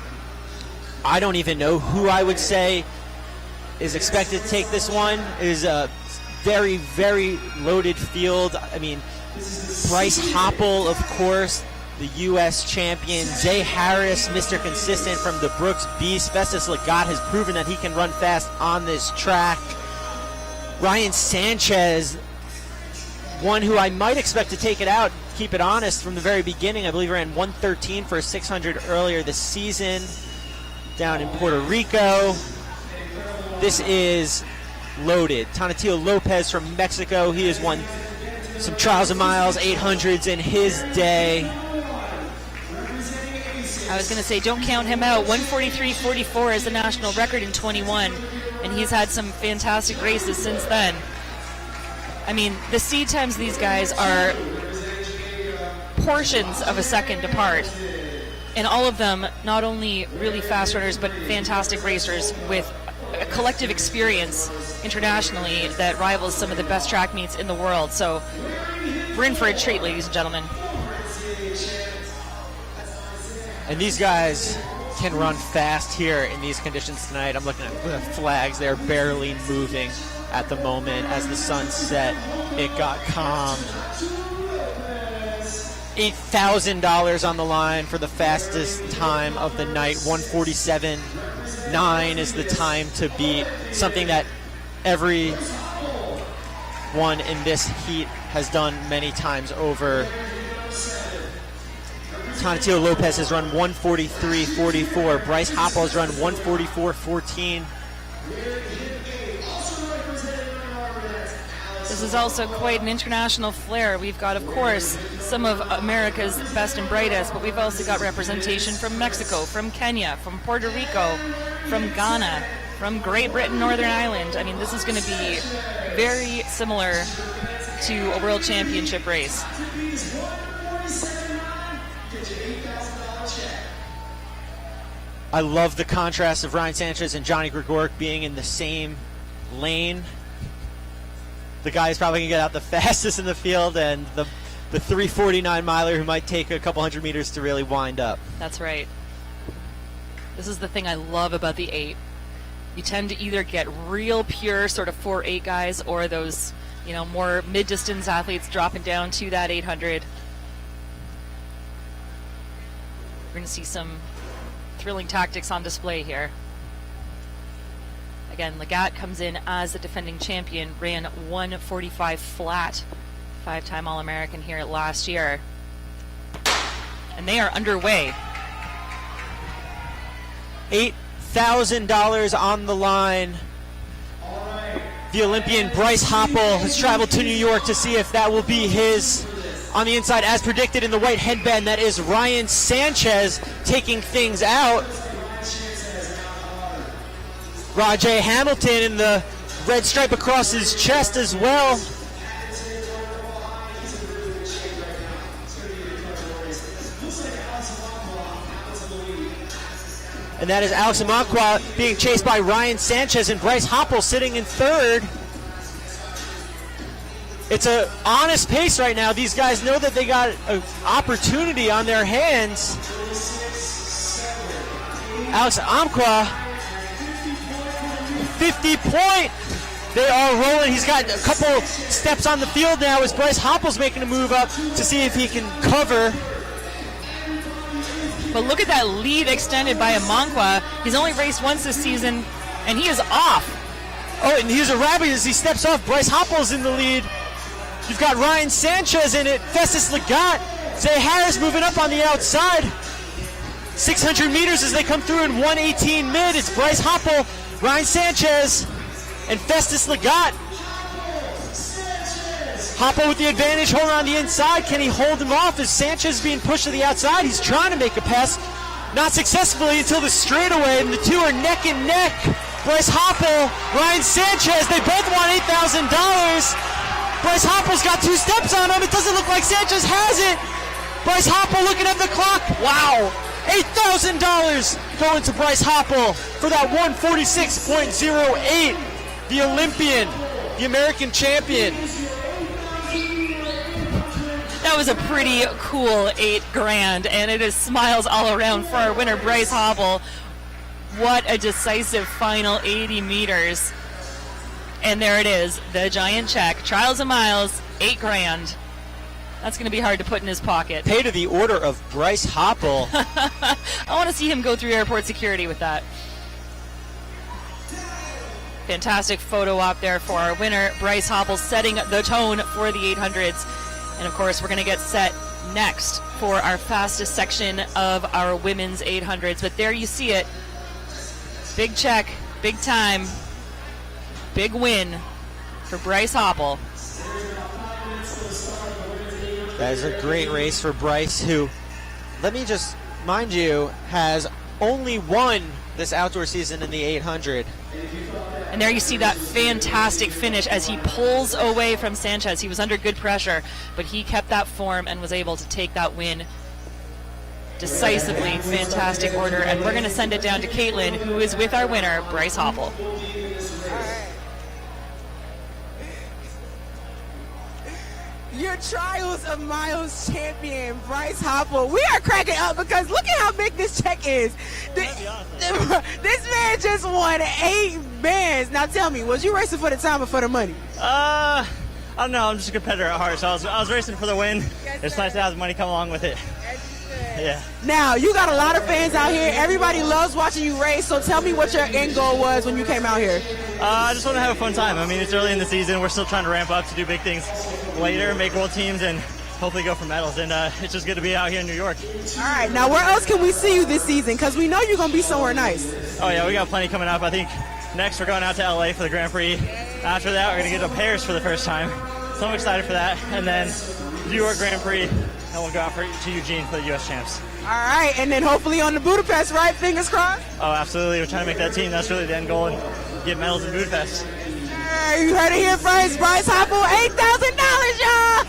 I don't even know who I would say is expected to take this one. It is a very, very loaded field. I mean, Bryce Hoppel, of course, the U.S. champion. Zay Harris, Mr. Consistent from the Brooks Beast. Festus Lagat has proven that he can run fast on this track. Ryan Sanchez, one who I might expect to take it out, keep it honest, from the very beginning. I believe he ran 1:13 for a 600 earlier this season down in Puerto Rico. This is loaded. Tonatio Lopez from Mexico. He has won some trials of miles, 800s in his day. I was going to say, don't count him out. 1:43.44 is the national record in 21, and he's had some fantastic races since then. I mean, the seed times these guys are portions of a second apart. And all of them, not only really fast runners, but fantastic racers with a collective experience internationally that rivals some of the best track meets in the world. So we're in for a treat, ladies and gentlemen. And these guys can run fast here in these conditions tonight. I'm looking at the flags. They're barely moving at the moment. As the sun set, it got calmed. $8,000 on the line for the fastest time of the night. 1:47.9 is the time to beat, something that every one in this heat has done many times over. Tonatio Lopez has run 1:43.44. Bryce Hoppel has run 1:44.14. This This is also quite an international flair. We've got, of course, some of America's best and brightest, but we've also got representation from Mexico, from Kenya, from Puerto Rico, from Ghana, from Great Britain, Northern Ireland. I mean, this is going to be very similar to a World Championship race. I love the contrast of Ryan Sanchez and Johnny Gregorek being in the same lane. The guy is probably going to get out the fastest in the field, and the 3:49 miler who might take a couple hundred meters to really wind up. That's right. This is the thing I love about the 8. You tend to either get real pure sort of 4.8 guys, or those, you know, more mid-distance athletes dropping down to that 800. We're going to see some thrilling tactics on display here. Again, Legat comes in as the defending champion, ran 1:45 flat, 5-time All-American here last year. And they are underway. $8,000 on the line. The Olympian Bryce Hoppel has traveled to New York to see if that will be his. On the inside, as predicted in the white headband, that is Ryan Sanchez taking things out. Rajay Hamilton in the red stripe across his chest as well. And that is Alex Amankwa being chased by Ryan Sanchez, and Bryce Hoppel sitting in third. It's an honest pace right now. These guys know that they got an opportunity on their hands. Alex Amankwa, 50-point. They are rolling. He's got a couple steps on the field now as Bryce Hoppel's making a move up to see if he can cover. But look at that lead extended by Amankwa. He's only raced once this season, and he is off. Oh, and here's a rabbit as he steps off. Bryce Hoppel's in the lead. You've got Ryan Sanchez in it. Festus Legat. Zay Harris moving up on the outside. 600 meters as they come through in 1:18 mid. It's Bryce Hoppel, Ryan Sanchez, and Festus Legat. Hoppel with the advantage, holding on the inside. Can he hold him off as Sanchez is being pushed to the outside? He's trying to make a pass. Not successfully until the straightaway, and the two are neck and neck. Bryce Hoppel, Ryan Sanchez, they both want $8,000. Bryce Hoppel's got 2 steps on him. It doesn't look like Sanchez has it. Bryce Hoppel looking at the clock. Wow. $8,000 going to Bryce Hoppel for that 146.08. The Olympian, the American champion. That was a pretty cool $8,000, and it is smiles all around for our winner, Bryce Hoppel. What a decisive final 80 meters. And there it is, the giant check. Trials of Miles, $8,000. That's going to be hard to put in his pocket. Pay to the order of Bryce Hoppel. I want to see him go through airport security with that. Fantastic photo op there for our winner, Bryce Hoppel, setting the tone for the 800s. And of course, we're going to get set next for our fastest section of our women's 800s. But there you see it. Big check, big time, big win for Bryce Hoppel. That is a great race for Bryce, who, let me just mind you, has only won this outdoor season in the 800. And there you see that fantastic finish as he pulls away from Sanchez. He was under good pressure, but he kept that form and was able to take that win decisively. Fantastic order. And we're going to send it down to Caitlin, who is with our winner, Bryce Hoppel. Your Trials of Miles champion, Bryce Hoppel. We are cracking up because look at how big this check is. This man just won 8 bands. Now tell me, was you racing for the time or for the money? I don't know. I'm just a competitor at heart, so I was racing for the win. It's nice to have the money come along with it. Yeah. Now, you got a lot of fans out here. Everybody loves watching you race, so tell me what your end goal was when you came out here. I just want to have a fun time. I mean, it's early in the season. We're still trying to ramp up to do big things later, make world teams, and hopefully go for medals. And it's just good to be out here in New York. All right. Now, where else can we see you this season? Because we know you're going to be somewhere nice. Oh, yeah. We got plenty coming up. I think next we're going out to L.A. for the Grand Prix. After that, we're going to get to Paris for the first time. So I'm excited for that. And then New York Grand Prix, and we'll go out to Eugene for the U.S. champs. All right, and then hopefully on the Budapest, right? Fingers crossed. Oh, absolutely. We're trying to make that team. That's really the end goal, and get medals in Budapest. You heard it here first. Bryce Hoppel, $8,000, y'all.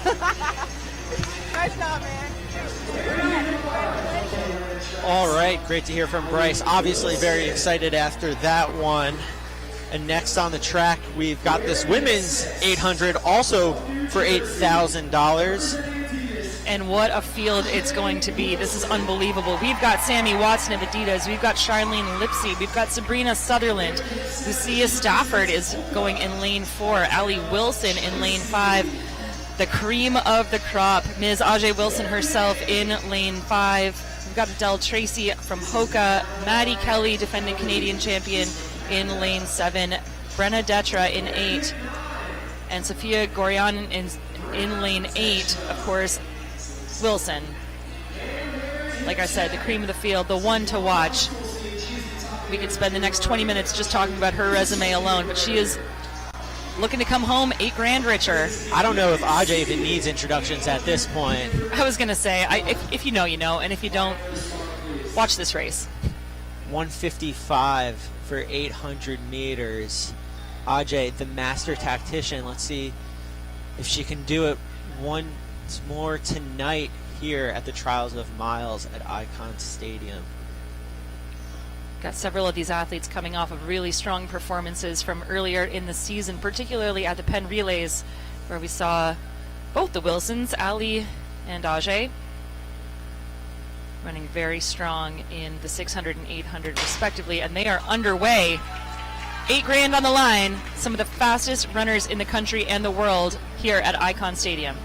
Nice job, man. All right, great to hear from Bryce. Obviously very excited after that one. And next on the track, we've got this women's 800, also for $8,000. And what a field it's going to be. This is unbelievable. We've got Sammy Watson of Adidas. We've got Charlene Lipsy. We've got Sabrina Sutherland. Lucia Stafford is going in lane 4. Allie Wilson in lane 5. The cream of the crop, Ms. Ajay Wilson herself in lane 5. We've got Adele Tracy from Hoka. Maddie Kelly, defending Canadian champion, in lane 7. Brenna Detra in 8. And Sophia Gorian in lane 8. Of course, Wilson. Like I said, the cream of the field, the one to watch. We could spend the next 20 minutes just talking about her resume alone, but she is looking to come home $8,000 richer. I don't know if Ajay even needs introductions at this point. I was going to say, if you know, you know, and if you don't, watch this race. 155 for 800 meters. Ajay, the master tactician. Let's see if she can do it once more tonight here at the Trials of Miles at Icon Stadium. Got several of these athletes coming off of really strong performances from earlier in the season, particularly at the Penn Relays, where we saw both the Wilsons, Ali and Ajay, running very strong in the 600 and 800 respectively, and they are underway. $8,000 on the line, some of the fastest runners in the country and the world here at Icon Stadium.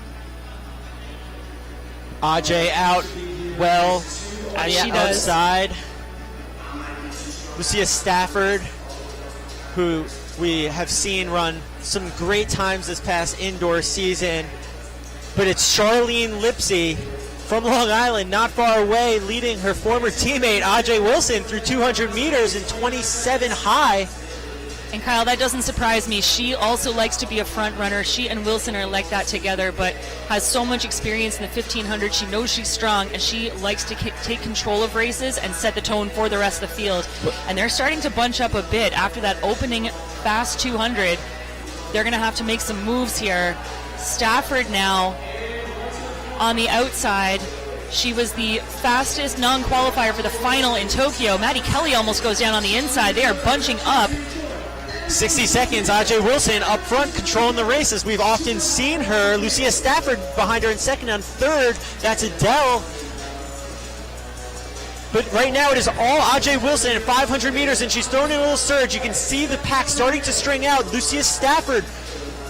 Ajay out well on As the she does. outside. Lucia Stafford, who we have seen run some great times this past indoor season. But it's Charlene Lipsy from Long Island, not far away, leading her former teammate Ajay Wilson through 200 meters in 27 high. And Kyle, that doesn't surprise me. She also likes to be a front runner. She and Wilson are like that together, but has so much experience in the 1500. She knows she's strong, and she likes to take control of races and set the tone for the rest of the field. And they're starting to bunch up a bit after that opening fast 200. They're going to have to make some moves here. Stafford now on the outside. She was the fastest non-qualifier for the final in Tokyo. Maddie Kelly almost goes down on the inside. They are bunching up. 60 seconds, Ajay Wilson up front controlling the race as we've often seen her. Lucia Stafford behind her in second. On third, that's Adele. But right now it is all Ajay Wilson at 500 meters, and she's throwing in a little surge. You can see the pack starting to string out. Lucia Stafford,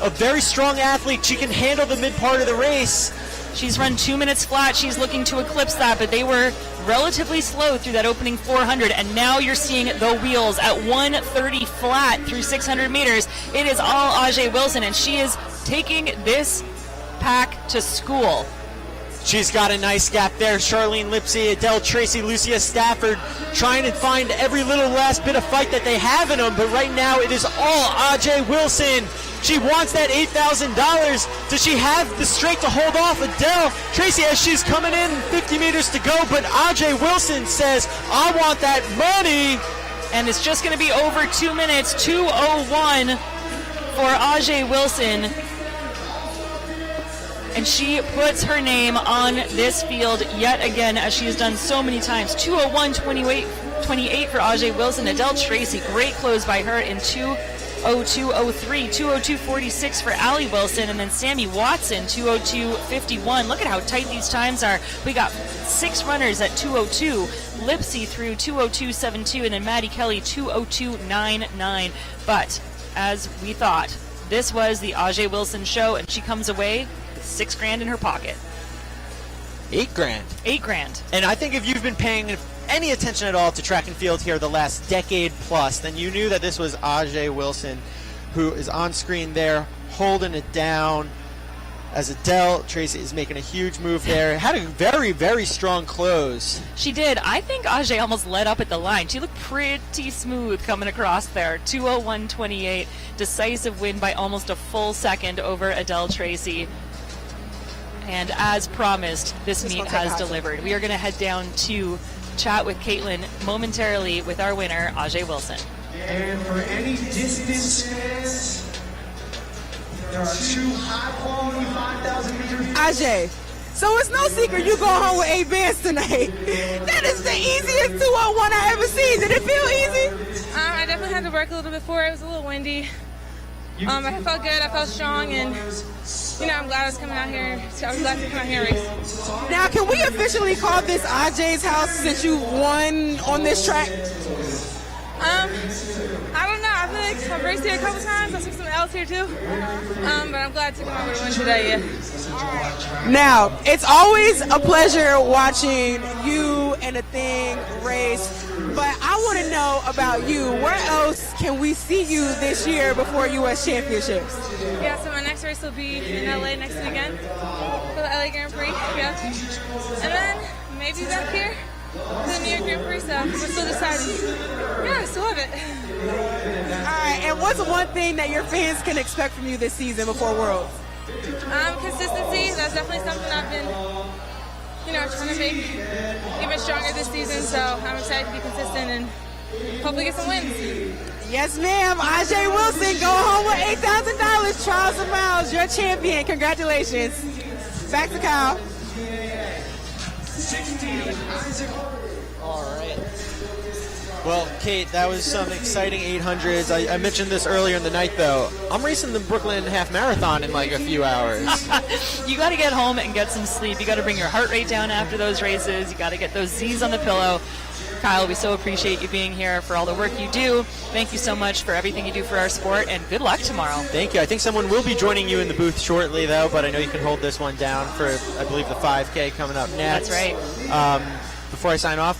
a very strong athlete. She can handle the mid part of the race. She's run 2 minutes flat. She's looking to eclipse that, but they were relatively slow through that opening 400, and now you're seeing the wheels at 1:30 flat through 600 meters. It is all Ajay Wilson, and she is taking this pack to school. She's got a nice gap there. Charlene Lipsy, Adele Tracy, Lucia Stafford trying to find every little last bit of fight that they have in them, but right now it is all Ajay Wilson. She wants that $8,000. Does she have the strength to hold off Adele Tracy as she's coming in 50 meters to go? But Ajay Wilson says, I want that money. And it's just going to be over 2 minutes, 2:01 for Ajay Wilson. And she puts her name on this field yet again, as she has done so many times. 2:01.28 for Ajay Wilson. Adele Tracy, great close by her in 2:02.03, 2:02.46 for Allie Wilson, and then Sammy Watson, 2:02.51. Look at how tight these times are. We got 6 runners at 2:02. Lipsy through 2:02.72, and then Maddie Kelly, 2:02.99. But as we thought, this was the Ajay Wilson show, and she comes away with $6,000 in her pocket. $8,000. $8,000. And I think if you've been paying any attention at all to track and field here the last decade plus, then you knew that this was Ajay Wilson, who is on screen there holding it down. as Adele. Tracy is making a huge move there. Had a very, very strong close. She did. I think Ajay almost led up at the line. She looked pretty smooth coming across there. 2:01.28. Decisive win by almost a full second over Adele Tracy. And as promised, this meet has delivered. We are going to head down to chat with Caitlin momentarily with our winner, Ajay Wilson. And for any distance fans, there are 2 high-quality 5,000 meter. Ajay, so it's no secret you go home with 8 bands tonight. That is the easiest 201 I ever seen. Did it feel easy? I definitely had to work a little bit before. It was a little windy. I felt good. I felt strong, and I'm glad I was coming out here. I was glad to come out here and race. Now, can we officially call this Ajay's house since you won on this track? I don't know. I feel like I've raced here a couple times. I took some L's here too. But I'm glad to come over to win today. Yeah. Now, it's always a pleasure watching you and the thing race, but I want to know about you. Where else can we see you this year before U.S. Championships? Yeah, so my next race will be in LA next weekend for the LA Grand Prix. Yeah. And then maybe back here for the New York Grand Prix, so we're still deciding. Yeah, I still love it. All right, and what's one thing that your fans can expect from you this season before Worlds? Consistency. That's definitely something I've been, trying to make even stronger this season, so I'm excited to be consistent and hopefully get some wins. Yes, ma'am. Ajay Wilson, go home with $8,000. Trials of Miles, your champion. Congratulations. Back to Kyle. All right. Well, Kate, that was some exciting 800s. I mentioned this earlier in the night, though. I'm racing the Brooklyn Half Marathon in like a few hours. You got to get home and get some sleep. You got to bring your heart rate down after those races. You got to get those Z's on the pillow. Kyle, we so appreciate you being here for all the work you do. Thank you so much for everything you do for our sport, and good luck tomorrow. Thank you. I think someone will be joining you in the booth shortly, though, but I know you can hold this one down for, I believe, the 5K coming up next. That's right. Before I sign off,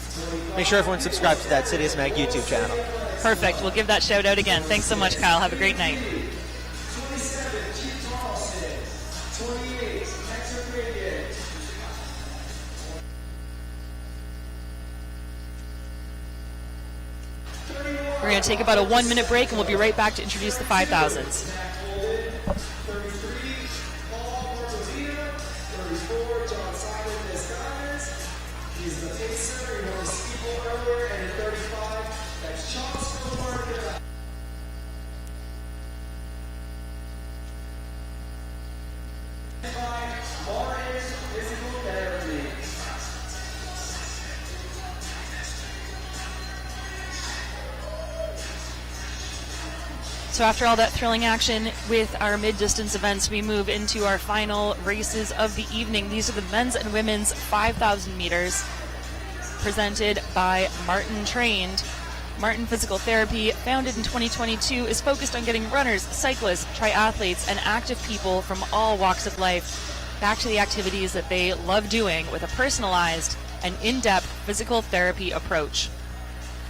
make sure everyone subscribes to that CITIUS MAG YouTube channel. Perfect. We'll give that shout out again. Thanks so much, Kyle. Have a great night. We're going to take about a 1-minute break, and we'll be right back to introduce the 5,000s. So after all that thrilling action with our mid-distance events, we move into our final races of the evening. These are the men's and women's 5,000 meters presented by Martin Trained. Martin Physical Therapy, founded in 2022, is focused on getting runners, cyclists, triathletes, and active people from all walks of life back to the activities that they love doing with a personalized and in-depth physical therapy approach.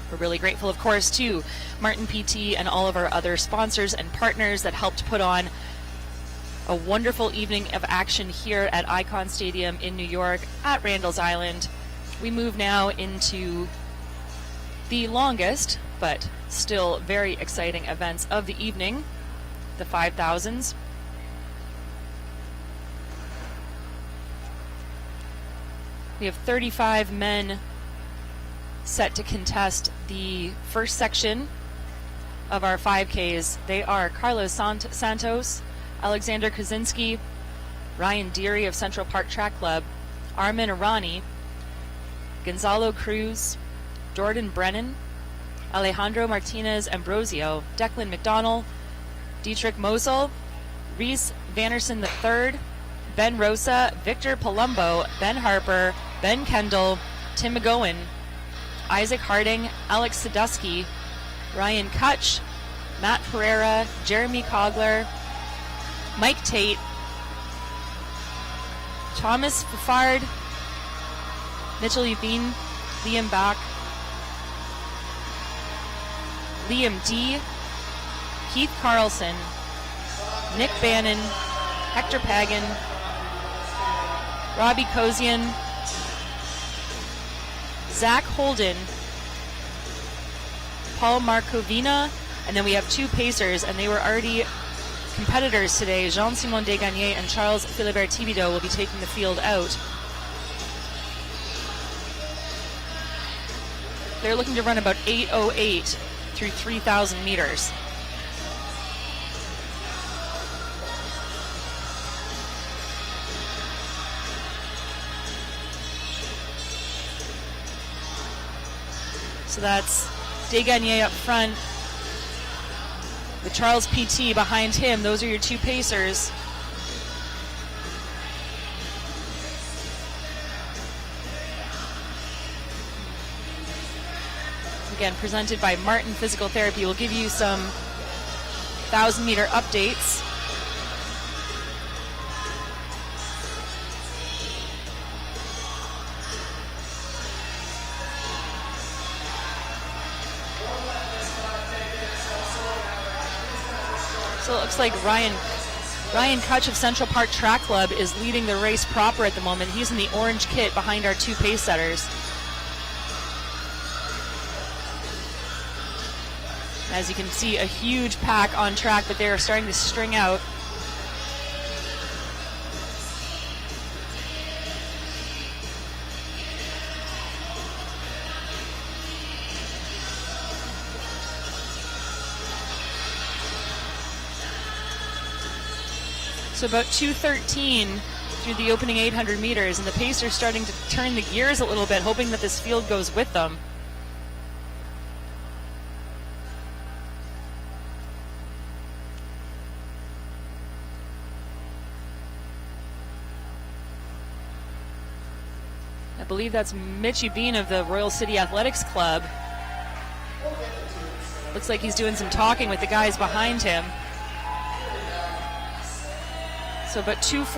We're really grateful, of course, to Martin PT and all of our other sponsors and partners that helped put on a wonderful evening of action here at Icon Stadium in New York at Randall's Island. We move now into the longest, but still very exciting events of the evening, the 5,000s. We have 35 men set to contest the first section of our 5Ks. They are Carlos Santos, Alexander Kaczynski, Ryan Deary of Central Park Track Club, Armin Arani, Gonzalo Cruz, Jordan Brennan, Alejandro Martinez Ambrosio, Declan McDonald, Dietrich Mosel, Reese Vanderson III, Ben Rosa, Victor Palumbo, Ben Harper, Ben Kendall, Tim McGowan, Isaac Harding, Alex Sadusky, Ryan Kutch, Matt Pereira, Jeremy Cogler, Mike Tate, Thomas Fafard, Mitchell Yvine, Liam Bach, Liam D, Keith Carlson, Nick Bannon, Hector Pagan, Robbie Kozian, Zach Holden, Paul Markovina, and then we have 2 pacers, and they were already competitors today. Jean-Simon Desgagnés and Charles Philibert Thibodeau will be taking the field out. They're looking to run about 8:08 through 3,000 meters. So that's Desgagnés up front, with Charles PT behind him. Those are your 2 pacers. Again, presented by Martin Physical Therapy. We'll give you some 1,000-meter updates. So it looks like Ryan Kutch of Central Park Track Club is leading the race proper at the moment. He's in the orange kit behind our 2 pace setters. As you can see, a huge pack on track, but they are starting to string out. So about 2:13 through the opening 800 meters, and the pacers starting to turn the gears a little bit, hoping that this field goes with them. I believe that's Mitchie Bean of the Royal City Athletics Club. Looks like he's doing some talking with the guys behind him. So about 2:40.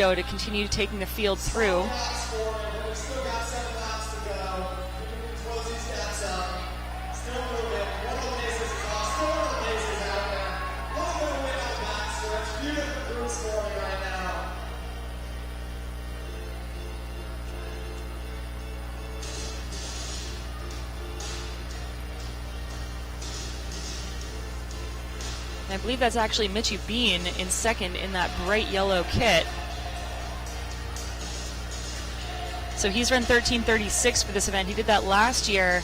Timido to continue taking the field through. I believe that's actually Mitchie Bean in second in that bright yellow kit. So he's run 13:36 for this event. He did that last year.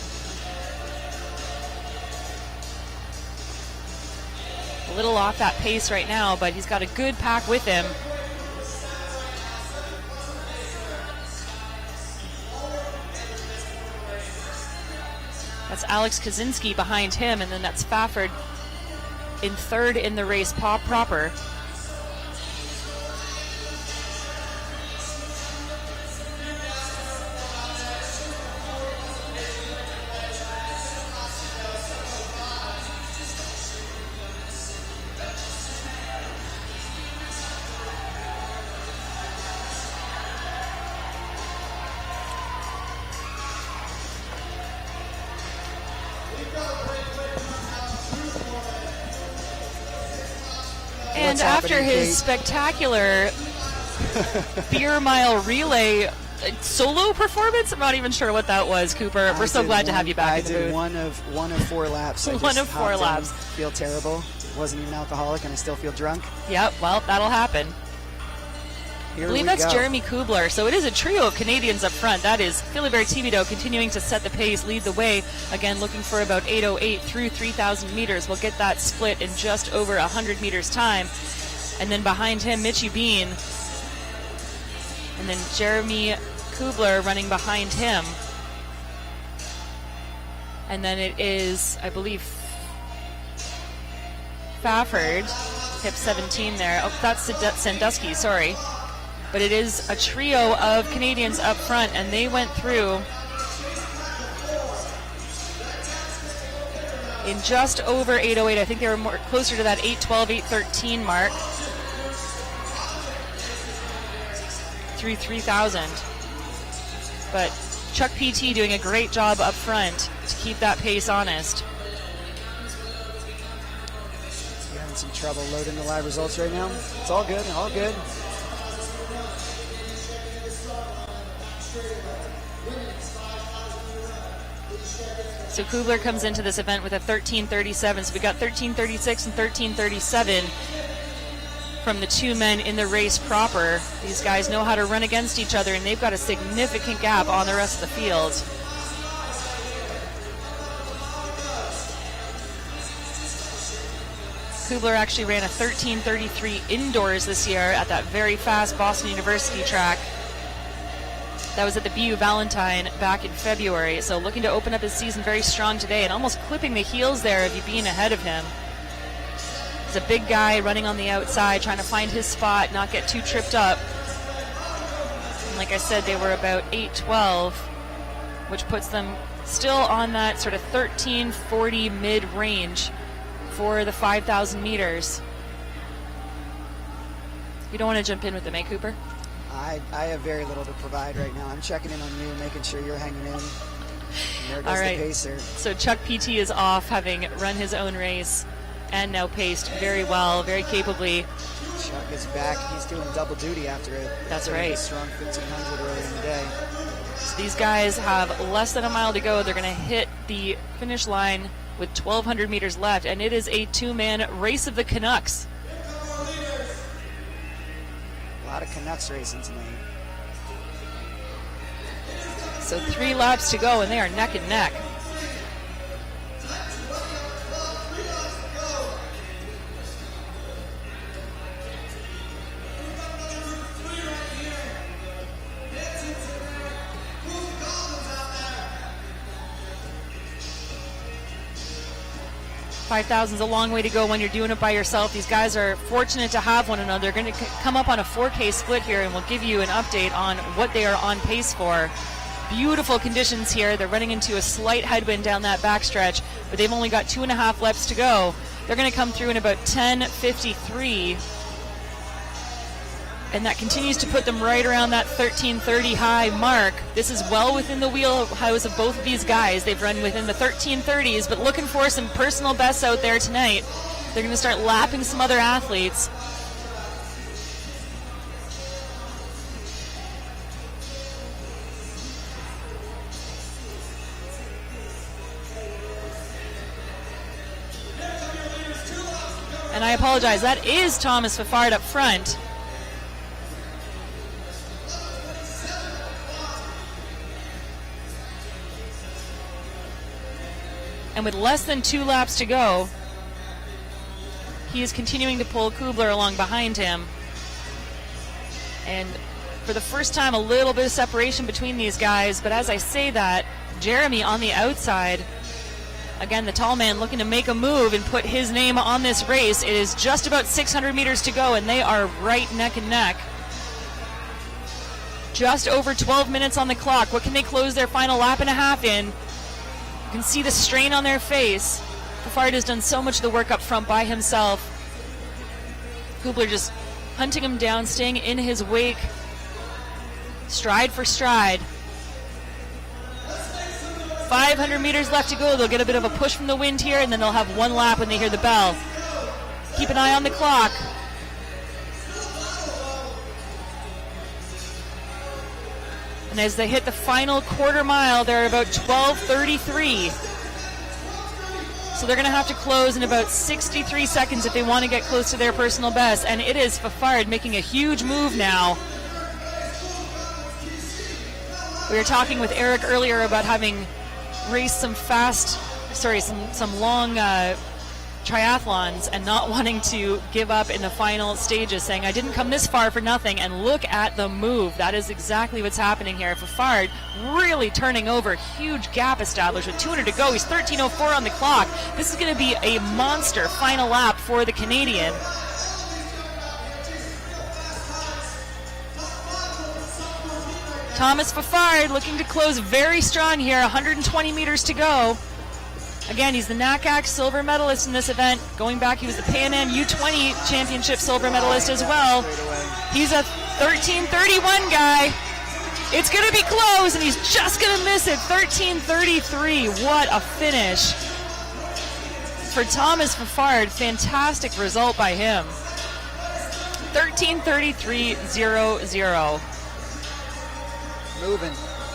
A little off that pace right now, but he's got a good pack with him. That's Alex Kaczynski behind him, and then that's Fafford in third in the race proper. And after his spectacular beer mile relay solo performance, I'm not even sure what that was, Cooper. We're so glad to have you back in the booth. I did one of 4 laps. One of 4 laps. Feel terrible. Wasn't even alcoholic, and I still feel drunk. Yep. Well, that'll happen. I believe that's Jeremy Kubler. So it is a trio of Canadians up front. That is Philibert Thibodeau continuing to set the pace, lead the way. Again, looking for about 8:08 through 3,000 meters. We'll get that split in just over 100 meters time. And then behind him, Mitchie Bean. And then Jeremy Kubler running behind him. And then it is, I believe, Fafford, hip 17 there. Oh, that's Sandusky, sorry. But it is a trio of Canadians up front, and they went through in just over 8:08. I think they were more closer to that 8:12, 8:13 mark through 3,000. But Chuck PT doing a great job up front to keep that pace honest. You're having some trouble loading the live results right now. It's all good, all good. So Kubler comes into this event with a 13:37. So we got 13:36 and 13:37 from the 2 men in the race proper. These guys know how to run against each other, and they've got a significant gap on the rest of the field. Kubler actually ran a 13:33 indoors this year at that very fast Boston University track. That was at the BU Valentine back in February. So looking to open up his season very strong today, and almost clipping the heels there of you being ahead of him. He's a big guy running on the outside, trying to find his spot, not get too tripped up. And like I said, they were about 8:12, which puts them still on that sort of 13:40 mid-range for the 5,000 meters. You don't want to jump in with them, eh, Cooper? I have very little to provide right now. I'm checking in on you, making sure you're hanging in. And there goes All right. the pacer. So Chuck PT is off, having run his own race and now paced very well, very capably. Chuck is back. He's doing double duty after it. That's right. A strong 1,500 earlier in the day. So these guys have less than a mile to go. They're going to hit the finish line with 1,200 meters left, and it is a 2-man race of the Canucks. A lot of Canucks racing tonight. So 3 laps to go, and they are neck and neck. 5,000 is a long way to go when you're doing it by yourself. These guys are fortunate to have one another. They're going to come up on a 4K split here, and we'll give you an update on what they are on pace for. Beautiful conditions here. They're running into a slight headwind down that backstretch, but they've only got 2.5 laps to go. They're going to come through in about 10:53. And that continues to put them right around that 13:30 high mark. This is well within the wheelhouse of both of these guys. They've run within the 13:30s, but looking for some personal bests out there tonight. They're going to start lapping some other athletes. And I apologize, that is Thomas Fafard up front. And with less than 2 laps to go, he is continuing to pull Kubler along behind him. And for the first time, a little bit of separation between these guys. But as I say that, Jeremy on the outside, again, the tall man looking to make a move and put his name on this race. It is just about 600 meters to go, and they are right neck and neck. Just over 12 minutes on the clock. What can they close their final lap and a half in? You can see the strain on their face. Fafard has done so much of the work up front by himself. Kubler just hunting him down, staying in his wake, stride for stride. 500 meters left to go. They'll get a bit of a push from the wind here, and then they'll have 1 lap when they hear the bell. Keep an eye on the clock. And as they hit the final quarter mile, they're at about 12:33. So they're going to have to close in about 63 seconds if they want to get close to their personal best. And it is Fafard making a huge move now. We were talking with Eric earlier about having raced some long triathlons and not wanting to give up in the final stages, saying, I didn't come this far for nothing. And look at the move. That is exactly what's happening here. Fafard really turning over. Huge gap established with 200 to go. He's 13:04 on the clock. This is going to be a monster final lap for the Canadian. Thomas Fafard looking to close very strong here. 120 meters to go. Again, he's the NACAC silver medalist in this event. Going back, he was the Pan Am U20 Championship silver medalist as well. He's a 13:31 guy. It's going to be close, and he's just going to miss it. 13:33. What a finish for Thomas Fafard. Fantastic result by him. 13:33.00. Moving.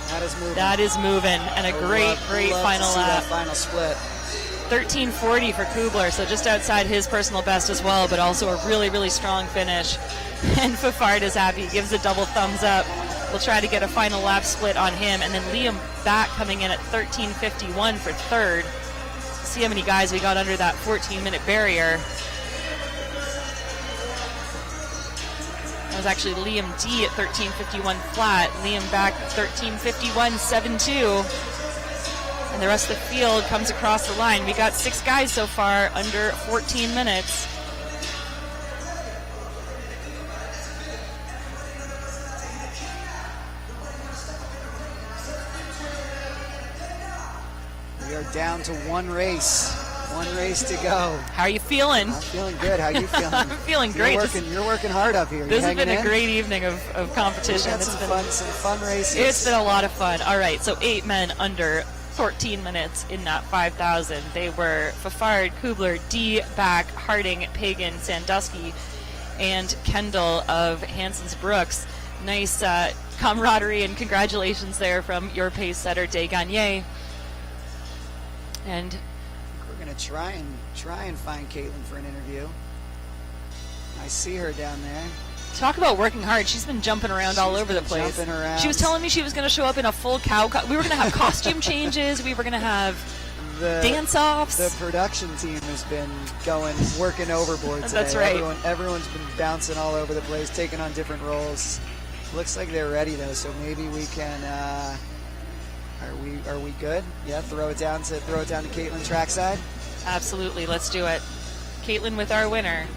That is moving. That is moving, and a great final lap. That final split. 13:40 for Kubler, so just outside his personal best as well, but also a really, really strong finish. And Fafard is happy, gives a double thumbs up. We'll try to get a final lap split on him, and then Liam back coming in at 13:51 for third. See how many guys we got under that 14-minute barrier. That was actually Liam D at 13:51 flat. Liam back 13:51.72. And the rest of the field comes across the line. We got 6 guys so far under 14 minutes. We are down to 1 race. 1 race to go. How are you feeling? I'm feeling good. How are you feeling? I'm feeling great. You're working hard up here. This has been a great evening of competition. We've had some fun races. It's been a lot of fun. All right, so 8 men under 14 minutes in that 5,000. They were Fafard, Kubler, D, Back, Harding, Pagan, Sandusky, and Kendall of Hanson's Brooks. Nice camaraderie and congratulations there from your pace setter, Day Gagne. And we're going to try and find Caitlin for an interview. I see her down there. Talk about working hard. She's been jumping around all over the place. Jumping around. She was telling me she was going to show up in a full cow. We were going to have costume changes. We were going to have dance-offs. The production team has been working overboard today. That's right. Everyone's been bouncing all over the place, taking on different roles. Looks like they're ready though, so maybe we can. Are we good? Yeah, throw it down to Caitlin trackside. Absolutely, let's do it. Caitlin with our winner,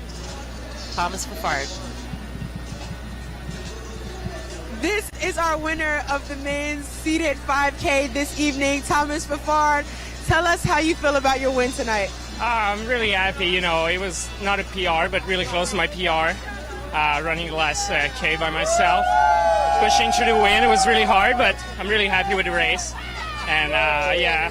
Thomas Fafard. This is our winner of the men's seated 5K this evening, Thomas Fafard. Tell us how you feel about your win tonight. I'm really happy. You know, it was not a PR, but really close to my PR. running the last K by myself. Pushing through the wind, it was really hard, but I'm really happy with the race. And yeah,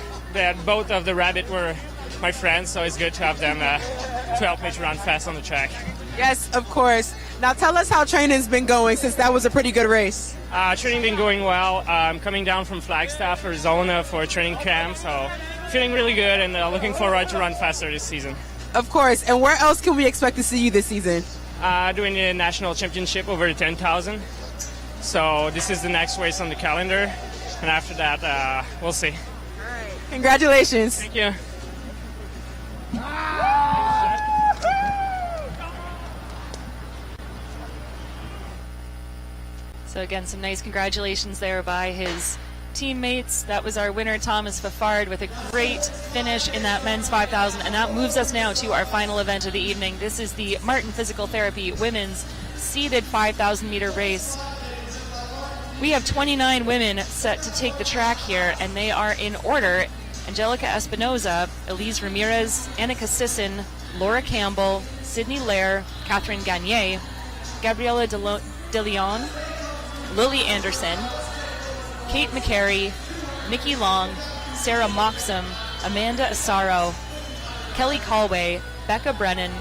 both of the rabbit were my friends, so it's good to have them to help me to run fast on the track. Yes, of course. Now tell us how training's been going, since that was a pretty good race. Training been going well. I'm coming down from Flagstaff, Arizona for a training camp, so feeling really good and looking forward to run faster this season. Of course. And where else can we expect to see you this season? Doing the national championship over the 10,000. So this is the next race on the calendar, and after that, we'll see. All right. Congratulations. Thank you. So again, some nice congratulations there by his teammates. That was our winner, Thomas Fafard, with a great finish in that men's 5,000. And that moves us now to our final event of the evening. This is the Martin Physical Therapy Women's Seated 5,000 meter race. We have 29 women set to take the track here, and they are in order: Angelica Espinoza, Elise Ramirez, Annika Sisson, Laura Campbell, Sydney Lair, Catherine Gagne, Gabriella De Leon, Lily Anderson, Kate McCary, Nikki Long, Sarah Moxham, Amanda Asaro, Kelly Calway, Becca Brennan,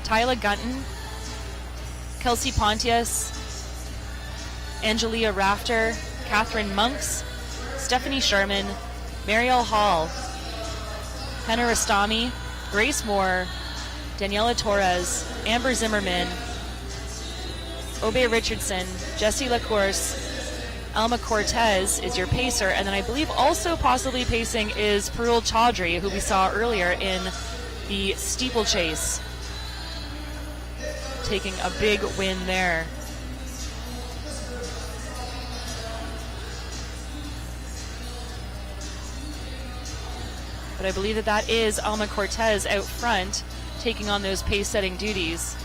Tyla Gunton, Kelsey Pontius, Angelia Rafter, Catherine Monks, Stephanie Sherman, Marielle Hall, Henna Rastami, Grace Moore, Daniela Torres, Amber Zimmerman, Obe Richardson, Jessie LaCourse, Alma Cortez is your pacer, and then I believe also possibly pacing is Parul Chaudhry, who we saw earlier in the steeplechase, taking a big win there. But I believe that is Alma Cortez out front, taking on those pace-setting duties.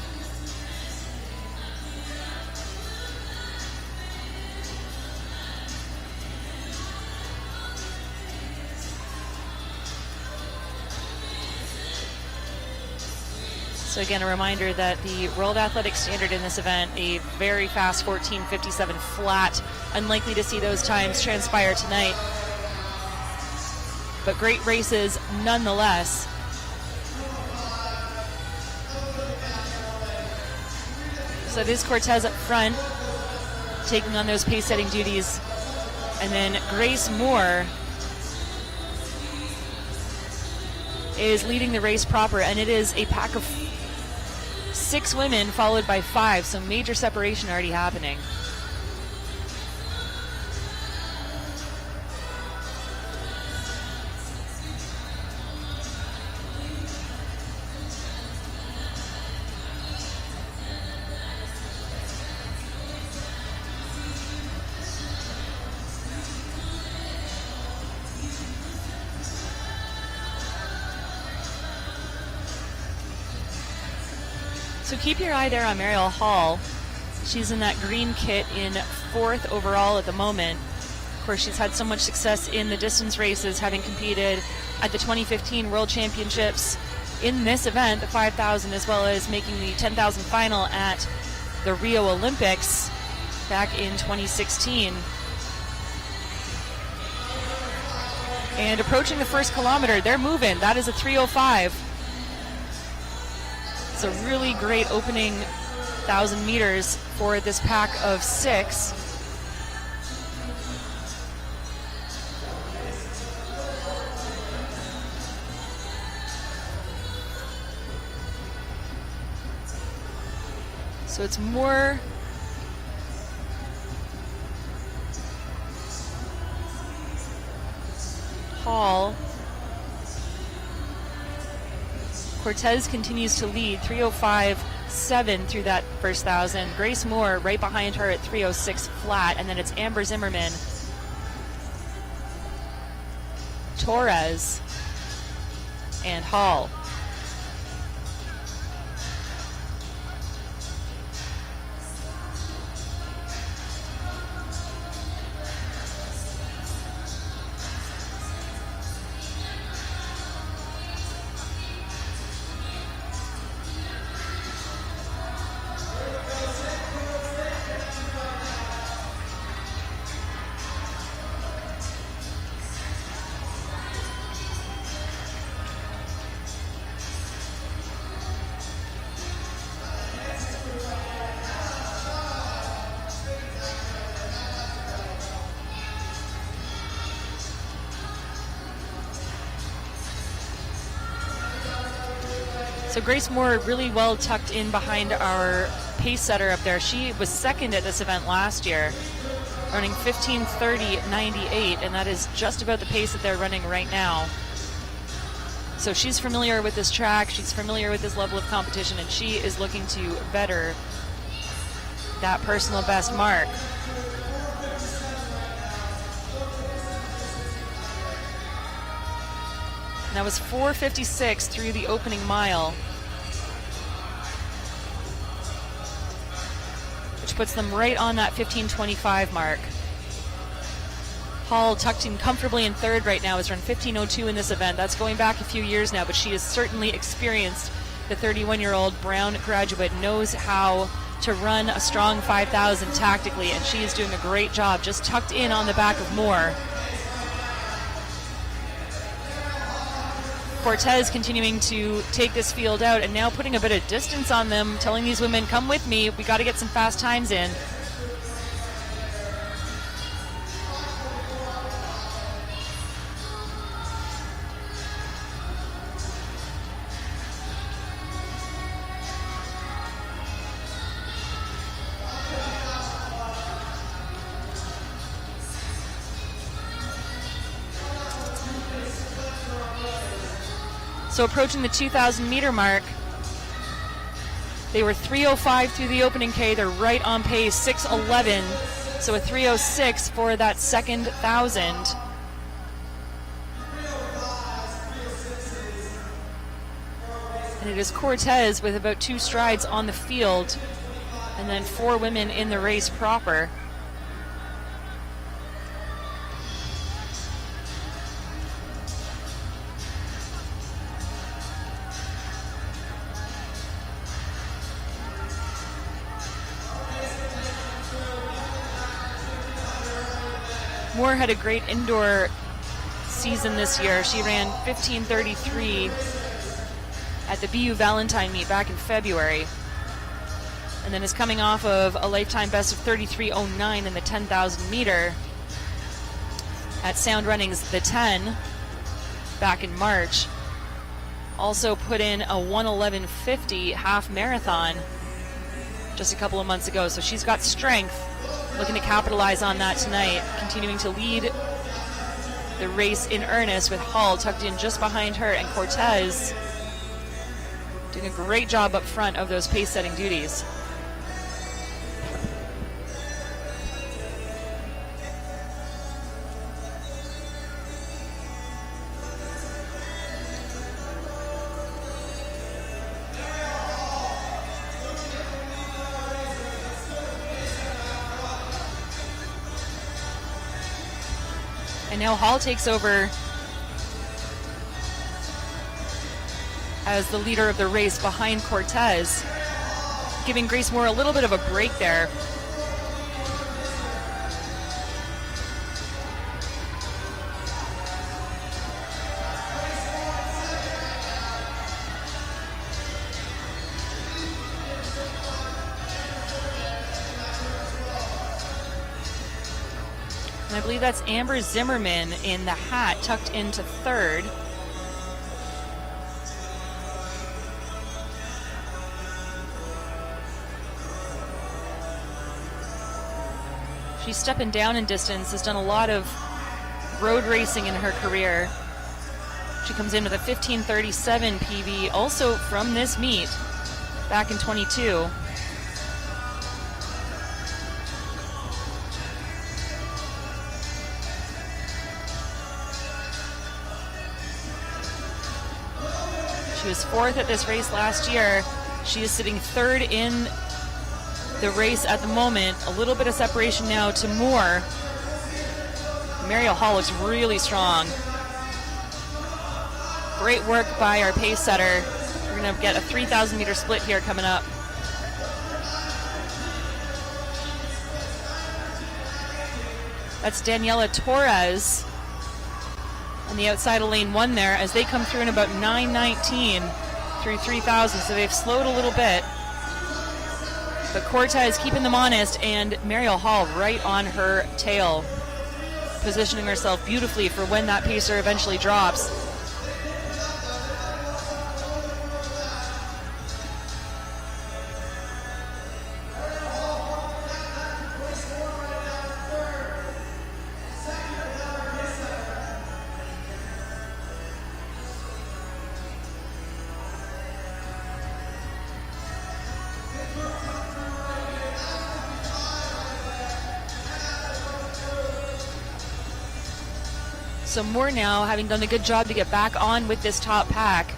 So again, a reminder that the World Athletic Standard in this event, a very fast 14:57 flat. Unlikely to see those times transpire tonight, but great races nonetheless. So it is Cortez up front, taking on those pace-setting duties. And then Grace Moore is leading the race proper, and it is a pack of 6 women followed by 5, so major separation already happening. So keep your eye there on Marielle Hall. She's in that green kit in 4th overall at the moment. Of course, she's had so much success in the distance races, having competed at the 2015 World Championships in this event, the 5,000, as well as making the 10,000 final at the Rio Olympics back in 2016. And approaching the first kilometer, they're moving. That is a 3:05. It's a really great opening 1,000 meters for this pack of 6. So it's more Hall. Cortez continues to lead, 3:05.7 through that first 1,000. Grace Moore right behind her at 3:06 flat, and then it's Amber Zimmerman, Torres, and Hall. So Grace Moore really well tucked in behind our pace setter up there. She was second at this event last year, running 15:30.98, and that is just about the pace that they're running right now. So she's familiar with this track, she's familiar with this level of competition, and she is looking to better that personal best mark. And that was 4:56 through the opening mile, which puts them right on that 15:25 mark. Hall tucked in comfortably in third right now, has run 15:02 in this event. That's going back a few years now, but she is certainly experienced. The 31-year-old Brown graduate knows how to run a strong 5,000 tactically, and she is doing a great job, just tucked in on the back of Moore. Cortez continuing to take this field out and now putting a bit of distance on them, telling these women, come with me, we got to get some fast times in. So approaching the 2,000 meter mark, they were 3:05 through the opening K. They're right on pace, 6:11. So a 3:06 for that second 1,000. And it is Cortez with about 2 strides on the field, and then 4 women in the race proper. Moore had a great indoor season this year. She ran 15:33 at the BU Valentine meet back in February, and then is coming off of a lifetime best of 33:09 in the 10,000 meter at Sound Running's The 10 back in March. Also put in a 1:11.50 half marathon just a couple of months ago, so she's got strength. Looking to capitalize on that tonight, continuing to lead the race in earnest with Hall tucked in just behind her, and Cortez doing a great job up front of those pace-setting duties. And now Hall takes over as the leader of the race behind Cortez, giving Grace Moore a little bit of a break there. And I believe that's Amber Zimmerman in the hat, tucked into third. She's stepping down in distance, has done a lot of road racing in her career. She comes in with a 15:37 PB, also from this meet back in 22. She was fourth at this race last year. She is sitting third in the race at the moment. A little bit of separation now to Moore. Mariel Hall looks really strong. Great work by our pace setter. We're going to get a 3,000 meter split here coming up. That's Daniela Torres on the outside of lane 1 there as they come through in about 9:19 through 3,000. So they've slowed a little bit. But Cortez keeping them honest, and Mariel Hall right on her tail, positioning herself beautifully for when that pacer eventually drops. So Moore now having done a good job to get back on with this top pack.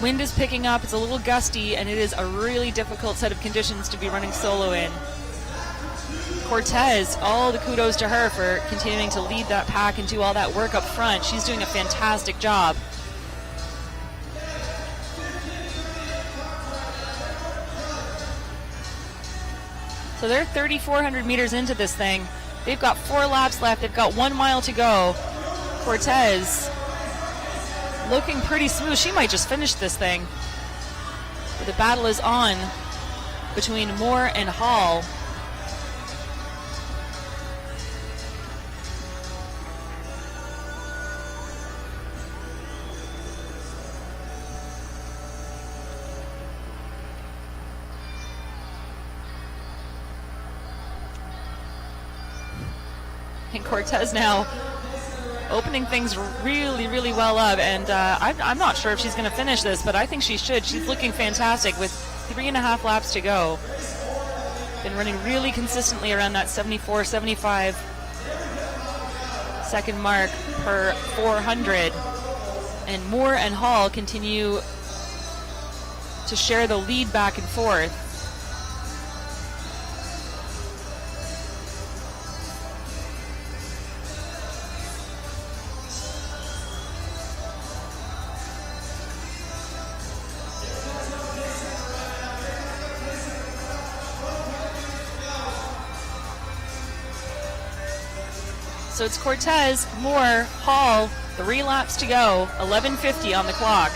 Wind is picking up, it's a little gusty, and it is a really difficult set of conditions to be running solo in. Cortez, all the kudos to her for continuing to lead that pack and do all that work up front. She's doing a fantastic job. So they're 3,400 meters into this thing. They've got 4 laps left. They've got 1 mile to go. Cortez looking pretty smooth. She might just finish this thing. But the battle is on between Moore and Hall. And Cortez now opening things really, really well up. And I'm not sure if she's going to finish this, but I think she should. She's looking fantastic with 3.5 laps to go. Been running really consistently around that 74, 75 second mark per 400. And Moore and Hall continue to share the lead back and forth. So it's Cortez, Moore, Hall, 3 laps to go, 11:50 on the clock.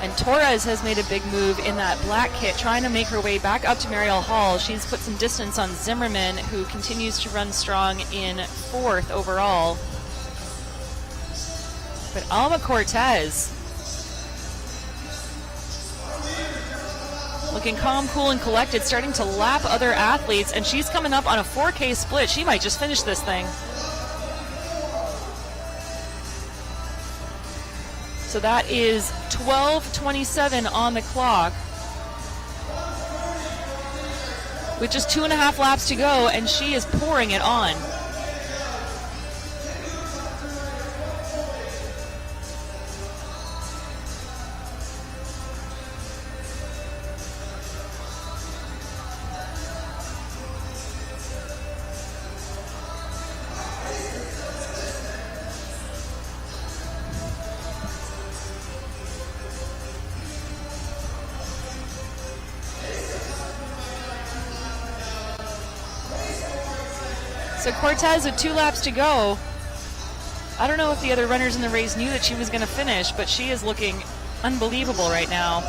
And Torres has made a big move in that black kit, trying to make her way back up to Mariel Hall. She's put some distance on Zimmerman, who continues to run strong in 4th overall. But Alma Cortez, looking calm, cool, and collected, starting to lap other athletes, and she's coming up on a 4K split. She might just finish this thing. So that is 12:27 on the clock, with just 2.5 laps to go, and she is pouring it on. So Cortez with 2 laps to go. I don't know if the other runners in the race knew that she was going to finish, but she is looking unbelievable right now.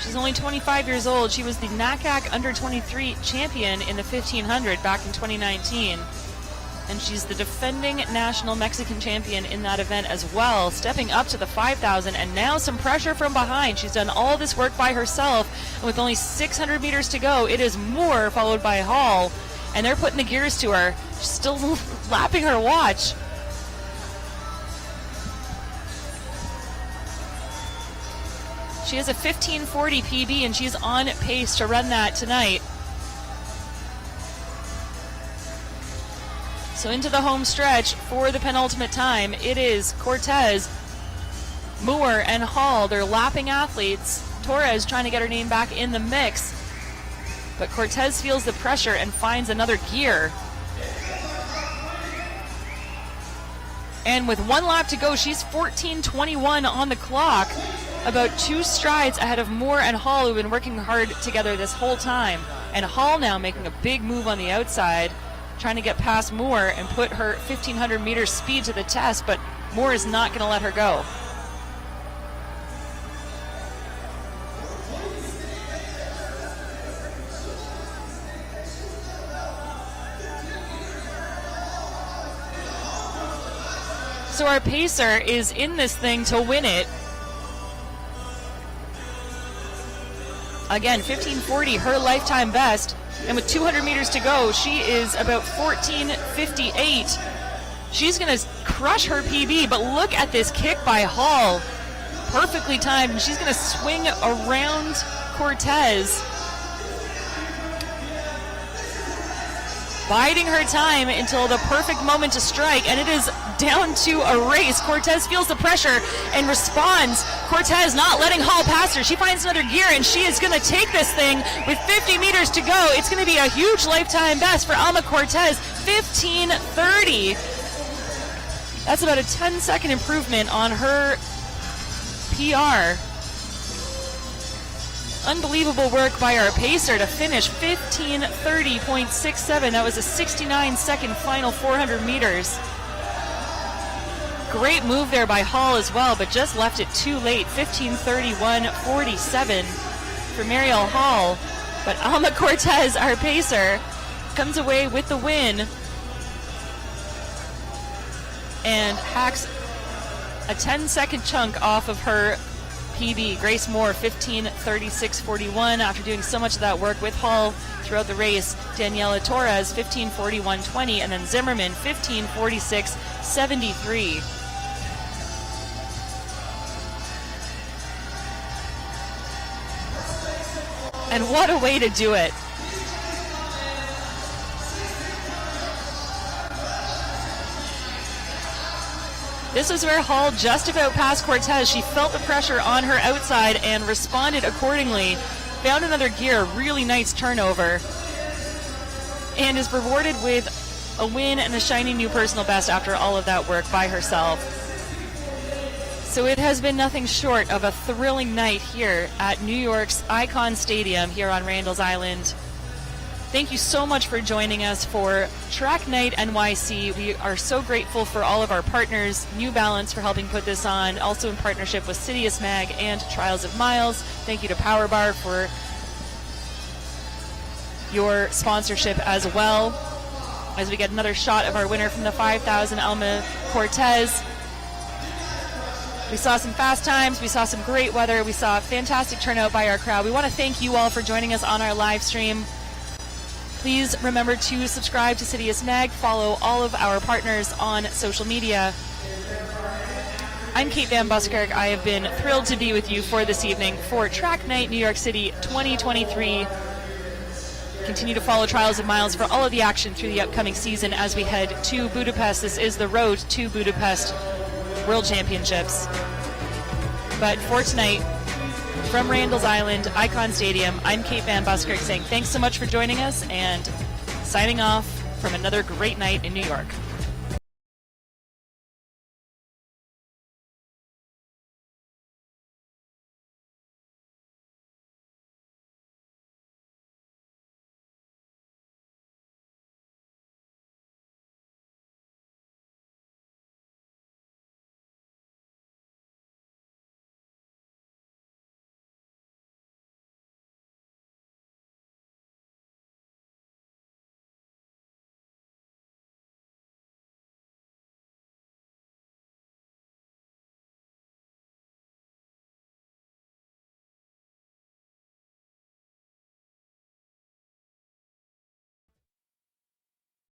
She's only 25 years old. She was the NACAC Under-23 champion in the 1500 back in 2019. And she's the defending national Mexican champion in that event as well, stepping up to the 5,000, and now some pressure from behind. She's done all this work by herself, and with only 600 meters to go, it is Moore followed by Hall, and they're putting the gears to her. She's still lapping her watch. She has a 15:40 PB, and she's on pace to run that tonight. So into the home stretch for the penultimate time, it is Cortez, Moore, and Hall. They're lapping athletes. Torres trying to get her name back in the mix. But Cortez feels the pressure and finds another gear. And with 1 lap to go, she's 14:21 on the clock. About 2 strides ahead of Moore and Hall, who've been working hard together this whole time. And Hall now making a big move on the outside, trying to get past Moore and put her 1,500 meter speed to the test, but Moore is not going to let her go. So our pacer is in this thing to win it. Again, 15:40, her lifetime best. And with 200 meters to go, she is about 14:58. She's going to crush her PB, but look at this kick by Hall. Perfectly timed, and she's going to swing around Cortez, biding her time until the perfect moment to strike, and it is down to a race. Cortez feels the pressure and responds. Cortez not letting Hall pass her. She finds another gear, and she is going to take this thing with 50 meters to go. It's going to be a huge lifetime best for Alma Cortez, 15:30. That's about a 10-second improvement on her PR. Unbelievable work by our pacer to finish 15:30.67. That was a 69-second final 400 meters. Great move there by Hall as well, but just left it too late. 15:31.47 for Mariel Hall. But Alma Cortez, our pacer, comes away with the win and hacks a 10-second chunk off of her PB. Grace Moore, 15:36.41 after doing so much of that work with Hall throughout the race. Daniela Torres, 15:41.20, and then Zimmerman, 15:46.73. And what a way to do it. This is where Hall just about passed Cortez. She felt the pressure on her outside and responded accordingly. Found another gear, really nice turnover, and is rewarded with a win and a shiny new personal best after all of that work by herself. So it has been nothing short of a thrilling night here at New York's Icon Stadium here on Randall's Island. Thank you so much for joining us for Track Night NYC. We are so grateful for all of our partners, New Balance for helping put this on, also in partnership with CITIUS MAG and Trials of Miles. Thank you to Power Bar for your sponsorship as well. As we get another shot of our winner from the 5,000, Alma Cortez. We saw some fast times, we saw some great weather, we saw a fantastic turnout by our crowd. We want to thank you all for joining us on our live stream. Please remember to subscribe to CITIUS MAG, follow all of our partners on social media. I'm Kate Van Buskirk. I have been thrilled to be with you for this evening for Track Night New York City 2023. Continue to follow Trials of Miles for all of the action through the upcoming season as we head to Budapest. This is the road to Budapest World Championships. But for tonight, from Randall's Island, Icon Stadium, I'm Kate Van Buskirk saying thanks so much for joining us and signing off from another great night in New York.